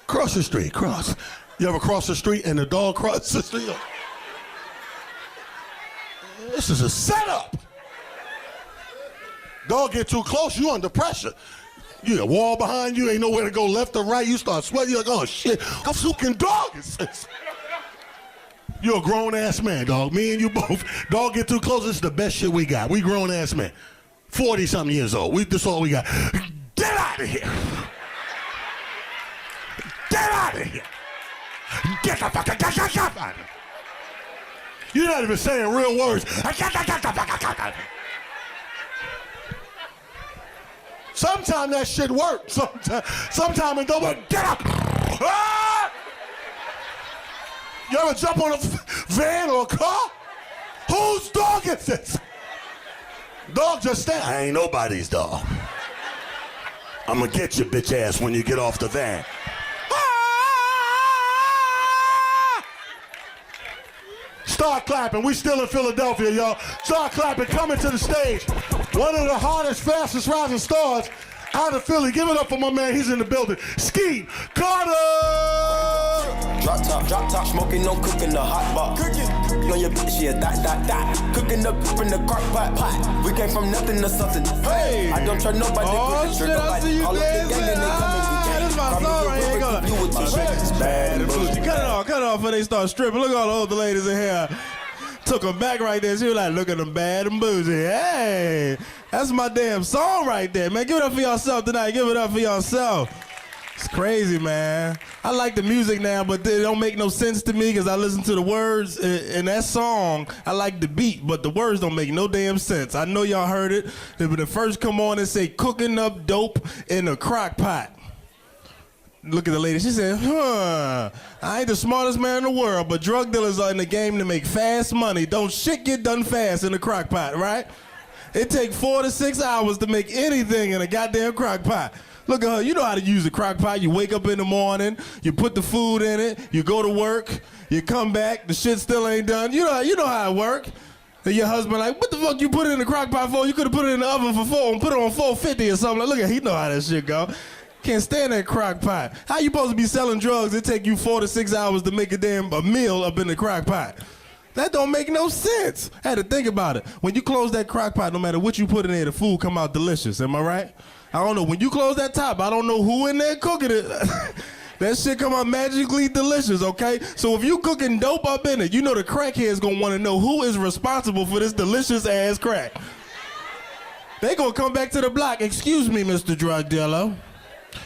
Cross the street, cross. You ever cross the street and the dog crosses the street? This is a setup. Dog get too close, you under pressure. You got a wall behind you, ain't nowhere to go left or right. You start sweating, you're like, oh shit, how fucking dog is this? You're a grown-ass man, dog. Me and you both. Dog get too close, this is the best shit we got. We grown-ass men. 40-something years old. This all we got. Get out of here. Get out of here. Get the fuck out of here. You're not even saying real words. Sometimes that shit works. Sometimes it don't work. Get up. Ah! You ever jump on a van or a car? Whose dog is this? Dog just stand. I ain't nobody's dog. I'm gonna get your bitch ass when you get off the van. Ah! Start clapping. We still in Philadelphia, y'all. Start clapping. Coming to the stage. One of the hardest, fastest rising stars out of Philly. Give it up for my man. He's in the building. Ski Carter! Drop top, smoking, no cooking, the hot pot. Cooking on your bitch, yeah, that. Cooking up in the crock pot. We came from nothing to something. Hey! I don't trust nobody. Oh shit, I see you dancing. This is my song right here. Cut it off before they start stripping. Look at all the older ladies in here. Took her back right there. She was like, look at them bad and bougie. Hey, that's my damn song right there, man. Give it up for yourself tonight. Give it up for yourself. It's crazy, man. I like the music now, but it don't make no sense to me because I listen to the words in that song. I like the beat, but the words don't make no damn sense. I know y'all heard it. They would first come on and say, cooking up dope in a crock pot. Look at the lady. She said, I ain't the smartest man in the world, but drug dealers are in the game to make fast money. Don't shit get done fast in a crock pot, right? It take 4 to 6 hours to make anything in a goddamn crock pot. Look at her. You know how to use a crock pot. You wake up in the morning, you put the food in it, you go to work, you come back, the shit still ain't done. You know how it work. And your husband like, what the fuck you put it in the crock pot for? You could have put it in the oven for 4 and put it on 450 or something. Like, look at, he know how that shit go. Can't stand that crock pot. How you supposed to be selling drugs? It take you 4 to 6 hours to make a meal up in the crock pot. That don't make no sense. I had to think about it. When you close that crock pot, no matter what you put in there, the food come out delicious. Am I right? I don't know. When you close that top, I don't know who in there cooking it. That shit come out magically delicious, okay? So if you cooking dope up in it, you know the crackhead's gonna wanna know who is responsible for this delicious ass crack. They gonna come back to the block. Excuse me, Mr. Drug Dealer.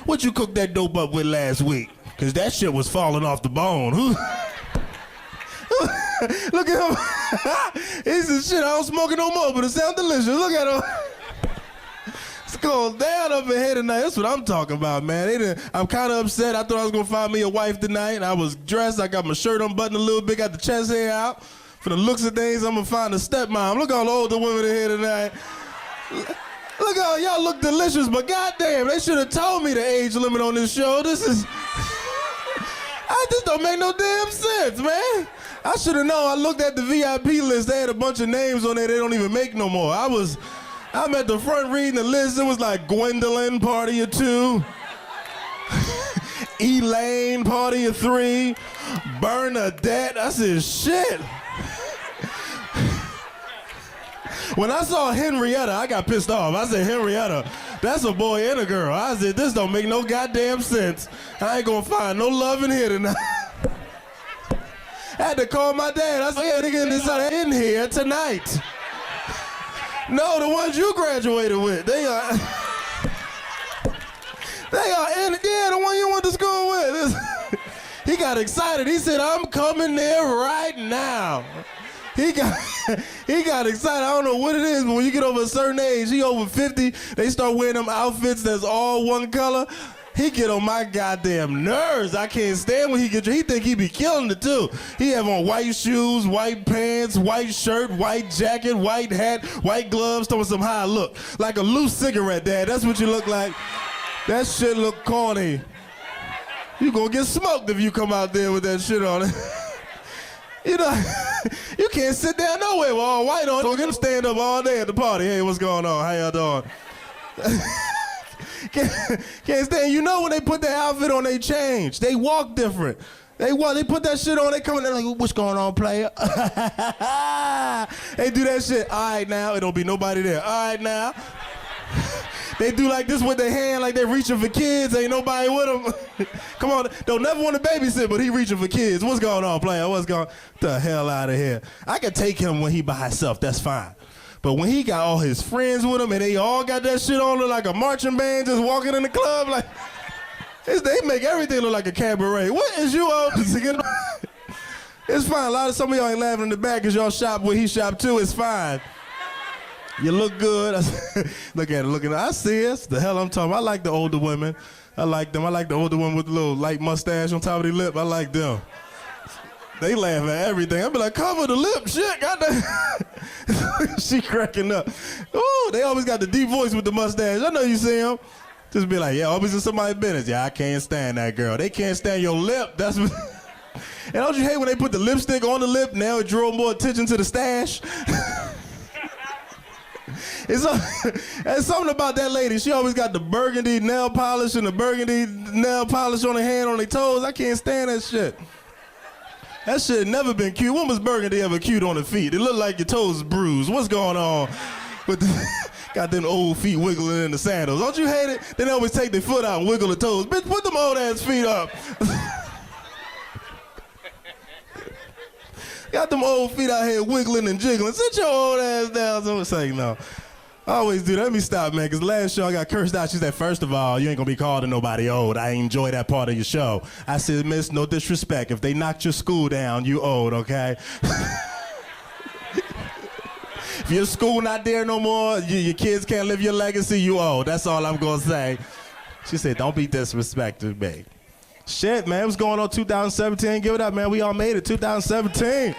What you cooked that dope up with last week? Cause that shit was falling off the bone. Look at him. He said, shit, I don't smoke it no more, but it sounds delicious. Look at him. It's going down up in here tonight. That's what I'm talking about, man. I'm kind of upset. I thought I was going to find me a wife tonight. I was dressed. I got my shirt unbuttoned a little bit, got the chest hair out. For the looks of things, I'm going to find a stepmom. Look at all the older women in here tonight. Look how y'all look delicious, but goddamn, they should have told me the age limit on this show. This don't make no damn sense, man. I should have known. I looked at the VIP list. They had a bunch of names on there they don't even make no more. I'm at the front reading the list. It was like Gwendolyn, party of 2. Elaine, party of 3. Bernadette. I said, shit. When I saw Henrietta, I got pissed off. I said, Henrietta, that's a boy and a girl. I said, this don't make no goddamn sense. I ain't gonna find no love in here tonight. I had to call my dad. I said, yeah, nigga, this in here tonight. No, the ones you graduated with. They are in, yeah, the one you went to school with. He got excited. He said, I'm coming there right now. He got excited. I don't know what it is, but when you get over a certain age, he over 50, they start wearing them outfits that's all one color. He get on my goddamn nerves. I can't stand when he get. He think he be killing it too. He have on white shoes, white pants, white shirt, white jacket, white hat, white gloves, throwing some high look. Like a loose cigarette, Dad. That's what you look like. That shit look corny. You gonna get smoked if you come out there with that shit on it. You know, you can't sit down nowhere with all white on. So get him stand up all day at the party. Hey, what's going on? How y'all doing? Can't stand. You know when they put their outfit on, they change. They walk different. They put that shit on, they come in there like, what's going on, player? They do that shit. All right, now. It don't be nobody there. All right, now. They do like this with their hand, like they're reaching for kids. Ain't nobody with them. Come on, don't never want to babysit, but he reaching for kids. What's going on, player? What's going on? The hell out of here. I can take him when he by himself, that's fine. But when he got all his friends with him and they all got that shit on, look like a marching band just walking in the club, like, they make everything look like a cabaret. What is you all singing? It's fine. Some of y'all ain't laughing in the back because y'all shop where he shop too. It's fine. You look good. Look at it, looking. I see it. That's the hell I'm talking about. I like the older women. I like them. I like the older women with the little light mustache on top of their lip. I like them. They laugh at everything. I be like, cover the lip, shit, goddamn. She cracking up. Ooh, they always got the deep voice with the mustache. I know you see them. Just be like, yeah, always in somebody's business. Yeah, I can't stand that girl. They can't stand your lip. That's what. And don't you hate when they put the lipstick on the lip? Now it draw more attention to the stash. It's something about that lady. She always got the burgundy nail polish and the burgundy nail polish on her hand, on her toes. I can't stand that shit. That shit never been cute. When was burgundy ever cute on the feet? It looked like your toes bruised. What's going on? Got them old feet wiggling in the sandals. Don't you hate it? They always take their foot out and wiggle the toes. Bitch, put them old ass feet up. Got them old feet out here wiggling and jiggling. Sit your old ass down. So I'm saying no. I always do that. Let me stop, man, because last show I got cursed out. She said, first of all, you ain't going to be calling nobody old. I enjoy that part of your show. I said, miss, no disrespect. If they knocked your school down, you old, okay? If your school not there no more, your kids can't live your legacy, you old. That's all I'm going to say. She said, don't be disrespectful, babe. Shit, man, what's going on 2017? Give it up, man. We all made it, 2017.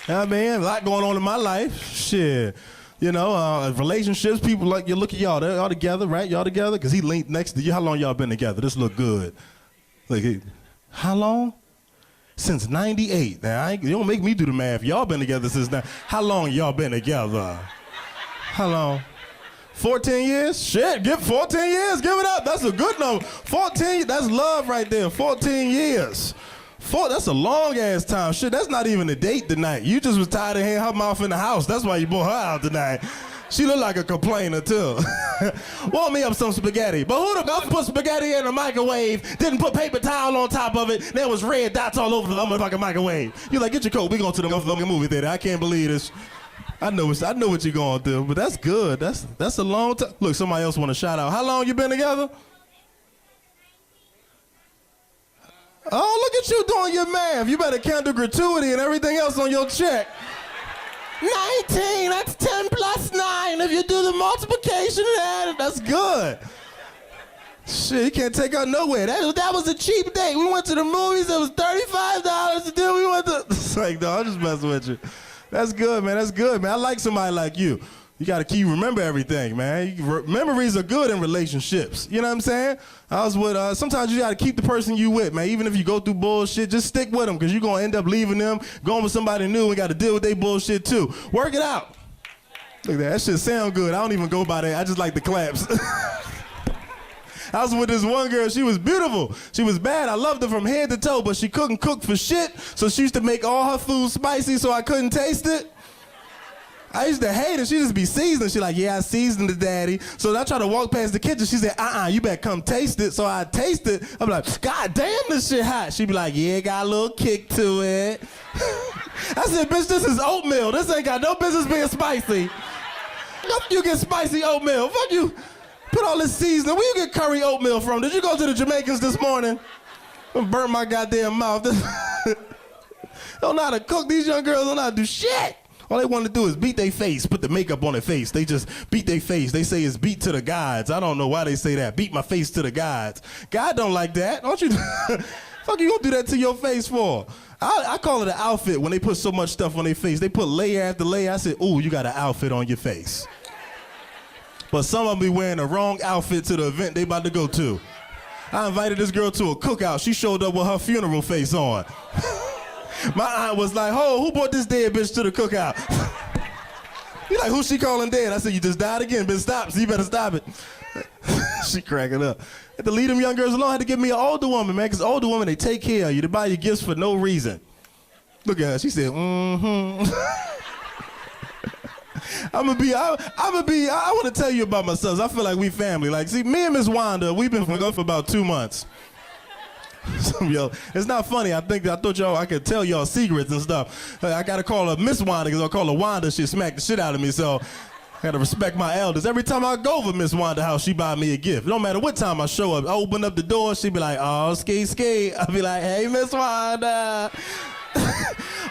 Yeah, man, a lot going on in my life. Shit. You know, relationships, people like, you look at y'all, they're all together, right? Y'all together? Because he linked next to you. How long y'all been together? This look good. Look, how long? Since 98. Now, you don't make me do the math. Y'all been together since now. How long y'all been together? How long? 14 years? Shit, give 14 years, give it up. That's a good number. 14, that's love right there, 14 years. That's a long ass time. Shit, that's not even a date tonight. You just was tired of hearing her mouth in the house. That's why you brought her out tonight. She look like a complainer too. Want me up some spaghetti. But who the fuck put spaghetti in the microwave, didn't put paper towel on top of it, there was red dots all over the motherfucking microwave. You like, get your coat, we going to the motherfucking movie theater. I can't believe this. I know what you're going through, but that's good. That's a long time. Look, somebody else want to shout out. How long you been together? Oh, look at you doing your math. You better count the gratuity and everything else on your check. 19, that's 10 plus 9. If you do the multiplication and add it, that's good. Shit, you can't take her nowhere. That was a cheap date. We went to the movies. It was $35 to do. We went to... It's like, no, I'm just messing with you. That's good, man. That's good, man. I like somebody like you. You got to keep remember everything, man. Memories are good in relationships. You know what I'm saying? I was with, sometimes you got to keep the person you with, man. Even if you go through bullshit, just stick with them because you're going to end up leaving them, going with somebody new and got to deal with their bullshit too. Work it out. Look at that. That shit sound good. I don't even go by that. I just like the claps. I was with this one girl. She was beautiful. She was bad. I loved her from head to toe, but she couldn't cook for shit. So she used to make all her food spicy so I couldn't taste it. I used to hate her. She just be seasoning. She like, yeah, I seasoned it, daddy. So I try to walk past the kitchen. She said, you better come taste it. So I taste it. I'm like, God damn, this shit hot. She be like, yeah, it got a little kick to it. I said, bitch, this is oatmeal. This ain't got no business being spicy. Fuck you get spicy oatmeal. Fuck you. Put all this seasoning. Where you get curry oatmeal from? Did you go to the Jamaicans this morning? I'm burn my goddamn mouth. Don't know how to cook. These young girls don't know how to do shit. All they want to do is beat their face, put the makeup on their face. They just beat their face. They say it's beat to the gods. I don't know why they say that. Beat my face to the gods. God don't like that. Don't you? Fuck you gonna do that to your face for? I call it an outfit when they put so much stuff on their face. They put layer after layer. I said, ooh, you got an outfit on your face. But some of them be wearing the wrong outfit to the event they about to go to. I invited this girl to a cookout. She showed up with her funeral face on. My aunt was like, oh, who brought this dead bitch to the cookout? He's like, who's she calling dead? I said, you just died again, bitch, stop, so you better stop it. She cracking up. Had to leave them young girls alone. Had to give me an older woman, man, because older women, they take care of you. They buy you gifts for no reason. Look at her, she said, I want to tell you about myself. I feel like we family. Like, see, me and Miss Wanda, we've been together for about 2 months. Some of y'all, it's not funny. I thought y'all, I could tell y'all secrets and stuff. I gotta call her Miss Wanda because I call her Wanda. She smacked the shit out of me, so I gotta respect my elders. Every time I go over Miss Wanda's house, she buy me a gift. No matter what time I show up, I open up the door, she be like, oh, ski. I be like, hey, Miss Wanda.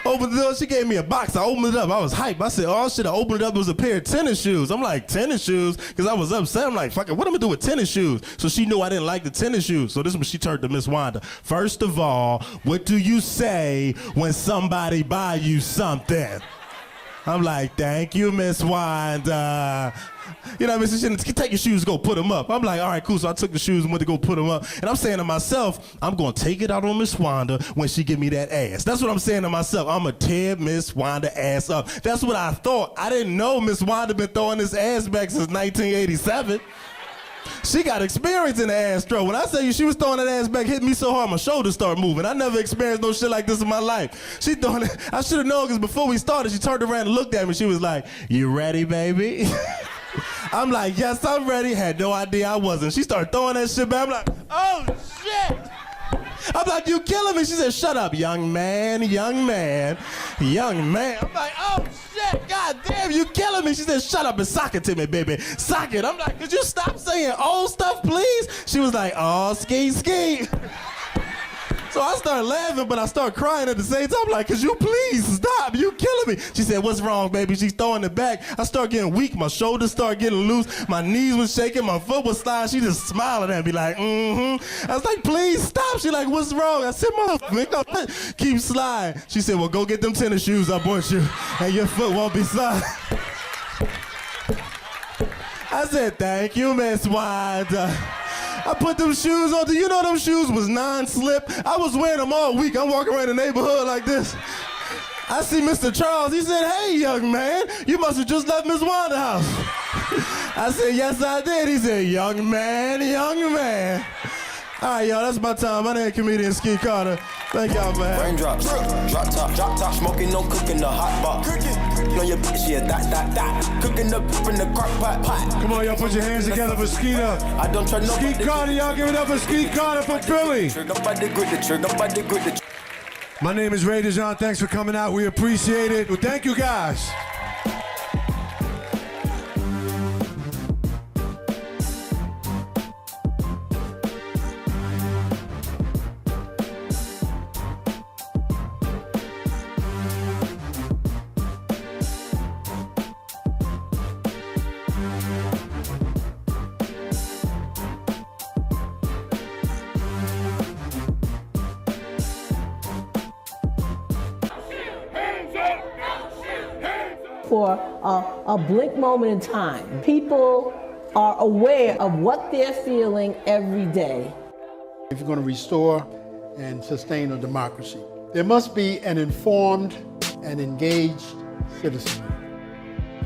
Open the door, she gave me a box. I opened it up. I was hyped. I said, oh shit, I opened it up. It was a pair of tennis shoes. I'm like, tennis shoes? Because I was upset. I'm like, fuck it, what am I do with tennis shoes? So she knew I didn't like the tennis shoes. So this is when she turned to Miss Wanda. First of all, what do you say when somebody buy you something? I'm like, thank you, Miss Wanda. You know what I mean? She take your shoes, go put them up. I'm like, all right, cool. So I took the shoes and went to go put them up. And I'm saying to myself, I'm going to take it out on Miss Wanda when she give me that ass. That's what I'm saying to myself. I'm going to tear Miss Wanda ass up. That's what I thought. I didn't know Miss Wanda been throwing this ass back since 1987. She got experience in the ass throw. When I say you, she was throwing that ass back, hit me so hard, my shoulders start moving. I never experienced no shit like this in my life. She throwing it. I should have known because before we started, she turned around and looked at me. She was like, you ready, baby? I'm like, yes, I'm ready. Had no idea I wasn't. She started throwing that shit back. I'm like, oh, shit. I'm like, you killing me. She said, shut up, young man, young man, young man. I'm like, oh, shit, god damn, you killing me. She said, shut up and sock it to me, baby. Sock it. I'm like, could you stop saying old stuff, please? She was like, oh, ski. So I started laughing, but I started crying at the same time. I'm like, could you please stop? You killing me. She said, what's wrong, baby? She's throwing it back. I start getting weak. My shoulders start getting loose. My knees was shaking. My foot was sliding. She just smiling at me like, I was like, please stop. She like, what's wrong? I said, motherfucker, keep sliding. She said, well, go get them tennis shoes I bought you, and your foot won't be sliding. I said, thank you, Miss Wanda. I put them shoes on. Do you know them shoes was non-slip? I was wearing them all week. I'm walking around the neighborhood like this. I see Mr. Charles. He said, hey, young man, you must have just left Miss Wanda's house. I said, yes, I did. He said, young man, young man. All right, y'all, that's my time. My name is comedian Ski Carter. Thank y'all for having me. Raindrops, drop top, smoking, no cooking, the hot pot. Cooking, on your bitch, yeah, that. Cooking up in the crock pot. Come on, y'all, put your hands together for Skeeter. I don't try no Ski Carter, y'all give it up for Ski Carter from Philly. My name is Ray DeJean. Thanks for coming out. We appreciate it. Well, thank you, guys. Hands up! Hands up! for a blink moment in time. People are aware of what they're feeling every day. If you're going to restore and sustain a democracy, there must be an informed and engaged citizenry.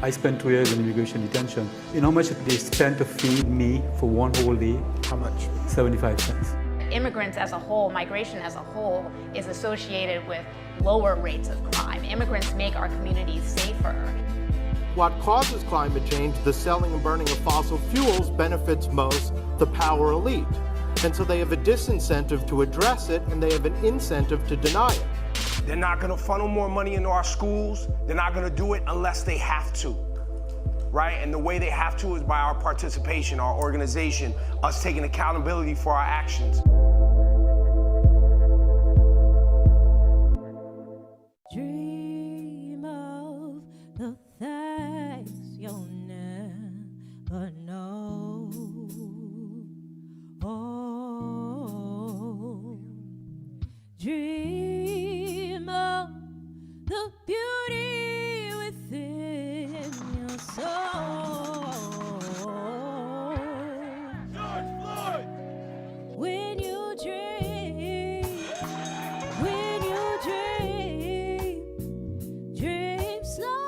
I spent 2 years in immigration detention. You know how much they spent to feed me for one whole day? How much? 75 cents. Immigrants as a whole, migration as a whole, is associated with lower rates of crime. Immigrants make our communities safer. What causes climate change, the selling and burning of fossil fuels, benefits most the power elite. And so they have a disincentive to address it, and they have an incentive to deny it. They're not going to funnel more money into our schools. They're not going to do it unless they have to, right? And the way they have to is by our participation, our organization, us taking accountability for our actions. Dream of the things you'll never know. Oh, dream of the beauty within your soul. George Floyd! When you dream, dream slow.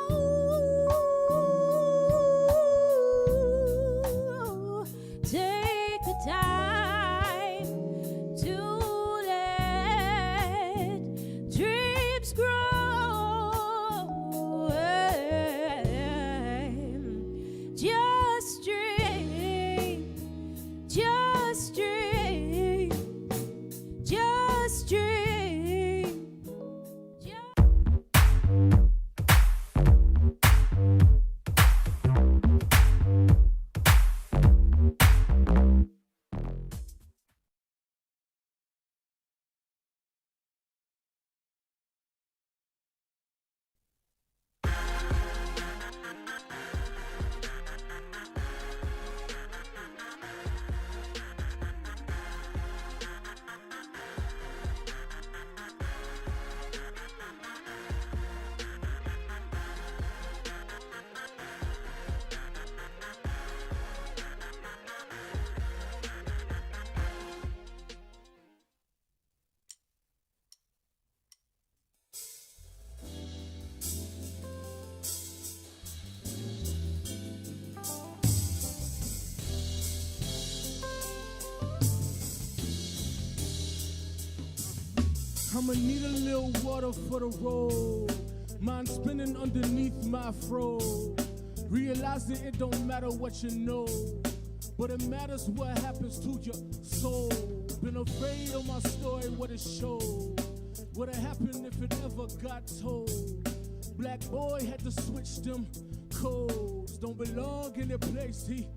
Take the time to let dreams grow. Just dream, just dream, just dream. I'ma need a little water for the road. Mind spinning underneath my fro. Realizing it don't matter what you know, but it matters what happens to your soul. Been afraid of my story, what it showed. What'd happen if it ever got told? Black boy had to switch them codes. Don't belong in the place he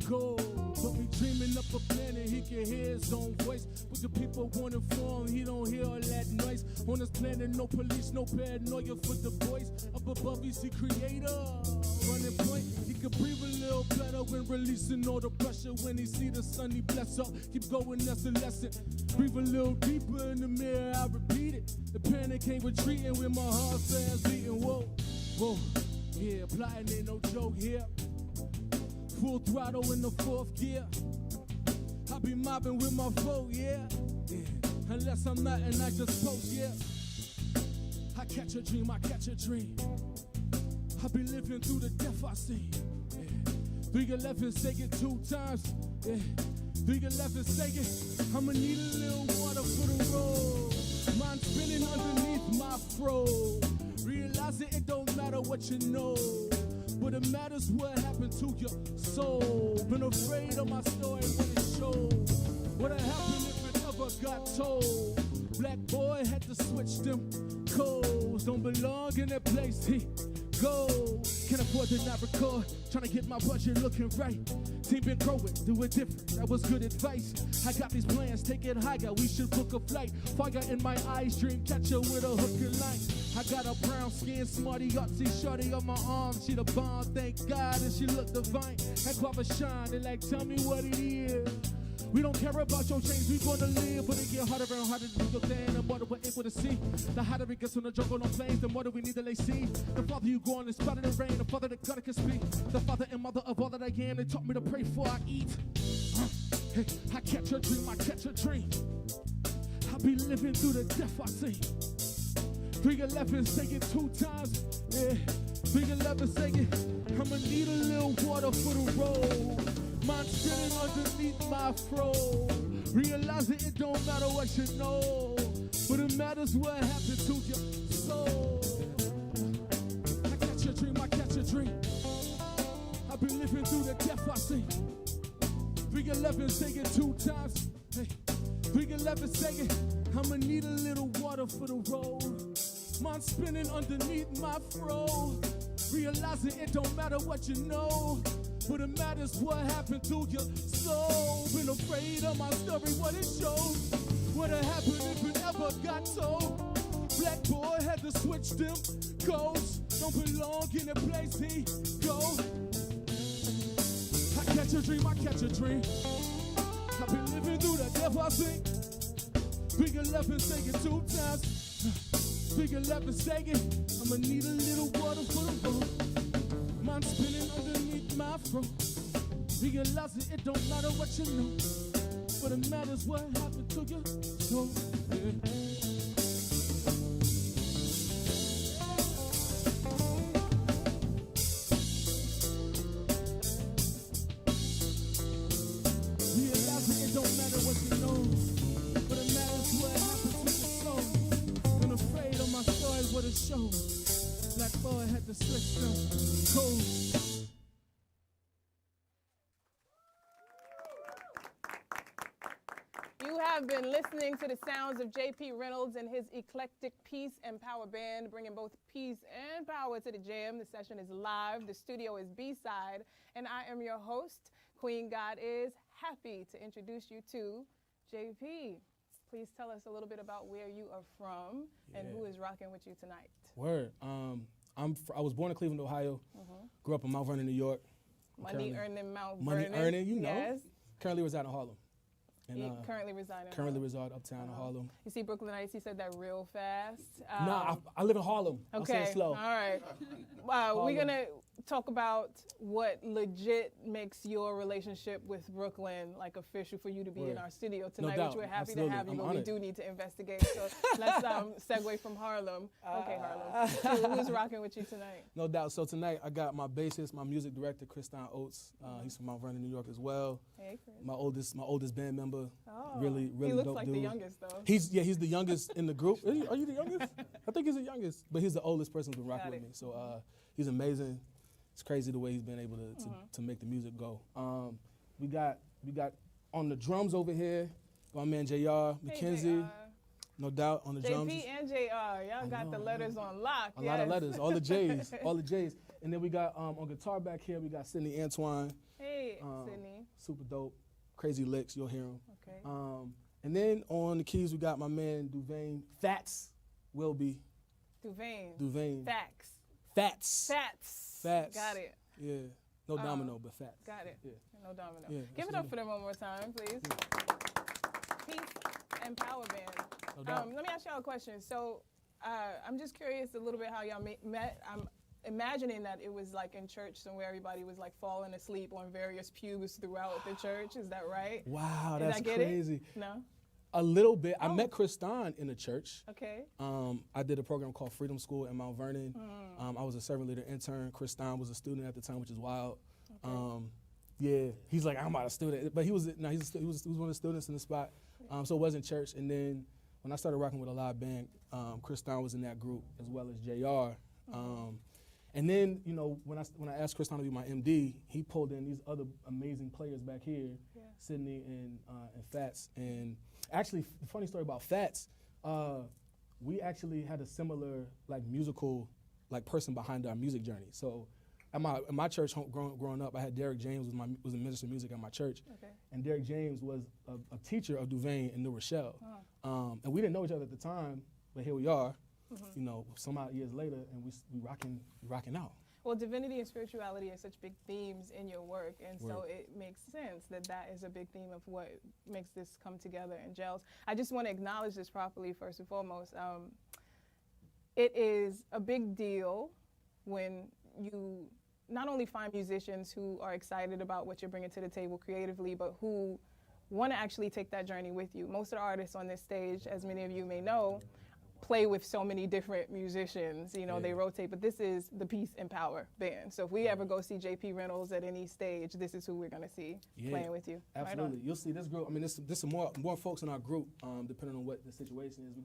goes. But me dreaming up a planet he can hear his own voice. But the people want him for him, he don't hear all that noise. On this planet, no police, no paranoia for the boys. Up above, he's the creator. Running point, he can breathe a little better when releasing all the pressure. When he see the sun, he bless up. Keep going, that's a lesson. Breathe a little deeper in the mirror, I repeat it. The panic ain't retreating with my heart fast beating. Whoa, whoa, yeah, plotting ain't no joke here. Full throttle in the fourth gear. I be mobbing with my foe, yeah. Unless I'm not and I just post, yeah. I catch a dream, I catch a dream. I be living through the death I see. 311, say it 2 times. 311, say it. I'ma need a little water for the road. Mind spinning underneath my fro. Realizing it don't matter what you know, but it matters what happened to your soul. Been afraid of my story when it showed. What'd happen if it ever got told? Black boy had to switch them codes. Don't belong in that place he goes. Can't afford to not record. Trying to get my budget looking right. Team been growing, do it different. That was good advice. I got these plans, take it higher. We should book a flight. Fire in my eyes, dream catcher with a hook and line. I got a brown skin, smarty, artsy, shorty on my arm. She the bomb, thank God, and she look divine. That guava shine, they like, tell me what it is. We don't care about your change, we gonna live, but it get harder and harder to do your thing. The more that we're able to see, the harder it gets on the jungle on planes, the more that we need to lay seed. The farther you go on in spite of the rain, the farther that God can speak. The father and mother of all that I am, they taught me to pray before I eat. Hey, I catch a dream, I catch a dream. I be living through the death I see. 311, say it 2 times, yeah. 311, say it. I'ma need a little water for the road. Mind spinning underneath my fro. Realizing it don't matter what you know, but it matters what happened to your soul. I catch a dream, I catch a dream. I've been living through the death I see. 311, say it 2 times. Hey, 311, say it. I'ma need a little water for the road. Mind spinning underneath my fro. Realizing it don't matter what you know, but it matters what happened to your soul. Been afraid of my story, what it shows. What had happened if it ever got told. Black boy had to switch them codes. Don't belong in the place he go. I catch a dream, I catch a dream. I've been living through the death I see. 311, say it 2 times. 311, say it. I'ma need a little water for the road. Mind spinning underneath my fro. Realizing it don't matter what you know, but it matters what happened to your soul. Yeah. Realizing it don't matter what you know, but it matters what happened to your soul. Been afraid of my story, what it shows. Black boy had to switch them codes. You have been listening to the sounds of J.P. Reynolds and his eclectic peace and power band, bringing both peace and power to the jam. The session is live. The studio is B-side, and I am your host, Queen God Is. Happy to introduce you to J.P. Please tell us a little bit about where you are from and who is rocking with you tonight. Word. I was born in Cleveland, Ohio. Grew up in Mount Vernon, New York. Money earning Mount Money Vernon. earning, you know. Yes. Currently reside in Harlem. You currently reside in Currently reside uptown in Harlem. You see Brooklynites, he said that real fast. Nah, I live in Harlem. I'll say it slow. All right. We're going to talk about what legit makes your relationship with Brooklyn like official for you to be in our studio tonight, doubt. which we're happy Absolutely. to have you, I'm but honored. we do need to investigate. So let's segue from Harlem. Okay, Harlem. Who's rocking with you tonight? No doubt. So tonight I got my bassist, my music director, Kriston Oates. He's from Mount Vernon, New York as well. Hey, Chris. My oldest band member. Oh, really he looks dope like dude. the youngest though. He's the youngest in the group. Are you the youngest? I think he's the youngest, but he's the oldest person who's been rocking with me. So he's amazing. It's crazy the way he's been able to make the music go. We got on the drums over here, my man JR McKenzie. No doubt on the drums. JP and JR, y'all got the letters on lock. A lot of letters, all the J's, all the J's. And then we got on guitar back here, we got Sydney Antoine. Hey, Sydney. Super dope, crazy licks, you'll hear him. Okay. And then on the keys, we got my man Duvain Fats, will be. Duvain. Fats. Got it. Yeah. No domino, but Fats. Got it. Yeah. No domino. Yeah, Give it up for them one more time, please. Peace and Power Band. No doubt. Let me ask y'all a question. So I'm just curious a little bit how y'all met. I'm imagining that it was like in church somewhere everybody was like falling asleep on various pews throughout the church. Is that right? Wow, Did that's I get crazy. It? No? A little bit. I met Kriston in the church. Okay. I did a program called Freedom School in Mount Vernon. I was a servant leader intern. Kriston was a student at the time, which is wild. Okay. Yeah, he's like, I'm not a student, but he was one of the students in the spot. So it wasn't church. And then when I started rocking with a live band, Kriston was in that group as well as JR. And then, you know, when I asked Kriston to be my MD, he pulled in these other amazing players back here, Sydney and Fats. And actually, the funny story about Fats, we actually had a similar like musical like person behind our music journey. So at my church growing up, I had Derek James was a minister of music at my church, and Derek James was a teacher of Duvain in New Rochelle. And we didn't know each other at the time, but here we are. You know, some odd years later, and we rocking out. Well, divinity and spirituality are such big themes in your work, and so Word. it makes sense that that is a big theme of what makes this come together and gels. I just want to acknowledge this properly first and foremost. It is a big deal when you not only find musicians who are excited about what you're bringing to the table creatively, but who want to actually take that journey with you. Most of the artists on this stage, as many of you may know, play with so many different musicians, you know, they rotate, but this is the Peace and Power band. So if we ever go see JP Reynolds at any stage, this is who we're gonna see playing with you. Absolutely. Right, You'll see this group. I mean, there's some more folks in our group, depending on what the situation is.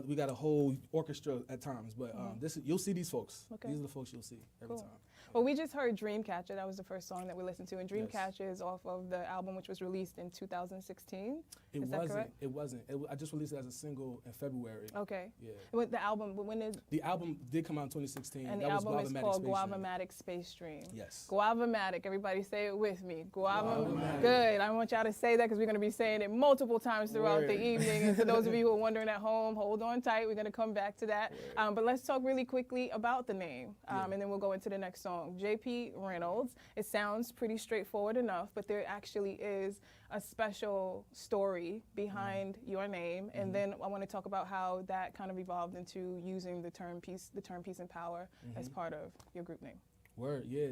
We got a whole orchestra at times, but you'll see these folks. Okay. These are the folks you'll see every time. Well, we just heard Dreamcatcher. That was the first song that we listened to, and Dreamcatcher is off of the album which was released in 2016. Is that correct? It wasn't. I just released it as a single in February. Okay. Yeah. But the album, when is? The album did come out in 2016. And that the was album is Guavamatic called Space Dream. Guavamatic Space Dream. Yes. Guavamatic. Everybody say it with me. Guavamatic. Good. I want y'all to say that because we're going to be saying it multiple times throughout the evening. And for those of you who are wondering at home, hold on tight. We're going to come back to that. But let's talk really quickly about the name, and then we'll go into the next song. JP Reynolds. It sounds pretty straightforward enough, but there actually is a special story behind your name. And then I want to talk about how that kind of evolved into using the term peace and power as part of your group name. Word, yeah.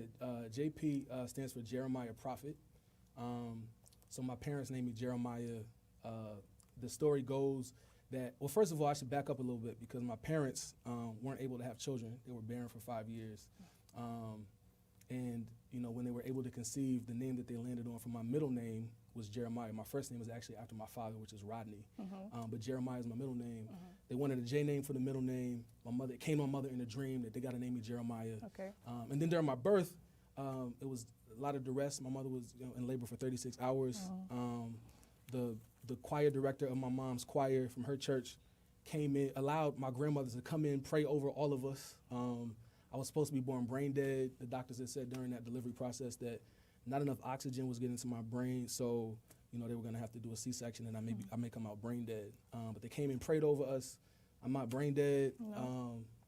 JP stands for Jeremiah Prophet. So my parents named me Jeremiah. The story goes that, well, first of all, I should back up a little bit because my parents weren't able to have children. They were barren for 5 years. And you know, when they were able to conceive, the name that they landed on for my middle name was Jeremiah. My first name was actually after my father, which is Rodney. But Jeremiah is my middle name. They wanted a J name for the middle name. It came to my mother in a dream that they got to name me Jeremiah. Okay. And then during my birth, it was a lot of duress. My mother was in labor for 36 hours. The choir director of my mom's choir from her church came in, allowed my grandmother to come in, pray over all of us. I was supposed to be born brain dead. The doctors had said during that delivery process that not enough oxygen was getting to my brain, so you know they were gonna have to do a C-section and I may come out brain dead. But they came and prayed over us. I'm not brain dead.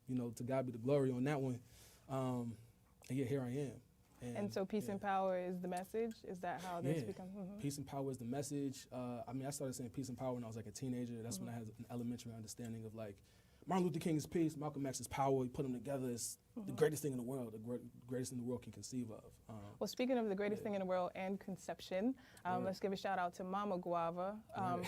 You know, to God be the glory on that one. And yeah, here I am. And so peace and power is the message? Is that how this becomes? Peace and power is the message. I mean, I started saying peace and power when I was like a teenager. That's when I had an elementary understanding of like, Martin Luther King is peace, Malcolm X is power. You put them together, it's the greatest thing in the world, the greatest thing the world can conceive of. Well, speaking of the greatest thing in the world and conception, let's give a shout out to Mama Guava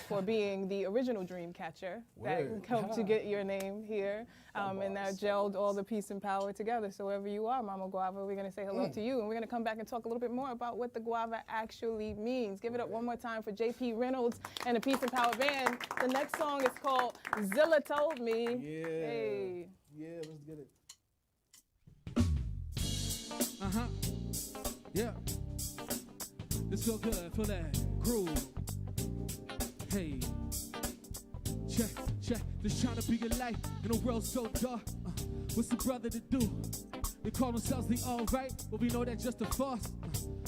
for being the original dream catcher that helped to get your name here, and that gelled all the peace and power together. So wherever you are, Mama Guava, we're going to say hello to you, and we're going to come back and talk a little bit more about what the guava actually means. Give it up one more time for JP Reynolds and the Peace and Power Band. The next song is called Zilla Told Me. Yeah. Hey. Yeah, let's get it. Yeah. This feel good, feel that groove. Hey. Check. Just trying to be a light in a world so dark. What's a brother to do? They call themselves the alright, but we know that's just a farce.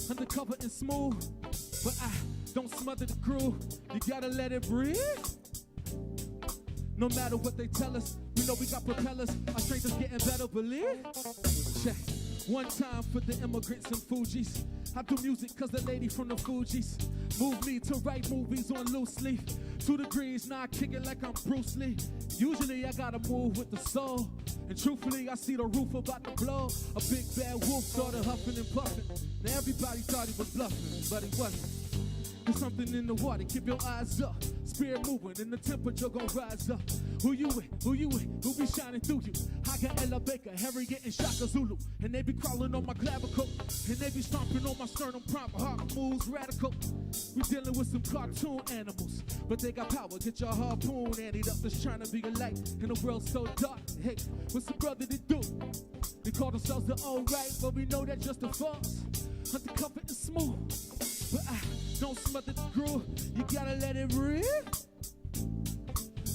Undercover and smooth, but I don't smother the crew. You gotta let it breathe. No matter what they tell us, we know we got propellers. Our strength is getting better, believe? Check. One time for the immigrants and Fugees. I do music cause the lady from the Fugees moved me to write movies on loose leaf. 2 degrees, now I kick it like I'm Bruce Lee. Usually I gotta move with the soul. And truthfully, I see the roof about to blow. A big bad wolf started huffing and puffing. Now everybody thought he was bluffing, but he wasn't. There's something in the water, keep your eyes up. Spirit moving and the temperature gon' rise up. Who you with? Who be shining through you? I got Ella Baker, Harriet and Shaka Zulu. And they be crawling on my clavicle. And they be stomping on my sternum proper. Heart moves radical. We dealing with some cartoon animals. But they got power, get your harpoon antied up. Just trying to be a light in a world so dark. Hey, what's a brother to do? They call themselves the alright, but we know that's just a farce. Undercover and smooth. But I don't smother the groove, you gotta let it breathe.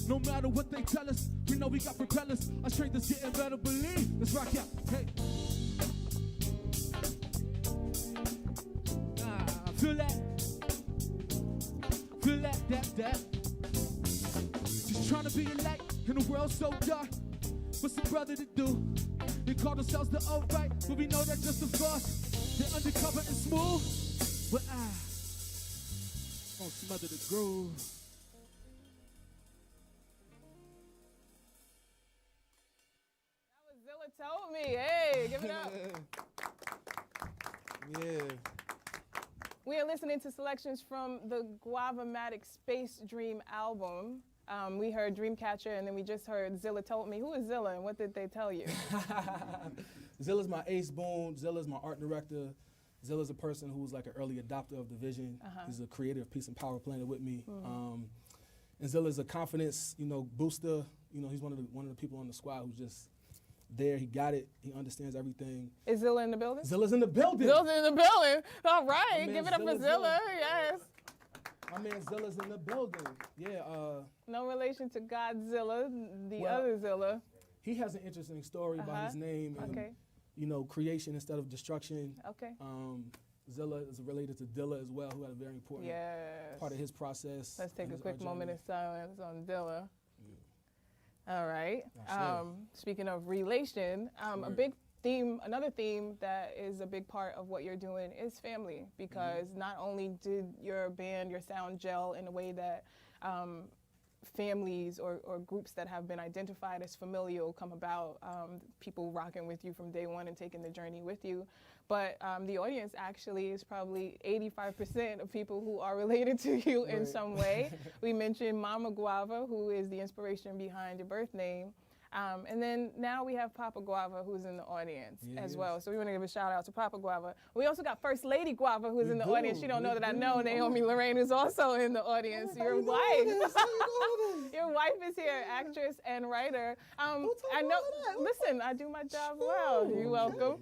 No matter what they tell us, we know we got propellers. Our strength is getting better, believe. Let's rock out, hey. Feel that. Just trying to be a light in a world so dark. What's a brother to do? They call themselves the upright, but we know that's just the fuss. They're undercover and smooth, but I won't smother the groove. Zilla told me. Hey, give it up. Yeah. We are listening to selections from the Guava-matic Space Dream album. We heard Dreamcatcher, and then we just heard Zilla Told Me. Who is Zilla, and what did they tell you? Zilla's my ace boom. Zilla's my art director. Zilla's a person who's like an early adopter of the vision. He's a creator of Peace and Power playing it with me. And Zilla's a confidence, booster. He's one of the people on the squad who's just there. He got it. He understands everything. Is Zilla in the building? Zilla's in the building. Zilla's in the building. All right, give it up for Zilla. Yes. My man Zilla's in the building. Yeah. No relation to Godzilla, the other Zilla. He has an interesting story about his name and creation instead of destruction. Okay. Zilla is related to Dilla as well, who had a very important part of his process. Let's take a quick moment of silence on Dilla. All right. Speaking of relation, a big theme, another theme that is a big part of what you're doing is family, because not only did your band, your sound gel in a way that families or groups that have been identified as familial come about, people rocking with you from day one and taking the journey with you. But the audience actually is probably 85% of people who are related to you in some way. We mentioned Mama Guava, who is the inspiration behind your birth name. And then now we have Papa Guava, who's in the audience as well. So we want to give a shout out to Papa Guava. We also got First Lady Guava, who's in the audience. She don't know that I know Naomi Lorraine is also in the audience. Your wife. Your wife is here, actress and writer. I know, listen, I do my job well. You're welcome.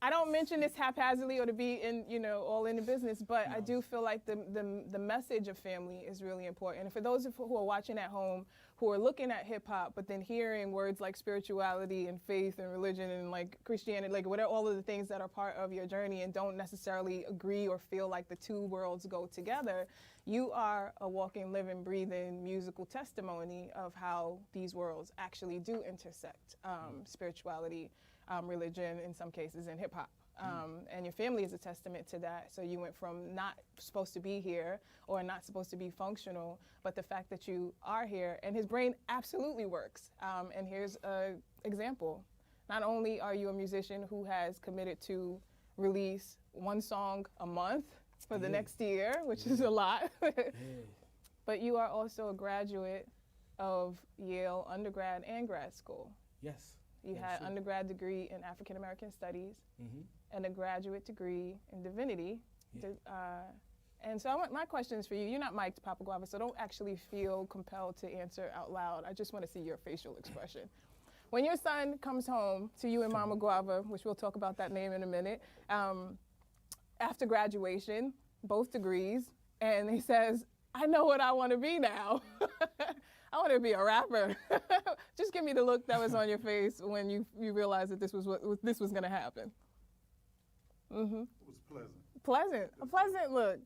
I don't mention this haphazardly or to be all in the business, but I do feel like the message of family is really important. And for those who are watching at home, who are looking at hip hop, but then hearing words like spirituality and faith and religion and like Christianity, like whatever, all of the things that are part of your journey, and don't necessarily agree or feel like the two worlds go together, you are a walking, living, breathing musical testimony of how these worlds actually do intersect, spirituality, religion, in some cases, and hip hop. And your family is a testament to that. So you went from not supposed to be here or not supposed to be functional, but the fact that you are here, and his brain absolutely works. And here's an example. Not only are you a musician who has committed to release one song a month for the next year, which is a lot, but you are also a graduate of Yale undergrad and grad school. Yes. You had an undergrad degree in African American Studies and a graduate degree in Divinity. And so my question is for you. You're not mic'd, Papa Guava, so don't actually feel compelled to answer out loud. I just want to see your facial expression. When your son comes home to you and Mama Guava, which we'll talk about that name in a minute, after graduation, both degrees, and he says, I know what I want to be now. I want to be a rapper. Just give me the look that was on your face when you realized that this was going to happen. It was pleasant. Pleasant, a pleasant look.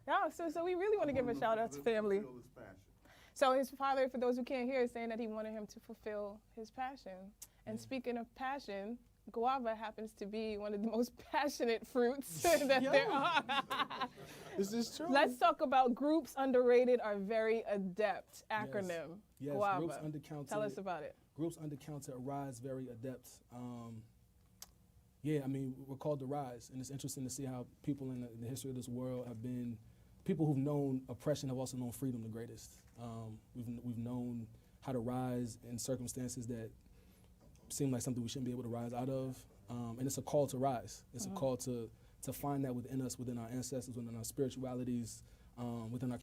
Yeah. So we really want to give a shout out to family. So his father, for those who can't hear, is saying that he wanted him to fulfill his passion. And speaking of passion, guava happens to be one of the most passionate fruits that there are. This is true. Let's talk about Groups Underrated Are Very Adept acronym. Yes, Guava. Groups Undercounted. Tell us about it. Groups Undercounted Rise Very Adept. Yeah, I mean, we're called to rise, and it's interesting to see how people in the history of this world have been, people who've known oppression have also known freedom the greatest. We've known how to rise in circumstances that seem like something we shouldn't be able to rise out of, and it's a call to rise. It's a call to find that within us, within our ancestors, within our spiritualities, within our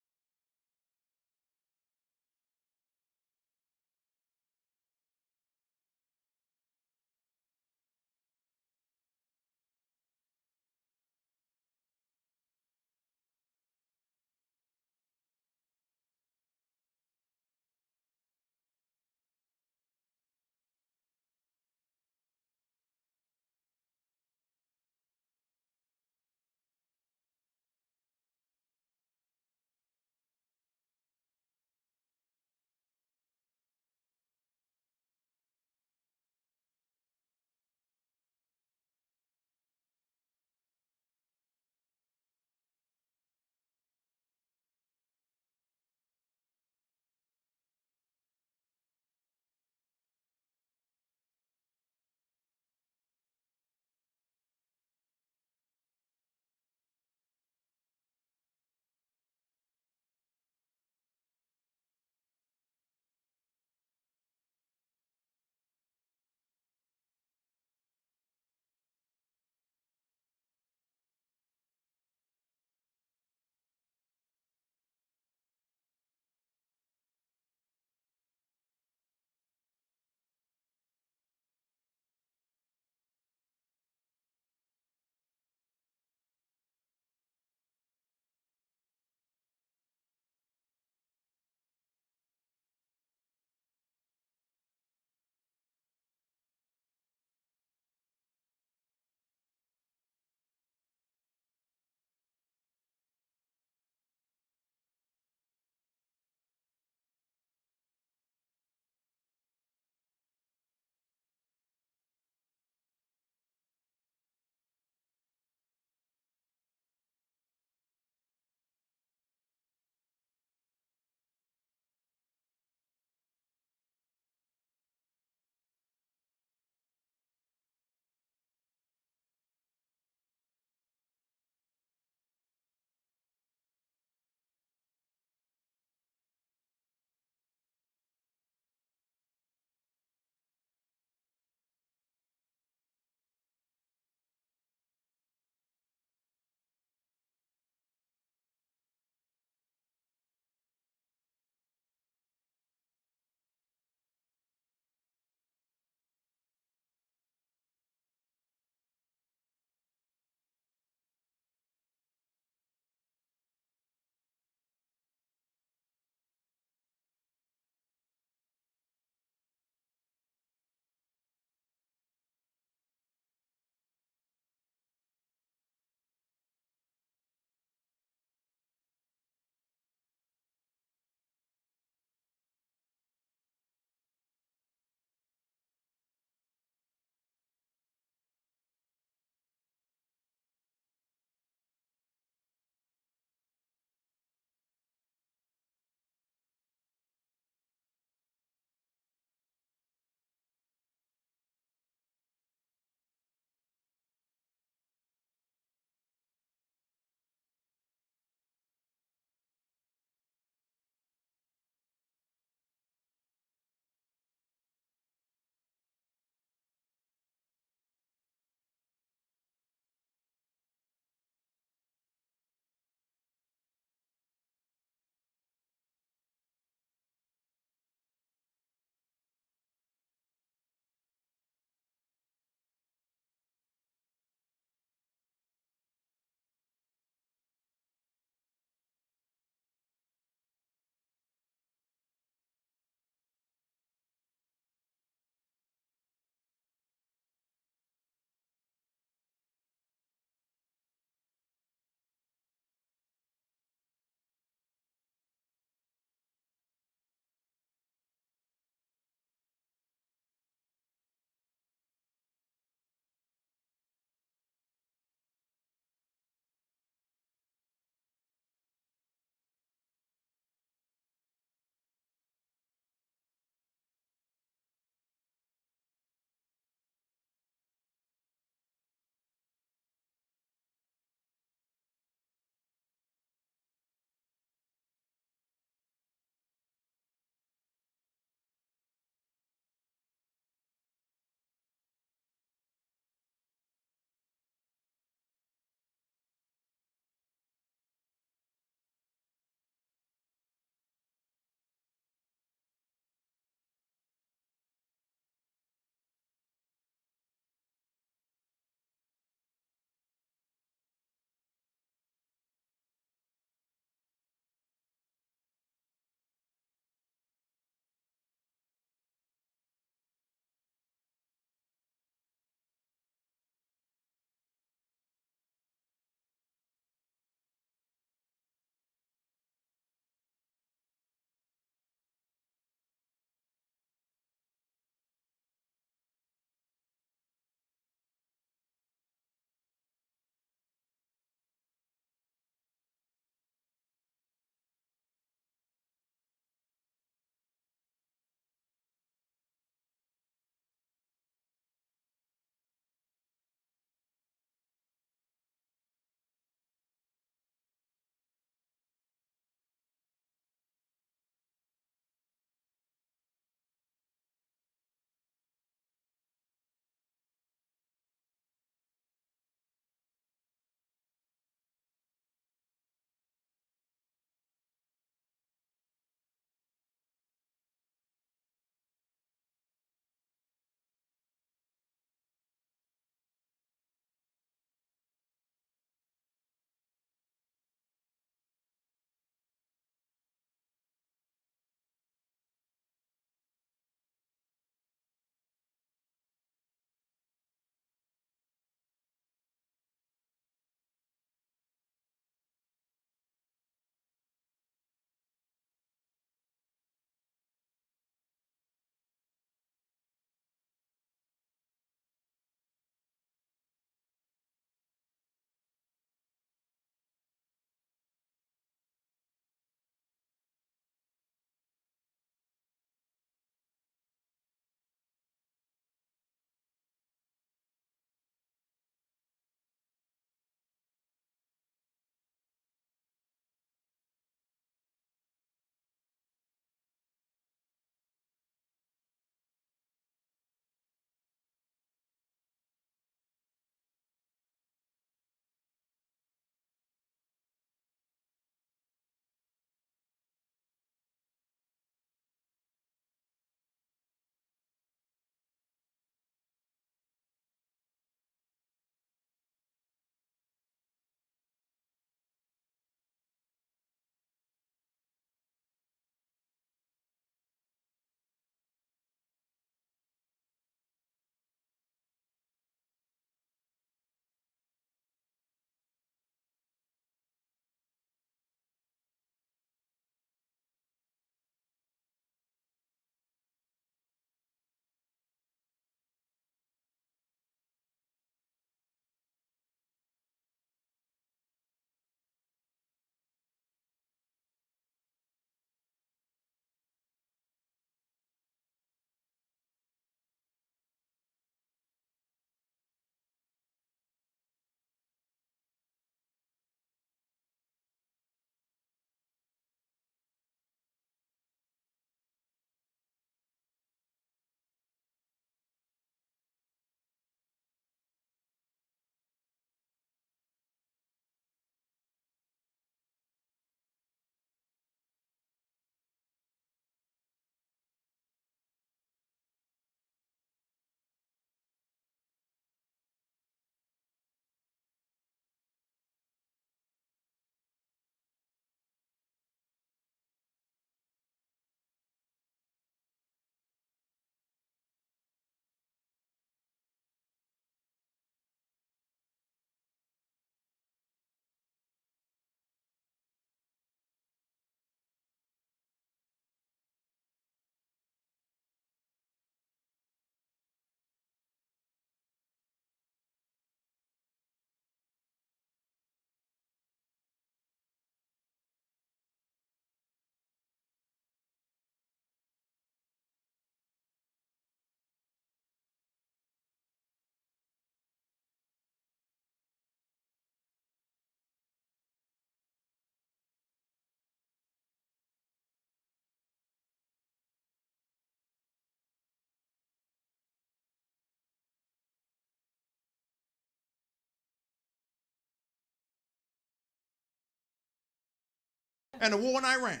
and the war in Iran.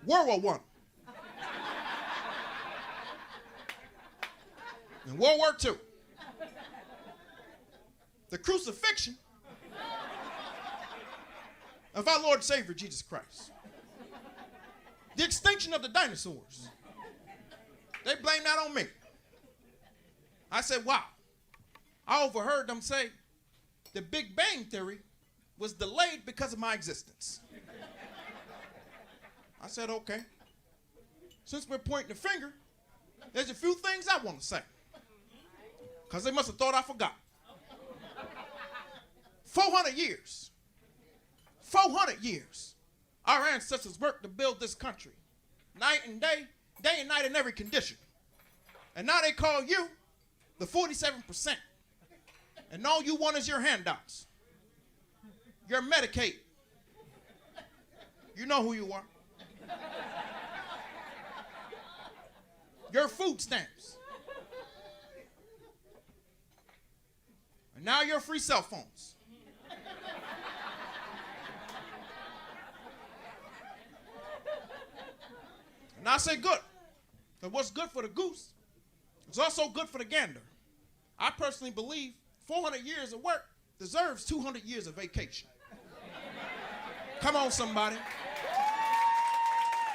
World War I. And World War II. The crucifixion of our Lord and Savior Jesus Christ. The extinction of the dinosaurs. They blame that on me. I said, wow. I overheard them say the Big Bang Theory was delayed because of my existence. I said, okay. Since we're pointing the finger, there's a few things I want to say. Because they must have thought I forgot. 400 years. 400 years. Our ancestors worked to build this country. Night and day and night in every condition. And now they call you the 47%. And all you want is your handouts. Your Medicaid. You know who you are. Your food stamps. And now your free cell phones. And I say good. Because what's good for the goose is also good for the gander. I personally believe 400 years of work deserves 200 years of vacation. Come on, somebody.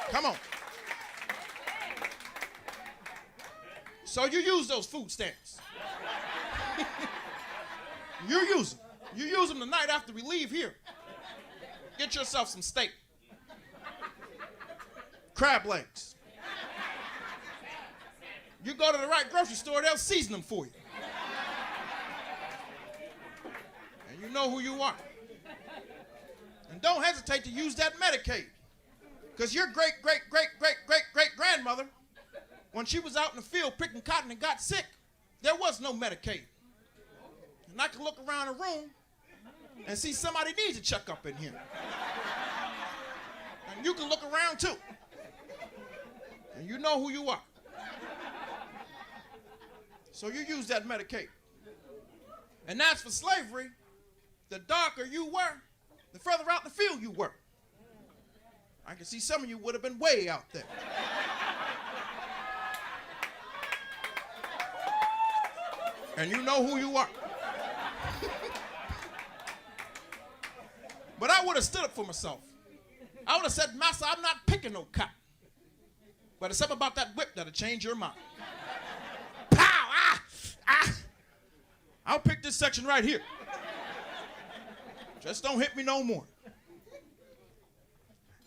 Come on. So you use those food stamps. You use them. You use them the night after we leave here. Get yourself some steak. Crab legs. You go to the right grocery store, they'll season them for you. And you know who you are. And don't hesitate to use that Medicaid. Because your great-great-great-great-great-great-grandmother, when she was out in the field picking cotton and got sick, there was no Medicaid. And I can look around the room and see somebody needs a checkup in here. And you can look around too. And you know who you are. So you use that Medicaid. And as for slavery, the darker you were, the further out the field you were. I can see some of you would have been way out there. And you know who you are. But I would have stood up for myself. I would have said, Master, I'm not picking no cotton. But it's something about that whip that'll change your mind. Pow! Ah! Ah! I'll pick this section right here. Just don't hit me no more.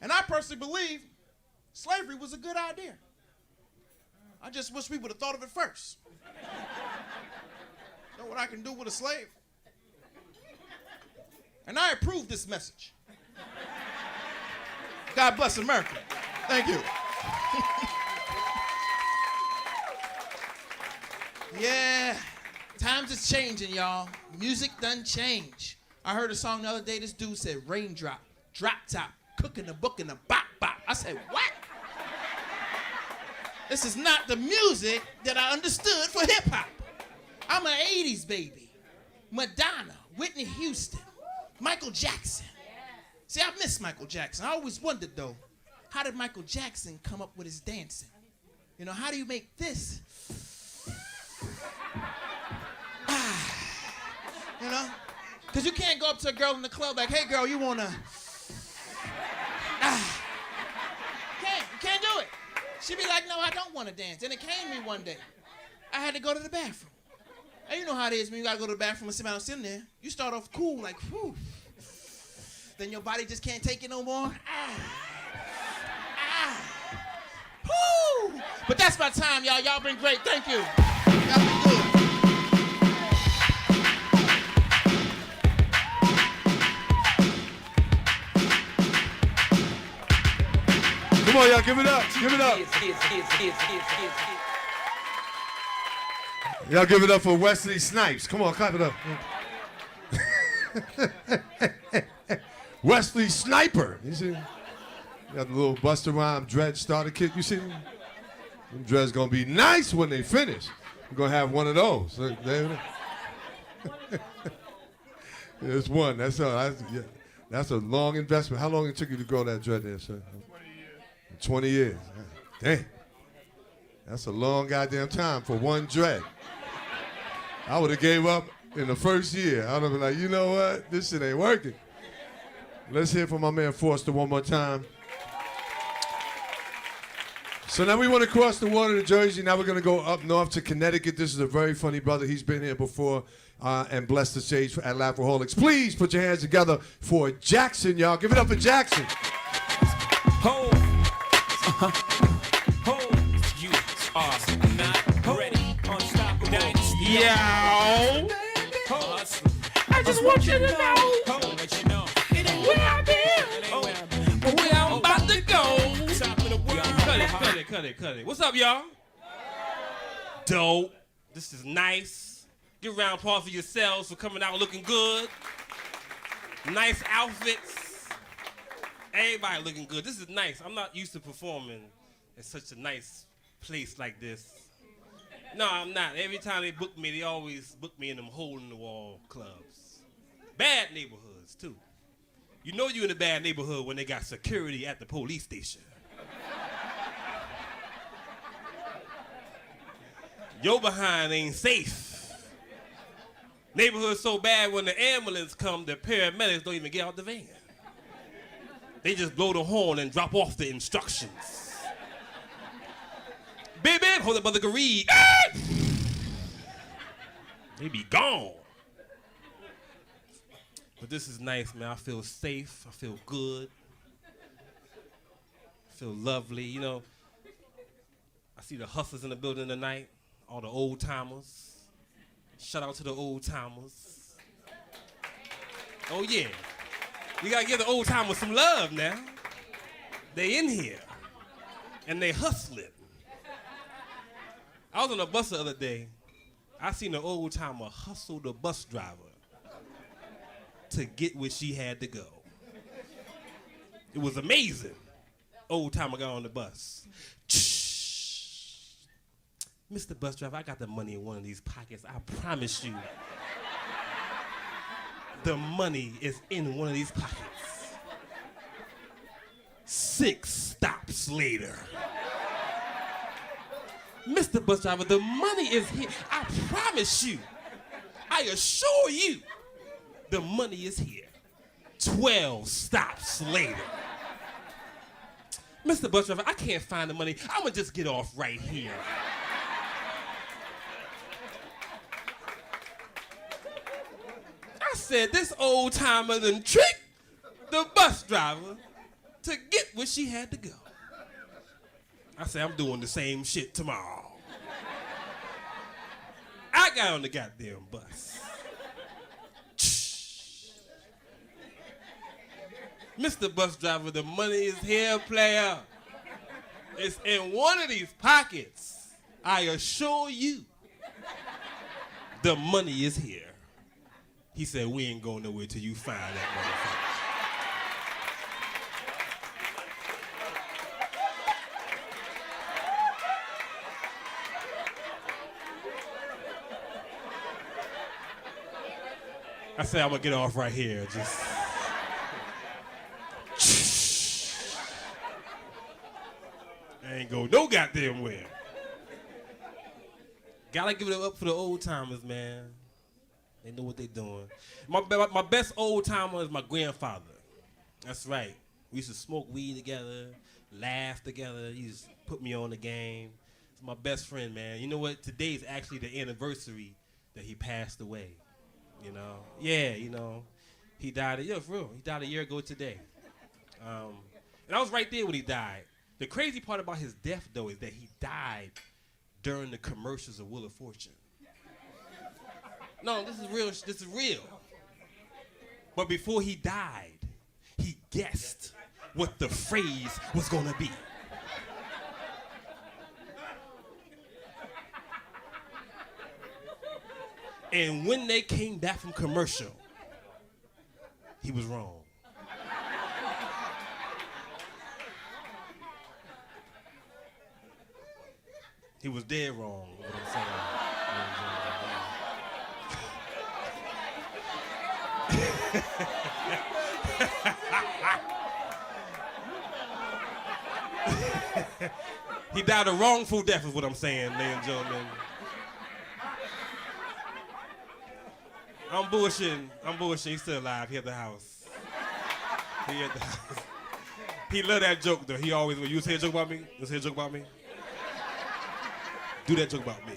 And I personally believe slavery was a good idea. I just wish we would have thought of it first. Know what I can do with a slave? And I approve this message. God bless America. Thank you. Yeah, times is changing, y'all. Music done change. I heard a song the other day, this dude said, raindrop, drop top, cooking the book in a bop bop. I said, what? This is not the music that I understood for hip hop. I'm an 80s baby. Madonna, Whitney Houston, Michael Jackson. See, I miss Michael Jackson. I always wondered though, how did Michael Jackson come up with his dancing? You know, how do you make this? You know? Because you can't go up to a girl in the club like, hey girl, you wanna? Can't do it. She'd be like, no, I don't wanna dance. And it came to me one day. I had to go to the bathroom. And you know how it is when you gotta go to the bathroom and sit down sitting there. You start off cool, like, whew. Then your body just can't take it no more. Whew. But that's my time, y'all. Y'all been great. Thank you. Y'all been good. Come on, y'all, give it up. Give it up. Y'all give it up for Wesley Snipes. Come on, clap it up. Wesley Sniper. You see? Got the little Busta Rhymes dread starter kit. You see them? Them dreads gonna be nice when they finish. We're gonna have one of those. Look, there it is. There's one. That's all. Yeah. That's a long investment. How long it took you to grow that dread there, sir? 20 years. Damn. That's a long goddamn time for one dread. I would have gave up in the first year. I would have been like, you know what? This shit ain't working. Let's hear from my man Foster one more time. So now we want to cross the water to Jersey. Now we're going to go up north to Connecticut. This is a very funny brother. He's been here before and blessed the stage at Laughaholics. Please put your hands together for Jackson, y'all. Give it up for Jackson. Ho. Ho. You are not ready. Unstoppable. Yo. I just want you to know. Let you know. It ain't where I've been. But where I'm about to go. Top of the world. Cut it. What's up, y'all? Dope. This is nice. Give a round of applause for yourselves for coming out looking good. Nice outfits. Everybody looking good. This is nice. I'm not used to performing in such a nice place like this. No, I'm not. Every time they book me, they always book me in them hole-in-the-wall clubs. Bad neighborhoods, too. You know you're in a bad neighborhood when they got security at the police station. Your behind ain't safe. Neighborhood's so bad when the ambulance come, the paramedics don't even get out the van. They just blow the horn and drop off the instructions. Baby, hold up, brother, read. They be gone. But this is nice, man. I feel safe. I feel good. I feel lovely. You know, I see the hustlers in the building tonight. All the old timers. Shout out to the old timers. Oh yeah. We gotta give the old timers some love now. They in here. And they hustling. I was on a bus the other day. I seen an old timer hustle the bus driver to get where she had to go. It was amazing. Old timer got on the bus. Mr. Bus Driver, I got the money in one of these pockets. I promise you. The money is in one of these pockets. 6 stops later. Mr. Bus Driver, the money is here. I promise you. I assure you. The money is here. 12 stops later. Mr. Bus Driver, I can't find the money. I'm gonna just get off right here. I said this old timer done tricked the bus driver to get where she had to go. I said, I'm doing the same shit tomorrow. I got on the goddamn bus. Mr. Bus Driver, the money is here, player. It's in one of these pockets. I assure you, the money is here. He said, we ain't going nowhere till you find that motherfucker. I said, I'm gonna get off right here. Just. I ain't go no goddamn where. Gotta give it up for the old timers, man. They know what they doing. My best old timer is my grandfather. That's right. We used to smoke weed together, laugh together. He used to put me on the game. He's my best friend, man. You know what? Today is actually the anniversary that he passed away. You know? Yeah, you know. He died, for real. He died a year ago today. And I was right there when he died. The crazy part about his death, though, is that he died during the commercials of Wheel of Fortune. No, this is real. This is real. But before he died, he guessed what the phrase was gonna be. And when they came back from commercial, he was wrong. He was dead wrong, what I'm saying. He died a wrongful death is what I'm saying, ladies and gentlemen. I'm bullshitting. He's still alive. He at the house. He at the house. He love that joke though. He always, when you say a joke about me, you say a joke about me. Do that joke about me.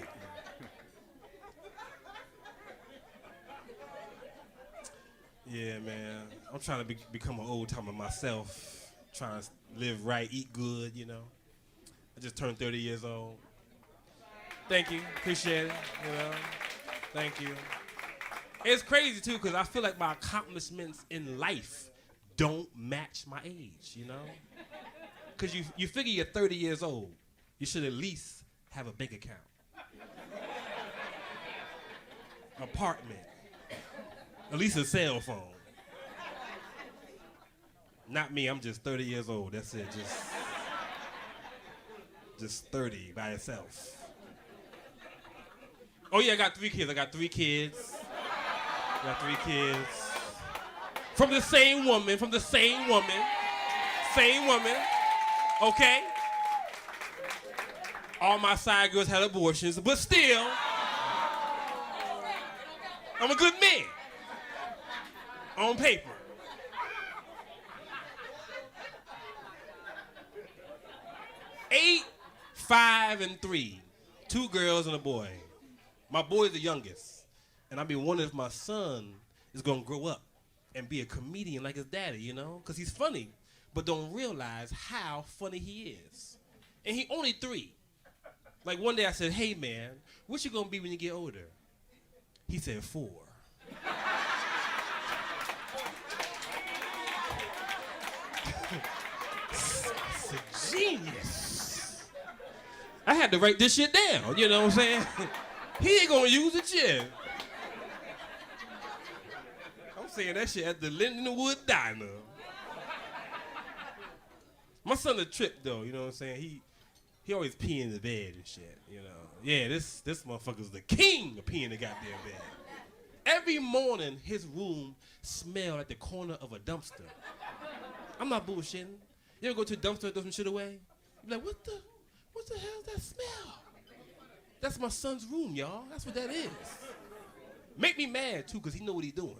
Yeah, man. I'm trying to become an old timer myself. Trying to live right, eat good, you know. I just turned 30 years old. Thank you. Appreciate it, you know. Thank you. It's crazy, too, because I feel like my accomplishments in life don't match my age, you know? Because you figure you're 30 years old. You should at least have a bank account. Apartment. At least a cell phone. Not me, I'm just 30 years old. That's it, just 30 by itself. Oh yeah, I got 3 kids. From the same woman. Okay? All my side girls had abortions, but still, I'm a good man. On paper. Eight, 5, and 3. 2 girls and a boy. My boy is the youngest. And I've been wondering if my son is gonna grow up and be a comedian like his daddy, you know? Because he's funny, but don't realize how funny he is. And he only 3. Like one day I said, hey man, what you gonna be when you get older? He said 4. It's a genius. I had to write this shit down, you know what I'm saying? He ain't gonna use it yet. I'm saying that shit at the Lindenwood Diner. My son a trip though, you know what I'm saying? He always pee in the bed and shit, you know. Yeah, this motherfucker's the king of peeing in the goddamn bed. Every morning, his room smelled like the corner of a dumpster. I'm not bullshitting. You ever go to a dumpster and throw some shit away? You be like, what the hell is that smell? That's my son's room, y'all. That's what that is. Make me mad, too, because he know what he's doing.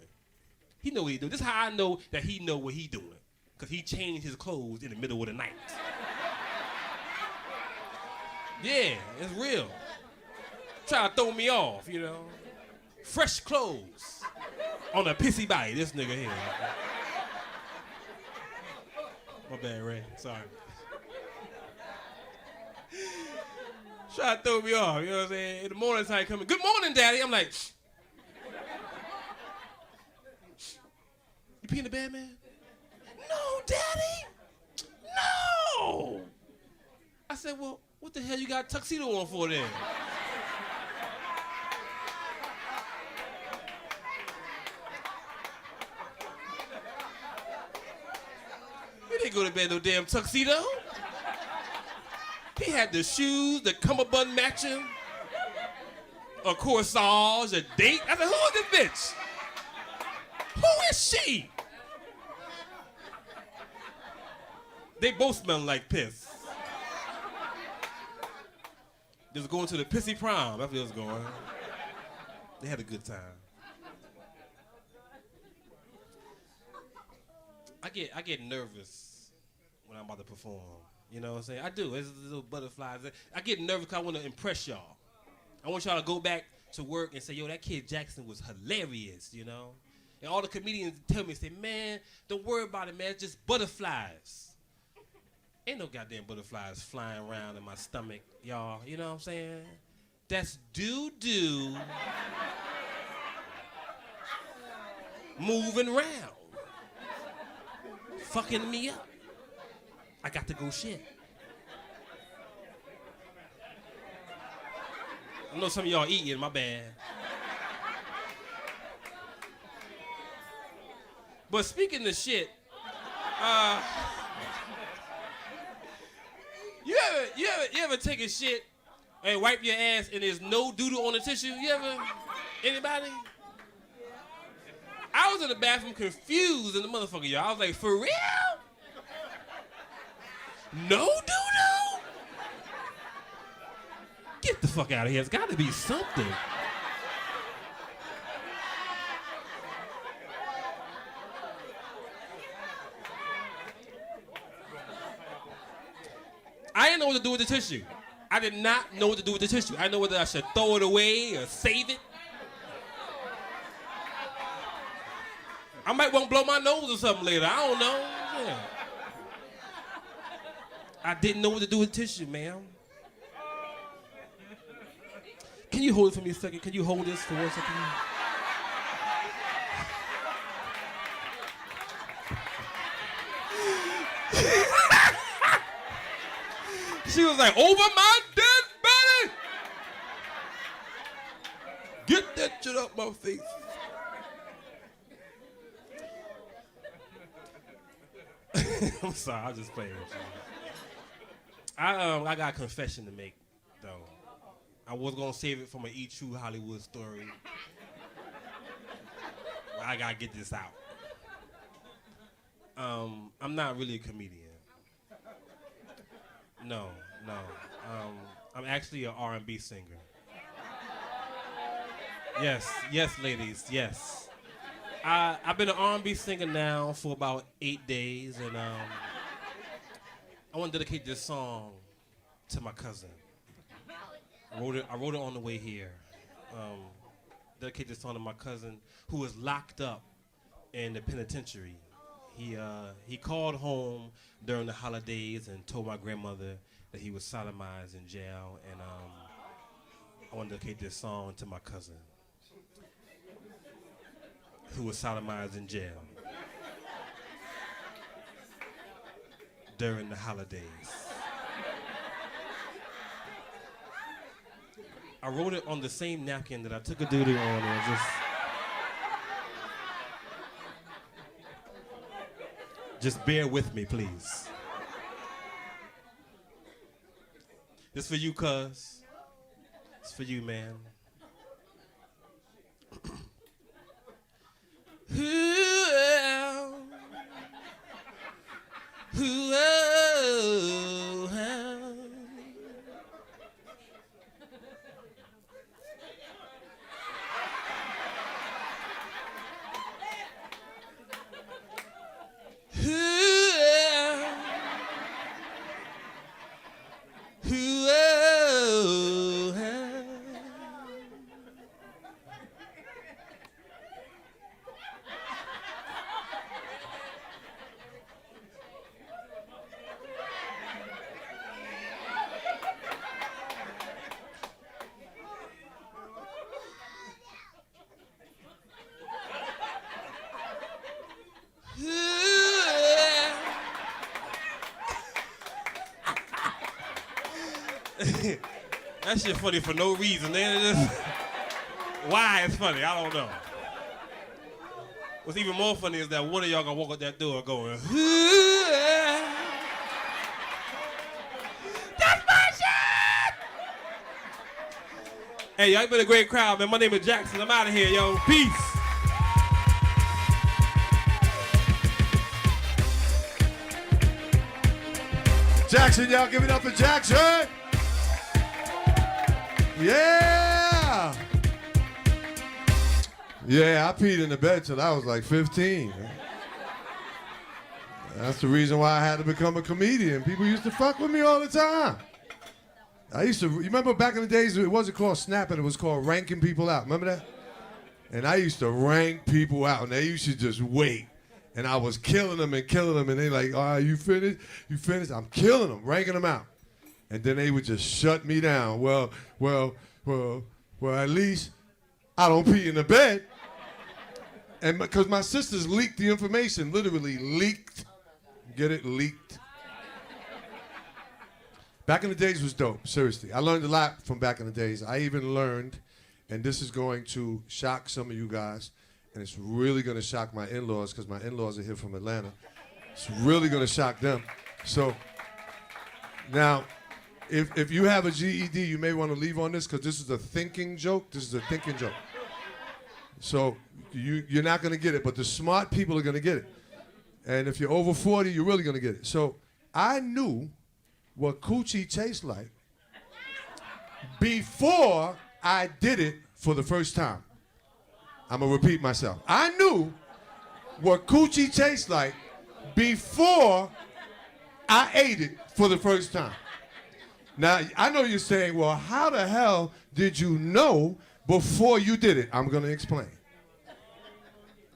He know what he's doing. This is how I know that he know what he's doing. Because he changed his clothes in the middle of the night. Yeah, it's real. Try to throw me off, you know. Fresh clothes on a pissy body, this nigga here. My bad, Ray. Sorry. Try to throw me off, you know what I'm saying? In the morning time coming, good morning, Daddy. I'm like, you pee in the bed, man? No, Daddy. No. I said, well, what the hell you got a tuxedo on for then? You didn't go to bed in no damn tuxedo. He had the shoes, the cummerbund matching, a corsage, a date. I said, who is this bitch? Who is she? They both smell like piss. They was going to the pissy prom. That's where they was going. They had a good time. I get nervous when I'm about to perform. You know what I'm saying? I do. There's little butterflies. I get nervous because I want to impress y'all. I want y'all to go back to work and say, yo, that kid Jackson was hilarious, you know? And all the comedians tell me, say, man, don't worry about it, man. It's just butterflies. Ain't no goddamn butterflies flying around in my stomach, y'all. You know what I'm saying? That's doo-doo moving around. Fucking me up. I got to go shit. I know some of y'all eating, my bad. But speaking of shit, you ever take a shit and wipe your ass and there's no doodle on the tissue? You ever? Anybody? I was in the bathroom confused in the motherfucker, y'all. I was like, for real? No doodle? Get the fuck out of here. It's got to be something. I didn't know what to do with the tissue. I did not know what to do with the tissue. I didn't know whether I should throw it away or save it. I might want to blow my nose or something later. I don't know. Yeah. I didn't know what to do with tissue, ma'am. Can you hold it for me a second? Can you hold this for 1 second? She was like, over my dead body! Get that shit up my face. I'm sorry, I just playing with you. I got a confession to make, though. I was gonna save it from an E True Hollywood story. But I gotta get this out. I'm not really a comedian. No. I'm actually an R&B singer. Yes, ladies, yes. I've been an R&B singer now for about 8 days, and I want to dedicate this song to my cousin. I wrote it on the way here. Dedicate this song to my cousin who is locked up in the penitentiary. He called home during the holidays and told my grandmother that he was sodomized in jail, and I want to dedicate this song to my cousin who was sodomized in jail during the holidays. I wrote it on the same napkin that I took a doodle on, and just bear with me, please. This for you, cuz. It's for you, man. That shit funny for no reason. Why it's funny, I don't know. What's even more funny is that one of y'all gonna walk out that door going, that's my shit! Hey, y'all been a great crowd, man. My name is Jackson. I'm out of here, yo. Peace. Jackson, y'all give it up for Jackson. Yeah. Yeah, I peed in the bed till I was like 15. That's the reason why I had to become a comedian. People used to fuck with me all the time. You remember back in the days, it wasn't called snapping, it was called ranking people out. Remember that? And I used to rank people out, and they used to just wait. And I was killing them, and they like, all right, you finished? You finished? I'm killing them, ranking them out. And then they would just shut me down. Well, at least I don't pee in the bed. And because my sisters leaked the information, literally leaked. Get it? Leaked. Back in the days was dope, seriously. I learned a lot from back in the days. I even learned, and this is going to shock some of you guys, and it's really going to shock my in-laws, because my in-laws are here from Atlanta. It's really going to shock them. So now, if you have a GED, you may want to leave on this, because this is a thinking joke. This is a thinking joke. So you're not going to get it, but the smart people are going to get it. And if you're over 40, you're really going to get it. So I knew what coochie tastes like before I did it for the first time. I'm gonna repeat myself. I knew what coochie tastes like before I ate it for the first time. Now, I know you're saying, well, how the hell did you know before you did it? I'm gonna explain.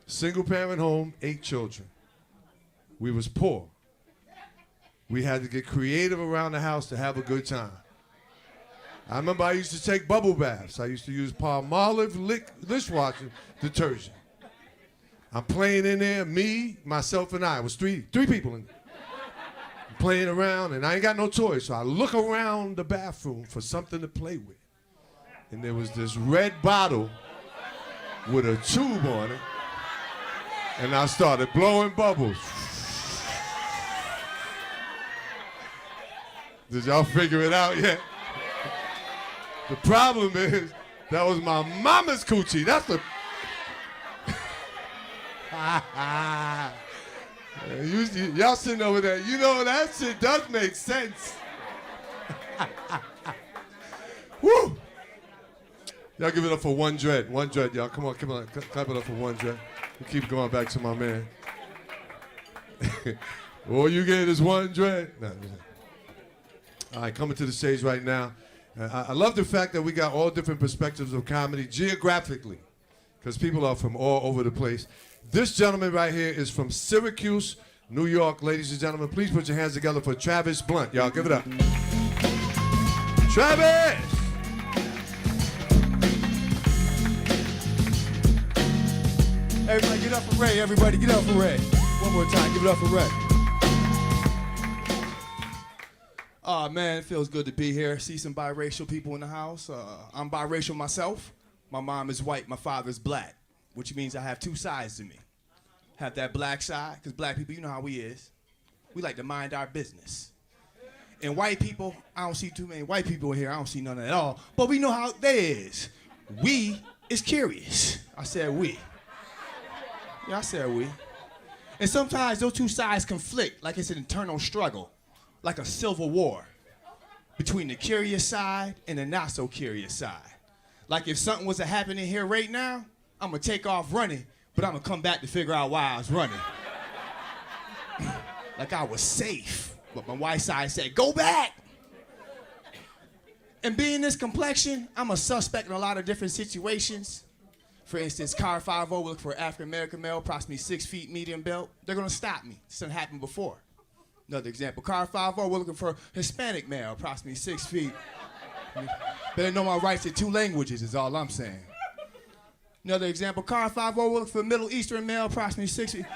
Single parent home, 8 children. We was poor. We had to get creative around the house to have a good time. I remember I used to take bubble baths. I used to use Palmolive dishwashing detergent. I'm playing in there, me, myself, and I. It was three people in there. I'm playing around, and I ain't got no toys, so I look around the bathroom for something to play with. And there was this red bottle with a tube on it, and I started blowing bubbles. Did y'all figure it out yet? The problem is, that was my mama's coochie. That's the... Y'all sitting over there, you know, that shit does make sense. Woo! Y'all give it up for One Dread. One Dread, y'all. Come on. Clap it up for One Dread. We keep going back to my man. All you get is One Dread. No. All right, coming to the stage right now. I love the fact that we got all different perspectives of comedy geographically, because people are from all over the place. This gentleman right here is from Syracuse, New York. Ladies and gentlemen, please put your hands together for Travis Blunt. Y'all give it up. Travis! Everybody get up for Ray. Everybody get up for Ray. One more time, give it up for Ray. Oh man, it feels good to be here. See some biracial people in the house. I'm biracial myself. My mom is white, my father is black, which means I have 2 sides to me. Have that black side, because black people, you know how we is. We like to mind our business. And white people, I don't see too many white people in here. I don't see none at all. But we know how they is. We is curious. I said we. Yeah, I said we. And sometimes those 2 sides conflict like it's an internal struggle. Like a civil war between the curious side and the not so curious side. Like if something was to happen in here right now, I'm gonna take off running, but I'm gonna come back to figure out why I was running. Like I was safe, but my white side said, go back. And being this complexion, I'm a suspect in a lot of different situations. For instance, car 5-0, we look for an African-American male, approximately 6 feet, medium built. They're gonna stop me. This didn't happen before. Another example, car 5-0, we're looking for a Hispanic male, approximately 6 feet. Better know my rights in 2 languages is all I'm saying. Another example, car 5-0, we're looking for a Middle Eastern male, approximately 6 feet.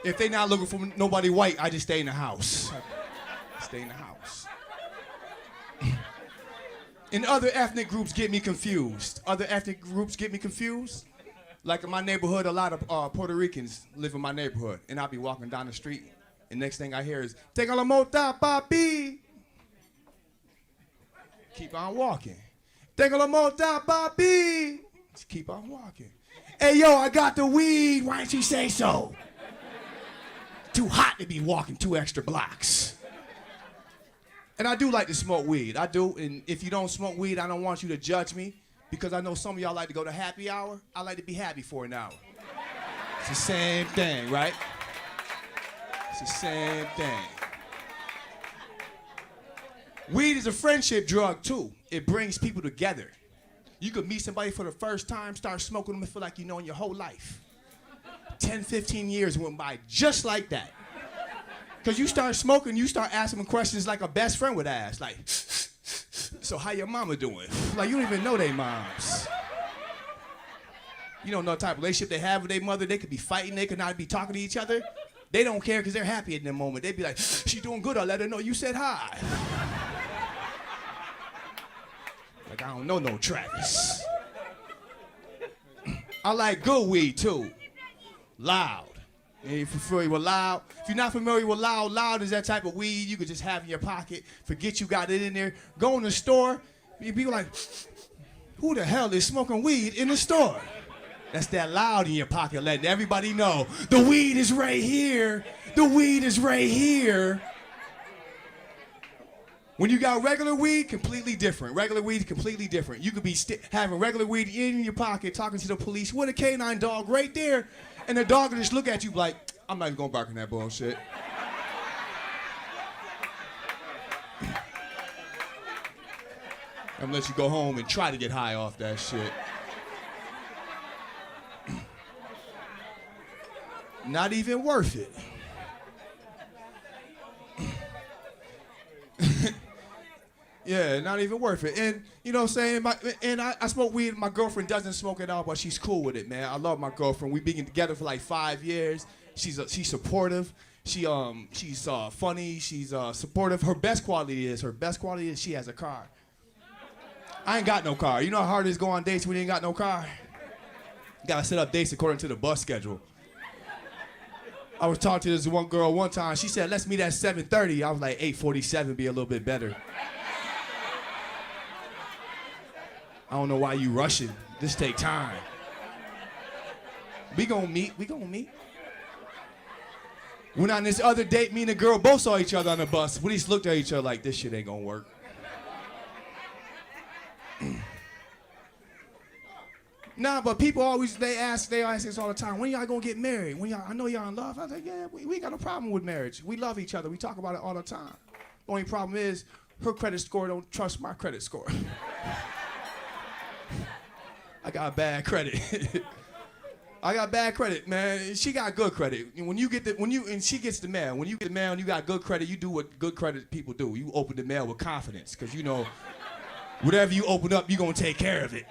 If they not looking for nobody white, I just stay in the house. Stay in the house. And other ethnic groups get me confused. Like in my neighborhood, a lot of Puerto Ricans live in my neighborhood, and I'll be walking down the street, and next thing I hear is, "Tengo la mota, papi." Keep on walking. "Tengo la mota, papi." Just keep on walking. "Hey, yo, I got the weed. Why didn't you say so?" Too hot to be walking 2 extra blocks. And I do like to smoke weed. I do, and if you don't smoke weed, I don't want you to judge me. Because I know some of y'all like to go to happy hour. I like to be happy for an hour. It's the same thing, right? It's the same thing. Weed is a friendship drug too. It brings people together. You could meet somebody for the first time, start smoking them, and feel like you know in your whole life. 10, 15 years went by just like that. Because you start smoking, you start asking them questions like a best friend would ask. Like, so how your mama doing? Like, you don't even know their moms. You don't know the type of relationship they have with their mother. They could be fighting. They could not be talking to each other. They don't care because they're happy in that moment. They'd be like, she doing good. I'll let her know you said hi. Like, I don't know no Travis. I like good weed, too. Loud. And if you're familiar with loud, if you're not familiar with loud, loud is that type of weed you could just have in your pocket, forget you got it in there, go in the store, people like, who the hell is smoking weed in the store? That's that loud in your pocket, letting everybody know, the weed is right here, the weed is right here. When you got regular weed, completely different. Regular weed, completely different. You could be having regular weed in your pocket, talking to the police with a canine dog right there, and the dog will just look at you like, I'm not even gonna bark in that bullshit. I'm gonna let you go home and try to get high off that shit. Not even worth it. Yeah, not even worth it. And you know what I'm saying? I smoke weed. My girlfriend doesn't smoke it all, but she's cool with it, man. I love my girlfriend. We've been together for like 5 years. She's supportive. She's funny. She's supportive. Her best quality is she has a car. I ain't got no car. You know how hard it is to go on dates when you ain't got no car? You gotta set up dates according to the bus schedule. I was talking to this one girl one time. She said, let's meet at 7:30. I was like, 8:47 be a little bit better. I don't know why you rushing. This take time. We gonna meet. Went on this other date, me and the girl both saw each other on the bus. We just looked at each other like, this shit ain't gonna work. Nah, but people always, they ask us all the time, when y'all gonna get married? I know y'all in love. I was like, yeah, we ain't got no problem with marriage. We love each other. We talk about it all the time. The only problem is her credit score don't trust my credit score. I got bad credit. I got bad credit, man. She got good credit. And she gets the mail. When you get the mail and you got good credit, you do what good credit people do. You open the mail with confidence, because you know, whatever you open up, you're gonna take care of it.